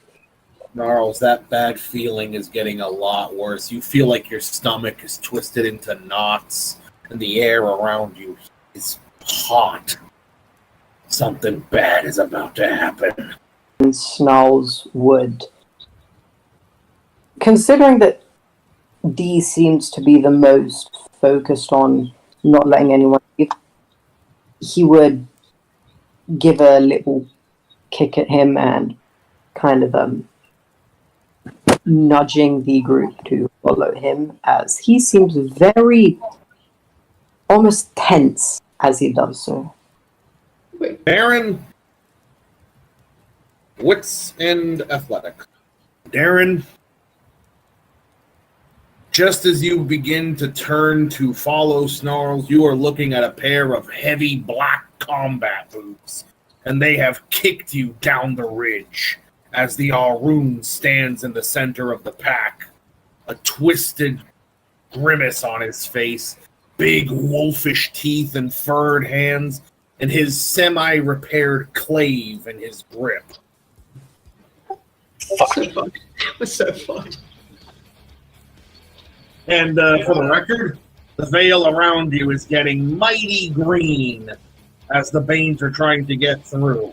Gnarls, that bad feeling is getting a lot worse. You feel like your stomach is twisted into knots, and the air around you is hot. Something bad is about to happen. And Snarls would, considering that D seems to be the most focused on not letting anyone leave, he would give a little kick at him and kind of nudging the group to follow him, as he seems very almost tense as he does so. Darren, wits and athletic. Darren, just as you begin to turn to follow Snarls, you are looking at a pair of heavy black combat boots, and they have kicked you down the ridge as the Arun stands in the center of the pack, a twisted grimace on his face, big wolfish teeth and furred hands, and his semi-repaired clave in his grip. Fuck. What's so fun? And for the record, The veil around you is getting mighty green as the Banes are trying to get through.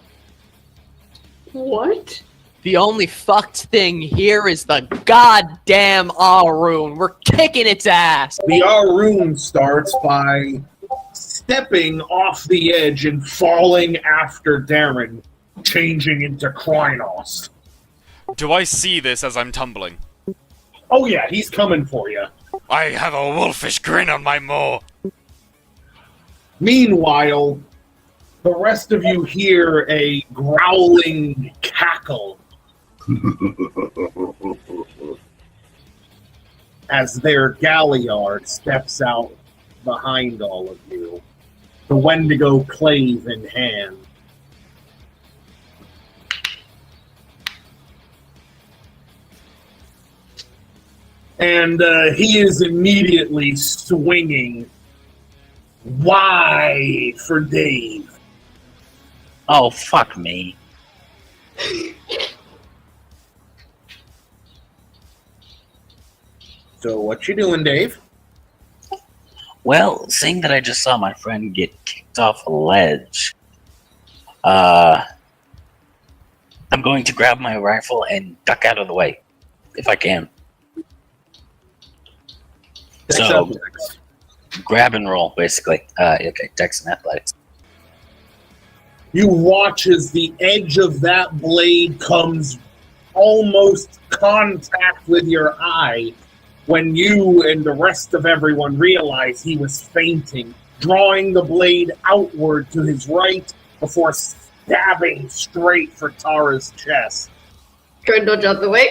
What? The only fucked thing here is the goddamn Arun. We're kicking its ass. The Arun starts by stepping off the edge and falling after Darren, changing into Krynos. Do I see this as I'm tumbling? Oh yeah, he's coming for you. I have a wolfish grin on my maw. Meanwhile, the rest of you hear a growling cackle as their Galliard steps out behind all of you, the Wendigo clave in hand. And he is immediately swinging wide for Dave. Oh, fuck me. So what you doing, Dave? Well, seeing that I just saw my friend get kicked off a ledge, I'm going to grab my rifle and duck out of the way, if I can. So, grab and roll, basically. Okay, Dex and Athletics. You watch as the edge of that blade comes almost contact with your eye when you and the rest of everyone realize he was fainting, drawing the blade outward to his right before stabbing straight for Tara's chest. Try and dodge out the way.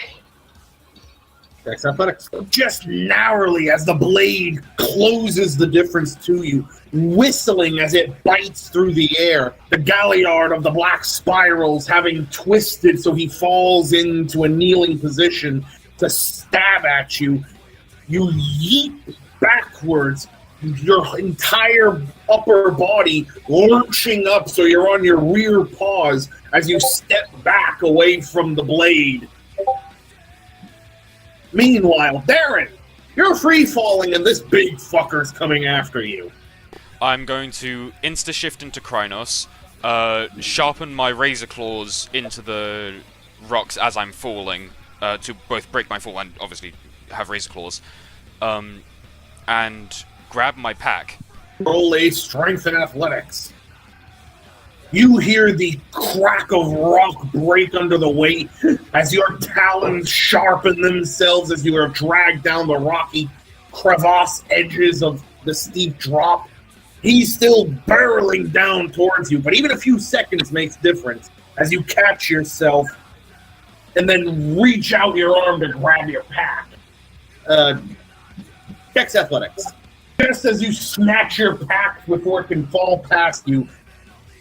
Dex Athletics. Just narrowly as the blade closes the difference to you, whistling as it bites through the air, the galliard of the black spirals having twisted so he falls into a kneeling position to stab at you. You yeet backwards, your entire upper body lurching up so you're on your rear paws as you step back away from the blade. Meanwhile, Darren, you're free-falling and this big fucker's coming after you. I'm going to insta-shift into Krynos, sharpen my razor claws into the rocks as I'm falling, to both break my fall and obviously have razor claws, and grab my pack. Roll a strength and athletics. You hear the crack of rock break under the weight as your talons sharpen themselves as you are dragged down the rocky crevasse edges of the steep drop. He's still barreling down towards you, but even a few seconds makes difference as you catch yourself and then reach out your arm to grab your pack. Dex Athletics. Just as you snatch your pack before it can fall past you,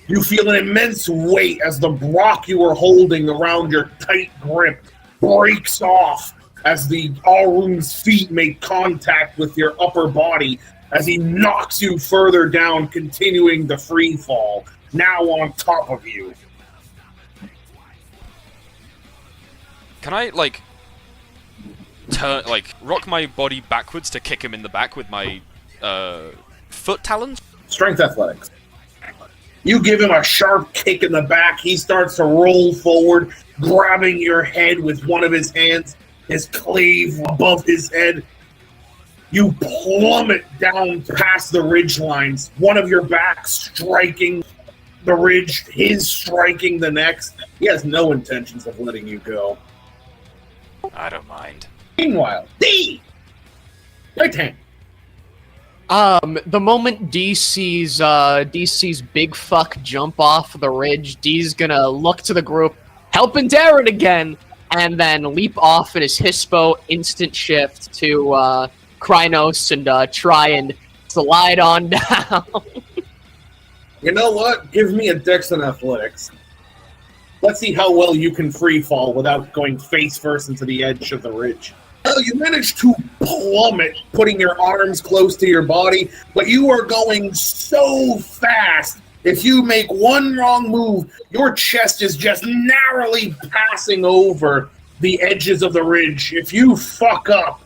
you feel an immense weight as the rock you were holding around your tight grip breaks off as the Arun's feet make contact with your upper body as he knocks you further down, continuing the free fall, now on top of you. Can I, rock my body backwards to kick him in the back with my, foot talons? Strength Athletics. You give him a sharp kick in the back. He starts to roll forward, grabbing your head with one of his hands, his clave above his head. You plummet down past the ridge lines, one of your backs striking the ridge, his striking the next. He has no intentions of letting you go. I don't mind. Meanwhile, D! Right hand. The moment D sees big fuck jump off the ridge, D's gonna look to the group, helping Darren again, and then leap off in his Hispo, instant shift to Krynos and try and slide on down. You know what? Give me a Dex and Athletics. Let's see how well you can free fall without going face first into the edge of the ridge. Well, you managed to plummet, putting your arms close to your body, but you are going so fast. If you make one wrong move, your chest is just narrowly passing over the edges of the ridge. If you fuck up,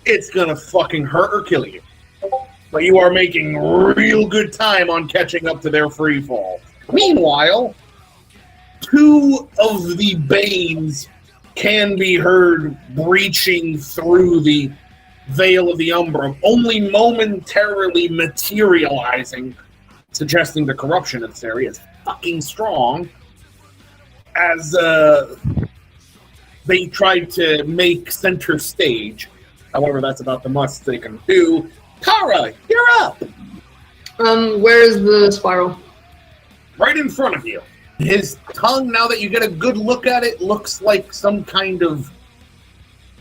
it's gonna fucking hurt or kill you. But you are making real good time on catching up to their free fall. Meanwhile, two of the Banes can be heard breaching through the veil of the Umbra, only momentarily materializing, suggesting the corruption in this area is fucking strong, as they tried to make center stage. However, that's about the most they can do. Kara, you're up! Where's the spiral? Right in front of you. His tongue, now that you get a good look at it, looks like some kind of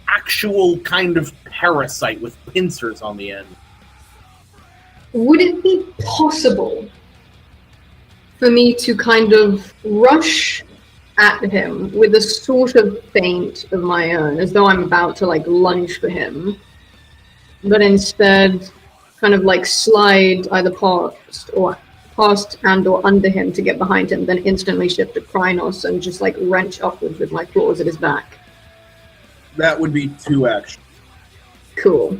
actual kind of parasite with pincers on the end. Would it be possible for me to kind of rush at him with a sort of feint of my own, as though I'm about to like lunge for him, but instead kind of like slide either past and or under him to get behind him, then instantly shift to Krynos and just like wrench upwards with my claws at his back? That would be 2 actions. Cool.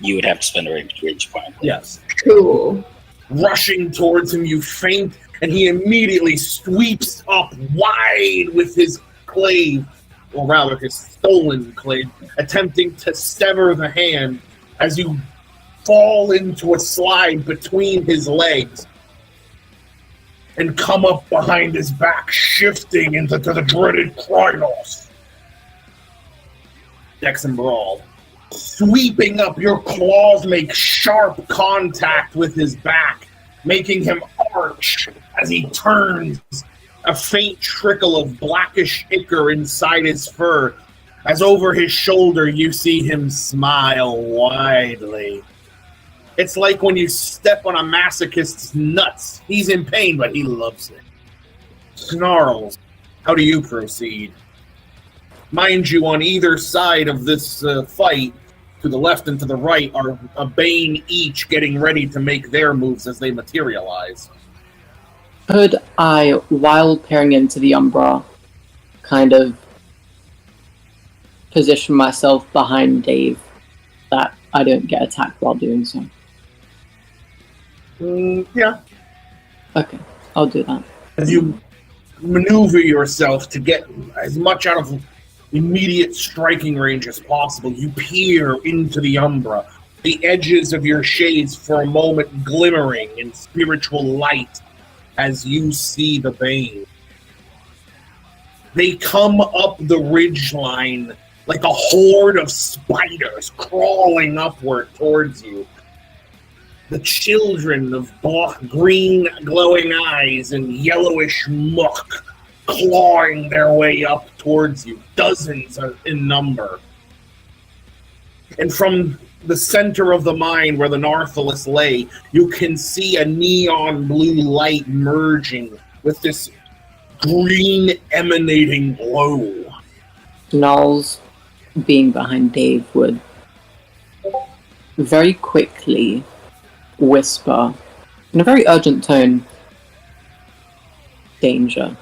You would have to spend a rage point. Yes. Cool. Rushing towards him, you feint, and he immediately sweeps up wide with his clave, or rather his stolen clave, attempting to sever the hand as you fall into a slide between his legs and come up behind his back, shifting into the dreaded Krynos. Dex and Brawl. Sweeping up, your claws make sharp contact with his back, making him arch as he turns, a faint trickle of blackish ichor inside his fur, as over his shoulder you see him smile widely. It's like when you step on a masochist's nuts. He's in pain, but he loves it. Snarls, how do you proceed? Mind you, on either side of this fight, to the left and to the right, are a Bane each getting ready to make their moves as they materialize. Could I, while peering into the Umbra, kind of position myself behind Dave, that I don't get attacked while doing so? Yeah. Okay, I'll do that. As you maneuver yourself to get as much out of immediate striking range as possible, you peer into the Umbra, the edges of your shades for a moment glimmering in spiritual light as you see the Bane. They come up the ridgeline like a horde of spiders crawling upward towards you. The children of green glowing eyes and yellowish muck clawing their way up towards you, dozens in number. And from the center of the mine where the Narthalis lay, you can see a neon blue light merging with this green emanating glow. Nulls, being behind Dave, would very quickly whisper, in a very urgent tone, "Danger."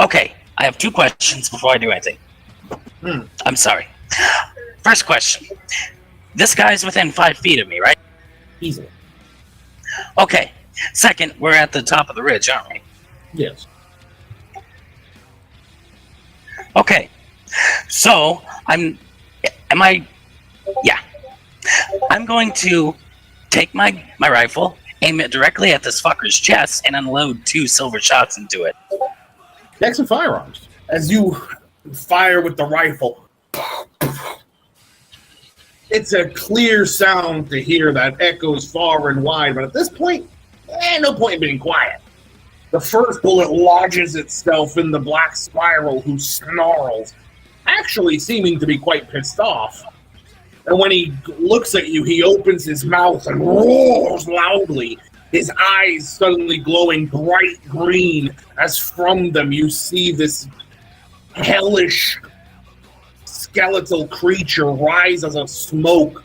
Okay, I have 2 questions before I do anything. I'm sorry. First question. This guy's within 5 feet of me, right? Easily. Okay. Second, we're at the top of the ridge, aren't we? Yes. Okay. So, I'm going to take my rifle, aim it directly at this fucker's chest, and unload 2 silver shots into it. Dex and firearms. As you fire with the rifle, it's a clear sound to hear that echoes far and wide, but at this point, no point in being quiet. The first bullet lodges itself in the black spiral, who snarls, actually seeming to be quite pissed off. And when he looks at you, he opens his mouth and roars loudly, his eyes suddenly glowing bright green, as from them you see this hellish skeletal creature rise as a smoke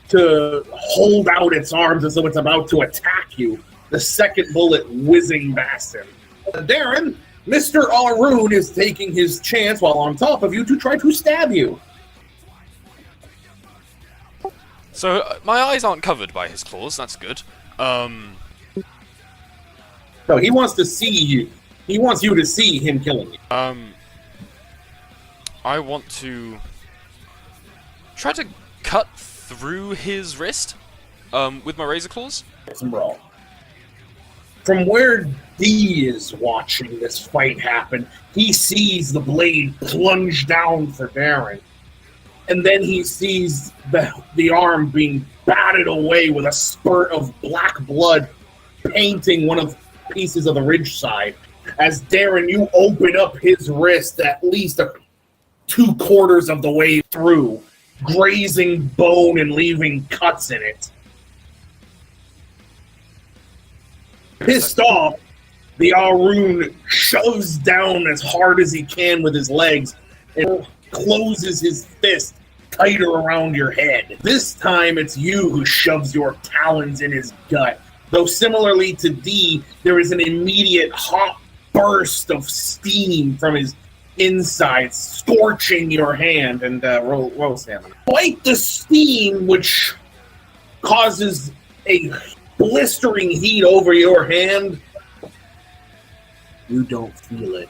to hold out its arms as though it's about to attack you. The second bullet whizzing past him. Darren, Mr. Aroon is taking his chance while on top of you to try to stab you. So my eyes aren't covered by his claws. That's good. No, he wants to see you. He wants you to see him killing you. I want to try to cut through his wrist with my razor claws. Some brawl. From where D is watching this fight happen, he sees the blade plunge down for Darren. And then he sees the arm being batted away with a spurt of black blood painting one of the pieces of the ridge side. As Darren, you open up his wrist at least 2/4 of the way through, grazing bone and leaving cuts in it. Pissed off, the Arun shoves down as hard as he can with his legs and closes his fist tighter around your head. This time it's you who shoves your talons in his gut. Though similarly to D, there is an immediate hot burst of steam from his insides, scorching your hand, and roll stamina. Despite the steam, which causes a blistering heat over your hand, you don't feel it.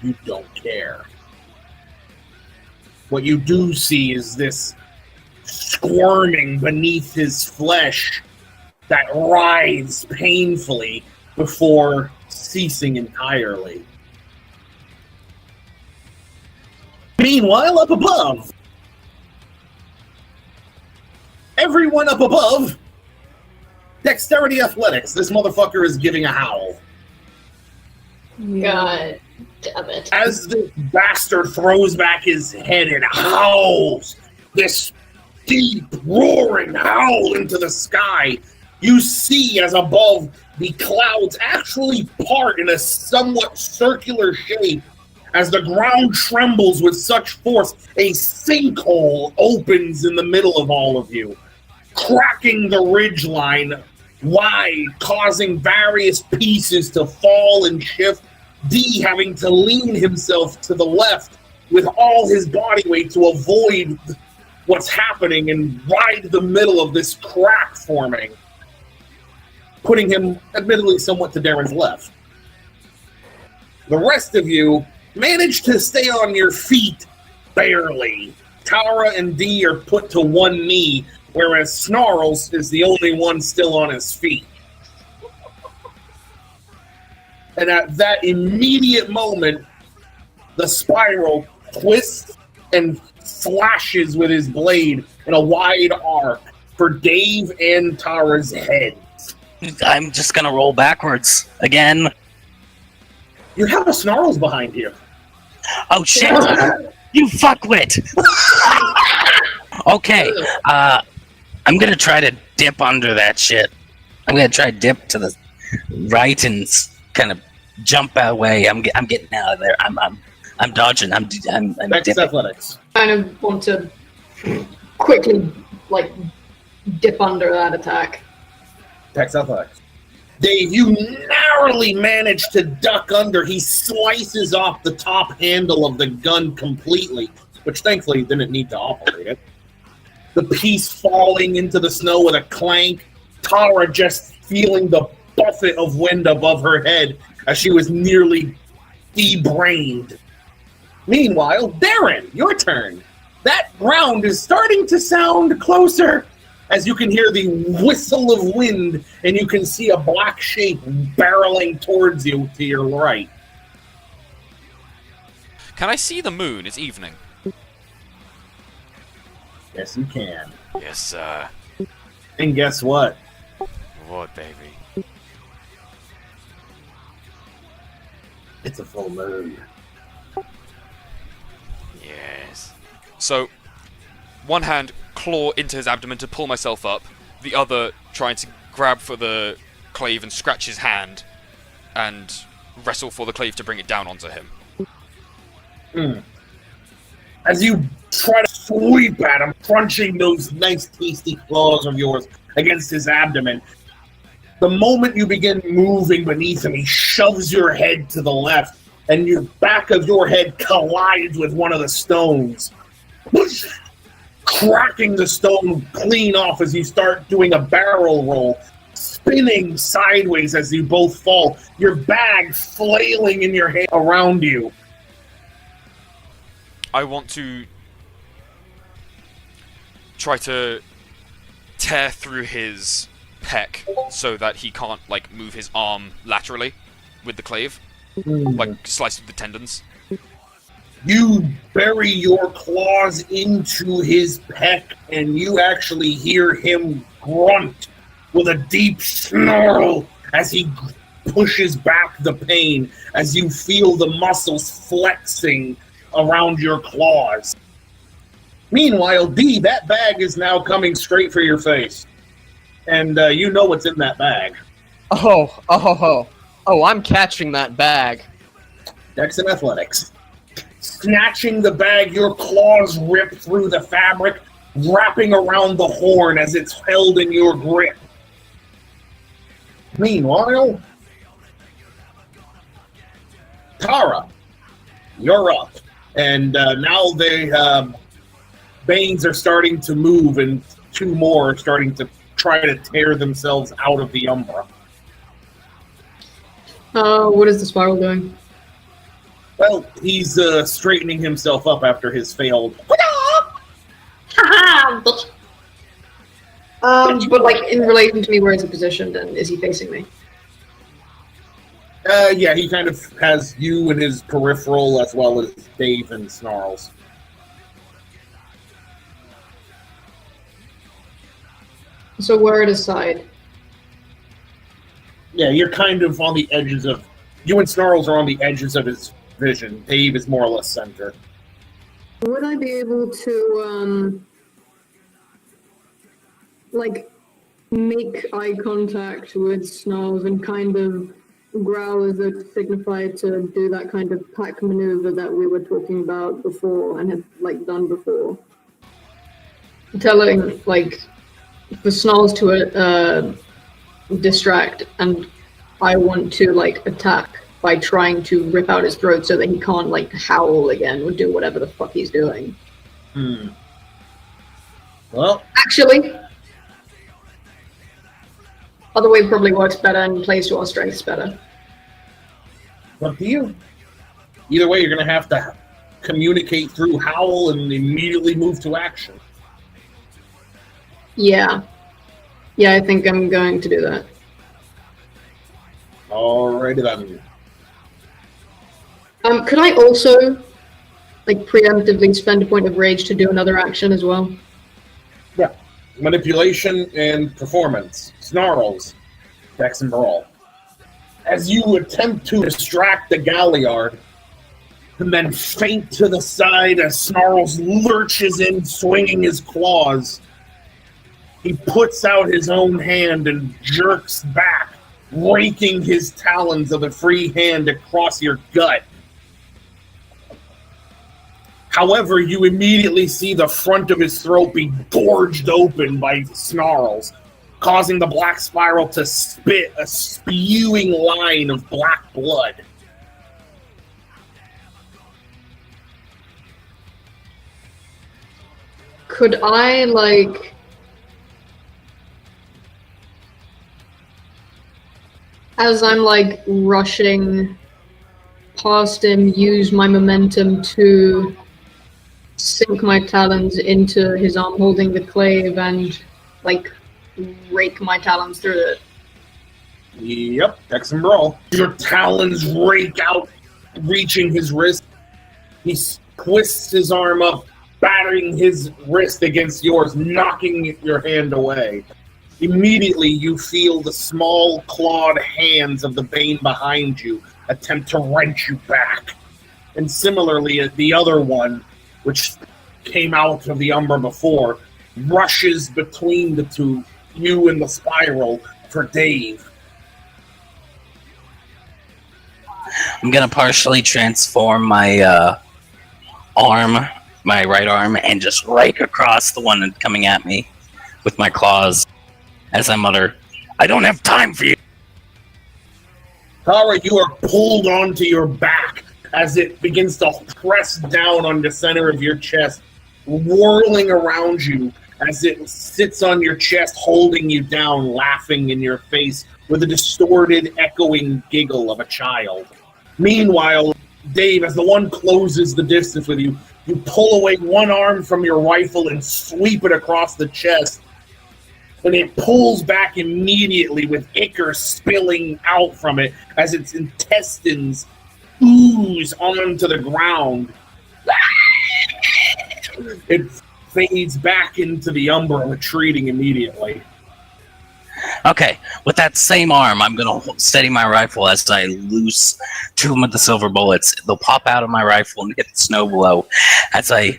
You don't care. What you do see is this squirming beneath his flesh that writhes painfully before ceasing entirely. Meanwhile, up above, everyone up above, dexterity athletics. This motherfucker is giving a howl. God damn it. As this bastard throws back his head and howls, this deep, roaring howl into the sky, you see as above the clouds actually part in a somewhat circular shape. As the ground trembles with such force, a sinkhole opens in the middle of all of you, cracking the ridgeline wide, causing various pieces to fall and shift, D having to lean himself to the left with all his body weight to avoid what's happening and ride the middle of this crack forming, putting him admittedly somewhat to Darren's left. The rest of you manage to stay on your feet barely. Tara and D are put to one knee, whereas Snarls is the only one still on his feet. And at that immediate moment, the spiral twists and slashes with his blade in a wide arc for Dave and Tara's heads. I'm just gonna roll backwards again. You have a Snarls behind you. Oh shit! You fuckwit! Okay, I'm gonna try to dip under that shit. I'm gonna try to dip to the right and kind of jump away. I'm getting out of there. I'm dodging. I'm dipping. Athletics. Kind of want to quickly dip under that attack. Dex athletics. Dave, you narrowly manage to duck under. He slices off the top handle of the gun completely, which thankfully didn't need to operate it. The piece falling into the snow with a clank. Tara just feeling the buffet of wind above her head as she was nearly de-brained. Meanwhile, Darren, your turn. That ground is starting to sound closer as you can hear the whistle of wind and you can see a black shape barreling towards you to your right. Can I see the moon? It's evening. Yes, you can. Yes, sir. And guess what? What, baby? It's a full moon. Yes. So, one hand claw into his abdomen to pull myself up, the other trying to grab for the clave and scratch his hand, and wrestle for the clave to bring it down onto him. As you try to sweep at him, crunching those nice tasty claws of yours against his abdomen, the moment you begin moving beneath him, he shoves your head to the left, and your back of your head collides with one of the stones. cracking the stone clean off as you start doing a barrel roll, spinning sideways as you both fall, your bag flailing in your hand around you. I want to try to tear through his pec so that he can't, like, move his arm laterally with the clave. Like, slice through the tendons. You bury your claws into his pec, and you actually hear him grunt with a deep snarl as he pushes back the pain, as you feel the muscles flexing around your claws. Meanwhile, D, that bag is now coming straight for your face. And you know what's in that bag. Oh, I'm catching that bag. Dex and athletics. Snatching the bag, your claws rip through the fabric, wrapping around the horn as it's held in your grip. Meanwhile, Tara, you're up. And now the Banes are starting to move, and two more are starting to try to tear themselves out of the Umbra. What is the spiral doing? Well, he's straightening himself up after his failed. But like in relation to me, where is he positioned and is he facing me? Yeah, he kind of has you in his peripheral as well as Dave and Snarls. So we're at his side. Yeah, you're kind of on the edges of... You and Snarls are on the edges of his vision. Dave is more or less center. Would I be able to, like, make eye contact with Snarls and kind of growl as a signify to do that kind of pack maneuver that we were talking about before and had, like, done before? Telling, like, for Snarls to distract, and I want to, like, attack by trying to rip out his throat so that he can't, like, howl again or do whatever the fuck he's doing. Well, actually, other way probably works better and plays to our strengths better. Up to you. Either way, you're going to have to communicate through howl and immediately move to action. Yeah. Yeah, I think I'm going to do that. Alrighty then. Could I also, like, preemptively spend a point of rage to do another action as well? Yeah. Manipulation and performance. Snarls. Dex and Brawl. As you attempt to distract the Galliard, and then feint to the side as Snarls lurches in, swinging his claws, he puts out his own hand and jerks back, raking his talons of the free hand across your gut. However, you immediately see the front of his throat be gorged open by Snarls, causing the black spiral to spit a spewing line of black blood. Could I, like... as I'm, like, rushing past him, use my momentum to sink my talons into his arm holding the clave and, like, rake my talons through it? Yep, Dex and Brawl. Your talons rake out, reaching his wrist. He twists his arm up, battering his wrist against yours, knocking your hand away. Immediately, you feel the small clawed hands of the Bane behind you attempt to wrench you back. And similarly, the other one, which came out of the Umbra before, rushes between the two, you and the spiral, for Dave. I'm gonna partially transform my arm, my right arm, and just rake across the one coming at me with my claws as I mutter, "I don't have time for you." Tara, you are pulled onto your back as it begins to press down on the center of your chest, whirling around you as it sits on your chest, holding you down, laughing in your face with a distorted, echoing giggle of a child. Meanwhile, Dave, as the one closes the distance with you, you pull away one arm from your rifle and sweep it across the chest, and it pulls back immediately with ichor spilling out from it as its intestines ooze onto the ground. It fades back into the Umbra, retreating immediately. Okay, with that same arm, I'm going to steady my rifle as I loose two of the silver bullets. They'll pop out of my rifle and hit the snow below as I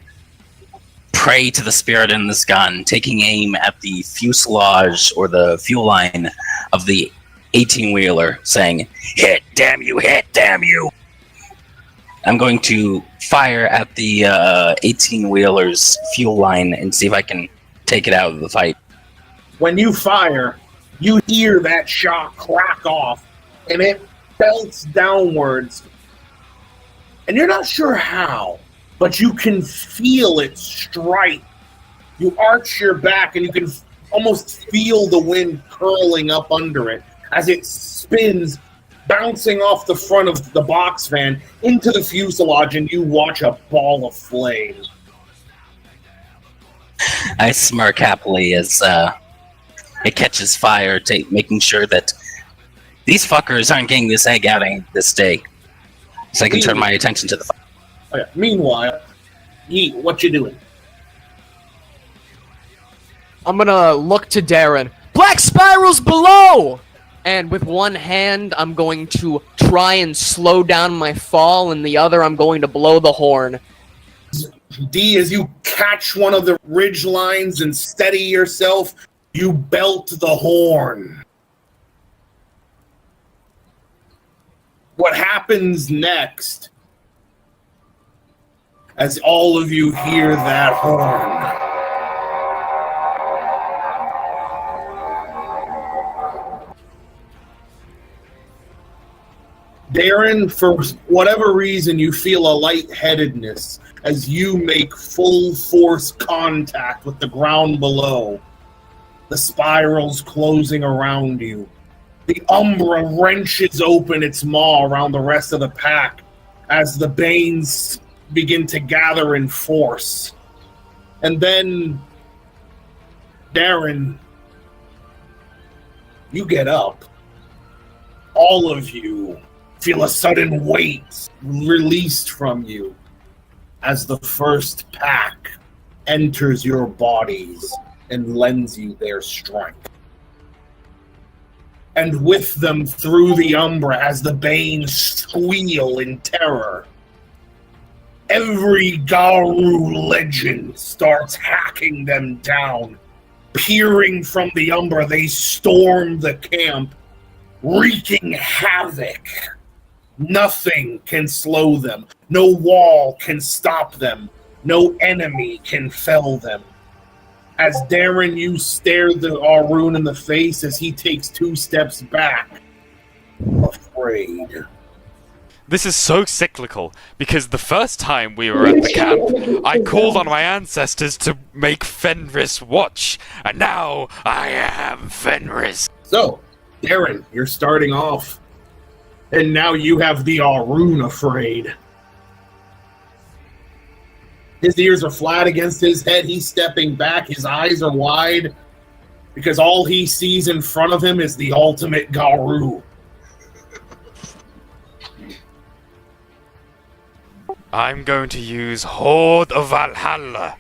pray to the spirit in this gun, taking aim at the fuselage or the fuel line of the 18-wheeler, saying, "Hit, damn you, hit, damn you!" I'm going to fire at the 18-wheeler's fuel line and see if I can take it out of the fight. When you fire, you hear that shot crack off, and it belts downwards. And you're not sure how, but you can feel it strike. You arch your back, and you can almost feel the wind curling up under it as it spins, bouncing off the front of the box van into the fuselage, and you watch a ball of flame. I smirk happily as it catches fire, making sure that these fuckers aren't getting this egg out this day. So I can turn my attention to the fire. Oh, yeah. Meanwhile, Yeet, what you doing? I'm gonna look to Darren. Black spirals below! And with one hand, I'm going to try and slow down my fall, and the other, I'm going to blow the horn. D, as you catch one of the ridge lines and steady yourself, you belt the horn. What happens next, as all of you hear that horn? Darren, for whatever reason, you feel a lightheadedness as you make full force contact with the ground below. The spirals closing around you. The Umbra wrenches open its maw around the rest of the pack as the Banes begin to gather in force. And then, Darren, you get up. All of you feel a sudden weight released from you as the first pack enters your bodies and lends you their strength. And with them through the Umbra as the Banes squeal in terror, every Garu legend starts hacking them down. Peering from the Umbra, they storm the camp, wreaking havoc. Nothing can slow them. No wall can stop them. No enemy can fell them. As Darren, you stare the Arun in the face as he takes 2 steps back, afraid. This is so cyclical, because the first time we were at the camp, I called on my ancestors to make Fenris watch, and now I am Fenris. So, Darren, you're starting off. And now you have the Arun afraid. His ears are flat against his head. He's stepping back. His eyes are wide because all he sees in front of him is the ultimate Garu. I'm going to use Horde of Valhalla.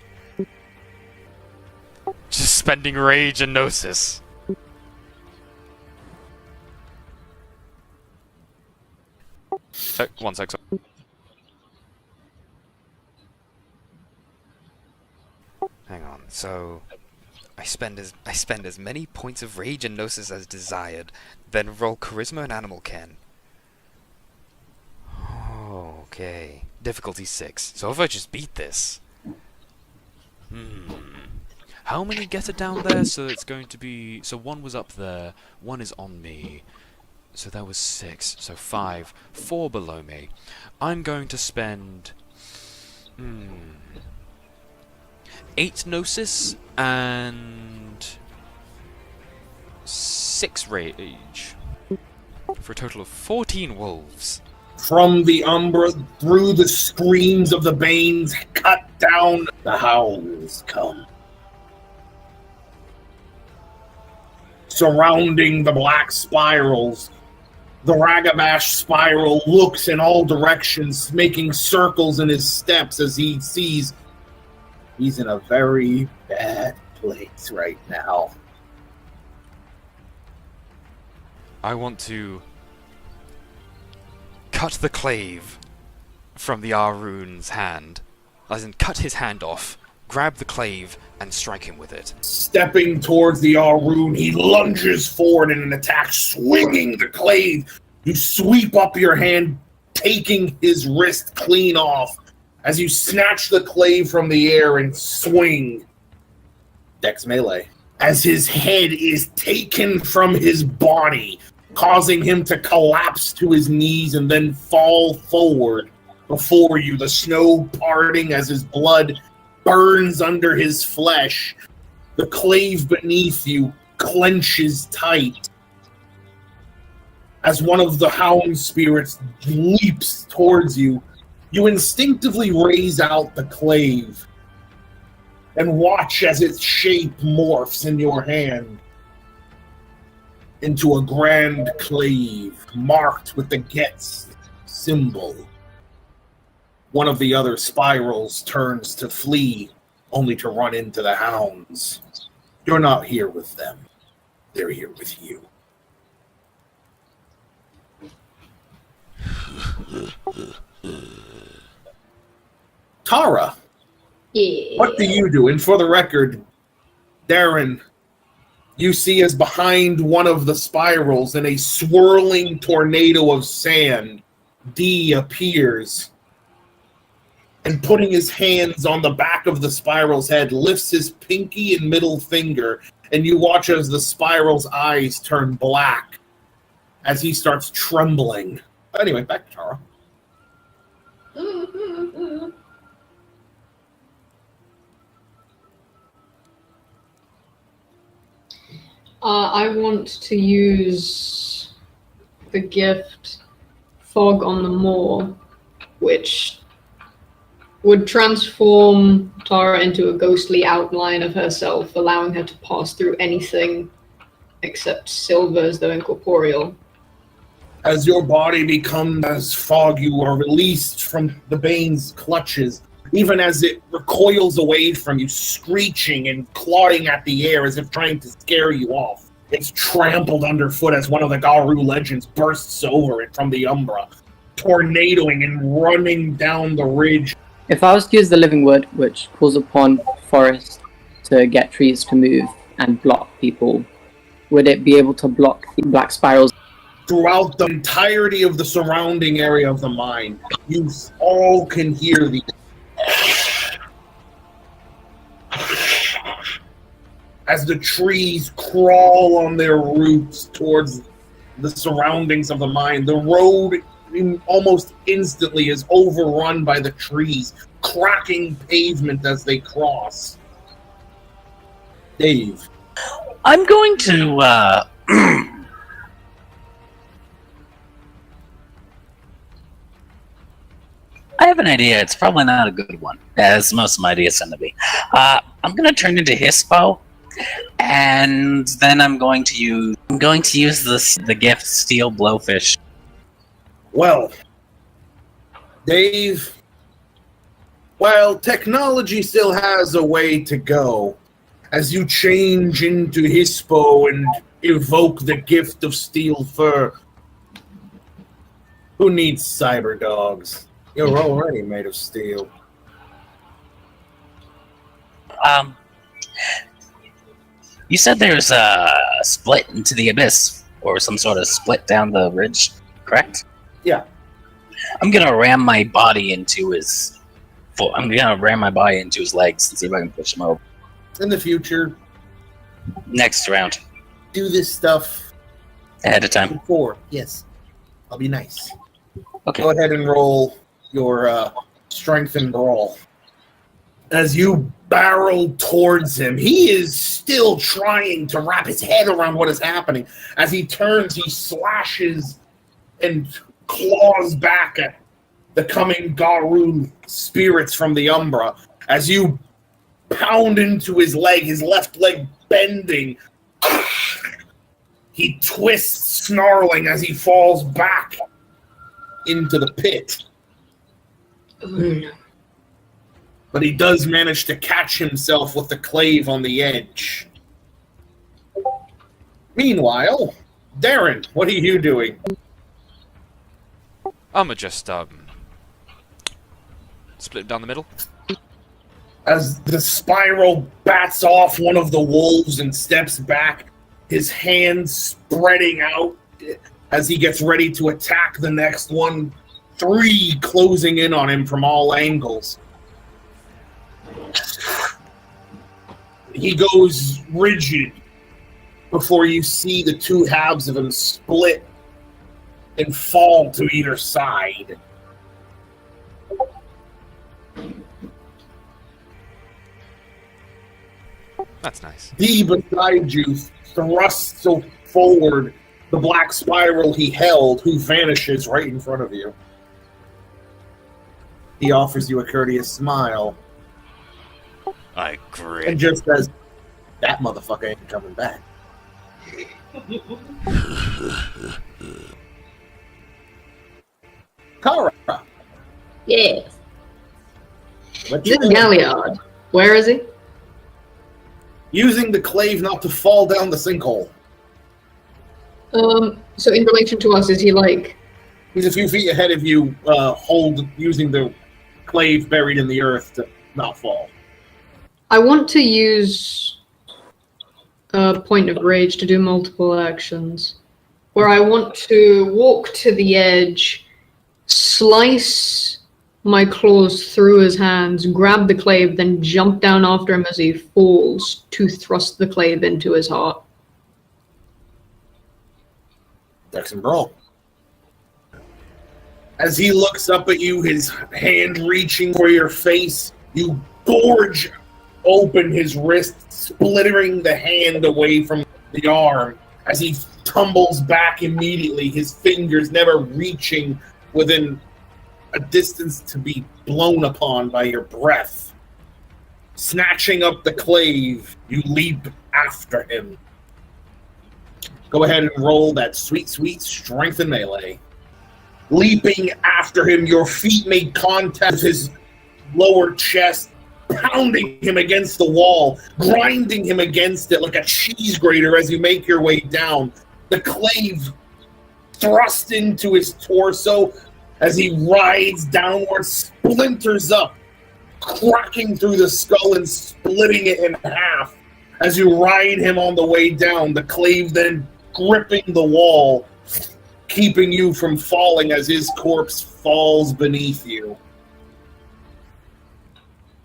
Just spending rage and gnosis. One sec. Hang on. So, I spend as many points of rage and gnosis as desired, then roll charisma and animal ken. Okay. Difficulty 6. So if I just beat this, how many get it down there? So it's going to be. So 1 was up there. 1 is on me. So that was 6, so 5, 4 below me. I'm going to spend 8 Gnosis and 6 Rage. For a total of 14 wolves. From the Umbra, through the screams of the Banes, cut down, the howls come. Surrounding the black spirals, the Ragabash spiral looks in all directions, making circles in his steps as he sees he's in a very bad place right now. I want to cut the clave from the Arune's hand. As in, cut his hand off, grab the clave, and strike him with it. Stepping towards the Arune, he lunges forward in an attack, swinging the clave. You sweep up your hand, taking his wrist clean off as you snatch the clave from the air and swing. Dex melee. As his head is taken from his body, causing him to collapse to his knees and then fall forward before you, the snow parting as his blood burns under his flesh. The clave beneath you clenches tight as one of the hound spirits leaps towards you. You instinctively raise out the clave and watch as its shape morphs in your hand into a grand clave marked with the Getz symbol. One of the other spirals turns to flee, only to run into the hounds. You're not here with them. They're here with you. Tara, Yeah. what do you do? And for the record, Darren, you see as behind one of the spirals in a swirling tornado of sand, D appears and putting his hands on the back of the spiral's head, lifts his pinky and middle finger, and you watch as the spiral's eyes turn black as he starts trembling. Anyway, back to Tara. I want to use the gift Fog on the Moor, which would transform Tara into a ghostly outline of herself, allowing her to pass through anything except silvers, though incorporeal. As your body becomes as fog, you are released from the Bane's clutches, even as it recoils away from you, screeching and clawing at the air as if trying to scare you off. It's trampled underfoot as one of the Garu legends bursts over it from the Umbra, tornadoing and running down the ridge. If I was to use the living wood, which calls upon forest to get trees to move and block people, would it be able to block the black spirals? Throughout the entirety of the surrounding area of the mine, you all can hear the as the trees crawl on their roots towards the surroundings of the mine. The road almost instantly is overrun by the trees, cracking pavement as they cross. Dave. I'm going to I have an idea. It's probably not a good one, as most of my ideas tend to be. I'm going to turn into Hispo, and then I'm going to use the gift Steel Blowfish. Well, Dave, while technology still has a way to go, as you change into Hispo and evoke the gift of Steel Fur, who needs cyber dogs? You're already made of steel. You said there's a split into the abyss, or some sort of split down the ridge, correct? Yeah. I'm gonna ram my body into his legs and see if I can push him over. In the future, Next round, do this stuff ahead of time. before. Yes. I'll be nice. Okay. Go ahead and roll your strength and brawl. As you barrel towards him, he is still trying to wrap his head around what is happening. As he turns, he slashes and claws back at the coming Garu spirits from the Umbra. As you pound into his leg, his left leg bending, he twists, snarling as he falls back into the pit. Oh, no. But he does manage to catch himself with the clave on the edge. Meanwhile, Darren, what are you doing? I'ma just split him down the middle. As the spiral bats off one of the wolves and steps back, his hands spreading out as he gets ready to attack the next one, 3 closing in on him from all angles. He goes rigid before you see the 2 halves of him split and fall to either side. That's nice. D beside you thrusts so forward the black spiral he held, who vanishes right in front of you. He offers you a courteous smile. I grin. And just says, that motherfucker ain't coming back. Kara. Yes. What This you is Galliard. Where is he? using the clave not to fall down the sinkhole. So in relation to us, is he like... He's a few feet ahead of you, using the clave buried in the earth to not fall. I want to use a point of rage to do multiple actions, where I want to walk to the edge, slice my claws through his hands, grab the clave, then jump down after him as he falls to thrust the clave into his heart. Dex and roll. As he looks up at you, his hand reaching for your face, you gorge open his wrist, splintering the hand away from the arm. As he tumbles back immediately, his fingers never reaching within a distance to be blown upon by your breath. Snatching up the clave, you leap after him. Go ahead and roll that sweet, sweet strength and melee. Leaping after him, your feet make contact with his lower chest, pounding him against the wall, grinding him against it like a cheese grater as you make your way down. The clave thrust into his torso as he rides downward, splinters up, cracking through the skull and splitting it in half. As you ride him on the way down, the clave then gripping the wall, keeping you from falling as his corpse falls beneath you.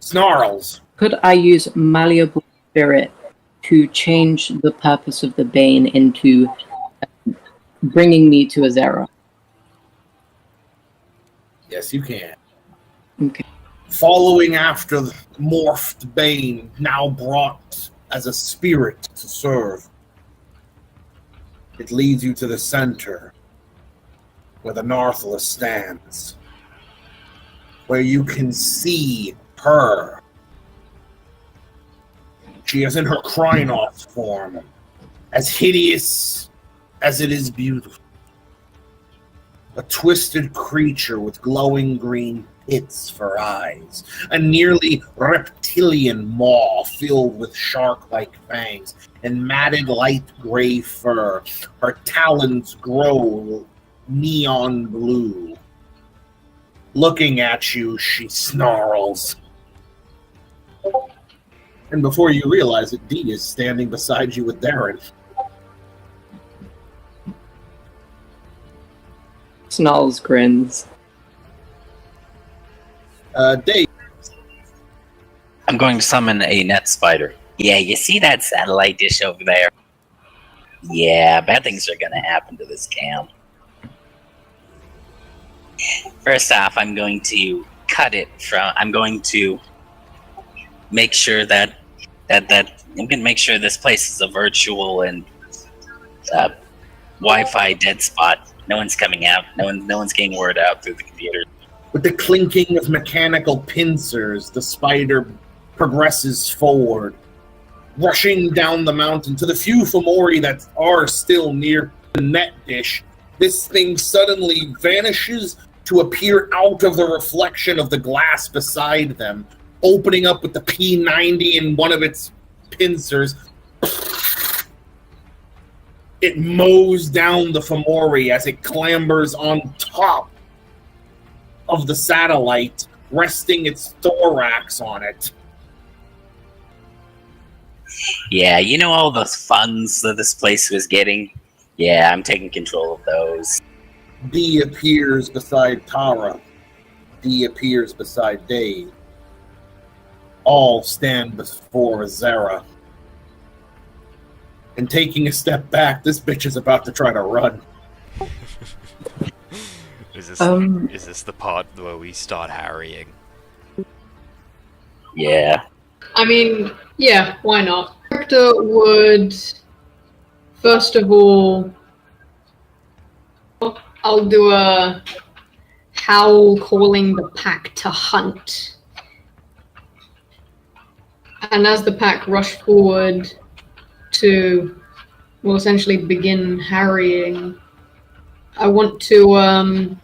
Snarls. Could I use Malleable Spirit to change the purpose of the Bane into bringing me to Azera? Yes, you can. Okay. Following after the morphed Bane, now brought as a spirit to serve. It leads you to the center, where the Narthala stands, where you can see her. She is in her Krynos form, as hideous as it is beautiful. A twisted creature with glowing green pits for eyes, a nearly reptilian maw filled with shark-like fangs, and matted light gray fur. Her talons grow neon blue. Looking at you, she snarls. And before you realize it, Dee is standing beside you with Darren. Snarls grins. Dave. I'm going to summon a net spider. Yeah, you see that satellite dish over there? Yeah, bad things are going to happen to this cam. First off, I'm going to cut it from... I'm going to make sure that I'm gonna make sure this place is a virtual and Wi-Fi dead spot. No one's coming out. No one's getting word out through the computer. With the clinking of mechanical pincers, the spider progresses forward, rushing down the mountain to the few Fomori that are still near the net dish. This thing suddenly vanishes to appear out of the reflection of the glass beside them, opening up with the P90 in one of its pincers. It mows down the Fomori as it clambers on top of the satellite, resting its thorax on it. Yeah, you know all the funds that this place was getting? Yeah, I'm taking control of those. D appears beside Tara. D appears beside Dave. All stand before Azera. And taking a step back, this bitch is about to try to run. Is this the part where we start harrying? Yeah. I mean, yeah, why not? Character would, first of all, I'll do a howl calling the pack to hunt. And as the pack rush forward to, well, essentially begin harrying, I want to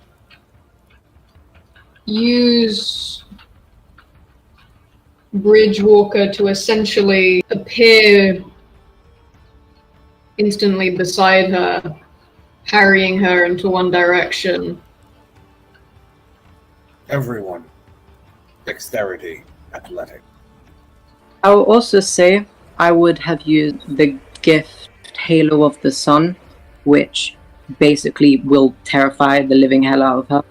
use Bridgewalker to essentially appear instantly beside her, harrying her into one direction. Everyone. Dexterity. Athletic. I will also say I would have used the gift Halo of the Sun, which basically will terrify the living hell out of her.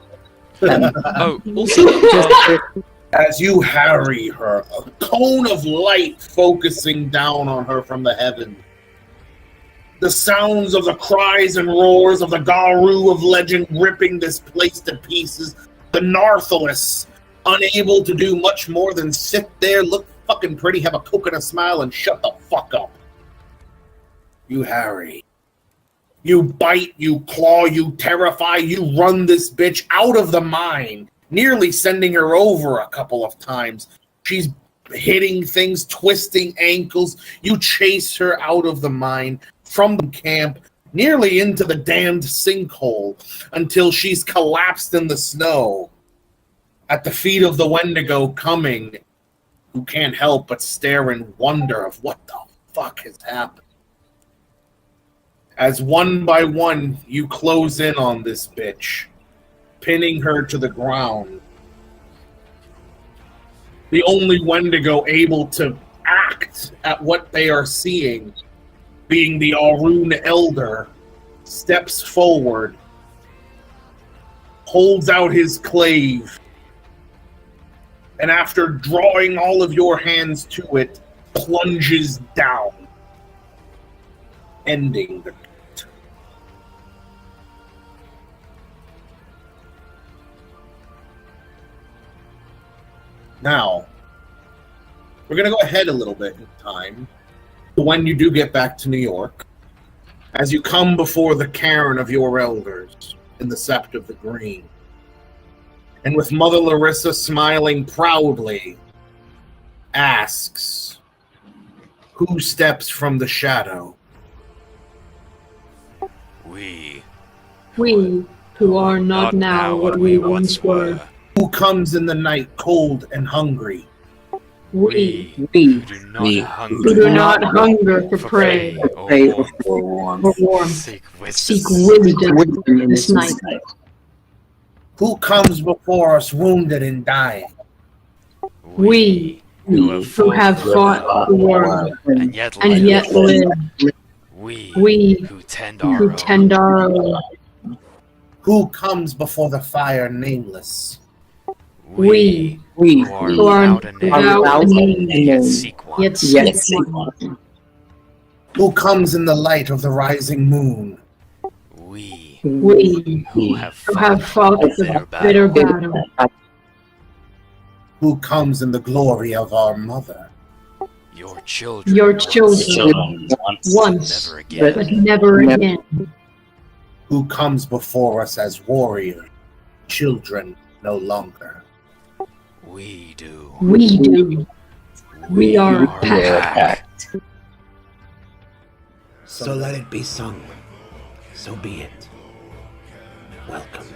As you harry her, a cone of light focusing down on her from the heaven. The sounds of the cries and roars of the Garu of legend ripping this place to pieces. The Narthalis, unable to do much more than sit there, look fucking pretty, have a coconut smile, and shut the fuck up. You harry. You bite, you claw, you terrify, you run this bitch out of the mine, nearly sending her over a couple of times. She's hitting things, twisting ankles. You chase her out of the mine, from the camp, nearly into the damned sinkhole, until she's collapsed in the snow. At the feet of the Wendigo coming, who can't help but stare in wonder of what the fuck has happened. As one by one, you close in on this bitch, pinning her to the ground. The only Wendigo able to act at what they are seeing, being the Arun Elder, steps forward, holds out his clave, and after drawing all of your hands to it, plunges down, ending the night. Now, we're going to go ahead a little bit in time to when you do get back to New York, as you come before the cairn of your elders in the Sept of the Green. And with Mother Larissa smiling proudly, asks, who steps from the shadow? We who are not now what we once were. Who comes in the night cold and hungry? We who do not hunger for prey or warmth. seek Seek wisdom. wisdom in this night. Who comes before us wounded and dying? We who have fought the world and yet live. We who tend our own. Who comes before the fire nameless? We who are without a name, yet seek one. yet seek one. Who comes in the light of the rising moon? We We who have fought the bitter battle. Who comes in the glory of our mother? Your children. Your The children children once, Never again. but never again. Who comes before us as warriors, children no longer? We do. We do. We are a pack. So let it be sung. So be it. Welcome.